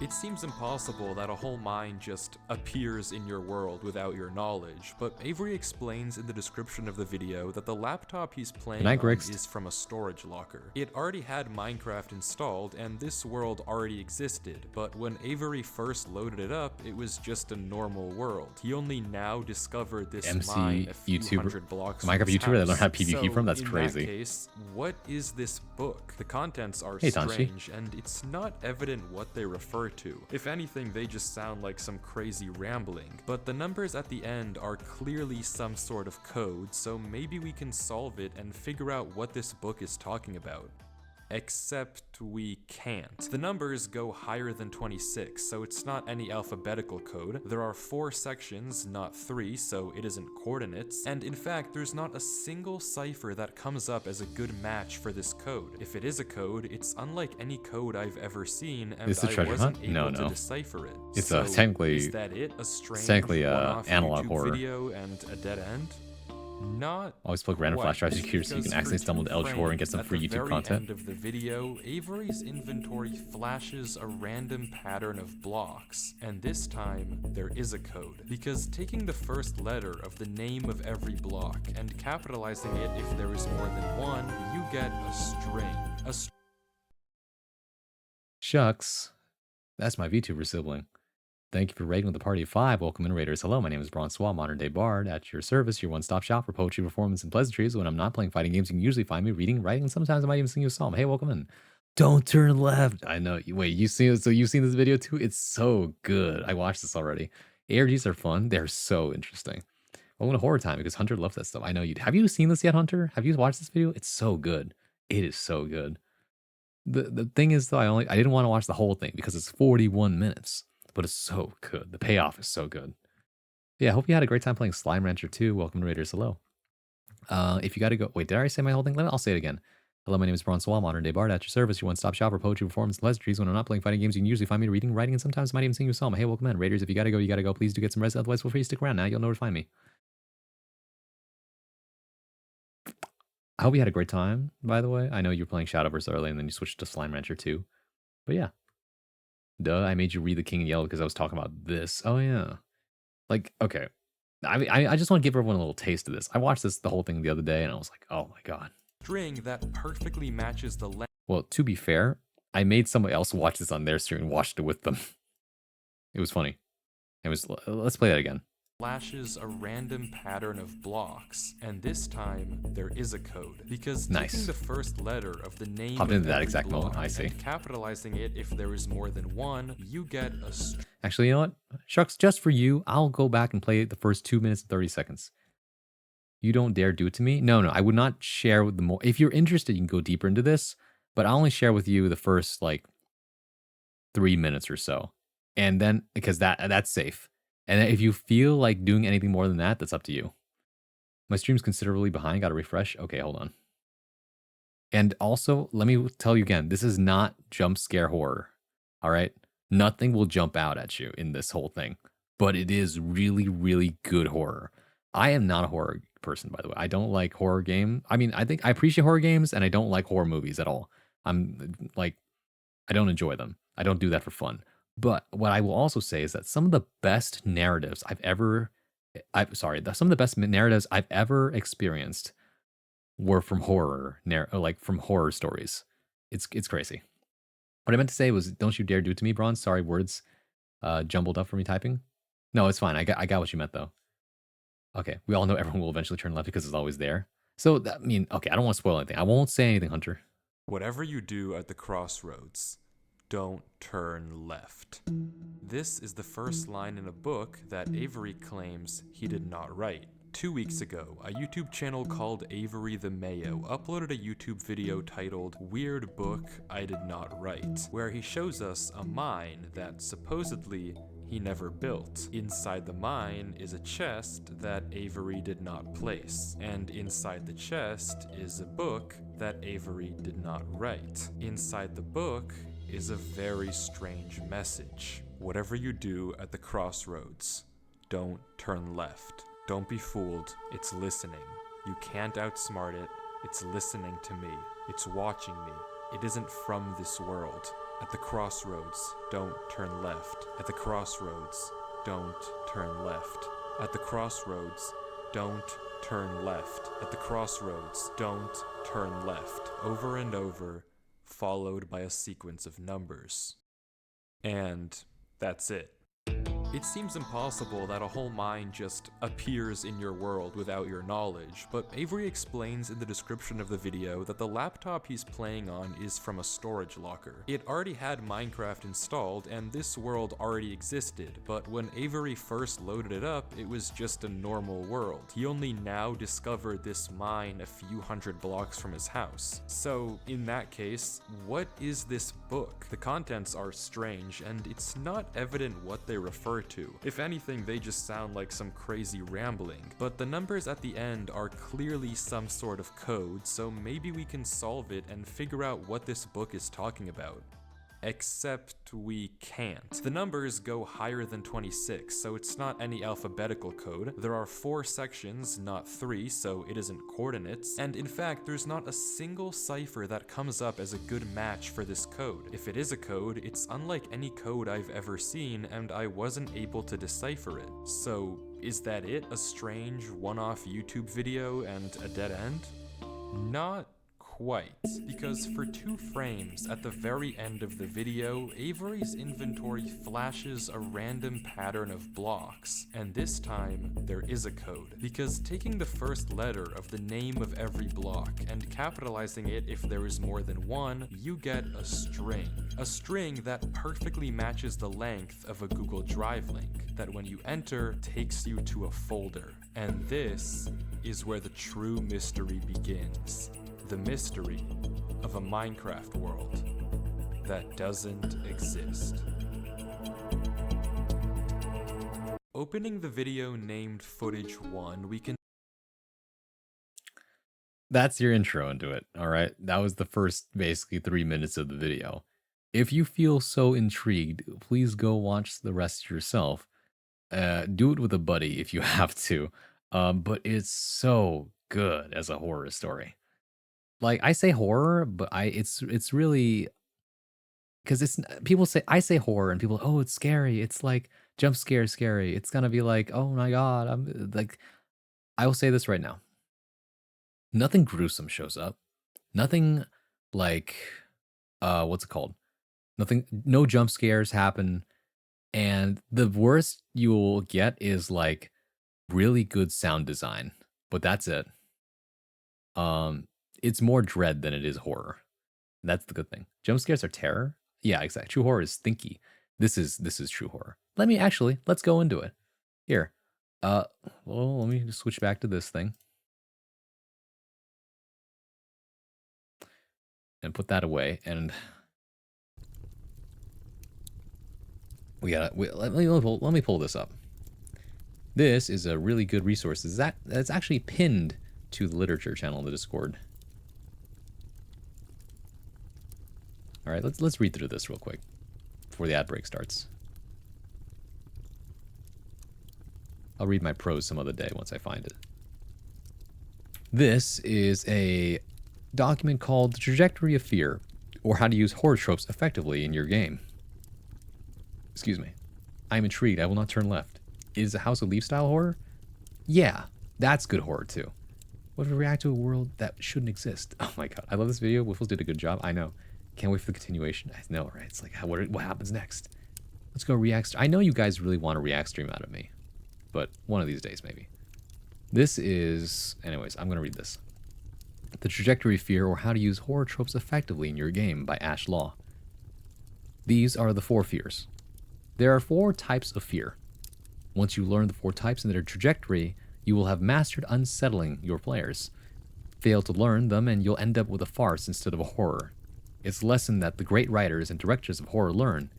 It seems impossible that a whole mine just appears in your world without your knowledge, but Avery explains in the description of the video that the laptop he's playing on is from a storage locker. It already had Minecraft installed, and this world already existed, but when Avery first loaded it up, it was just a normal world. He only now discovered this MC mine a few YouTuber- hundred blocks Minecraft from his YouTuber that learned house. how to PvP So from? That's in crazy. That case, what is this book? The contents are Hey, Tanshi. strange, and it's not evident what they refer to. If anything, they just sound like some crazy rambling. But the numbers at the end are clearly some sort of code, so maybe we can solve it and figure out what this book is talking about. Except we can't. The numbers go higher than 26, so it's not any alphabetical code. There are 4 sections, not 3, so it isn't coordinates. And in fact, there's not a single cipher that comes up as a good match for this code. If it is a code, it's unlike any code I've ever seen, and Is it I treasure wasn't hunt? able No, to no. decipher it. It's, So technically- is that it? A strange technically, one-off analog YouTube horror. video and a dead end? Not Always plug random flash drives secure so you can because accidentally for stumble into 2 L4 and get frames some at free the YouTube very content. end of the video, Avery's inventory flashes a random pattern of blocks, and this time there is a code. Because taking the first letter of the name of every block and capitalizing it if there is more than one, you get a string. Shucks. That's my VTuber sibling. Thank you for raiding with the party of 5. Welcome in, Raiders. Hello, my name is Bronsois, modern day bard. At your service, your one-stop shop for poetry, performance, and pleasantries. When I'm not playing fighting games, you can usually find me reading, writing, and sometimes I might even sing you a psalm. Hey, welcome in. Don't turn left. I know. Wait, you've seen this video too? It's so good. I watched this already. ARGs are fun. They're so interesting. Welcome to Horror Time because Hunter loves that stuff. I know you. Have you seen this yet, Hunter? Have you watched this video? It's so good. It is so good. The thing is, though, I didn't want to watch the whole thing because it's 41 minutes. But it's so good. The payoff is so good. Yeah, I hope you had a great time playing Slime Rancher 2. Welcome to Raiders. Hello. If you got to go... Wait, did I already say my whole thing? I'll say it again. Hello, my name is Bronsois, modern day bard. At your service, your one-stop shop for poetry, performance, and pleasantries. When I'm not playing fighting games, you can usually find me reading, writing, and sometimes I might even sing you a psalm. Hey, welcome in. Raiders, if you got to go, you got to go. Please do get some rest. Otherwise, feel free to stick around now. You'll know where to find me. I hope you had a great time, by the way. I know you were playing Shadowverse early, and then you switched to Slime Rancher 2. But yeah. Duh, I made you read The King in Yellow because I was talking about this. Oh, yeah. Like, okay. I just want to give everyone a little taste of this. I watched the whole thing the other day, and I was like, oh my God. String that perfectly matches the length. Well, to be fair, I made somebody else watch this on their stream and watched it with them. It was funny. Let's play that again. flashes a random pattern of blocks, and this time there is a code. Because Nice. taking the first letter of the name Popped of into that every exact moment, block I see. and capitalizing it if there is more than one, you get a Actually, you know what? Shucks, just for you, I'll go back and play the first 2 minutes and 30 seconds. You don't dare do it to me? No, I would not share with the more. If you're interested, you can go deeper into this, but I'll only share with you the first like 3 minutes or so. And then, because that's safe. And if you feel like doing anything more than that, that's up to you. My stream's considerably behind. Got to refresh. Okay, hold on. And also, let me tell you again, this is not jump scare horror. All right? Nothing will jump out at you in this whole thing. But it is really, really good horror. I am not a horror person, by the way. I don't like horror game. I mean, I think I appreciate horror games, and I don't like horror movies at all. I'm like, I don't enjoy them. I don't do that for fun. But what I will also say is that some of the best narratives some of the best narratives I've ever experienced were from horror, like from horror stories. It's crazy. What I meant to say was, don't you dare do it to me, Bronze. Sorry, words jumbled up for me typing. No, it's fine. I got what you meant though. Okay, we all know everyone will eventually turn left because it's always there. So that, I mean, okay, I don't want to spoil anything. I won't say anything, Hunter. Whatever you do at the crossroads, don't turn left. This is the first line in a book that Avery claims he did not write. 2 weeks ago, a YouTube channel called Avery the Mayo uploaded a YouTube video titled Weird Book I Did Not Write, where he shows us a mine that supposedly he never built. Inside the mine is a chest that Avery did not place, and inside the chest is a book that Avery did not write. Inside the book is a very strange message. Whatever you do at the crossroads, don't turn left. Don't be fooled, it's listening. You can't outsmart it, it's listening to me. It's watching me. It isn't from this world. At the crossroads, don't turn left. At the crossroads, don't turn left. At the crossroads, don't turn left. At the crossroads, don't turn left. Over and over, followed by a sequence of numbers. And that's it. It seems impossible that a whole mine just appears in your world without your knowledge, but Avery explains in the description of the video that the laptop he's playing on is from a storage locker. It already had Minecraft installed, and this world already existed, but when Avery first loaded it up, it was just a normal world. He only now discovered this mine a few hundred blocks from his house. So, in that case, what is this book? The contents are strange, and it's not evident what they refer to. If anything, they just sound like some crazy rambling, but the numbers at the end are clearly some sort of code, so maybe we can solve it and figure out what this book is talking about. Except we can't. The numbers go higher than 26, so it's not any alphabetical code. There are 4 sections, not 3, so it isn't coordinates. And in fact, there's not a single cipher that comes up as a good match for this code. If it is a code, it's unlike any code I've ever seen, and I wasn't able to decipher it. So, is that it? A strange one-off YouTube video and a dead end? Not quite, because for 2 frames at the very end of the video, Avery's inventory flashes a random pattern of blocks, and this time there is a code, because taking the first letter of the name of every block and capitalizing it if there is more than one, you get a string that perfectly matches the length of a Google Drive link, that when you enter takes you to a folder. And this is where the true mystery begins. The mystery of a Minecraft world that doesn't exist. Opening the video named Footage 1, we can... That's your intro into it, all right? That was the first, basically, 3 minutes of the video. If you feel so intrigued, please go watch the rest yourself. Do it with a buddy if you have to. But it's so good as a horror story. Like, I say horror, but it's really, because it's, people say, I say horror and people, oh, it's scary. It's like jump scare scary. It's gonna be like, oh my God. I'm like, I will say this right now. Nothing gruesome shows up. Nothing like, what's it called? No jump scares happen. And the worst you will get is like really good sound design, but that's it. It's more dread than it is horror. That's the good thing. Jump scares are terror. Yeah, exactly. True horror is thinky. This is true horror. Let's go into it. Here. Well, let me just switch back to this thing. And put that away. And let me pull this up. This is a really good resource. That's actually pinned to the literature channel in the Discord. All right, let's read through this real quick before the ad break starts. I'll read my prose some other day once I find it. This is a document called The Trajectory of Fear, or How to Use Horror Tropes Effectively in Your Game. Excuse me. I am intrigued. I will not turn left. Is a House of Leaf style horror? Yeah, that's good horror too. What if we react to a world that shouldn't exist? Oh my god, I love this video. Wiffles did a good job. I know. Can't wait for the continuation. I know, right? It's like, what happens next? Let's go react. I know you guys really want a react stream out of me, but one of these days maybe. This is, anyways, I'm gonna read this. The Trajectory of Fear, or How to Use Horror Tropes Effectively in Your Game by Ash Law. These are the 4 fears. There are 4 types of fear. Once you learn the 4 types and their trajectory, you will have mastered unsettling your players. Fail to learn them and you'll end up with a farce instead of a horror. It's a lesson that the great writers and directors of horror learn,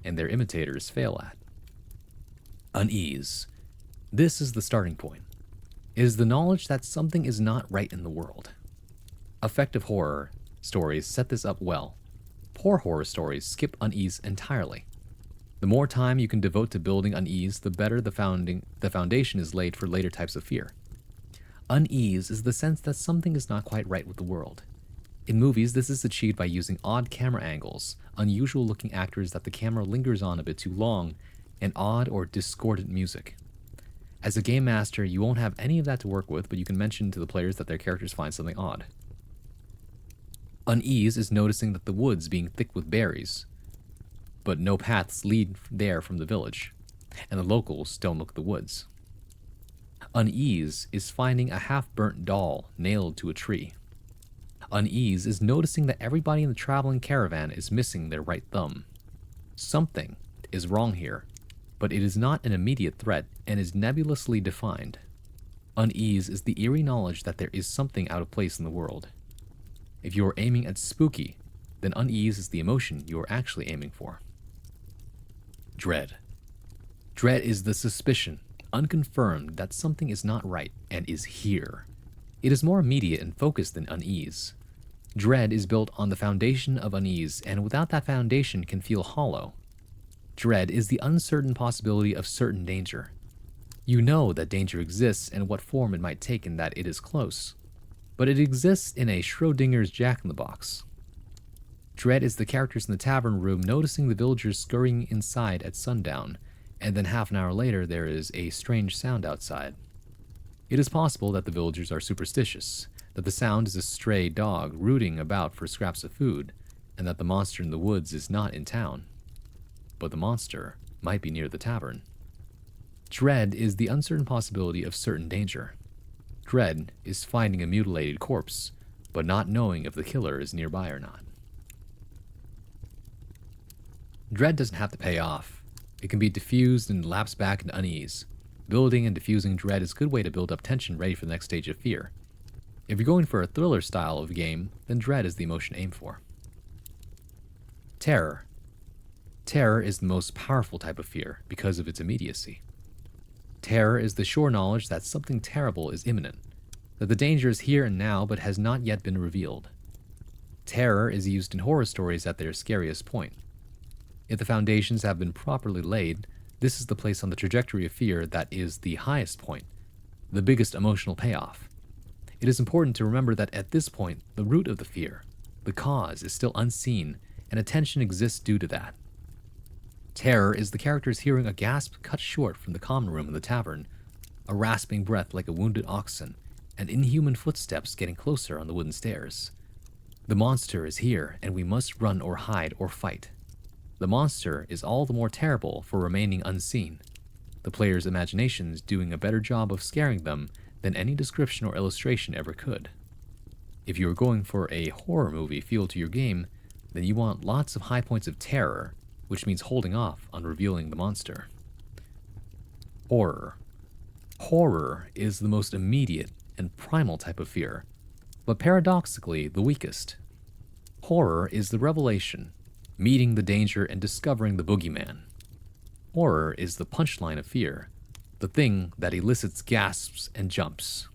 and their imitators fail at. Unease. This is the starting point. It is the knowledge that something is not right in the world. Effective horror stories set this up well. Poor horror stories skip unease entirely. The more time you can devote to building unease, the better the foundation is laid for later types of fear. Unease is the sense that something is not quite right with the world. In movies, this is achieved by using odd camera angles, unusual looking actors that the camera lingers on a bit too long, and odd or discordant music. As a game master, you won't have any of that to work with, but you can mention to the players that their characters find something odd. Unease is noticing that the woods being thick with berries, but no paths lead there from the village, and the locals don't look at the woods. Unease is finding a half-burnt doll nailed to a tree. Unease is noticing that everybody in the traveling caravan is missing their right thumb. Something is wrong here, but it is not an immediate threat and is nebulously defined. Unease is the eerie knowledge that there is something out of place in the world. If you are aiming at spooky, then unease is the emotion you are actually aiming for. Dread. Dread is the suspicion, unconfirmed, that something is not right and is here. It is more immediate and focused than unease. Dread is built on the foundation of unease, and without that foundation can feel hollow. Dread is the uncertain possibility of certain danger. You know that danger exists and what form it might take and that it is close. But it exists in a Schrodinger's Jack-in-the-Box. Dread is the characters in the tavern room noticing the villagers scurrying inside at sundown, and then half an hour later there is a strange sound outside. It is possible that the villagers are superstitious, that the sound is a stray dog rooting about for scraps of food, and that the monster in the woods is not in town. But the monster might be near the tavern. Dread is the uncertain possibility of certain danger. Dread is finding a mutilated corpse, but not knowing if the killer is nearby or not. Dread doesn't have to pay off. It can be diffused and lapse back into unease. Building and diffusing dread is a good way to build up tension ready for the next stage of fear. If you're going for a thriller style of game, then dread is the emotion aimed for. Terror. Terror is the most powerful type of fear because of its immediacy. Terror is the sure knowledge that something terrible is imminent, that the danger is here and now but has not yet been revealed. Terror is used in horror stories at their scariest point. If the foundations have been properly laid, this is the place on the trajectory of fear that is the highest point, the biggest emotional payoff. It is important to remember that at this point, the root of the fear, the cause, is still unseen, and attention exists due to that. Terror is the characters hearing a gasp cut short from the common room in the tavern, a rasping breath like a wounded oxen, and inhuman footsteps getting closer on the wooden stairs. The monster is here, and we must run or hide or fight. The monster is all the more terrible for remaining unseen. the player's imaginations doing a better job of scaring them than any description or illustration ever could. If you are going for a horror movie feel to your game, then you want lots of high points of terror, which means holding off on revealing the monster. Horror. Horror is the most immediate and primal type of fear, but paradoxically the weakest. Horror is the revelation, meeting the danger and discovering the boogeyman. Horror is the punchline of fear, the thing that elicits gasps and jumps.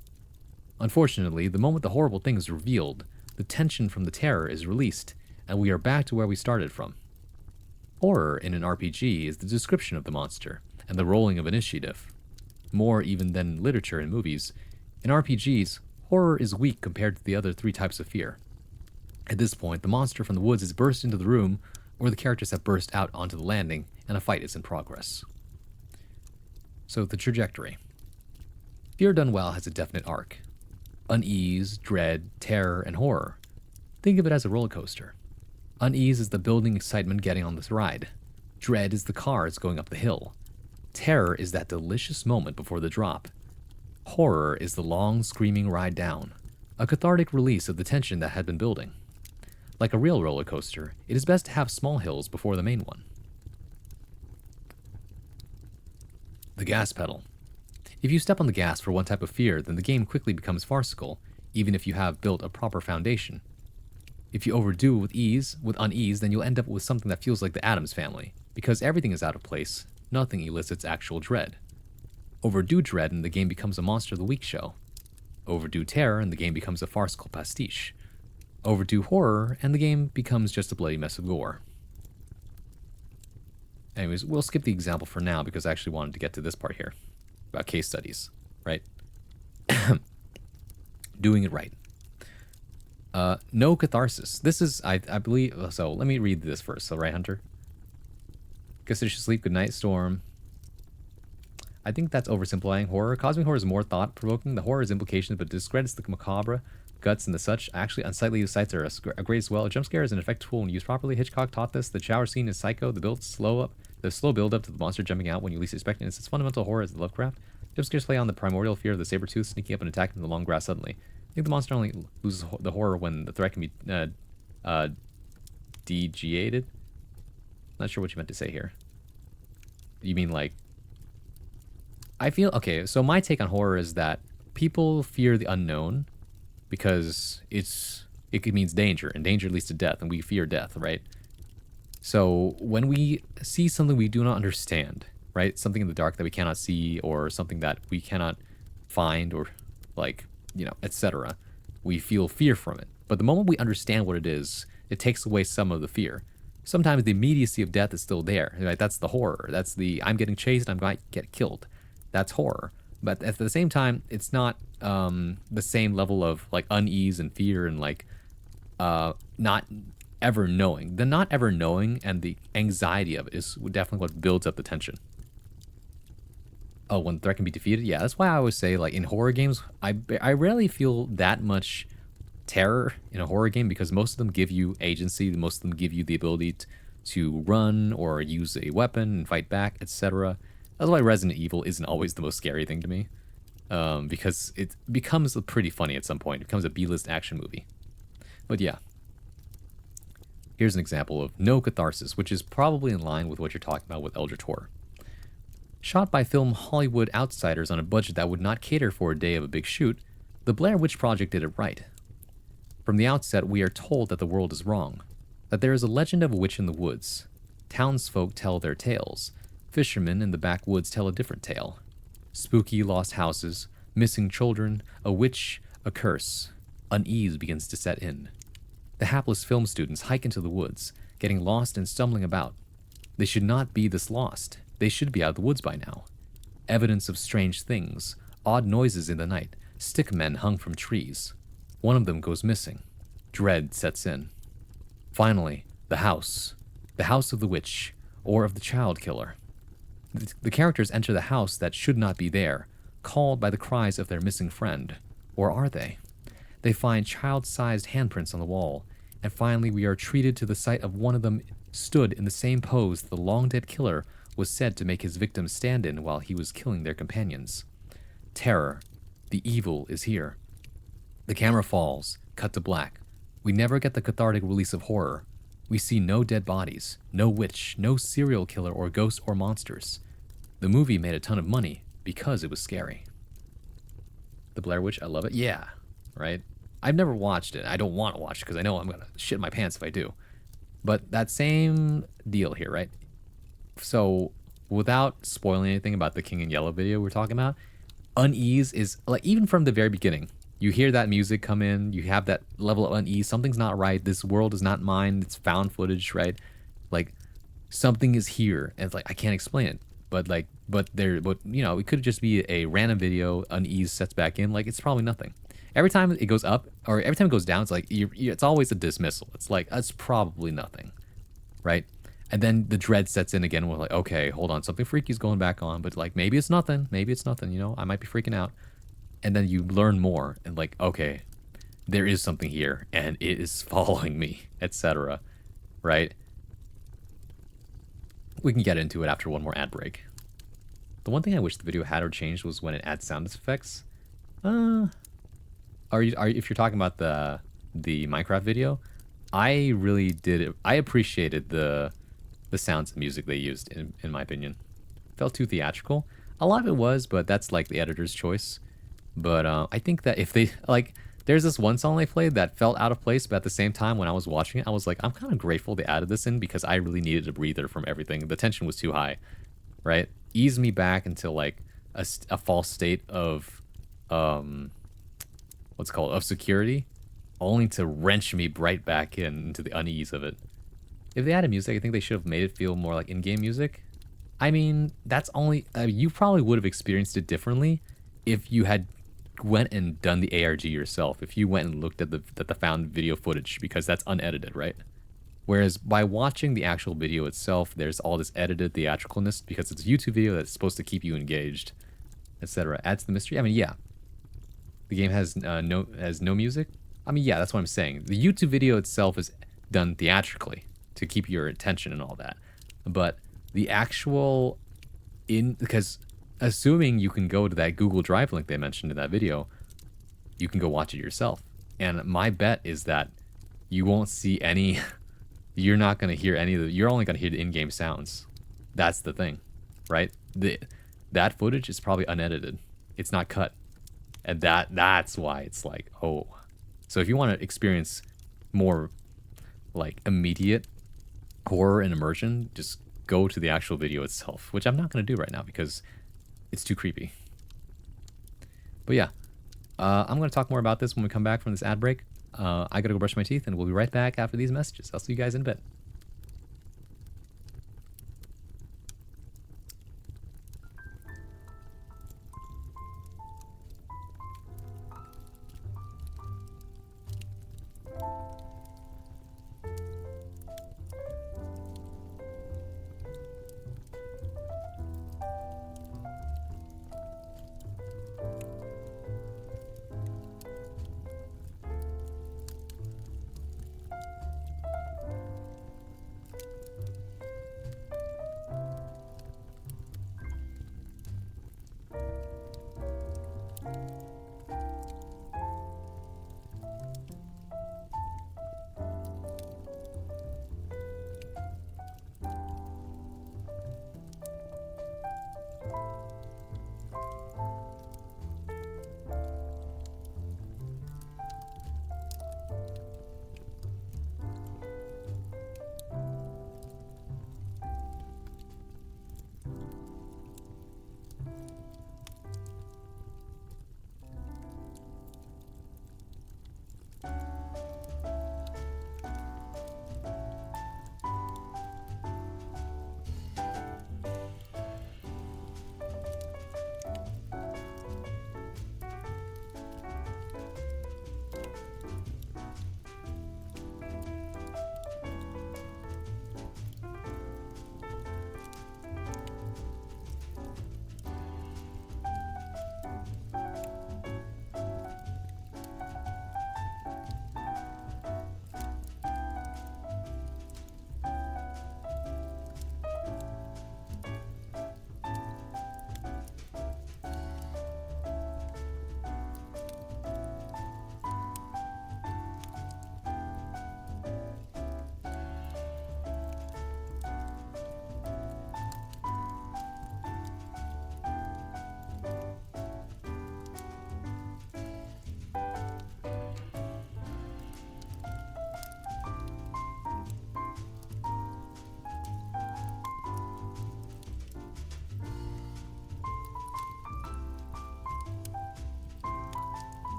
Unfortunately, the moment the horrible thing is revealed, the tension from the terror is released, and we are back to where we started from. Horror in an RPG is the description of the monster and the rolling of initiative. More even than literature and movies, in RPGs, horror is weak compared to the other three types of fear. At this point, the monster from the woods has burst into the room, or the characters have burst out onto the landing, and a fight is in progress. So, the trajectory. Fear done well has a definite arc. Unease, dread, terror, and horror. Think of it as a roller coaster. Unease is the building excitement getting on this ride. Dread is the cars going up the hill. Terror is that delicious moment before the drop. Horror is the long, screaming ride down, a cathartic release of the tension that had been building. Like a real roller coaster, it is best to have small hills before the main one. The gas pedal. If you step on the gas for one type of fear, then the game quickly becomes farcical, even if you have built a proper foundation. If you overdo with unease, then you'll end up with something that feels like the Addams Family, because everything is out of place, nothing elicits actual dread. Overdo dread and the game becomes a Monster of the Week show. Overdo terror and the game becomes a farcical pastiche. Overdo horror and the game becomes just a bloody mess of gore. Anyways, we'll skip the example for now because I actually wanted to get to this part here about case studies, right? Doing it right. No catharsis. This is, I believe, so let me read this first. So, right, Hunter? Guess I should sleep. Good night, Storm. I think that's oversimplifying horror. Cosmic horror is more thought-provoking. The horror is implications, but discredits the macabre, guts, and the such. Actually, unsightly sights are a great as well. A jump scare is an effective tool when used properly. Hitchcock taught this. The shower scene is Psycho. The slow build-up to the monster jumping out when you least expect it. And its fundamental horror is Lovecraft. Jump scares play on the primordial fear of the saber-tooth sneaking up and attacking the long grass suddenly. I think the monster only loses the horror when the threat can be degated. Not sure what you meant to say here. You mean like... I feel... Okay, so my take on horror is that people fear the unknown because it means danger, and danger leads to death, and we fear death, right? So when we see something we do not understand, right? Something in the dark that we cannot see, or something that we cannot find, or like, you know, etc., we feel fear from it. But the moment we understand what it is, it takes away some of the fear. Sometimes the immediacy of death is still there. Right? That's the horror. That's the I'm getting chased, I'm going to get killed. That's horror. But at the same time, it's not the same level of like unease and fear and like not ever knowing. The not ever knowing and the anxiety of it is definitely what builds up the tension. Oh, when the threat can be defeated? Yeah, that's why I always say, like, in horror games, I rarely feel that much terror in a horror game because most of them give you agency, most of them give you the ability to run or use a weapon and fight back, etc. That's why Resident Evil isn't always the most scary thing to me, because it becomes pretty funny at some point. It becomes a B-list action movie. But yeah. Here's an example of no catharsis, which is probably in line with what you're talking about with Eldritch Horror. Shot by film Hollywood outsiders on a budget that would not cater for a day of a big shoot, the Blair Witch Project did it right. From the outset, we are told that the world is wrong, that there is a legend of a witch in the woods. Townsfolk tell their tales. Fishermen in the backwoods tell a different tale. Spooky lost houses, missing children, a witch, a curse. Unease begins to set in. The hapless film students hike into the woods, getting lost and stumbling about. They should not be this lost. They should be out of the woods by now. Evidence of strange things, odd noises in the night, stick men hung from trees. One of them goes missing. Dread sets in. Finally, the house of the witch, or of the child killer. The characters enter the house that should not be there, called by the cries of their missing friend. Or are they? They find child-sized handprints on the wall, and finally we are treated to the sight of one of them stood in the same pose the long-dead killer was said to make his victims stand in while he was killing their companions. Terror. The evil is here. The camera falls, cut to black. We never get the cathartic release of horror. We see no dead bodies, no witch, no serial killer or ghosts or monsters. The movie made a ton of money because it was scary. The Blair Witch, I love it. Yeah, right? I've never watched it. I don't want to watch it because I know I'm going to shit my pants if I do. But that same deal here, right? So, without spoiling anything about the King in Yellow video we're talking about, unease is, like, even from the very beginning, you hear that music come in, you have that level of unease, something's not right, this world is not mine, it's found footage, right? Like, something is here, and it's like, I can't explain it. But you know, it could just be a random video, unease sets back in, like, it's probably nothing. Every time it goes up, or every time it goes down, it's like, it's always a dismissal. It's like, it's probably nothing, right? And then the dread sets in again. We're like, okay, hold on, something freaky's going back on, but like, maybe it's nothing, you know, I might be freaking out. And then you learn more, and like, okay, there is something here, and it is following me, etc., right? We can get into it after one more ad break. The one thing I wish the video had or changed was when it adds sound effects. If you're talking about the Minecraft video, I really did it. I appreciated the sounds and music they used, in my opinion. Felt too theatrical. A lot of it was, but that's like the editor's choice. But I think that if they, like, there's this one song they played that felt out of place, but at the same time when I was watching it, I was like, I'm kind of grateful they added this in because I really needed a breather from everything. The tension was too high, right? Ease me back into like a false state of, what's it called, of security, only to wrench me right back into the unease of it. If they added music, I think they should have made it feel more like in-game music. I mean, that's only, you probably would have experienced it differently if you had went and done the ARG yourself, if you went and looked at the found video footage, because that's unedited, right? Whereas by watching the actual video itself, there's all this edited theatricalness because it's a YouTube video that's supposed to keep you engaged, etc. Adds to the mystery. I mean, yeah, the game has no music. I mean, yeah, that's what I'm saying. The YouTube video itself is done theatrically to keep your attention and all that, but the actual because assuming you can go to that Google Drive link they mentioned in that video, you can go watch it yourself. And my bet is that you won't see any, you're not going to hear any of the, you're only going to hear the in-game sounds. That's the thing, right? That footage is probably unedited. It's not cut. And that's why it's like, oh. So if you want to experience more like immediate horror and immersion, just go to the actual video itself, which I'm not going to do right now because it's too creepy. But yeah, I'm going to talk more about this when we come back from this ad break. I got to go brush my teeth, and we'll be right back after these messages. I'll see you guys in a bit.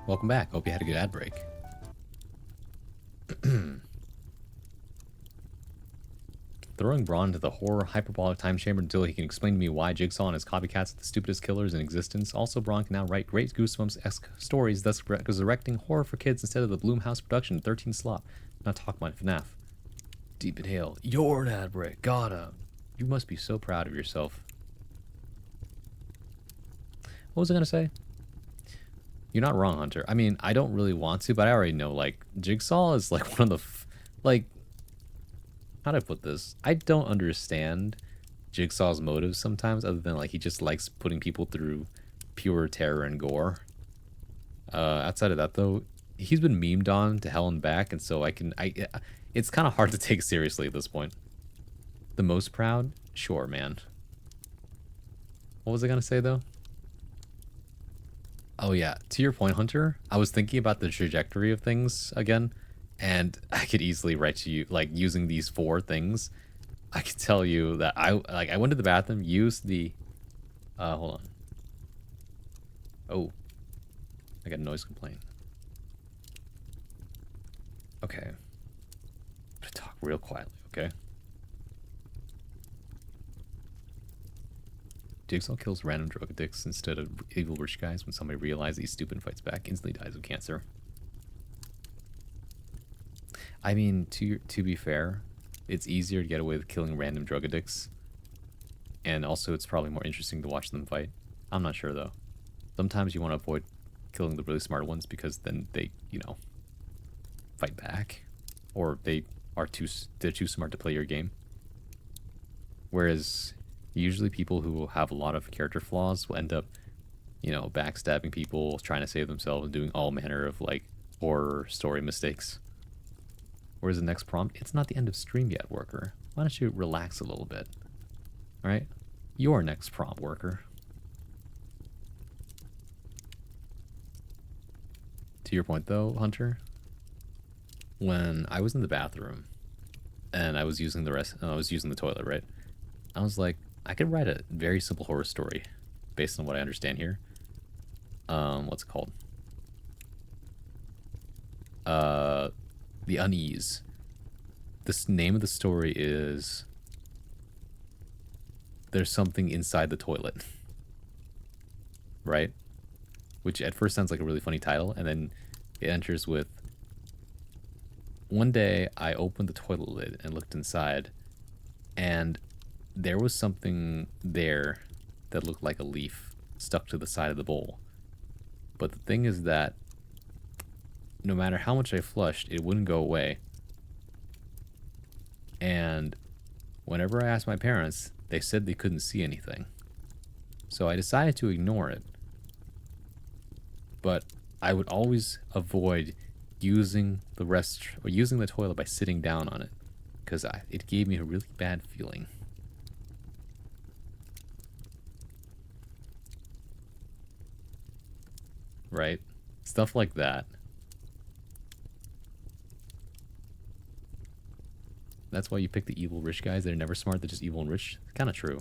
Welcome back. Hope you had a good ad break. Throwing Braun into the horror hyperbolic time chamber until he can explain to me why Jigsaw and his copycats are the stupidest killers in existence. Also, Braun can now write great Goosebumps-esque stories, thus resurrecting horror for kids instead of the Blumhouse production 13 slop. Not talk about FNAF. Deep inhale. You're an ad break. Got him. You must be so proud of yourself. What was I gonna say? You're not wrong, Hunter. I mean, I don't really want to, but I already know, like, Jigsaw is, like, one of the, like, how do I put this? I don't understand Jigsaw's motives sometimes, other than, like, he just likes putting people through pure terror and gore. Outside of that, though, he's been memed on to hell and back, and so it's kind of hard to take seriously at this point. The most proud? Sure, man. What was I gonna say, though? Oh yeah, to your point, Hunter, I was thinking about the trajectory of things again, and I could easily write to you, like, using these 4 things, I could tell you that I went to the bathroom, used the, hold on. Oh, I got a noise complaint. Okay. I'm gonna talk real quietly, okay? Jigsaw kills random drug addicts instead of evil rich guys. When somebody realizes he's stupid and fights back, instantly dies of cancer. I mean, to be fair, it's easier to get away with killing random drug addicts. And also, it's probably more interesting to watch them fight. I'm not sure, though. Sometimes you want to avoid killing the really smart ones because then they, you know, fight back. Or they're too smart to play your game. Whereas usually people who have a lot of character flaws will end up, you know, backstabbing people, trying to save themselves, and doing all manner of, like, horror story mistakes. Whereas the next prompt, it's not the end of stream yet, worker. Why don't you relax a little bit? Alright? Your next prompt, worker. To your point, though, Hunter, when I was in the bathroom and I was using the toilet, right? I was like, I could write a very simple horror story based on what I understand here. What's it called? The Unease. This name of the story is There's Something Inside the Toilet. Right? Which at first sounds like a really funny title, and then it enters with, one day I opened the toilet lid and looked inside, and there was something there that looked like a leaf stuck to the side of the bowl. But the thing is that no matter how much I flushed, it wouldn't go away. And whenever I asked my parents, they said they couldn't see anything. So I decided to ignore it. But I would always avoid using the toilet by sitting down on it, because it gave me a really bad feeling. Right? Stuff like that. That's why you pick the evil rich guys. They're never smart, they're just evil and rich. Kind of true.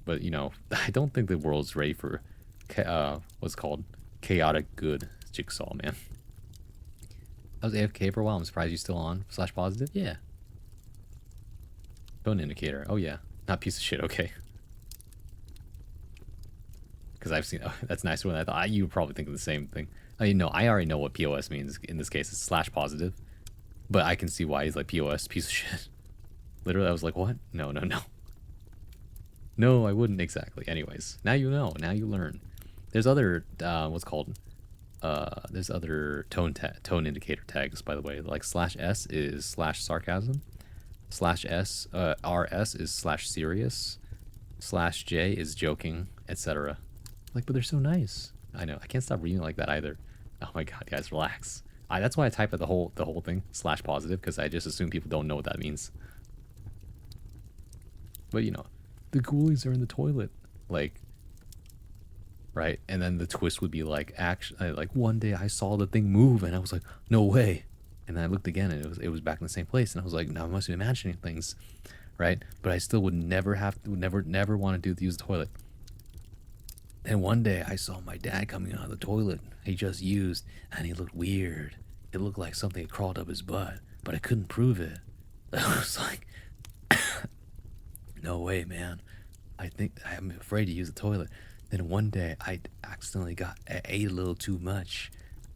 But, you know, I don't think the world's ready for what's called chaotic good Jigsaw, man. I was AFK for a while. I'm surprised you're still on. / positive? Yeah. Bone indicator. Oh, yeah. Not piece of shit. Okay. Because I've seen... Oh, that's nice. When I thought you were probably thinking the same thing. I mean, no, I already know what POS means. In this case, it's / positive. But I can see why he's like, POS, piece of shit. Literally, I was like, what? No, no, no. No, I wouldn't exactly. Anyways, now you know. Now you learn. There's other, what's called... there's other tone indicator tags, by the way. Like /S is /sarcasm. /S, RS is /serious. /J is joking, etc. Like, but they're so nice. I know. I can't stop reading like that either. Oh my god, guys, relax. That's why I type at the whole thing / positive, because I just assume people don't know what that means. But you know, the ghoulies are in the toilet, like, right? And then the twist would be like, actually, like one day I saw the thing move, and I was like, no way. And then I looked again, and it was back in the same place, and I was like, now I must be imagining things, right? But I still would never want to use the toilet. Then one day I saw my dad coming out of the toilet he just used, and he looked weird. It looked like something had crawled up his butt, but I couldn't prove it. I was like, no way, man. I think I'm afraid to use the toilet. Then one day I accidentally I ate a little too much.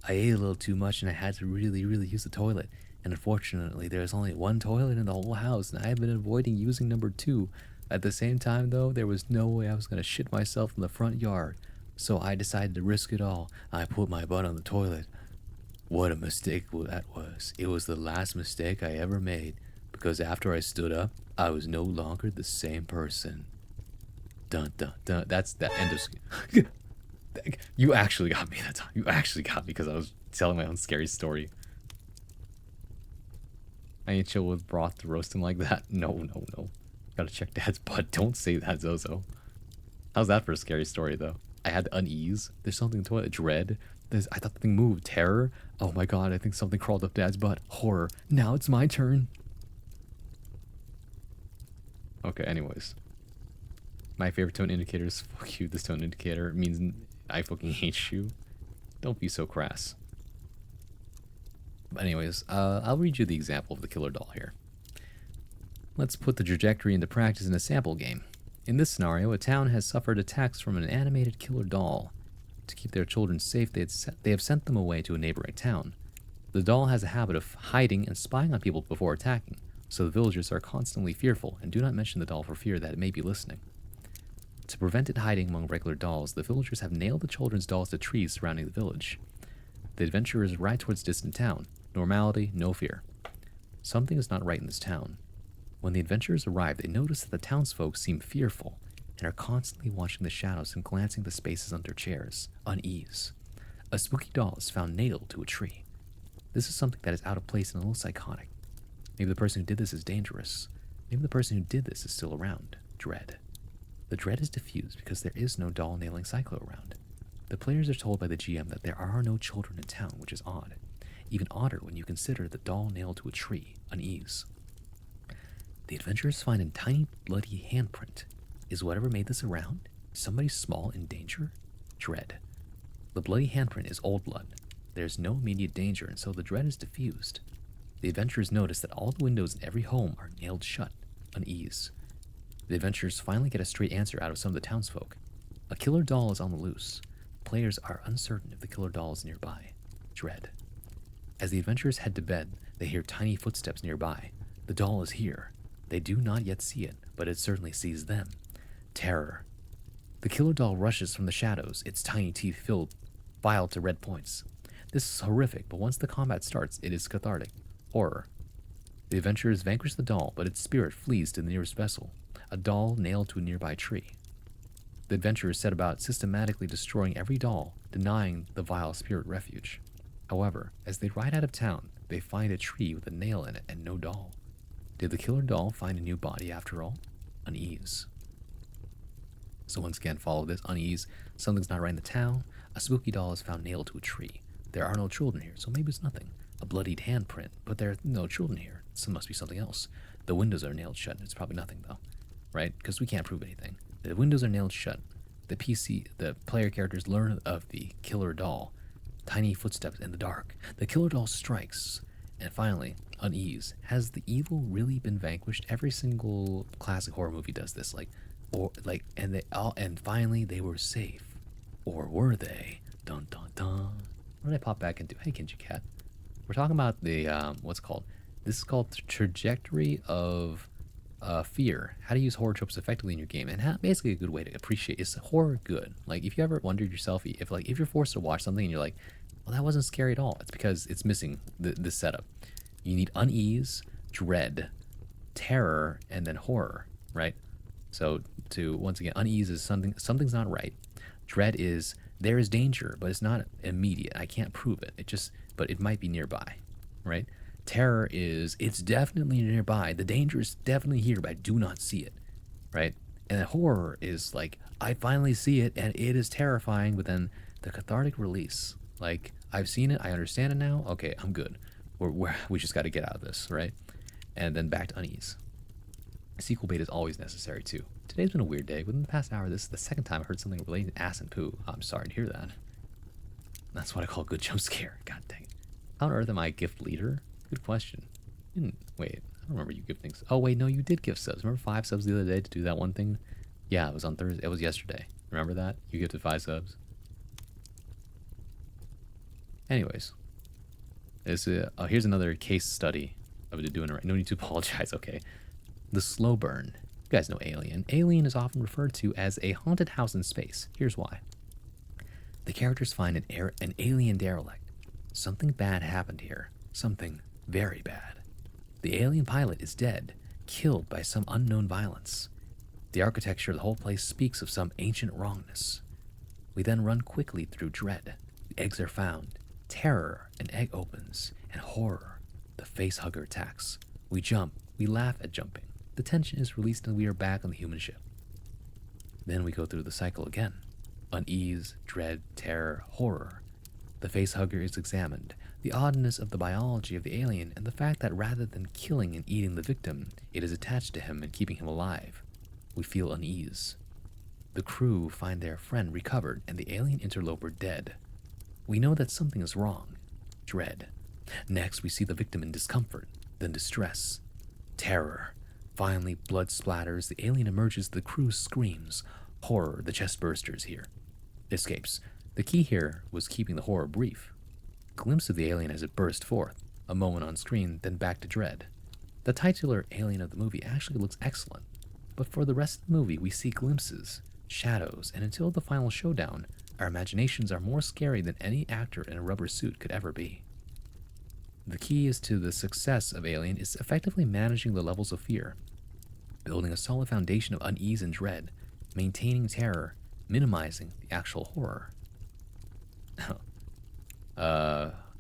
And I had to really use the toilet. And unfortunately, there's only one toilet in the whole house, and I have been avoiding using number 2. At the same time, though, there was no way I was going to shit myself in the front yard. So I decided to risk it all. I put my butt on the toilet. What a mistake that was. It was the last mistake I ever made, because after I stood up, I was no longer the same person. Dun dun dun. That's the end of... You actually got me that time. You actually got me because I was telling my own scary story. I ain't chill with broth to roast him like that. No. Gotta check Dad's butt. Don't say that, Zozo. How's that for a scary story, though? I had unease. There's something in the toilet. Dread. I thought the thing moved. Terror. Oh my god, I think something crawled up Dad's butt. Horror. Now it's my turn. Okay, anyways. My favorite tone indicator is fuck you. This tone indicator means I fucking hate you. Don't be so crass. But anyways, I'll read you the example of the killer doll here. Let's put the trajectory into practice in a sample game. In this scenario, a town has suffered attacks from an animated killer doll. To keep their children safe, they have sent them away to a neighboring town. The doll has a habit of hiding and spying on people before attacking, so the villagers are constantly fearful and do not mention the doll for fear that it may be listening. To prevent it hiding among regular dolls, the villagers have nailed the children's dolls to trees surrounding the village. The adventurers ride towards a distant town. Normality, no fear. Something is not right in this town. When the adventurers arrive, they notice that the townsfolk seem fearful and are constantly watching the shadows and glancing the spaces under chairs. Unease. A spooky doll is found nailed to a tree. This is something that is out of place and a little psychotic. Maybe the person who did this is dangerous. Maybe the person who did this is still around. Dread. The dread is diffused because there is no doll nailing cycle around. The players are told by the GM that there are no children in town, which is odd. Even odder when you consider the doll nailed to a tree. Unease. The adventurers find a tiny bloody handprint. Is whatever made this around somebody small in danger? Dread. The bloody handprint is old blood. There is no immediate danger, and so the dread is diffused. The adventurers notice that all the windows in every home are nailed shut. Unease. The adventurers finally get a straight answer out of some of the townsfolk. A killer doll is on the loose. Players are uncertain if the killer doll is nearby. Dread. As the adventurers head to bed, they hear tiny footsteps nearby. The doll is here. They do not yet see it, but it certainly sees them. Terror. The killer doll rushes from the shadows, its tiny teeth filed to red points. This is horrific, but once the combat starts, it is cathartic. Horror. The adventurers vanquish the doll, but its spirit flees to the nearest vessel, a doll nailed to a nearby tree. The adventurers set about systematically destroying every doll, denying the vile spirit refuge. However, as they ride out of town, they find a tree with a nail in it and no doll. Did the killer doll find a new body after all? Unease. So once again, follow this. Unease. Something's not right in the town. A spooky doll is found nailed to a tree. There are no children here, so maybe it's nothing. A bloodied handprint, but there are no children here, so it must be something else. The windows are nailed shut. It's probably nothing, though. Right? Because we can't prove anything. The windows are nailed shut. The player characters learn of the killer doll. Tiny footsteps in the dark. The killer doll strikes. And finally, Unease. Has the evil really been vanquished? Every single classic horror movie does this. And finally they were safe. Or were they? Dun dun dun. What did I pop back into? Hey, Kinji Cat. We're talking about the, what's it called? This is called the trajectory of fear. How to use horror tropes effectively in your game. And basically a good way to appreciate, is horror good? Like, if you ever wondered yourself, if you're forced to watch something and you're like, well, that wasn't scary at all. It's because it's missing the setup. You need unease, dread, terror, and then horror, right? So once again, unease is something's not right. Dread is there is danger, but it's not immediate. I can't prove it. But it might be nearby, right? Terror is it's definitely nearby. The danger is definitely here, but I do not see it, right? And then horror is like I finally see it and it is terrifying, but then the cathartic release. Like, I've seen it, I understand it now. Okay, I'm good. We just got to get out of this, right? And then back to unease. Sequel bait is always necessary too. Today's been a weird day. Within the past hour, this is the second time I heard something related to ass and poo. I'm sorry to hear that. That's what I call a good jump scare. God dang it. How on earth am I a gift leader? Good question. Wait, I don't remember you gifting. Oh wait, no, you did gift subs. Remember 5 subs the other day to do that one thing? Yeah, it was on Thursday. It was yesterday. Remember that? You gifted 5 subs. Anyways, here's another case study of it doing it right. No need to apologize. Okay, the slow burn. You guys know Alien. Alien is often referred to as a haunted house in space. Here's why. The characters find an alien derelict. Something bad happened here. Something very bad. The alien pilot is dead, killed by some unknown violence. The architecture of the whole place speaks of some ancient wrongness. We then run quickly through dread. The eggs are found. Terror, an egg opens. And horror, the facehugger attacks. We jump. We laugh at jumping. The tension is released and we are back on the human ship. Then we go through the cycle again. Unease, dread, terror, horror. The facehugger is examined. The oddness of the biology of the alien and the fact that rather than killing and eating the victim, it is attached to him and keeping him alive. We feel unease. The crew find their friend recovered and the alien interloper dead. We know that something is wrong. Dread. Next, we see the victim in discomfort, then distress. Terror. Finally, blood splatters, the alien emerges, the crew screams. Horror, the chest bursters here. Escapes. The key here was keeping the horror brief. Glimpse of the alien as it burst forth, a moment on screen, then back to dread. The titular alien of the movie actually looks excellent, but for the rest of the movie we see glimpses, shadows, and until the final showdown, our imaginations are more scary than any actor in a rubber suit could ever be. The key is to the success of Alien is effectively managing the levels of fear, building a solid foundation of unease and dread, maintaining terror, minimizing the actual horror.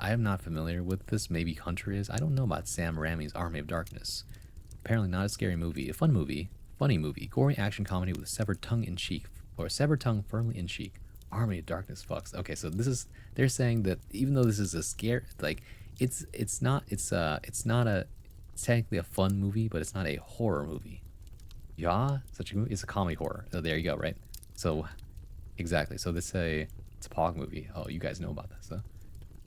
I am not familiar with this. Maybe Hunter is. I don't know about Sam Raimi's Army of Darkness. Apparently not a scary movie. A fun movie. Funny movie. Gory action comedy with a severed tongue in cheek. Or a severed tongue firmly in cheek. Army of Darkness fucks. Okay, so this is... They're saying that even though this is a scare... Like, it's technically a fun movie, but it's not a horror movie. Yeah? Such a movie? It's a comedy horror. So there you go, right? So, exactly. So it's a Pog movie. Oh, you guys know about this, though.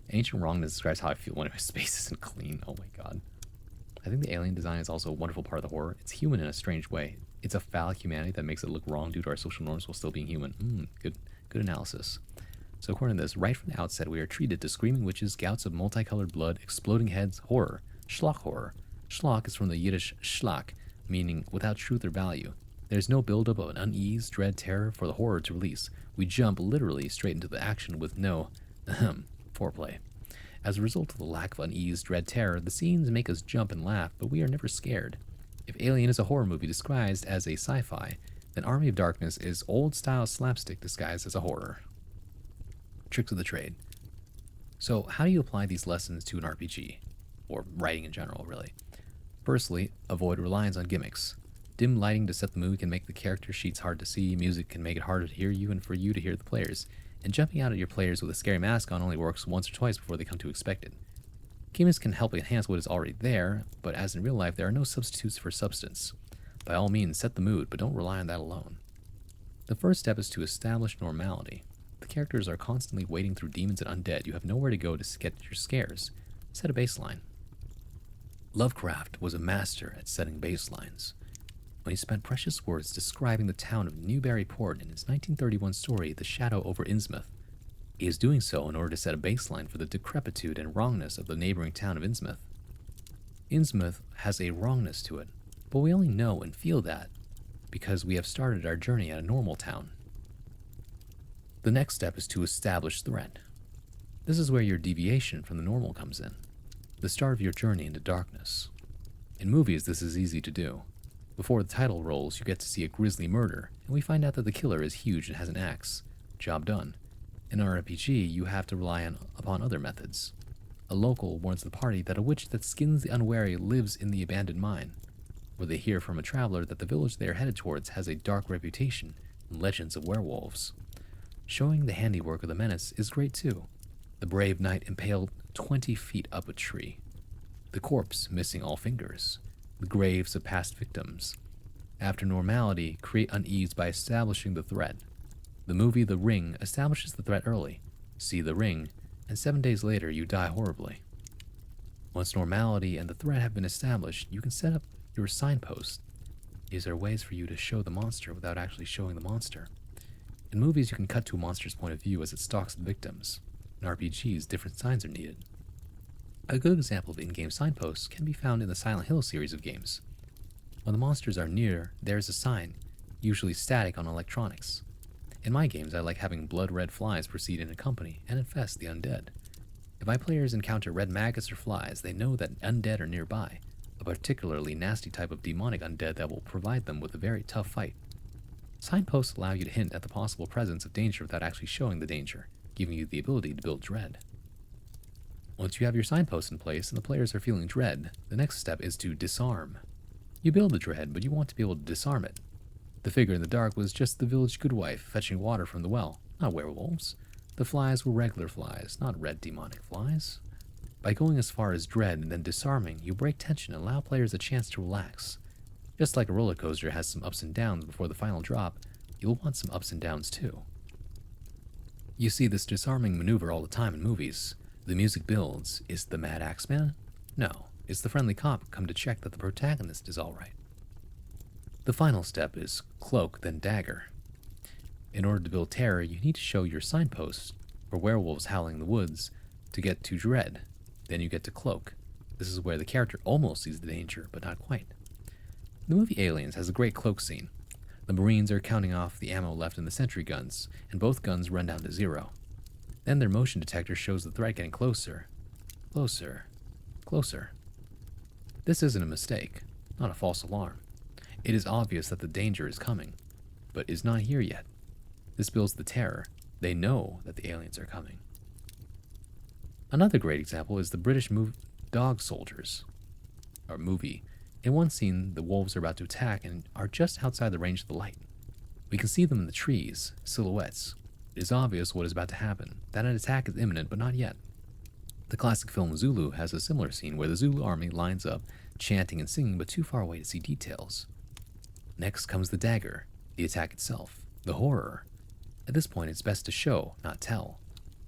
Ancient Wrongness describes how I feel when my space isn't clean. Oh my god. I think the alien design is also a wonderful part of the horror. It's human in a strange way. It's a phallic humanity that makes it look wrong due to our social norms while still being human. Good analysis. So according to this, right from the outset, we are treated to screaming witches, gouts of multicolored blood, exploding heads, horror, schlock horror. Schlock is from the Yiddish schlock, meaning without truth or value. There's no buildup of an unease, dread, terror for the horror to release. We jump literally straight into the action with no foreplay. As a result of the lack of unease, dread, terror, the scenes make us jump and laugh, but we are never scared. If Alien is a horror movie disguised as a sci-fi, then Army of Darkness is old-style slapstick disguised as a horror. Tricks of the trade. So how do you apply these lessons to an RPG? Or writing in general, really? Firstly, avoid reliance on gimmicks. Dim lighting to set the mood can make the character sheets hard to see, music can make it harder to hear you and for you to hear the players, and jumping out at your players with a scary mask on only works once or twice before they come to expect it. Gimmicks can help enhance what is already there, but as in real life, there are no substitutes for substance. By all means, set the mood, but don't rely on that alone. The first step is to establish normality. The characters are constantly wading through demons and undead. You have nowhere to go to get your scares. Set a baseline. Lovecraft was a master at setting baselines. When he spent precious words describing the town of Newburyport in his 1931 story, The Shadow over Innsmouth, he is doing so in order to set a baseline for the decrepitude and wrongness of the neighboring town of Innsmouth. Innsmouth has a wrongness to it, but we only know and feel that because we have started our journey at a normal town. The next step is to establish threat. This is where your deviation from the normal comes in, the start of your journey into darkness. In movies, this is easy to do. Before the title rolls, you get to see a grisly murder, and we find out that the killer is huge and has an axe. Job done. In an RPG, you have to rely upon other methods. A local warns the party that a witch that skins the unwary lives in the abandoned mine, or they hear from a traveler that the village they are headed towards has a dark reputation and legends of werewolves. Showing the handiwork of the menace is great too. The brave knight impaled 20 feet up a tree. The corpse missing all fingers. The graves of past victims. After normality, create unease by establishing the threat. The movie The Ring establishes the threat early. See The Ring, and 7 days later you die horribly. Once normality and the threat have been established, you can set up your signpost. These are ways for you to show the monster without actually showing the monster. In movies, you can cut to a monster's point of view as it stalks the victims. In RPGs, different signs are needed. A good example of in-game signposts can be found in the Silent Hill series of games. When the monsters are near, there is a sign, usually static on electronics. In my games, I like having blood-red flies proceed in a company and infest the undead. If my players encounter red maggots or flies, they know that undead are nearby, a particularly nasty type of demonic undead that will provide them with a very tough fight. Signposts allow you to hint at the possible presence of danger without actually showing the danger, giving you the ability to build dread. Once you have your signposts in place and the players are feeling dread, the next step is to disarm. You build the dread, but you want to be able to disarm it. The figure in the dark was just the village goodwife fetching water from the well, not werewolves. The flies were regular flies, not red demonic flies. By going as far as dread and then disarming, you break tension and allow players a chance to relax. Just like a roller coaster has some ups and downs before the final drop, you'll want some ups and downs too. You see this disarming maneuver all the time in movies. The music builds. Is the Mad Axe Man? No, it's the friendly cop come to check that the protagonist is alright. The final step is cloak, then dagger. In order to build terror, you need to show your signposts, or werewolves howling in the woods, to get to dread. Then you get to cloak. This is where the character almost sees the danger, but not quite. The movie Aliens has a great cloak scene. The Marines are counting off the ammo left in the sentry guns, and both guns run down to 0. Then their motion detector shows the threat getting closer. Closer. Closer. This isn't a mistake, not a false alarm. It is obvious that the danger is coming, but is not here yet. This builds the terror. They know that the aliens are coming. Another great example is the British movie Dog Soldiers, or movie. In one scene, the wolves are about to attack and are just outside the range of the light. We can see them in the trees, silhouettes. It is obvious what is about to happen, that an attack is imminent, but not yet. The classic film Zulu has a similar scene where the Zulu army lines up, chanting and singing, but too far away to see details. Next comes the dagger, the attack itself, the horror. At this point, it's best to show, not tell,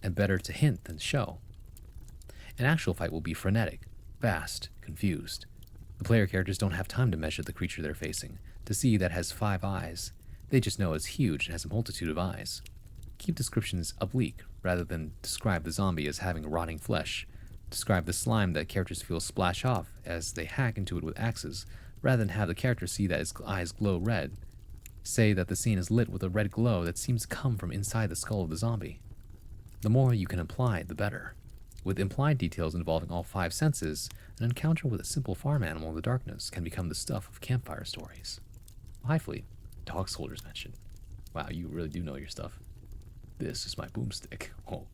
and better to hint than show. An actual fight will be frenetic, fast, confused. The player characters don't have time to measure the creature they're facing, to see that it has 5 eyes. They just know it's huge and has a multitude of eyes. Keep descriptions oblique, rather than describe the zombie as having rotting flesh. Describe the slime that characters feel splash off as they hack into it with axes, rather than have the character see that its eyes glow red. Say that the scene is lit with a red glow that seems to come from inside the skull of the zombie. The more you can imply, the better. With implied details involving all 5 senses, an encounter with a simple farm animal in the darkness can become the stuff of campfire stories. Hi, Fleet. Dog Soldiers mentioned. Wow, you really do know your stuff. This is my boomstick. Oh.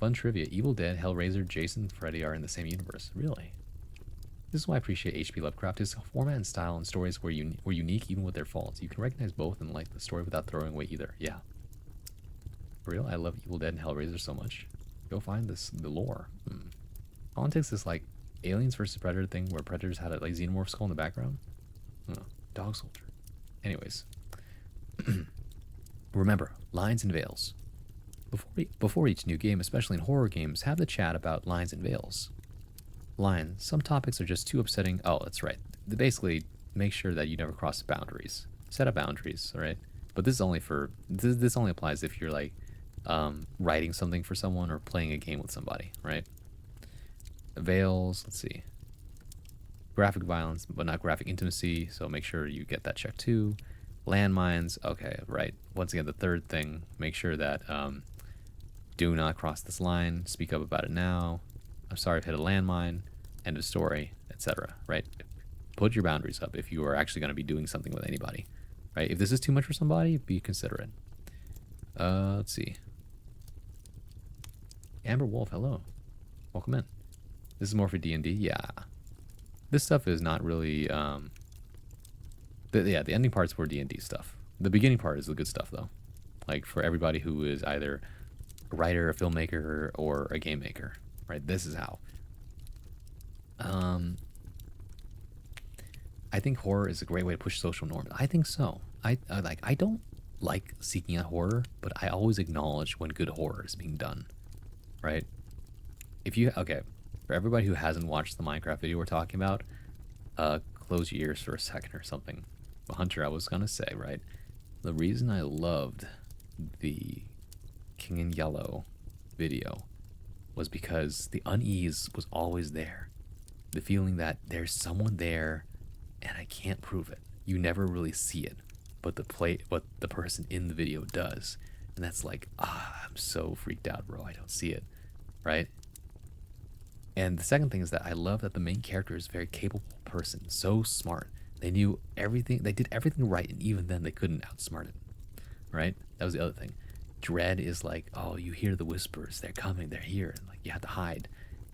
Fun trivia. Evil Dead, Hellraiser, Jason, Freddy are in the same universe. Really? This is why I appreciate H.P. Lovecraft. His format and style and stories were unique even with their faults. You can recognize both and like the story without throwing away either. Yeah. For real, I love Evil Dead and Hellraiser so much. Go find the lore. Politics is like Aliens versus Predator thing where Predators had a like xenomorph skull in the background. Dog Soldier. Anyways. Remember, lines and veils. Before each new game, especially in horror games, have the chat about lines and veils. Lines. Some topics are just too upsetting. Oh, that's right. Basically, make sure that you never cross boundaries. Set up boundaries, alright? But this is only for... This only applies if you're like writing something for someone or playing a game with somebody, right? Veils, let's see. Graphic violence, but not graphic intimacy, so make sure you get that checked too. Landmines, okay, right. Once again, the third thing, make sure that do not cross this line, speak up about it now. I'm sorry I've hit a landmine, end of story, etc. Right? Put your boundaries up if you are actually going to be doing something with anybody. Right? If this is too much for somebody, be considerate. Let's see. Amber Wolf, hello. Welcome in. This is more for D&D? Yeah. This stuff is not really... the ending part's for D&D stuff. The beginning part is the good stuff, though. Like, for everybody who is either a writer, a filmmaker, or a game maker. Right? This is how. I I think horror is a great way to push social norms. I think so. I don't like seeking out horror, but I always acknowledge when good horror is being done, right? If you okay, for everybody who hasn't watched the Minecraft video we're talking about, close your ears for a second or something. But Hunter, I was gonna say, right? The reason I loved the King in Yellow video was because the unease was always there. The feeling that there's someone there and I can't prove it. You never really see it, but the person in the video does. And that's like, I'm so freaked out, bro. I don't see it, right? And the second thing is that I love that the main character is a very capable person, so smart. They knew everything, they did everything right, and even then they couldn't outsmart it, right? That was the other thing. Dread is like, oh, you hear the whispers, they're coming, they're here, and like you have to hide.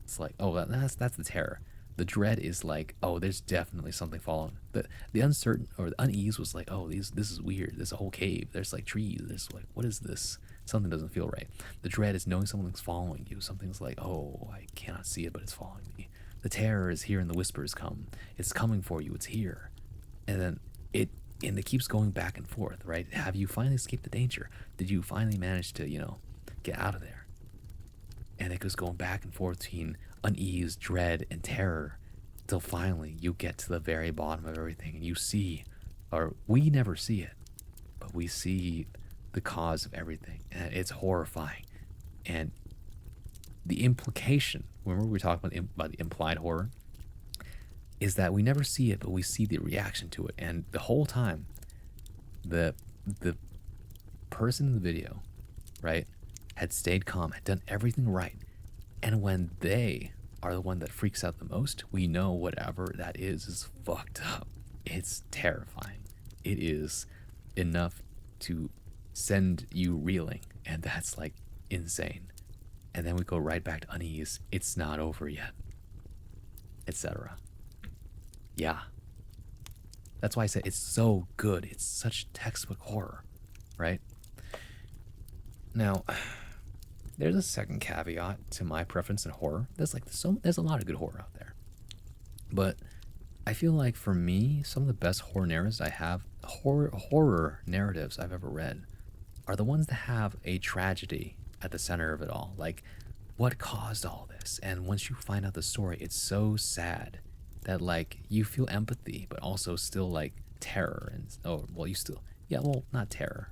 It's like, oh, that's the terror. The dread is like, oh, there's definitely something following. The uncertain or the unease was like, oh, this is weird. There's a whole cave. There's like trees. There's like, what is this? Something doesn't feel right. The dread is knowing something's following you. Something's like, oh, I cannot see it, but it's following me. The terror is here and the whispers come. It's coming for you. It's here. And then it keeps going back and forth, right? Have you finally escaped the danger? Did you finally manage to, get out of there? And it goes going back and forth between unease, dread, and terror till finally you get to the very bottom of everything and you see, or we never see it, but we see the cause of everything. And it's horrifying. And the implication, remember we were talking about the implied horror, is that we never see it, but we see the reaction to it. And the whole time, the person in the video, right, had stayed calm, had done everything right. And when they are the one that freaks out the most, we know whatever that is fucked up. It's terrifying. It is enough to send you reeling, and that's like insane. And then we go right back to unease. It's not over yet, etc. Yeah. That's why I said it's so good. It's such textbook horror, right? Now, there's a second caveat to my preference in horror. There's a lot of good horror out there. But I feel like for me, some of the best horror narratives I've ever read are the ones that have a tragedy at the center of it all. Like, what caused all this? And once you find out the story, it's so sad that like you feel empathy, but also still like terror and not terror.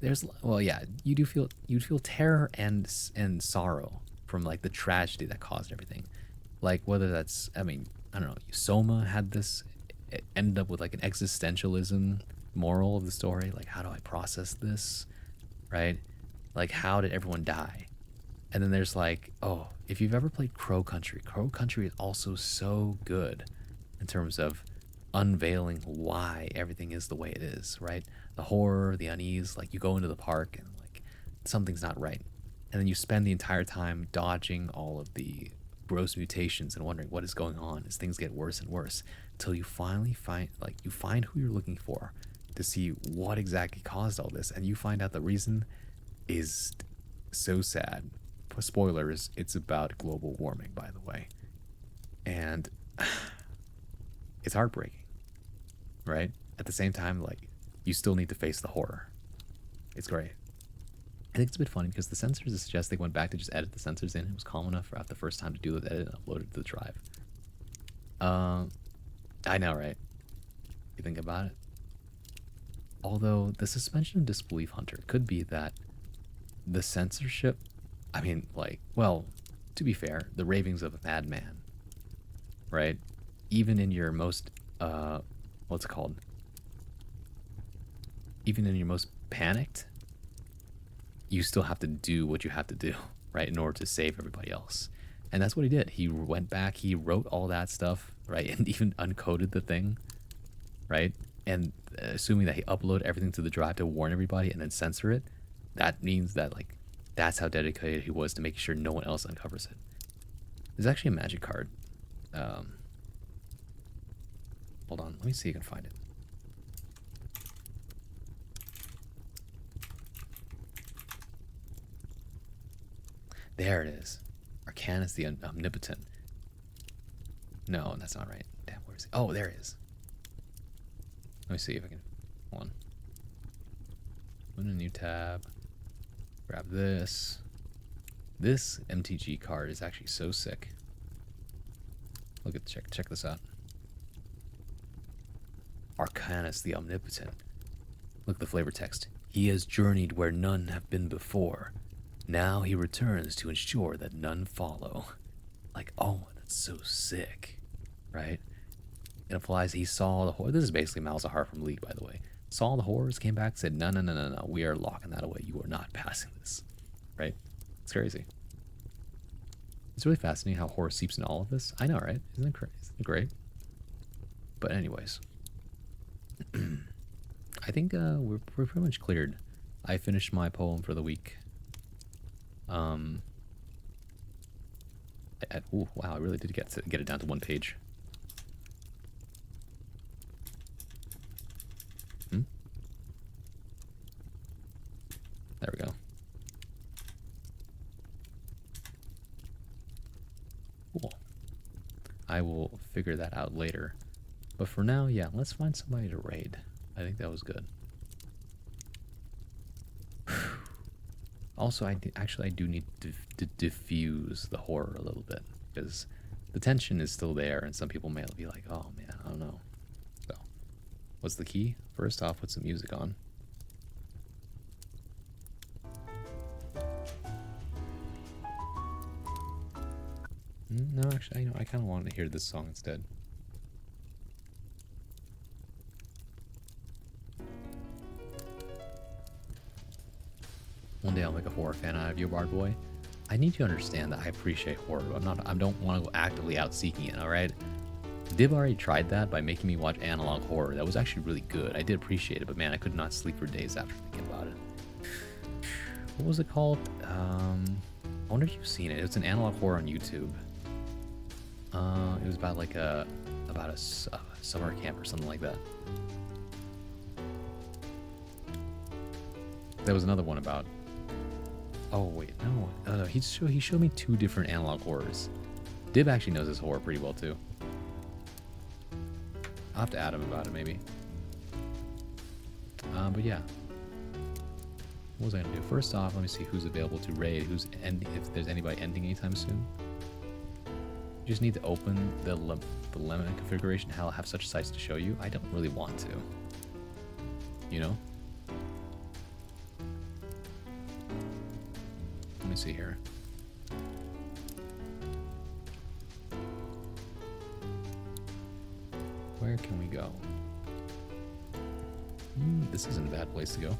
You'd feel terror and sorrow from like the tragedy that caused everything. Like whether that's, I don't know, Soma had this, it ended up with like an existentialism moral of the story. Like, how do I process this, right? Like, how did everyone die? And then there's like, oh, if you've ever played Crow Country is also so good in terms of unveiling why everything is the way it is, right? The horror, the unease, like you go into the park and like something's not right. And then you spend the entire time dodging all of the gross mutations and wondering what is going on as things get worse and worse until you finally find who you're looking for to see what exactly caused all this. And you find out the reason is so sad. Spoilers, it's about global warming, by the way. And it's heartbreaking, right? At the same time, like, you still need to face the horror. It's great. I think it's a bit funny because the censors suggest they went back to just edit the censors in. It was calm enough for the first time to do the edit and upload it to the drive. I know, right? You think about it. Although the suspension of disbelief, Hunter, could be that the censorship, to be fair, the ravings of a madman, right? Even in your most, even in your most panicked, you still have to do what you have to do, right? In order to save everybody else. And that's what he did. He went back, he wrote all that stuff, right? And even uncoded the thing, right? And assuming that he uploaded everything to the drive to warn everybody and then censor it, that means that, like, that's how dedicated he was to making sure no one else uncovers it. There's actually a magic card. Hold on, let me see if I can find it. There it is. Arcanus the Omnipotent. No, that's not right. Damn, where is it? Oh, there it is. Let me see if I can. Hold on. Open a new tab. Grab this. This MTG card is actually so sick. Look at check this out. Arcanus the Omnipotent. Look at the flavor text. He has journeyed where none have been before. Now he returns to ensure that none follow. Like, oh, that's so sick, right? It implies he saw the horror. This is basically Malzahar from League, by the way. Saw the horrors, came back, said, no, we are locking that away. You are not passing this, right? It's crazy. It's really fascinating how horror seeps into all of this. I know, right? Isn't it crazy? Isn't it great? But anyways, I think we're pretty much cleared. I finished my poem for the week. Ooh, wow, I really did get it down to 1 page. There we go. Cool. I will figure that out later. But for now, yeah, let's find somebody to raid. I think that was good. Also, I do need to diffuse the horror a little bit, because the tension is still there, and some people may be like, oh man, I don't know. So, what's the key? First off, put some music on. No, actually, I kind of wanted to hear this song instead. One day I'll make a horror fan out of you, Bard Boy. I need you to understand that I appreciate horror, but I don't want to go actively out seeking it, alright? Dib already tried that by making me watch analog horror. That was actually really good. I did appreciate it, but man, I could not sleep for days after thinking about it. What was it called? I wonder if you've seen it. It was an analog horror on YouTube. It was about like a summer camp or something like that. There was another one about. Oh wait, no, he showed me 2 different analog horrors. Dib actually knows this horror pretty well too. I'll have to add him about it maybe. But yeah. What was I gonna do? First off, let me see who's available to raid. If there's anybody ending anytime soon. You just need to open the lemon configuration. Hell, I have such sites to show you. I don't really want to. You know? Let me see here. Where can we go? This isn't a bad place to go.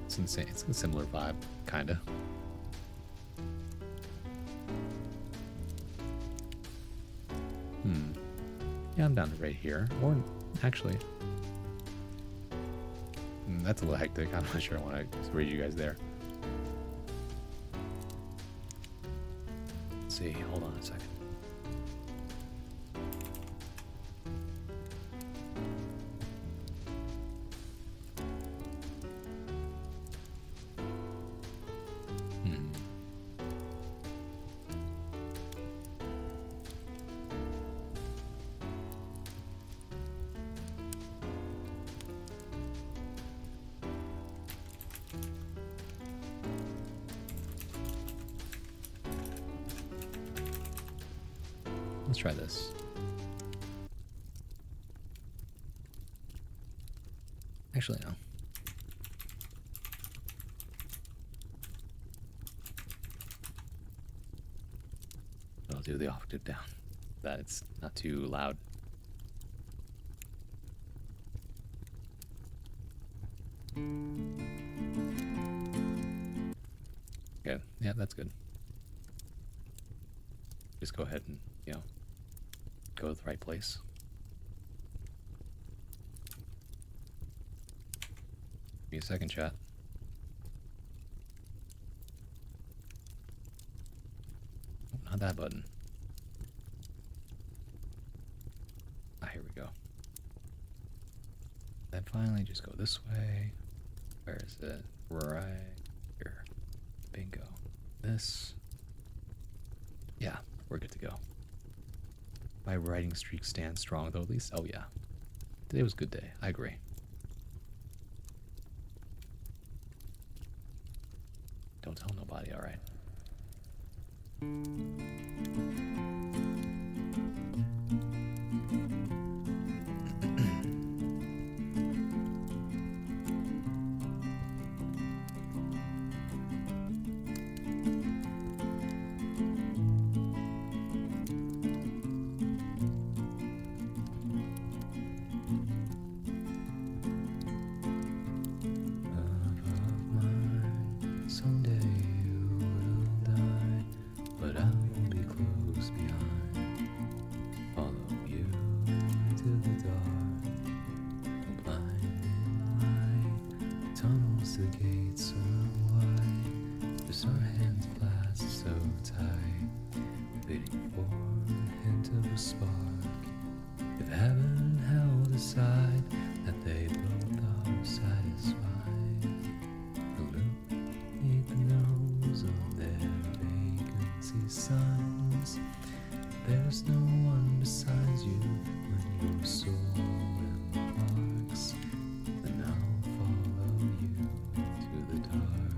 It's insane. It's a similar vibe, kinda. Yeah, I'm down to right here. Or, actually... that's a little hectic. I'm not sure I want to raid you guys there. Let's see. Hold on a second. Let's try this. Actually, no. I'll do the octave down. That it's not too loud. Okay, yeah, that's good. Just go ahead and, go to the right place. Give me a second, chat. Oh, not that button. Ah, here we go. Then finally just go this way. Where is it? Right here. Bingo. This. Yeah, we're good to go. My writing streak stands strong, though, at least. Oh, yeah. Today was a good day. I agree. Don't tell nobody, all right? Someday you will die, but I will be close behind. Follow you into the dark, no blinding light. Tunnels, the gates are wide. There's our hands clasped so tight, waiting for a hint of a spark. If heaven held aside that they both are satisfied. Illuminate the nose of their vacancy signs. There's no one besides you when your soul embarks. Then I'll follow you into the dark.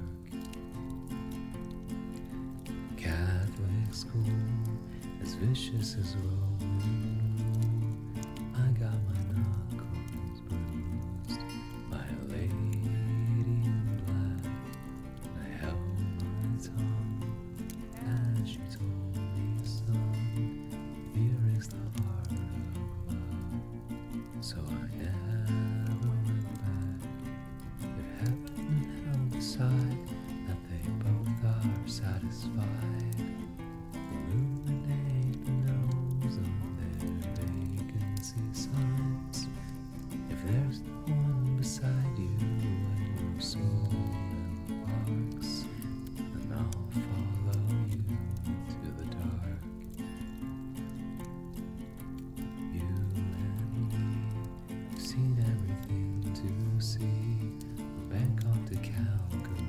Catholic school, as vicious as Roman rule. I got my knuckles bruised by a lady in black. I held my tongue as she told me, son, fear is the heart of love. So I never went back. If heaven held aside that they both are satisfied, illuminate the nose of their vacancy signs. If there's no one beside you when your soul embarks, then I'll follow you into the dark. You and me, we've seen everything to see, from Bangkok to Calgary,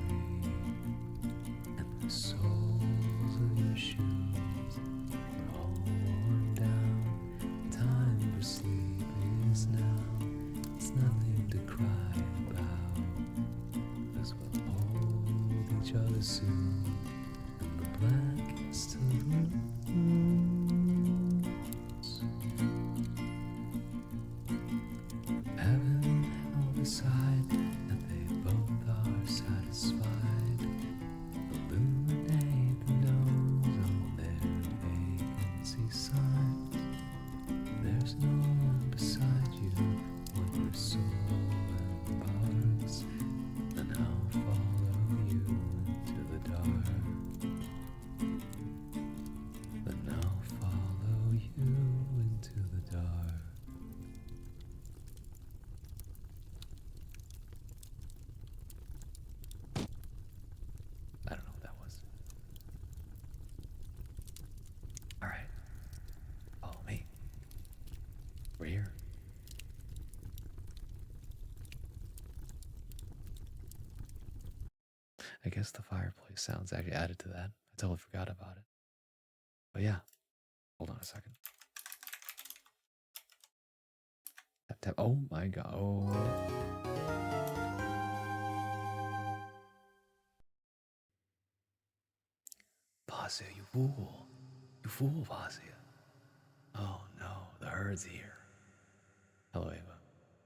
and the soles of your shoes are all worn down. Time for sleep is now, it's nothing to cry about, 'cause we'll hold each other soon in the blackest of rooms. Heaven held aside that they both are satisfied. Illuminate the nose on their vacancy signs. There's no one beside you when your soul embarks. Then I'll follow you into the dark. Then I'll follow you into the dark. I don't know what that was. All right. Follow me. We're here. I guess the fireplace sounds actually added to that. I totally forgot about it. But yeah. Hold on a second. Tap, tap. Oh my god. Oh. Vasia, you fool. You fool, Vasia. Oh no, the herd's here. Hello, Ava.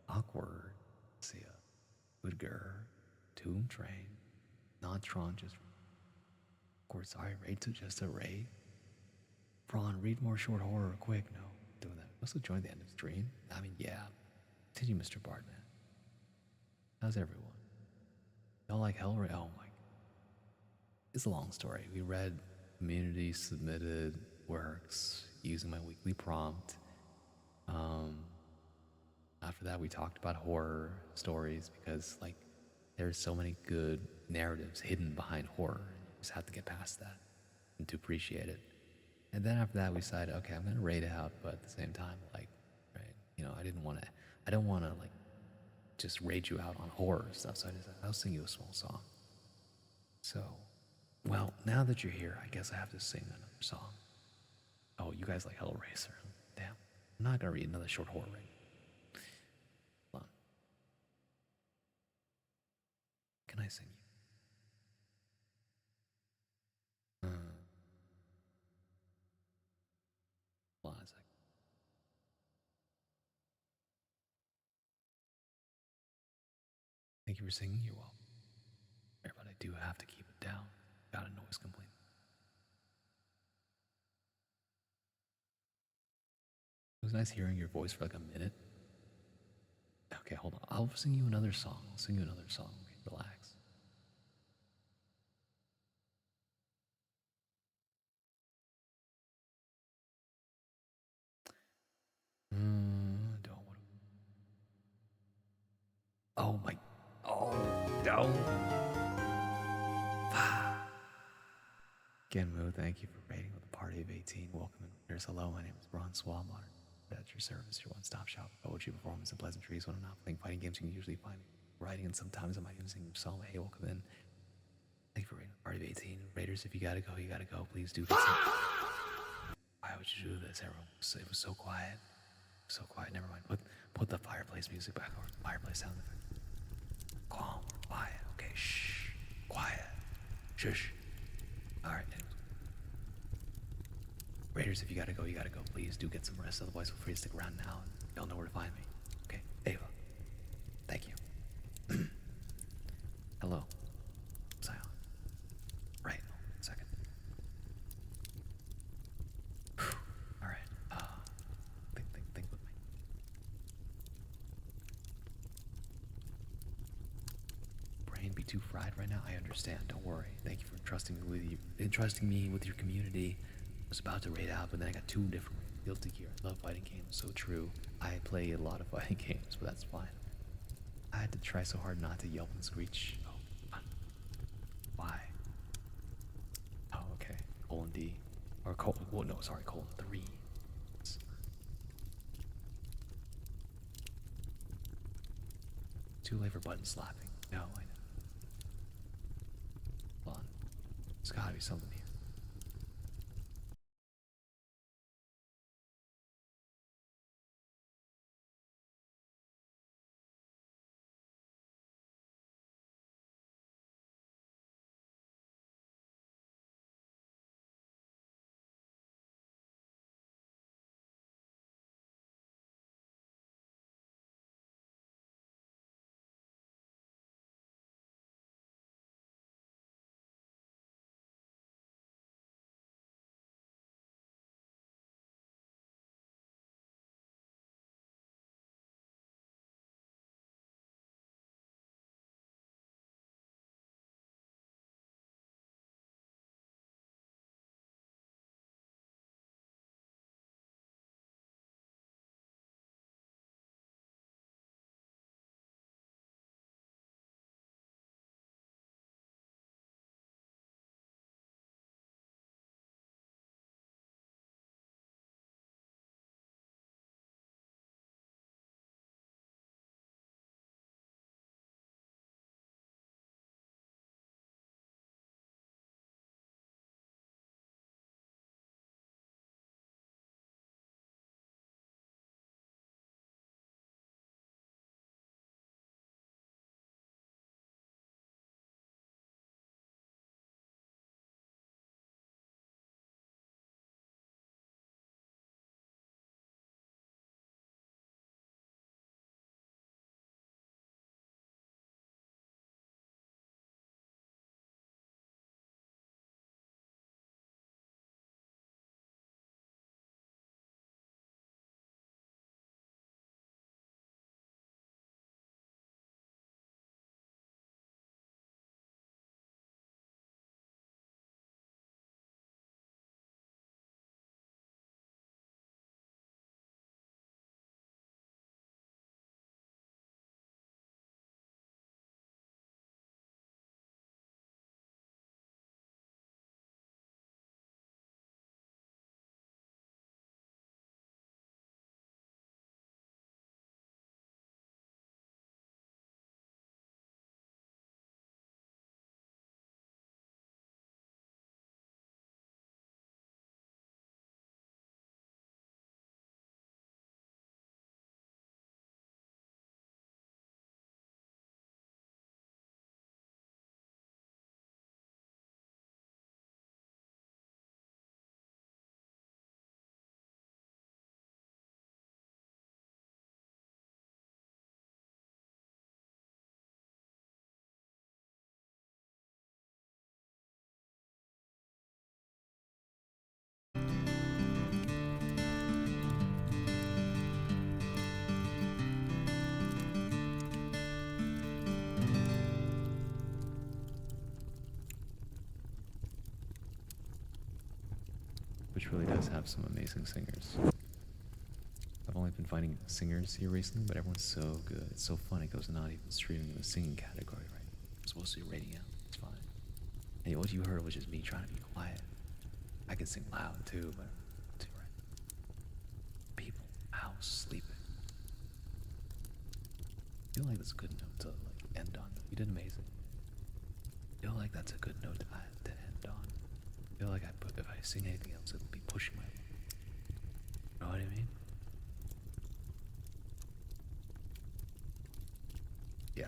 Awkward. Sia. Woodger. Tomb Train. Nontron just. Of course, sorry, raid to just a raid. Braun, read more short horror, quick. No, doing that. Also join the end of stream. I mean, yeah. Continue, Mr. Bartman. How's everyone? Y'all like Hellraiser? Oh my. It's a long story. We read community submitted works using my weekly prompt. After that, we talked about horror stories because, like, there's so many good narratives hidden behind horror. You just have to get past that and to appreciate it. And then after that, we decided, okay, I'm gonna rate it out, but at the same time, like, right, you know, I don't want to like just rate you out on horror stuff. So I decided I'll sing you a small song. So, well, now that you're here, I guess I have to sing another song. Oh, you guys like Hellraiser? Damn. I'm not gonna read another short horror right now. Hold on. Can I sing you? Hold on a second. Thank you for singing. You're welcome. But I do have to keep it down. Got a noise complaint. It was nice hearing your voice for like a minute. Okay, hold on. I'll sing you another song. I'll sing you another song. Okay, relax. Don't want to. Oh my. Oh no. Again, Moo, thank you for raiding with a party of 18. Welcome and readers. Hello, my name is Bron Swalmar. At your service, your one-stop shop for poetry, performance, and pleasantries. When I'm not playing fighting games, you can usually find me writing, and sometimes I might even sing your song. Hey, welcome in. Thank you for raiding with a party of 18. Raiders, if you gotta go, you gotta go. Please do. Why would you do this? Everyone, it was so quiet. So quiet. Never mind. Put the fireplace music back on. Fireplace sound effect. Calm. Quiet. Okay. Shh. Quiet. Shush. All right. Anyways. Raiders, if you gotta go, you gotta go. Please do get some rest. Otherwise, feel free to stick around now. Y'all know where to find me. Okay. Ava. Thank you. Hello. Zion. Right. Second. All right. Think with me. Brain be too fried right now. I understand. Don't worry. Thank you for entrusting me with your community. I was about to raid out, but then I got two different Guilty Gear. I love fighting games. So true. I play a lot of fighting games, but that's fine. I had to try so hard not to yelp and screech. Oh, fun. Why? Oh, okay. Colon D. Or colon, well, no, sorry, colon 3. Too late for button slapping. No, I know. Hold on. There's gotta be something here. Twitch really does have some amazing singers. I've only been finding singers here recently, but everyone's so good. It's so funny because not even streaming in the singing category, right? I'm supposed to be rating out. It's fine. Hey, what you heard was just me trying to be quiet. I can sing loud too, but too right. People, house, sleeping. I feel like that's a good note to like end on. You did amazing. I feel like that's a good note to end on. I feel like if I sing anything else, it'll be pushing my. You know what I mean? Yeah.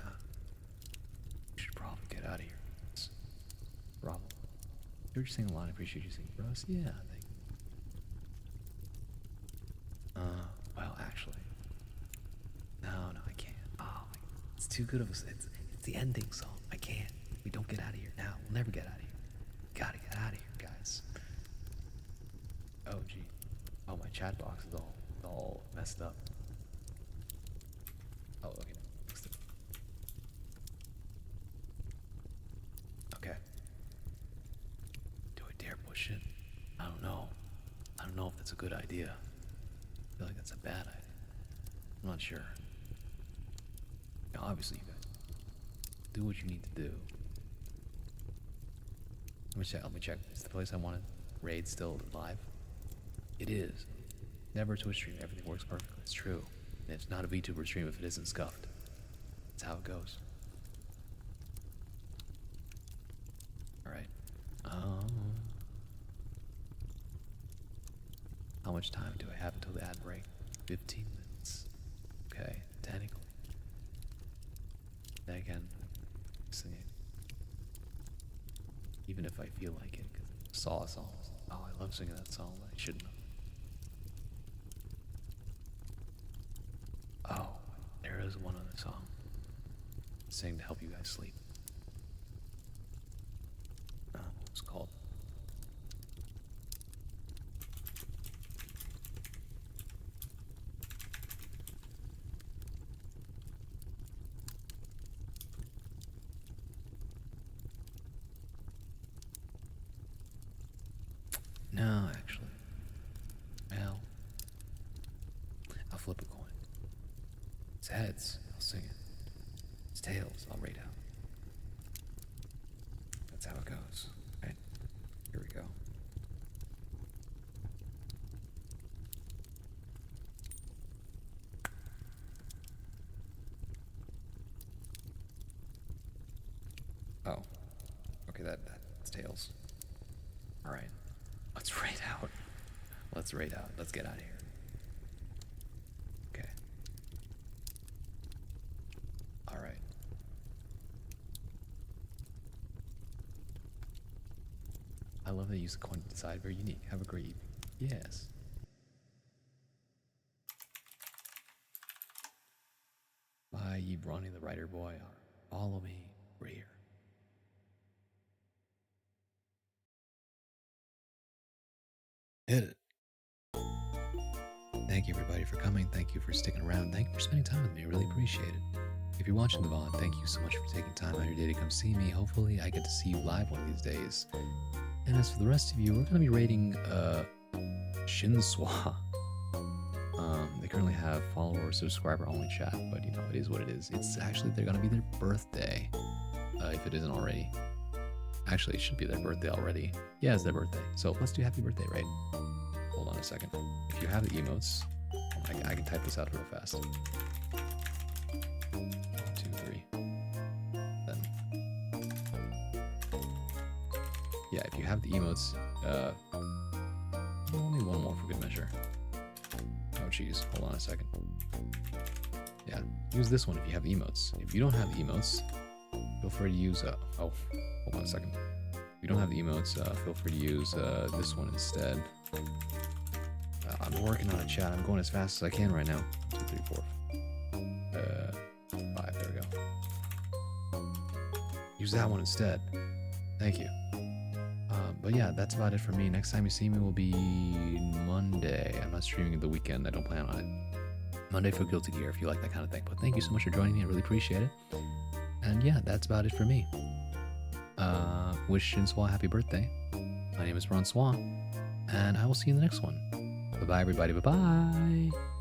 You should probably get out of here. Bravo. You were just saying a lot. I appreciate you singing, bros. Yeah, thank you. Well, actually. No, I can't. Oh, it's too good of a. It's the ending song. I can't. We don't get out of here now. We'll never get out of here. Gotta get out of here, guys. Oh, gee. Oh, my chat box is all messed up. Oh, okay. Okay. Do I dare push it? I don't know. I don't know if that's a good idea. I feel like that's a bad idea. I'm not sure. Now, obviously, you guys do what you need to do. Let me check. Is the place I wanted raid still live? It is. Never Twitch stream. Everything works perfectly. It's true. And it's not a VTuber stream if it isn't scuffed. That's how it goes. Alright. How much time do I have until the ad break? 15 minutes. Okay, technically. Then again, singing. Even if I feel like it, because I saw a song. Oh, I love singing that song, but I shouldn't have. Oh, there is one other song. Sing to help you guys sleep. What was it called? No, actually. Well, I'll flip a coin. It's heads, I'll sing it. It's tails, I'll rate out. That's how it goes. Right? Here we go. Oh. Okay, that's tails. Alright. Let's raid out. Let's raid out. Let's get out of here. Okay. Alright. I love that you use the coin to decide. Very unique. Have a great evening. Yes. Bye, ye brawny the writer boy. Follow me, rear. Hit it. Thank you everybody for coming. Thank you for sticking around. Thank you for spending time with me. I really appreciate it. If you're watching the VOD, thank you so much for taking time out of your day to come see me. Hopefully I get to see you live one of these days. And as for the rest of you, we're going to be rating Shinswa. They currently have follower subscriber only chat, but you know, it is what it is. It's actually, they're going to be their birthday, if it isn't already. Actually, it should be their birthday already. Yeah, it's their birthday. So let's do happy birthday, right? Hold on a second. If you have the emotes, I can type this out real fast. 1, 2, 3. Then. Yeah, if you have the emotes, only one more for good measure. Oh, jeez. Hold on a second. Yeah, use this one if you have the emotes. If you don't have the emotes, feel free to use, hold on a second. If you don't have the emotes, feel free to use this one instead. I'm working on a chat. I'm going as fast as I can right now. 2, 3, 4. 5, there we go. Use that one instead. Thank you. But yeah, that's about it for me. Next time you see me will be Monday. I'm not streaming the weekend. I don't plan on it. Monday for Guilty Gear if you like that kind of thing. But thank you so much for joining me. I really appreciate it. And yeah, that's about it for me. Wish Shinswa happy birthday. My name is Francois. and I will see you in the next one. Bye bye, everybody. Bye bye.